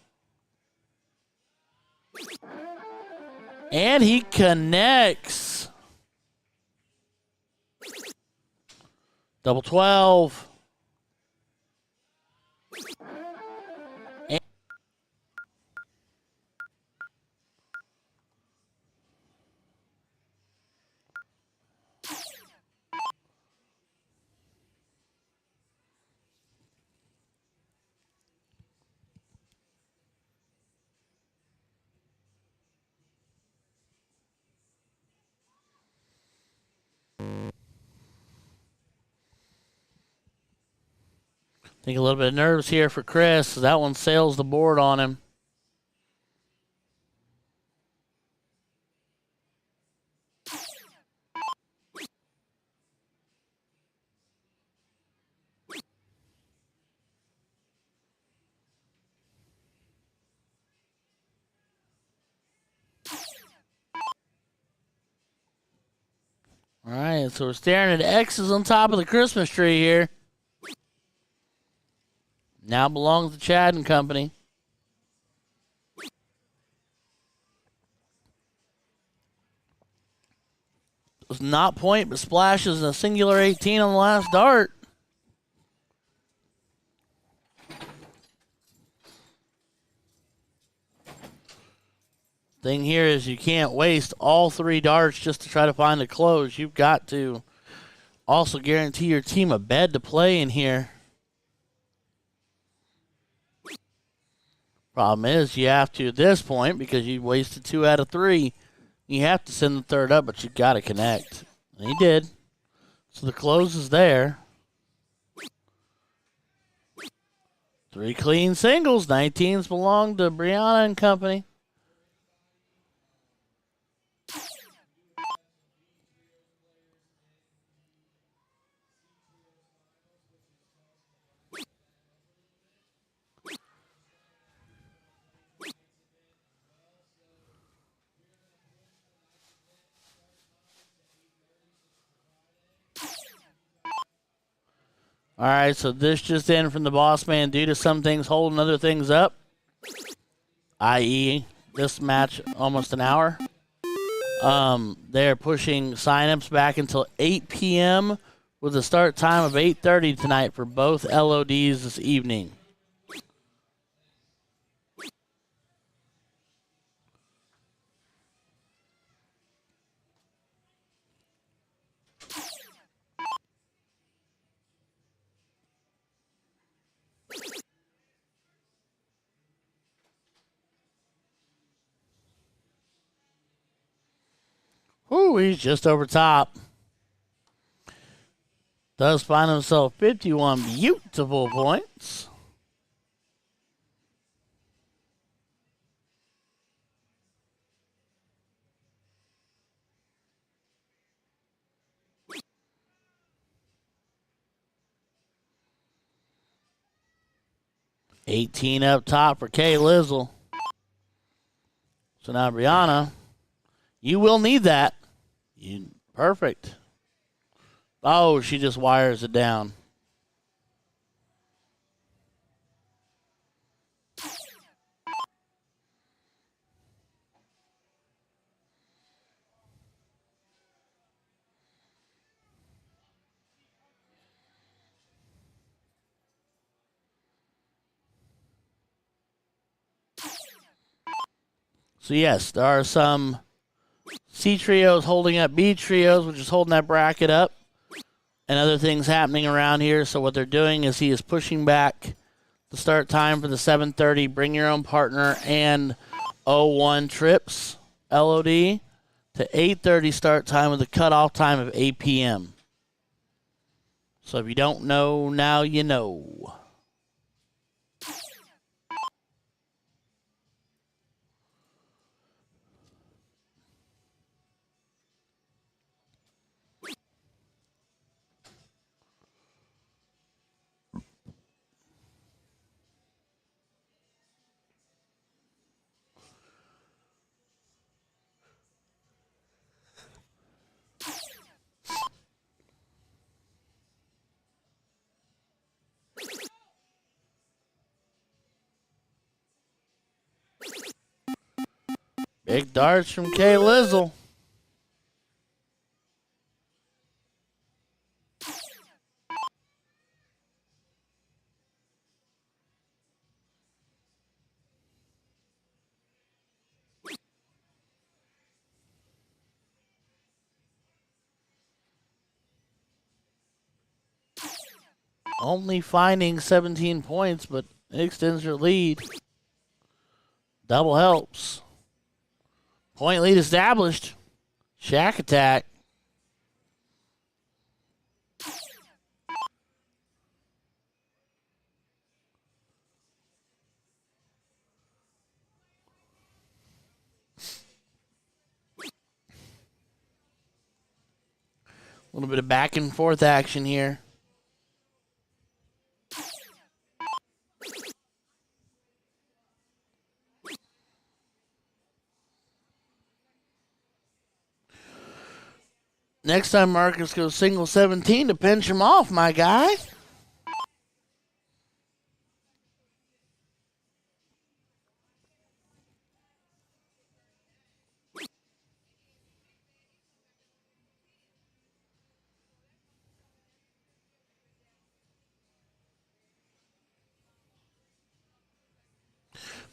And he connects. Double 12. I think a little bit of nerves here for Chris. That one sails the board on him. All right, so we're staring at X's on top of the Christmas tree here. Now belongs to Chad and Company. It was not point, but splashes and a singular 18 on the last dart. Thing here is you can't waste all 3 darts just to try to find a close. You've got to also guarantee your team a bed to play in here. Problem is you have to at this point, because you wasted 2 out of 3, you have to send the third up, but you got to connect. And he did. So the close is there. 3 clean singles. 19s belong to Brianna and Company. All right, so this just in from the boss man. Due to some things holding other things up, i.e. this match almost an hour, they're pushing signups back until 8 p.m. with a start time of 8:30 tonight for both LODs this evening. Ooh, he's just over top. Does find himself 51 beautiful points. $18 up top for Kay Lizzle. So now Brianna, you will need that. Perfect. Oh, she just wires it down. So yes, there are some C trios holding up B trios, which is holding that bracket up, and other things happening around here. So what they're doing is he is pushing back the start time for the 7:30 bring your own partner and 01 trips LOD to 8:30 start time with a cutoff time of 8 p.m. So if you don't know, now you know. Big darts from Kay Lizzle. Only finding 17 points, but it extends your lead. Double helps. Point lead established. Shack attack. A little bit of back and forth action here. Next time Marcus goes single 17 to pinch him off, my guy.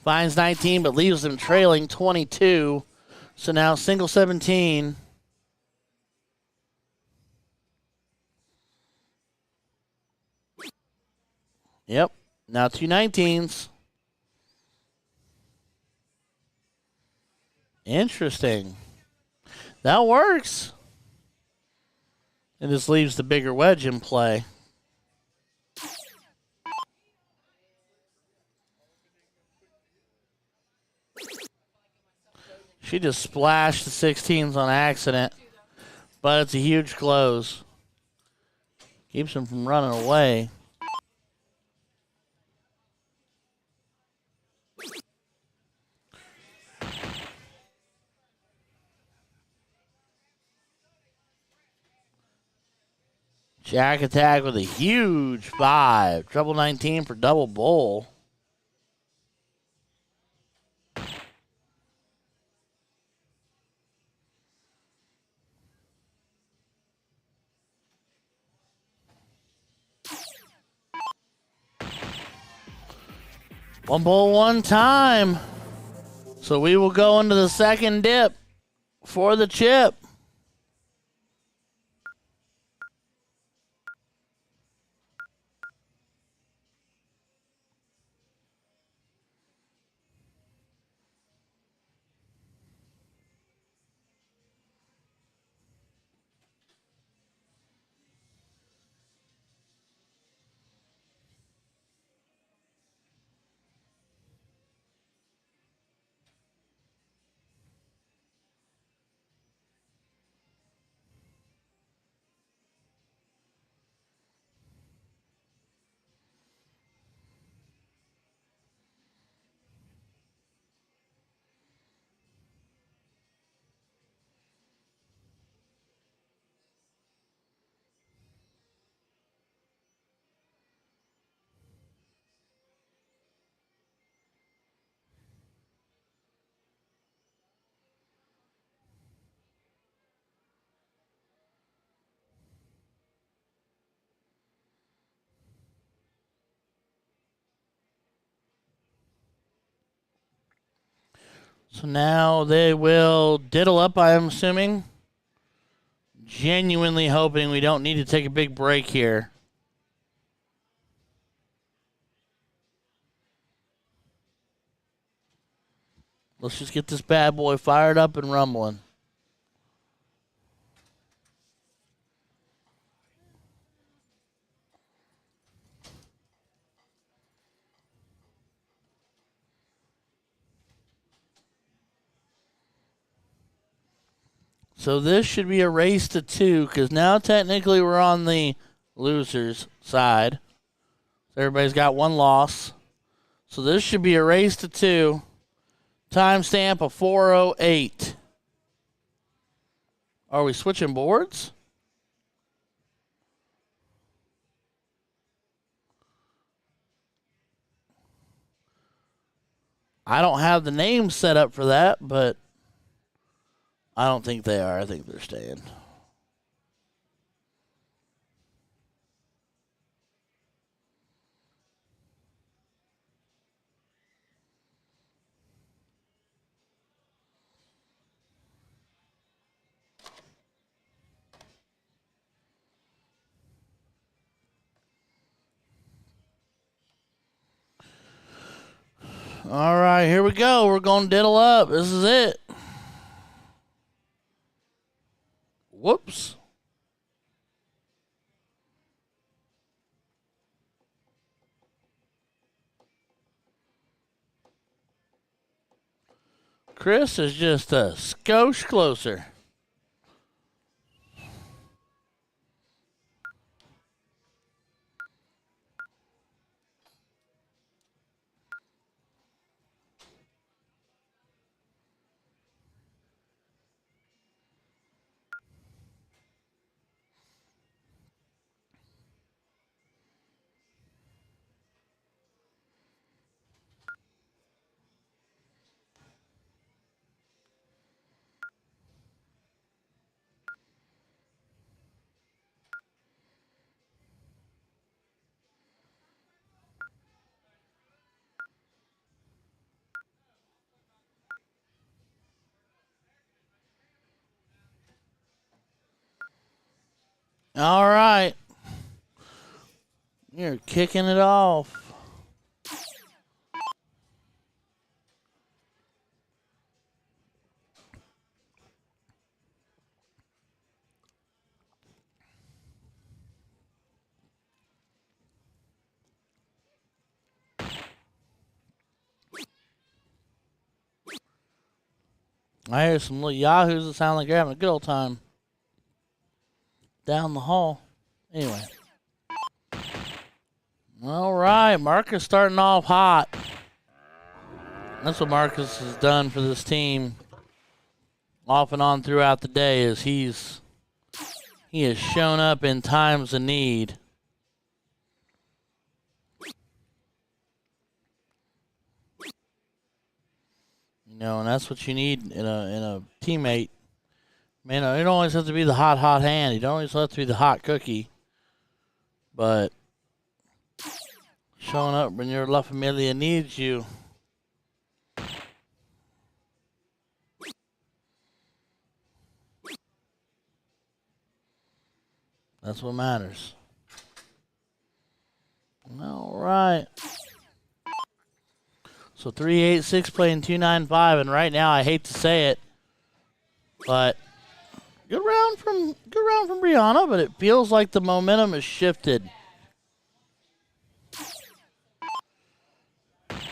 Finds 19, but leaves him trailing 22. So now single 17. Yep. Now 2 19s. Interesting. That works. And this leaves the bigger wedge in play. She just splashed the 16s on accident, but it's a huge close. Keeps him from running away. Jack attack with a huge 5. Treble 19 for double bull. One bull, one time. So we will go into the second dip for the chip. So now they will diddle up, I'm assuming. Genuinely hoping we don't need to take a big break here. Let's just get this bad boy fired up and rumbling. So this should be a race to 2 because now technically we're on the loser's side. So everybody's got one loss. So this should be a race to 2. Timestamp of 4:08. Are we switching boards? I don't have the name set up for that, but I don't think they are. I think they're staying. All right, here we go. We're going to diddle up. This is it. Whoops. Chris is just a skosh closer. All right. You're kicking it off. I hear some little yahoos that sound like they're having a good old time down the hall. Anyway. All right, Marcus starting off hot. That's what Marcus has done for this team off and on throughout the day is he has shown up in times of need. You know, and that's what you need in a teammate. Man, it don't always have to be the hot hand. You don't always have to be the hot cookie. But showing up when your La Familia needs you. That's what matters. All right. So 386 playing 295, and right now I hate to say it, but good round from Brianna, but it feels like the momentum has shifted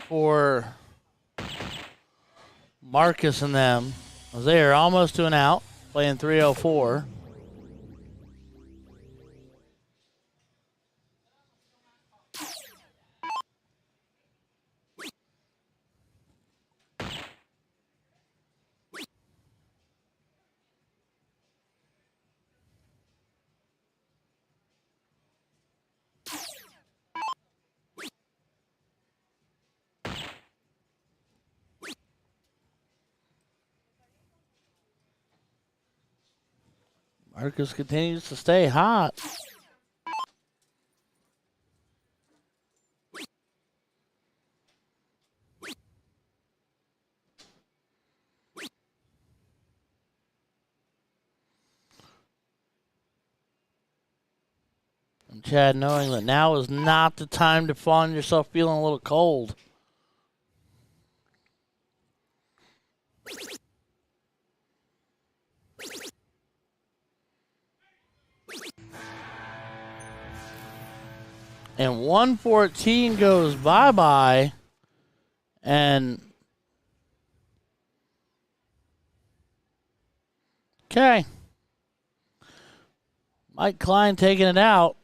for Marcus and them. As they are almost to an out, playing 304. Marcus continues to stay hot. And Chad knowing that now is not the time to find yourself feeling a little cold. And 114 goes bye-bye. And okay. Mike Klein taking it out.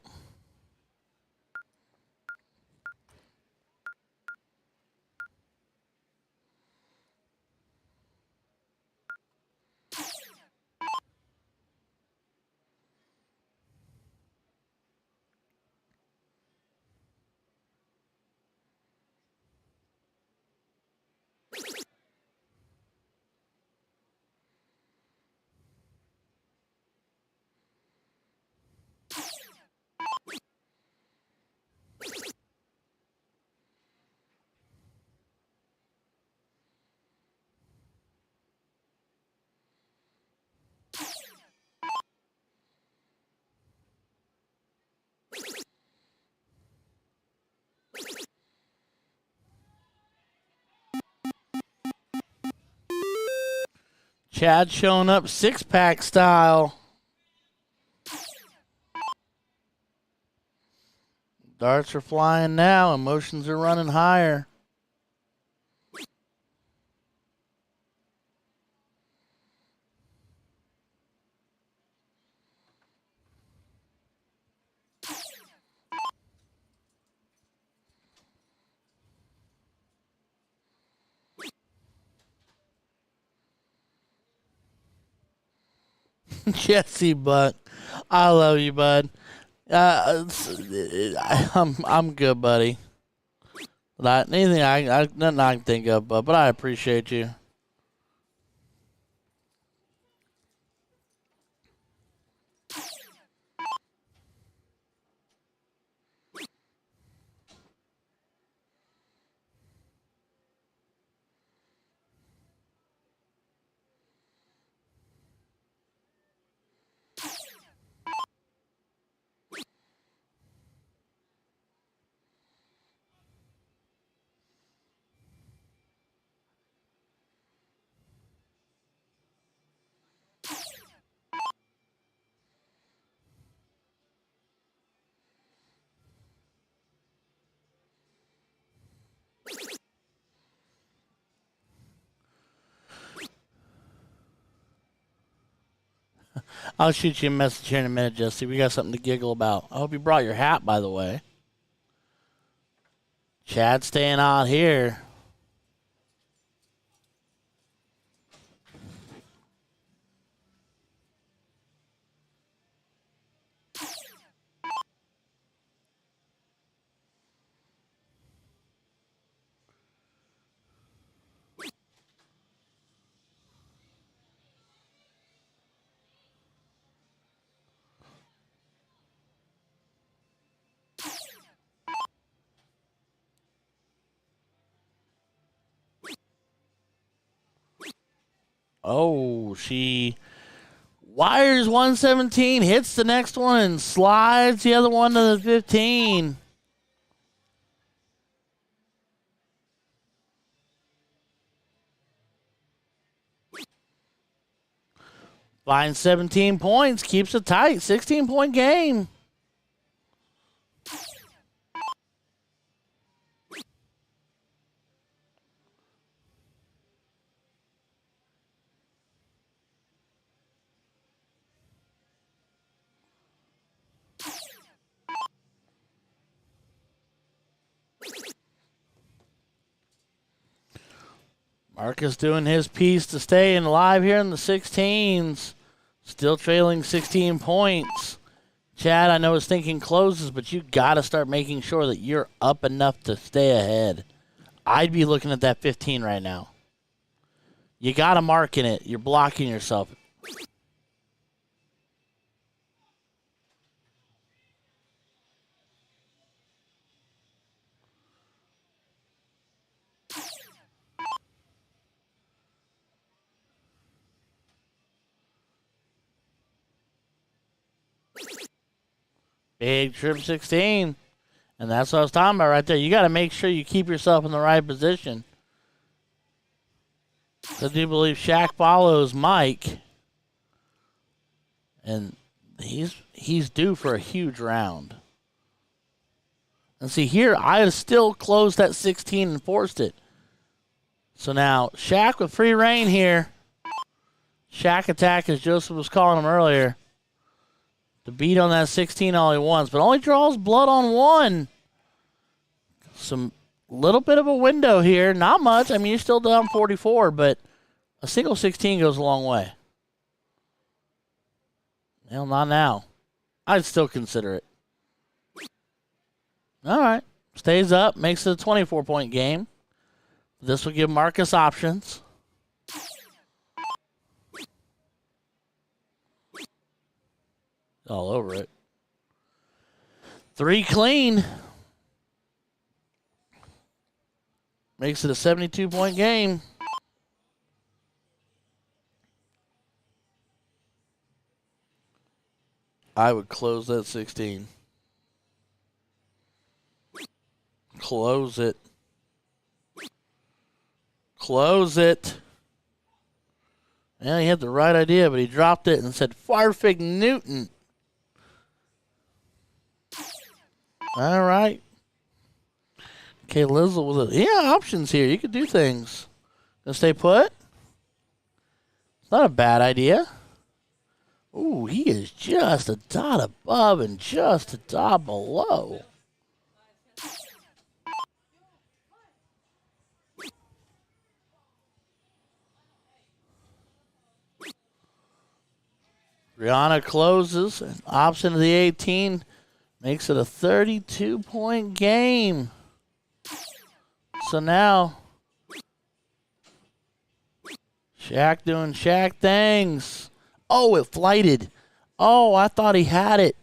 Chad showing up six-pack style. Darts are flying now. Emotions are running higher. Jesse Buck, I love you, bud. I'm good, buddy. Anything nothing I can think of, but I appreciate you. I'll shoot you a message here in a minute, Jesse. We got something to giggle about. I hope you brought your hat, by the way. Chad staying out here. Oh, she wires 117, hits the next one, and slides the other one to the 15. Finds 17 points, keeps it tight, 16-point game. Marcus doing his piece to stay alive here in the 16s. Still trailing 16 points. Chad, I know is thinking closes, but you got to start making sure that you're up enough to stay ahead. I'd be looking at that 15 right now. You got to mark in it. You're blocking yourself. Big trip 16. And that's what I was talking about right there. You got to make sure you keep yourself in the right position. I do believe Shaq follows Mike. And he's due for a huge round. And see here, I still closed that 16 and forced it. So now, Shaq with free reign here. Shaq attack, as Joseph was calling him earlier. To beat on that 16 all he wants, but only draws blood on one. Some little bit of a window here. Not much. I mean, you're still down 44, but a single 16 goes a long way. Well, not now. I'd still consider it. All right. Stays up, makes it a 24-point game. This will give Marcus options. All over it. 3 clean. Makes it a 72-point game. I would close that 16. Close it. Close it. Yeah, he had the right idea, but he dropped it and said, Farfig Newton. All right. Okay, Lizzle with it. Yeah, options here. You could do things. Gonna stay put? It's not a bad idea. Ooh, he is just a dot above and just a dot below. Brianna closes and opts into the 18. Makes it a 32-point game. So now, Shaq doing Shaq things. Oh, it flighted. Oh, I thought he had it.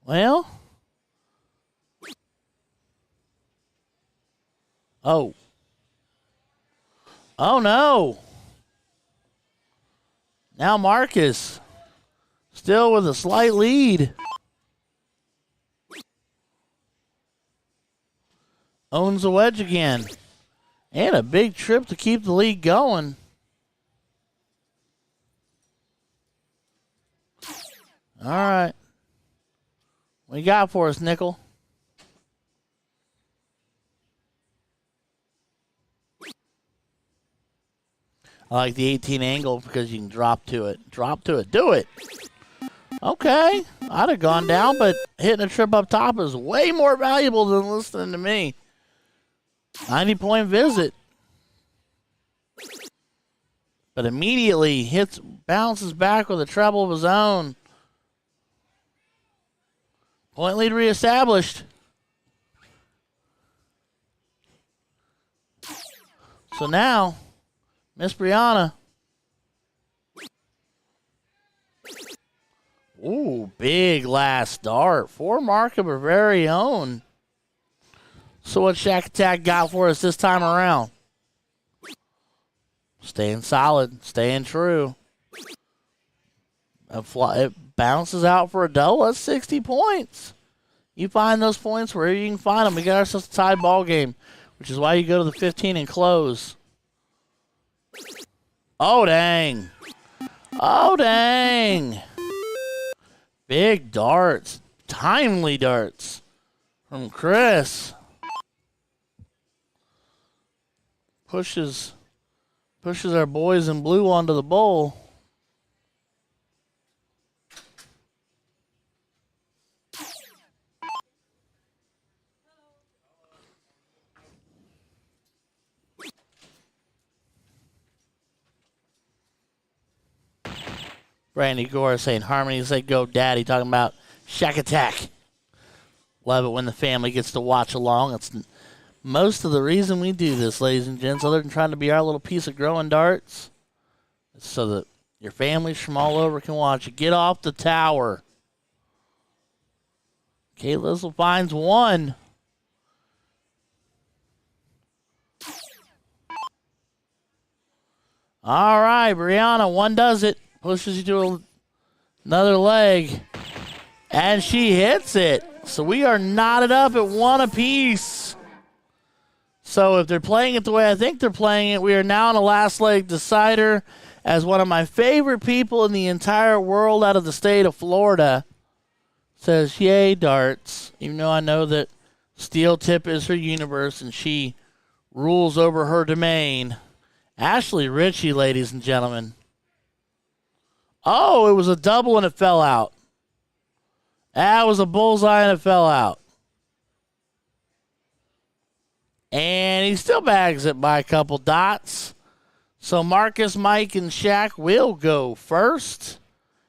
Well. Oh. Oh, no. Now Marcus, still with a slight lead. Owns the wedge again. And a big trip to keep the lead going. All right. What you got for us, Nickel? I like the 18 angle because you can drop to it. Drop to it. Do it. Okay. I'd have gone down, but hitting a trip up top is way more valuable than listening to me. 90-point visit. But immediately bounces back with a treble of his own. Point lead reestablished. So now, Miss Brianna. Ooh, big last dart. For mark of her very own. So what Shack Attack got for us this time around? Staying solid, staying true. It bounces out for a double. That's 60 points. You find those points wherever you can find them. We got ourselves a tied ball game, which is why you go to the 15 and close. Oh, dang. Oh, dang. Big darts. Timely darts from Chris. Pushes our boys in blue onto the bowl. Brandy Gore saying Harmony say go daddy, talking about Shack Attack. Love it when the family gets to watch along. It's most of the reason we do this, ladies and gents, other than trying to be our little piece of growing darts, so that your families from all over can watch you. Get off the tower. Kate Lizzle finds one. All right, Brianna, one does it. Pushes you to another leg. And she hits it. So we are knotted up at one apiece. So if they're playing it the way I think they're playing it, we are now in a last leg decider as one of my favorite people in the entire world out of the state of Florida says, yay, darts. Even though I know that steel tip is her universe and she rules over her domain. Ashley Ritchie, ladies and gentlemen. Oh, it was a double and it fell out. That was a bullseye and it fell out. And he still bags it by a couple dots. So Marcus, Mike, and Shaq will go first.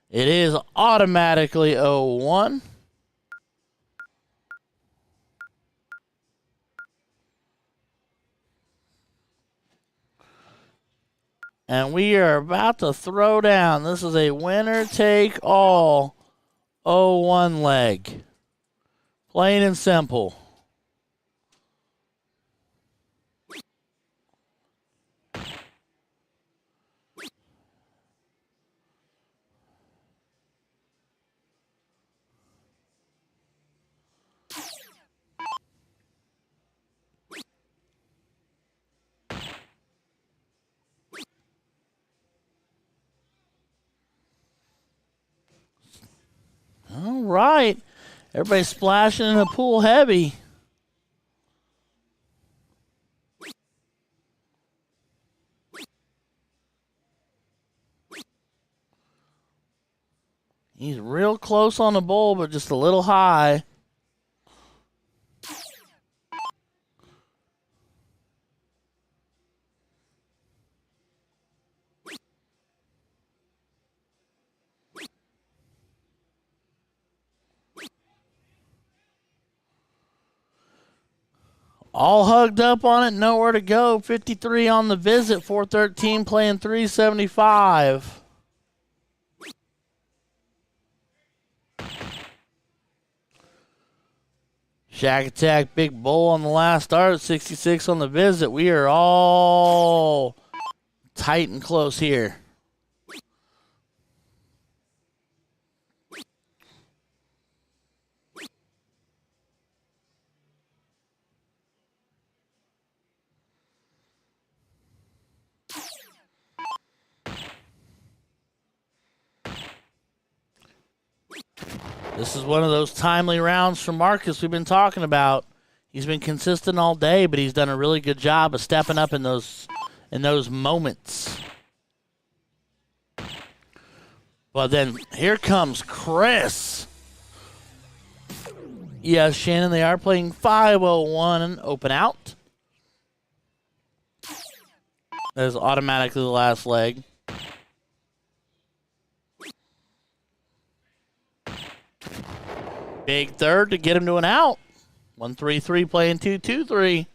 It is automatically 0-1. And we are about to throw down. This is a winner-take-all 0-1 leg. Plain and simple. All right. Everybody's splashing in the pool heavy. He's real close on the bowl, but just a little high. All hugged up on it, nowhere to go. 53 on the visit, 413 playing 375. Shack Attack, big bull on the last start, 66 on the visit. We are all tight and close here. This is one of those timely rounds from Marcus we've been talking about. He's been consistent all day, but he's done a really good job of stepping up in those moments. But then here comes Chris. Yes, Shannon, they are playing 501 open out. That is automatically the last leg. Big third to get him to an out. 1-3-3 playing 2-2-3.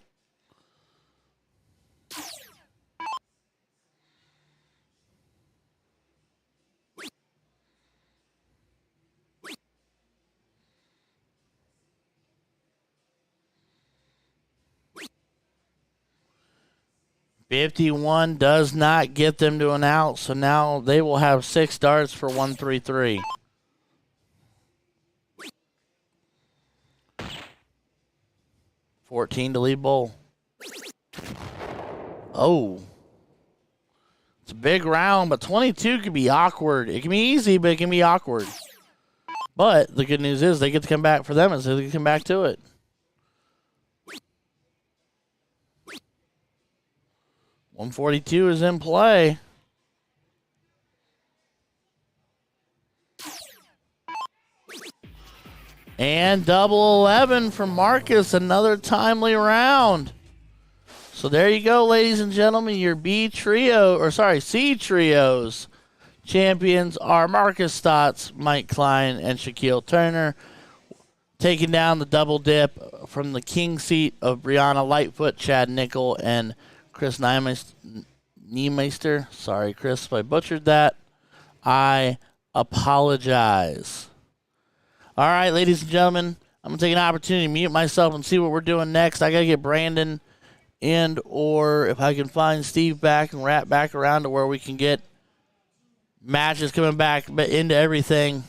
$51 does not get them to an out, so now they will have 6 darts for 1-3-3. $14 to lead bowl. Oh. It's a big round, but 22 can be awkward. It can be easy, but it can be awkward. But the good news is they get to come back for them, and so they can come back to it. $142 is in play. And double 11 from Marcus, another timely round. So there you go, ladies and gentlemen. Your C trios champions are Marcus Stotts, Mike Klein, and Shaquille Turner. Taking down the double dip from the king seat of Brianna Lightfoot, Chad Nickel, and Chris Niemeister. Sorry, Chris, if I butchered that. I apologize. All right, ladies and gentlemen, I'm going to take an opportunity to mute myself and see what we're doing next. I got to get Brandon or if I can find Steve back and wrap back around to where we can get matches coming back into everything.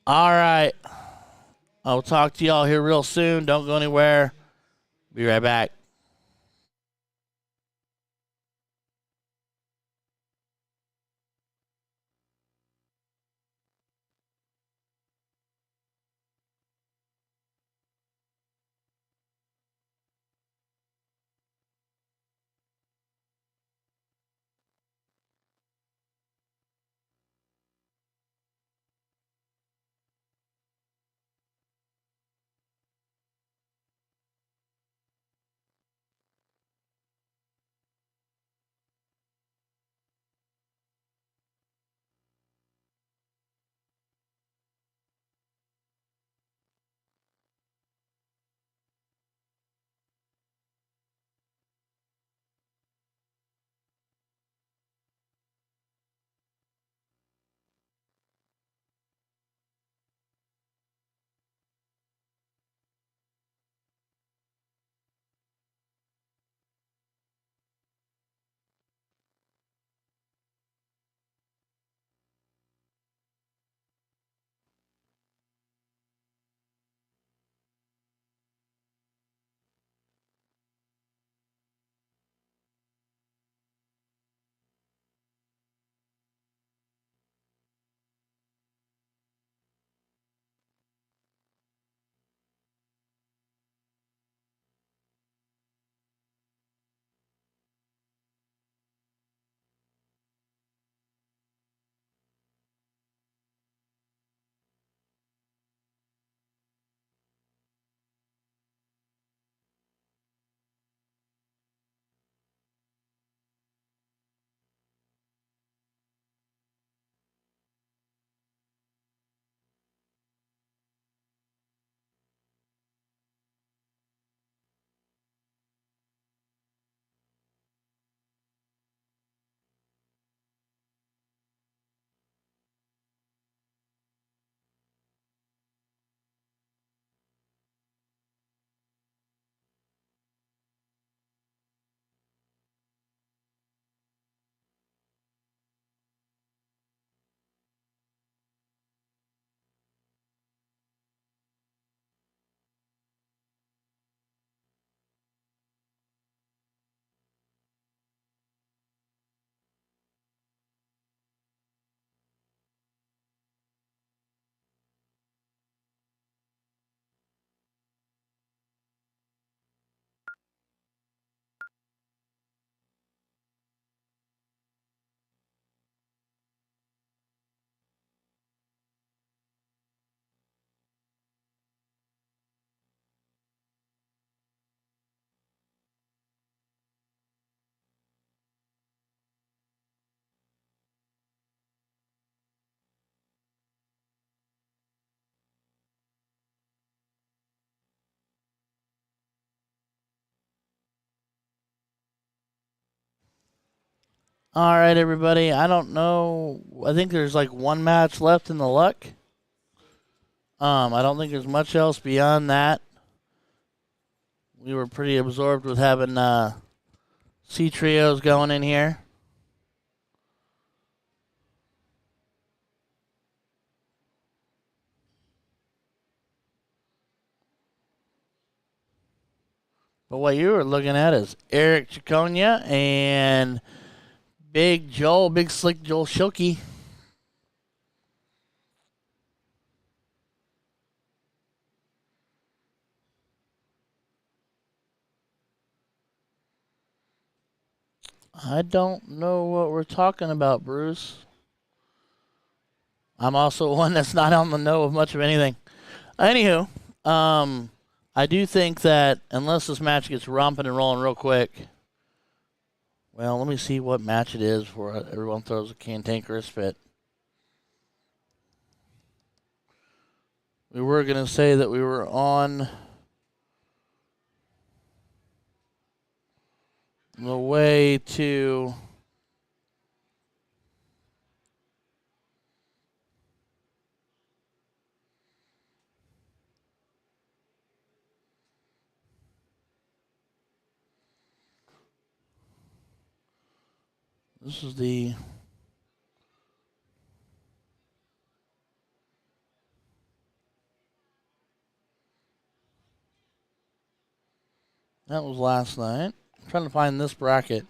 All right. I'll talk to y'all here real soon. Don't go anywhere. Be right back. All right, everybody. I don't know. I think there's like one match left in the luck. I don't think there's much else beyond that. We were pretty absorbed with having C trios going in here. But what you were looking at is Eric Chiconia and Big Slick Joel Shilkey. I don't know what we're talking about, Bruce. I'm also one that's not on the know of much of anything. Anywho, I do think that unless this match gets romping and rolling real quick, well, let me see what match it is before everyone throws a cantankerous fit. We were going to say that we were on the way to this is the that was last night. I'm trying to find this bracket.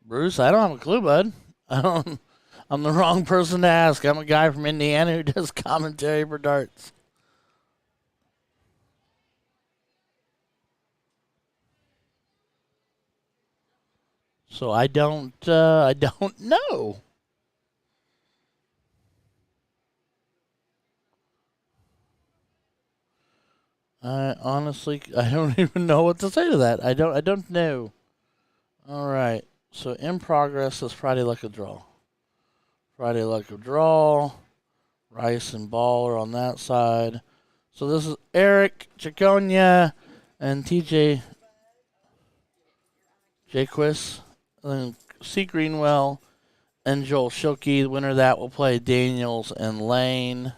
Bruce, I don't have a clue, bud. I'm the wrong person to ask. I'm a guy from Indiana who does commentary for darts. So I don't know. I honestly, I don't even know what to say to that. I don't know. All right. So in progress is Friday Luck of Draw. Friday Luck of Draw. Rice and Ball are on that side. So this is Eric Chiconia and TJ Jaquist. And C. Greenwell and Joel Shilkey. The winner of that will play Daniels and Lane.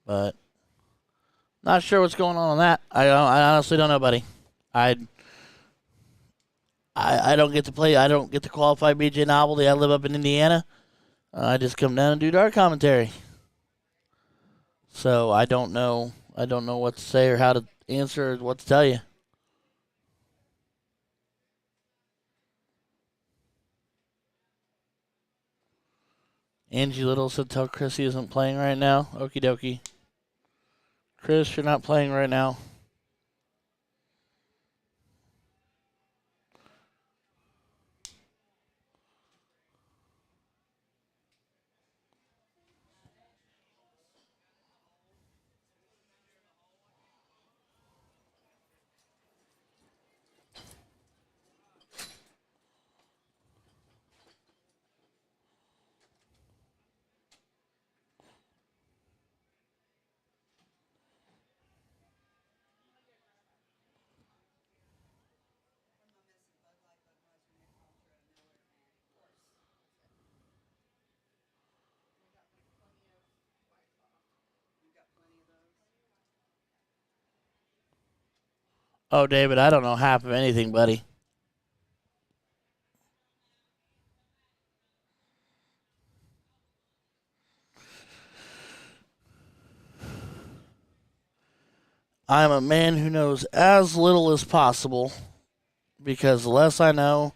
But not sure what's going on that. I honestly don't know, buddy. I don't get to play. I don't get to qualify BJ Novelty. I live up in Indiana. I just come down and do dart commentary. So I don't know. I don't know what to say or how to answer or what to tell you. Angie Little said tell Chris he isn't playing right now. Okie dokie. Chris, you're not playing right now. Oh, David, I don't know half of anything, buddy. I'm a man who knows as little as possible because the less I know,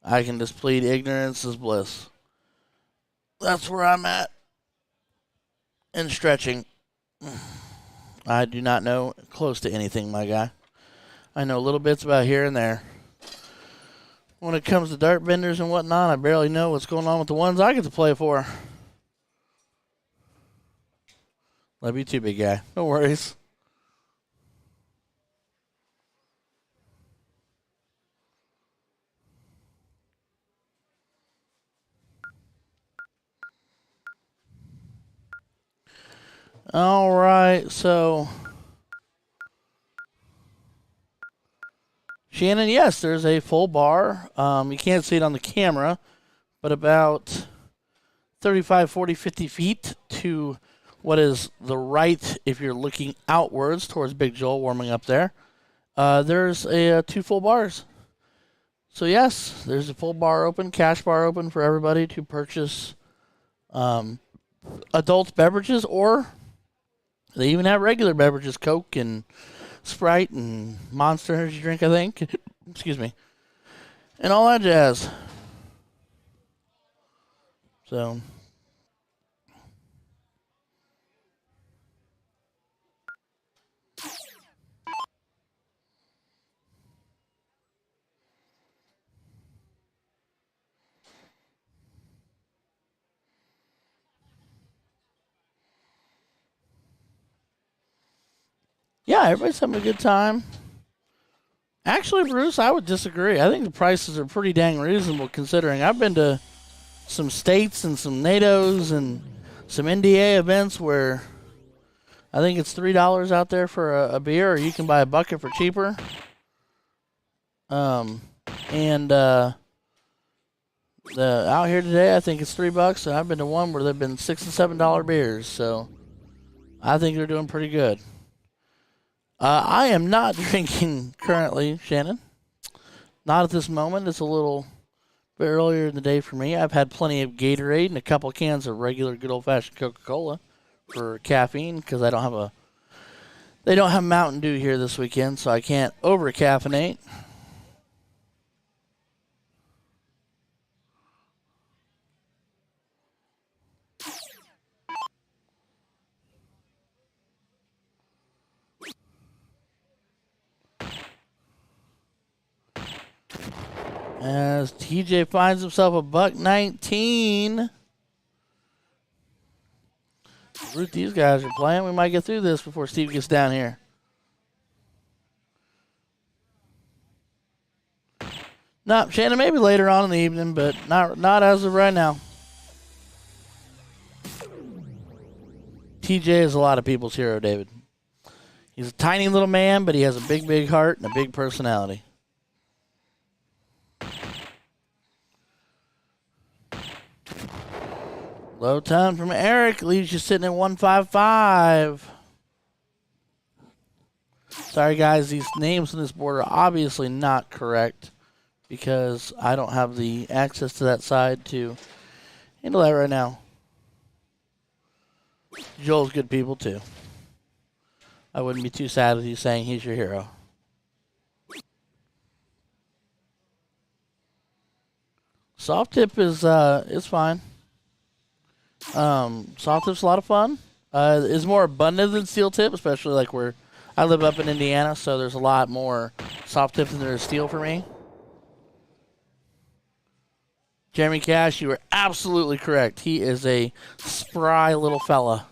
I can just plead ignorance is bliss. That's where I'm at in stretching. I do not know close to anything, my guy. I know little bits about here and there. When it comes to dart benders and whatnot, I barely know what's going on with the ones I get to play for. Love you too, big guy. No worries. All right, so Shannon, yes, there's a full bar. You can't see it on the camera, but about 35, 40, 50 feet to what is the right if you're looking outwards towards Big Joel warming up there. There's two full bars. So yes, there's a full bar open, cash bar open for everybody to purchase adult beverages, or they even have regular beverages, Coke and Sprite and Monster Energy drink, I think. Excuse me. And all that jazz. So yeah, everybody's having a good time. Actually, Bruce, I would disagree. I think the prices are pretty dang reasonable considering I've been to some states and some NATOs and some NDA events where I think it's $3 out there for a beer, or you can buy a bucket for cheaper. And the out here today, I think it's $3, and I've been to one where they've been $6 and $7 beers. So I think they're doing pretty good. I am not drinking currently, Shannon. Not at this moment. It's a little bit earlier in the day for me. I've had plenty of Gatorade and a couple cans of regular good old-fashioned Coca-Cola for caffeine because they don't have Mountain Dew here this weekend, so I can't over-caffeinate. As TJ finds himself a $1.19. Root, these guys are playing. We might get through this before Steve gets down here. No, Shannon, maybe later on in the evening, but not as of right now. TJ is a lot of people's hero, David. He's a tiny little man, but he has a big, big heart and a big personality. Low ton from Eric leaves you sitting at 155. Sorry, guys, these names on this board are obviously not correct because I don't have the access to that side to handle that right now. Joel's good people, too. I wouldn't be too sad with you saying he's your hero. Soft tip is fine. Soft tip's a lot of fun. It's more abundant than steel tip, especially like where I live up in Indiana, so there's a lot more soft tip than there is steel for me. Jeremy Cash, you were absolutely correct. He is a spry little fella.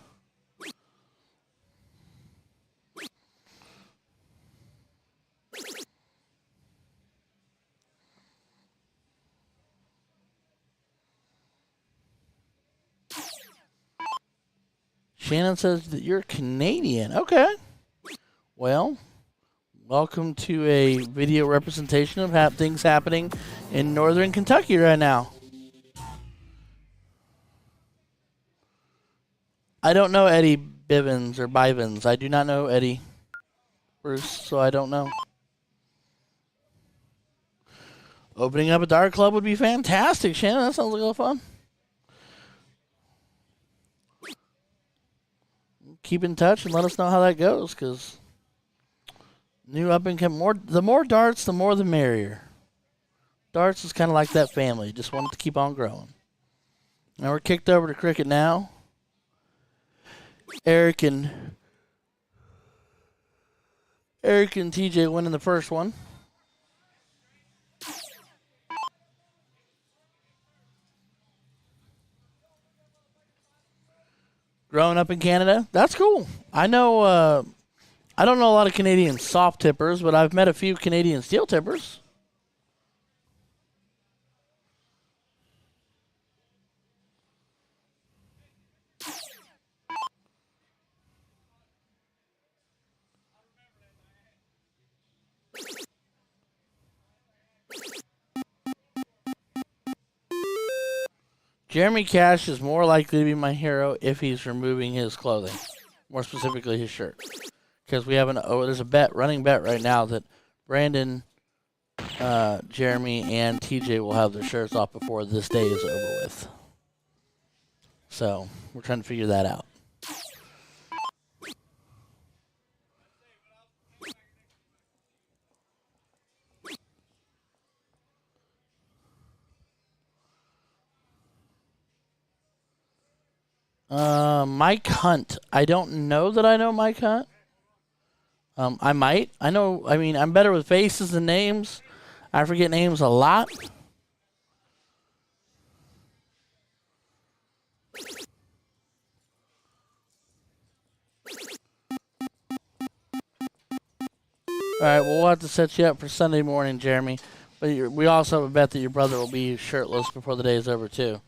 Shannon says that you're Canadian. Okay. Well, welcome to a video representation of things happening in northern Kentucky right now. I don't know Eddie Bivens or Bivens. I do not know Eddie Bruce, so I don't know. Opening up a dart club would be fantastic, Shannon. That sounds like a lot of fun. Keep in touch and let us know how that goes, because new up and coming, the more darts, the more the merrier. Darts is kind of like that family. Just want it to keep on growing. Now we're kicked over to cricket now. Eric and TJ winning the first one. Growing up in Canada, that's cool. I know. I don't know a lot of Canadian soft tippers, but I've met a few Canadian steel tippers. Jeremy Cash is more likely to be my hero if he's removing his clothing, more specifically his shirt. Because we have there's a running bet right now that Brandon, Jeremy, and TJ will have their shirts off before this day is over with. So we're trying to figure that out. Mike Hunt. I don't know that I know Mike Hunt. I might. I'm better with faces than names. I forget names a lot. All right, well, we'll have to set you up for Sunday morning, Jeremy. But we also have a bet that your brother will be shirtless before the day is over, too.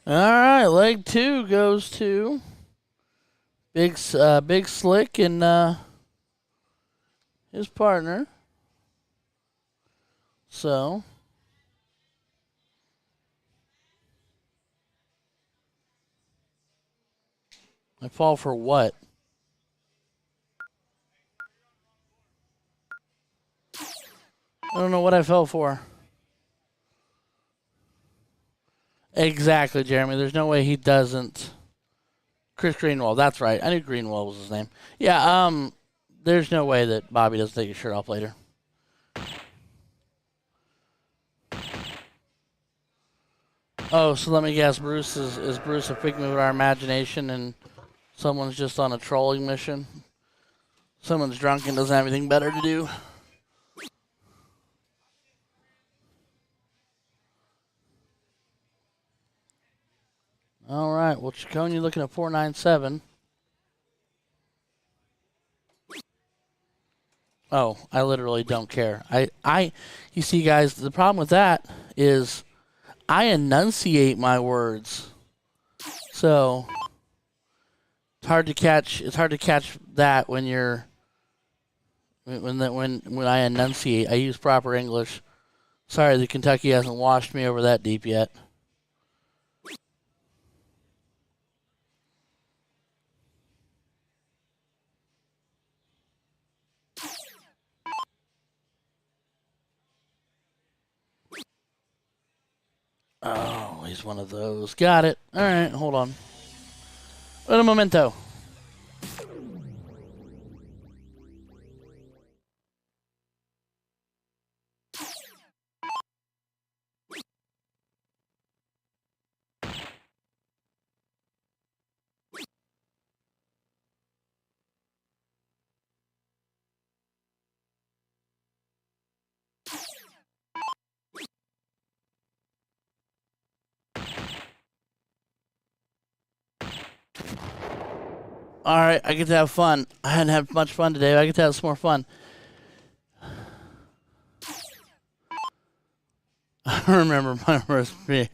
All right, leg 2 goes to Big Slick and his partner. So I fall for what? I don't know what I fell for. Exactly, Jeremy. There's no way he doesn't. Chris Greenwald. That's right. I knew Greenwald was his name. Yeah. There's no way that Bobby doesn't take his shirt off later. Oh, so let me guess. Bruce is Bruce a figment of our imagination, and someone's just on a trolling mission? Someone's drunk and doesn't have anything better to do. All right. Well, Chacon, you're looking at 497. Oh, I literally don't care. You see, guys, the problem with that is I enunciate my words, so it's hard to catch. It's hard to catch that when I enunciate. I use proper English. Sorry, the Kentucky hasn't washed me over that deep yet. Oh, he's one of those. Got it. All right, hold on. Un momento. All right, I get to have fun. I hadn't had much fun today, but I get to have some more fun. I remember my worst fear.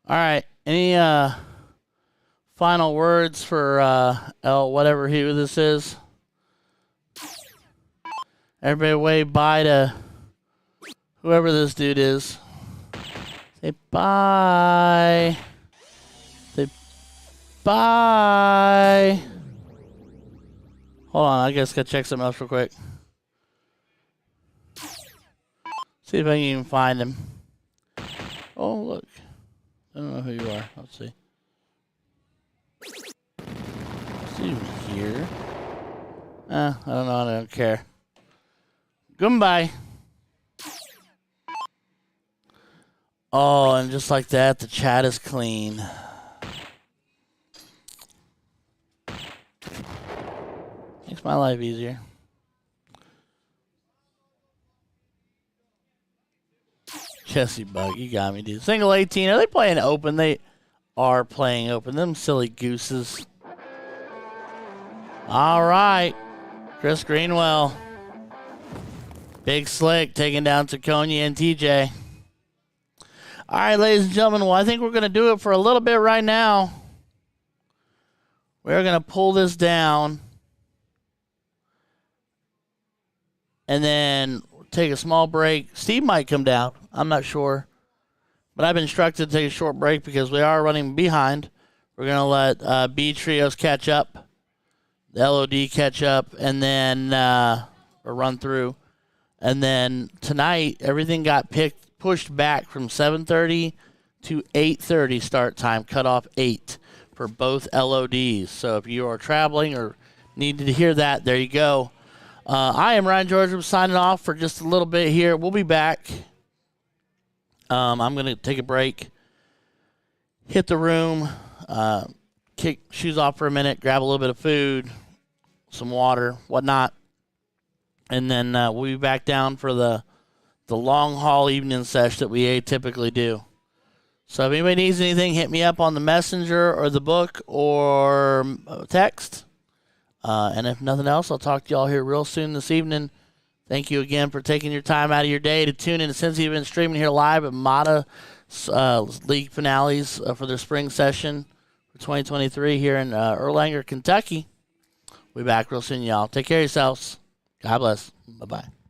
All right, any final words for whatever who this is? Everybody wave bye to whoever this dude is. Say bye. Say bye. Hold on, I guess gotta check something else real quick. See if I can even find him. Oh, look. I don't know who you are. Let's see. See you here. I don't know. I don't care. Goodbye. Oh, and just like that, the chat is clean. Makes my life easier. Jesse Bug, you got me, dude. Single 18. Are they playing open? They are playing open. Them silly gooses. All right. Chris Greenwell. Big Slick taking down Taconia and TJ. All right, ladies and gentlemen. Well, I think we're going to do it for a little bit right now. We're going to pull this down. And then take a small break. Steve might come down. I'm not sure. But I've been instructed to take a short break because we are running behind. We're going to let B Trios catch up. The LOD catch up. And then or run through. And then tonight, everything got pushed back from 7:30 to 8:30 start time. Cut off 8 for both LODs. So if you are traveling or needed to hear that, there you go. I am Ryan George. I'm signing off for just a little bit here. We'll be back. I'm going to take a break, hit the room, kick shoes off for a minute, grab a little bit of food, some water, whatnot, and then we'll be back down for the long haul evening sesh that we typically do. So if anybody needs anything, hit me up on the messenger or the book or text. And if nothing else, I'll talk to y'all here real soon this evening. Thank you again for taking your time out of your day to tune in. Since you've been streaming here live at MADA League finales for their spring session for 2023 here in Erlanger, Kentucky. We'll be back real soon, y'all. Take care of yourselves. God bless. Bye-bye.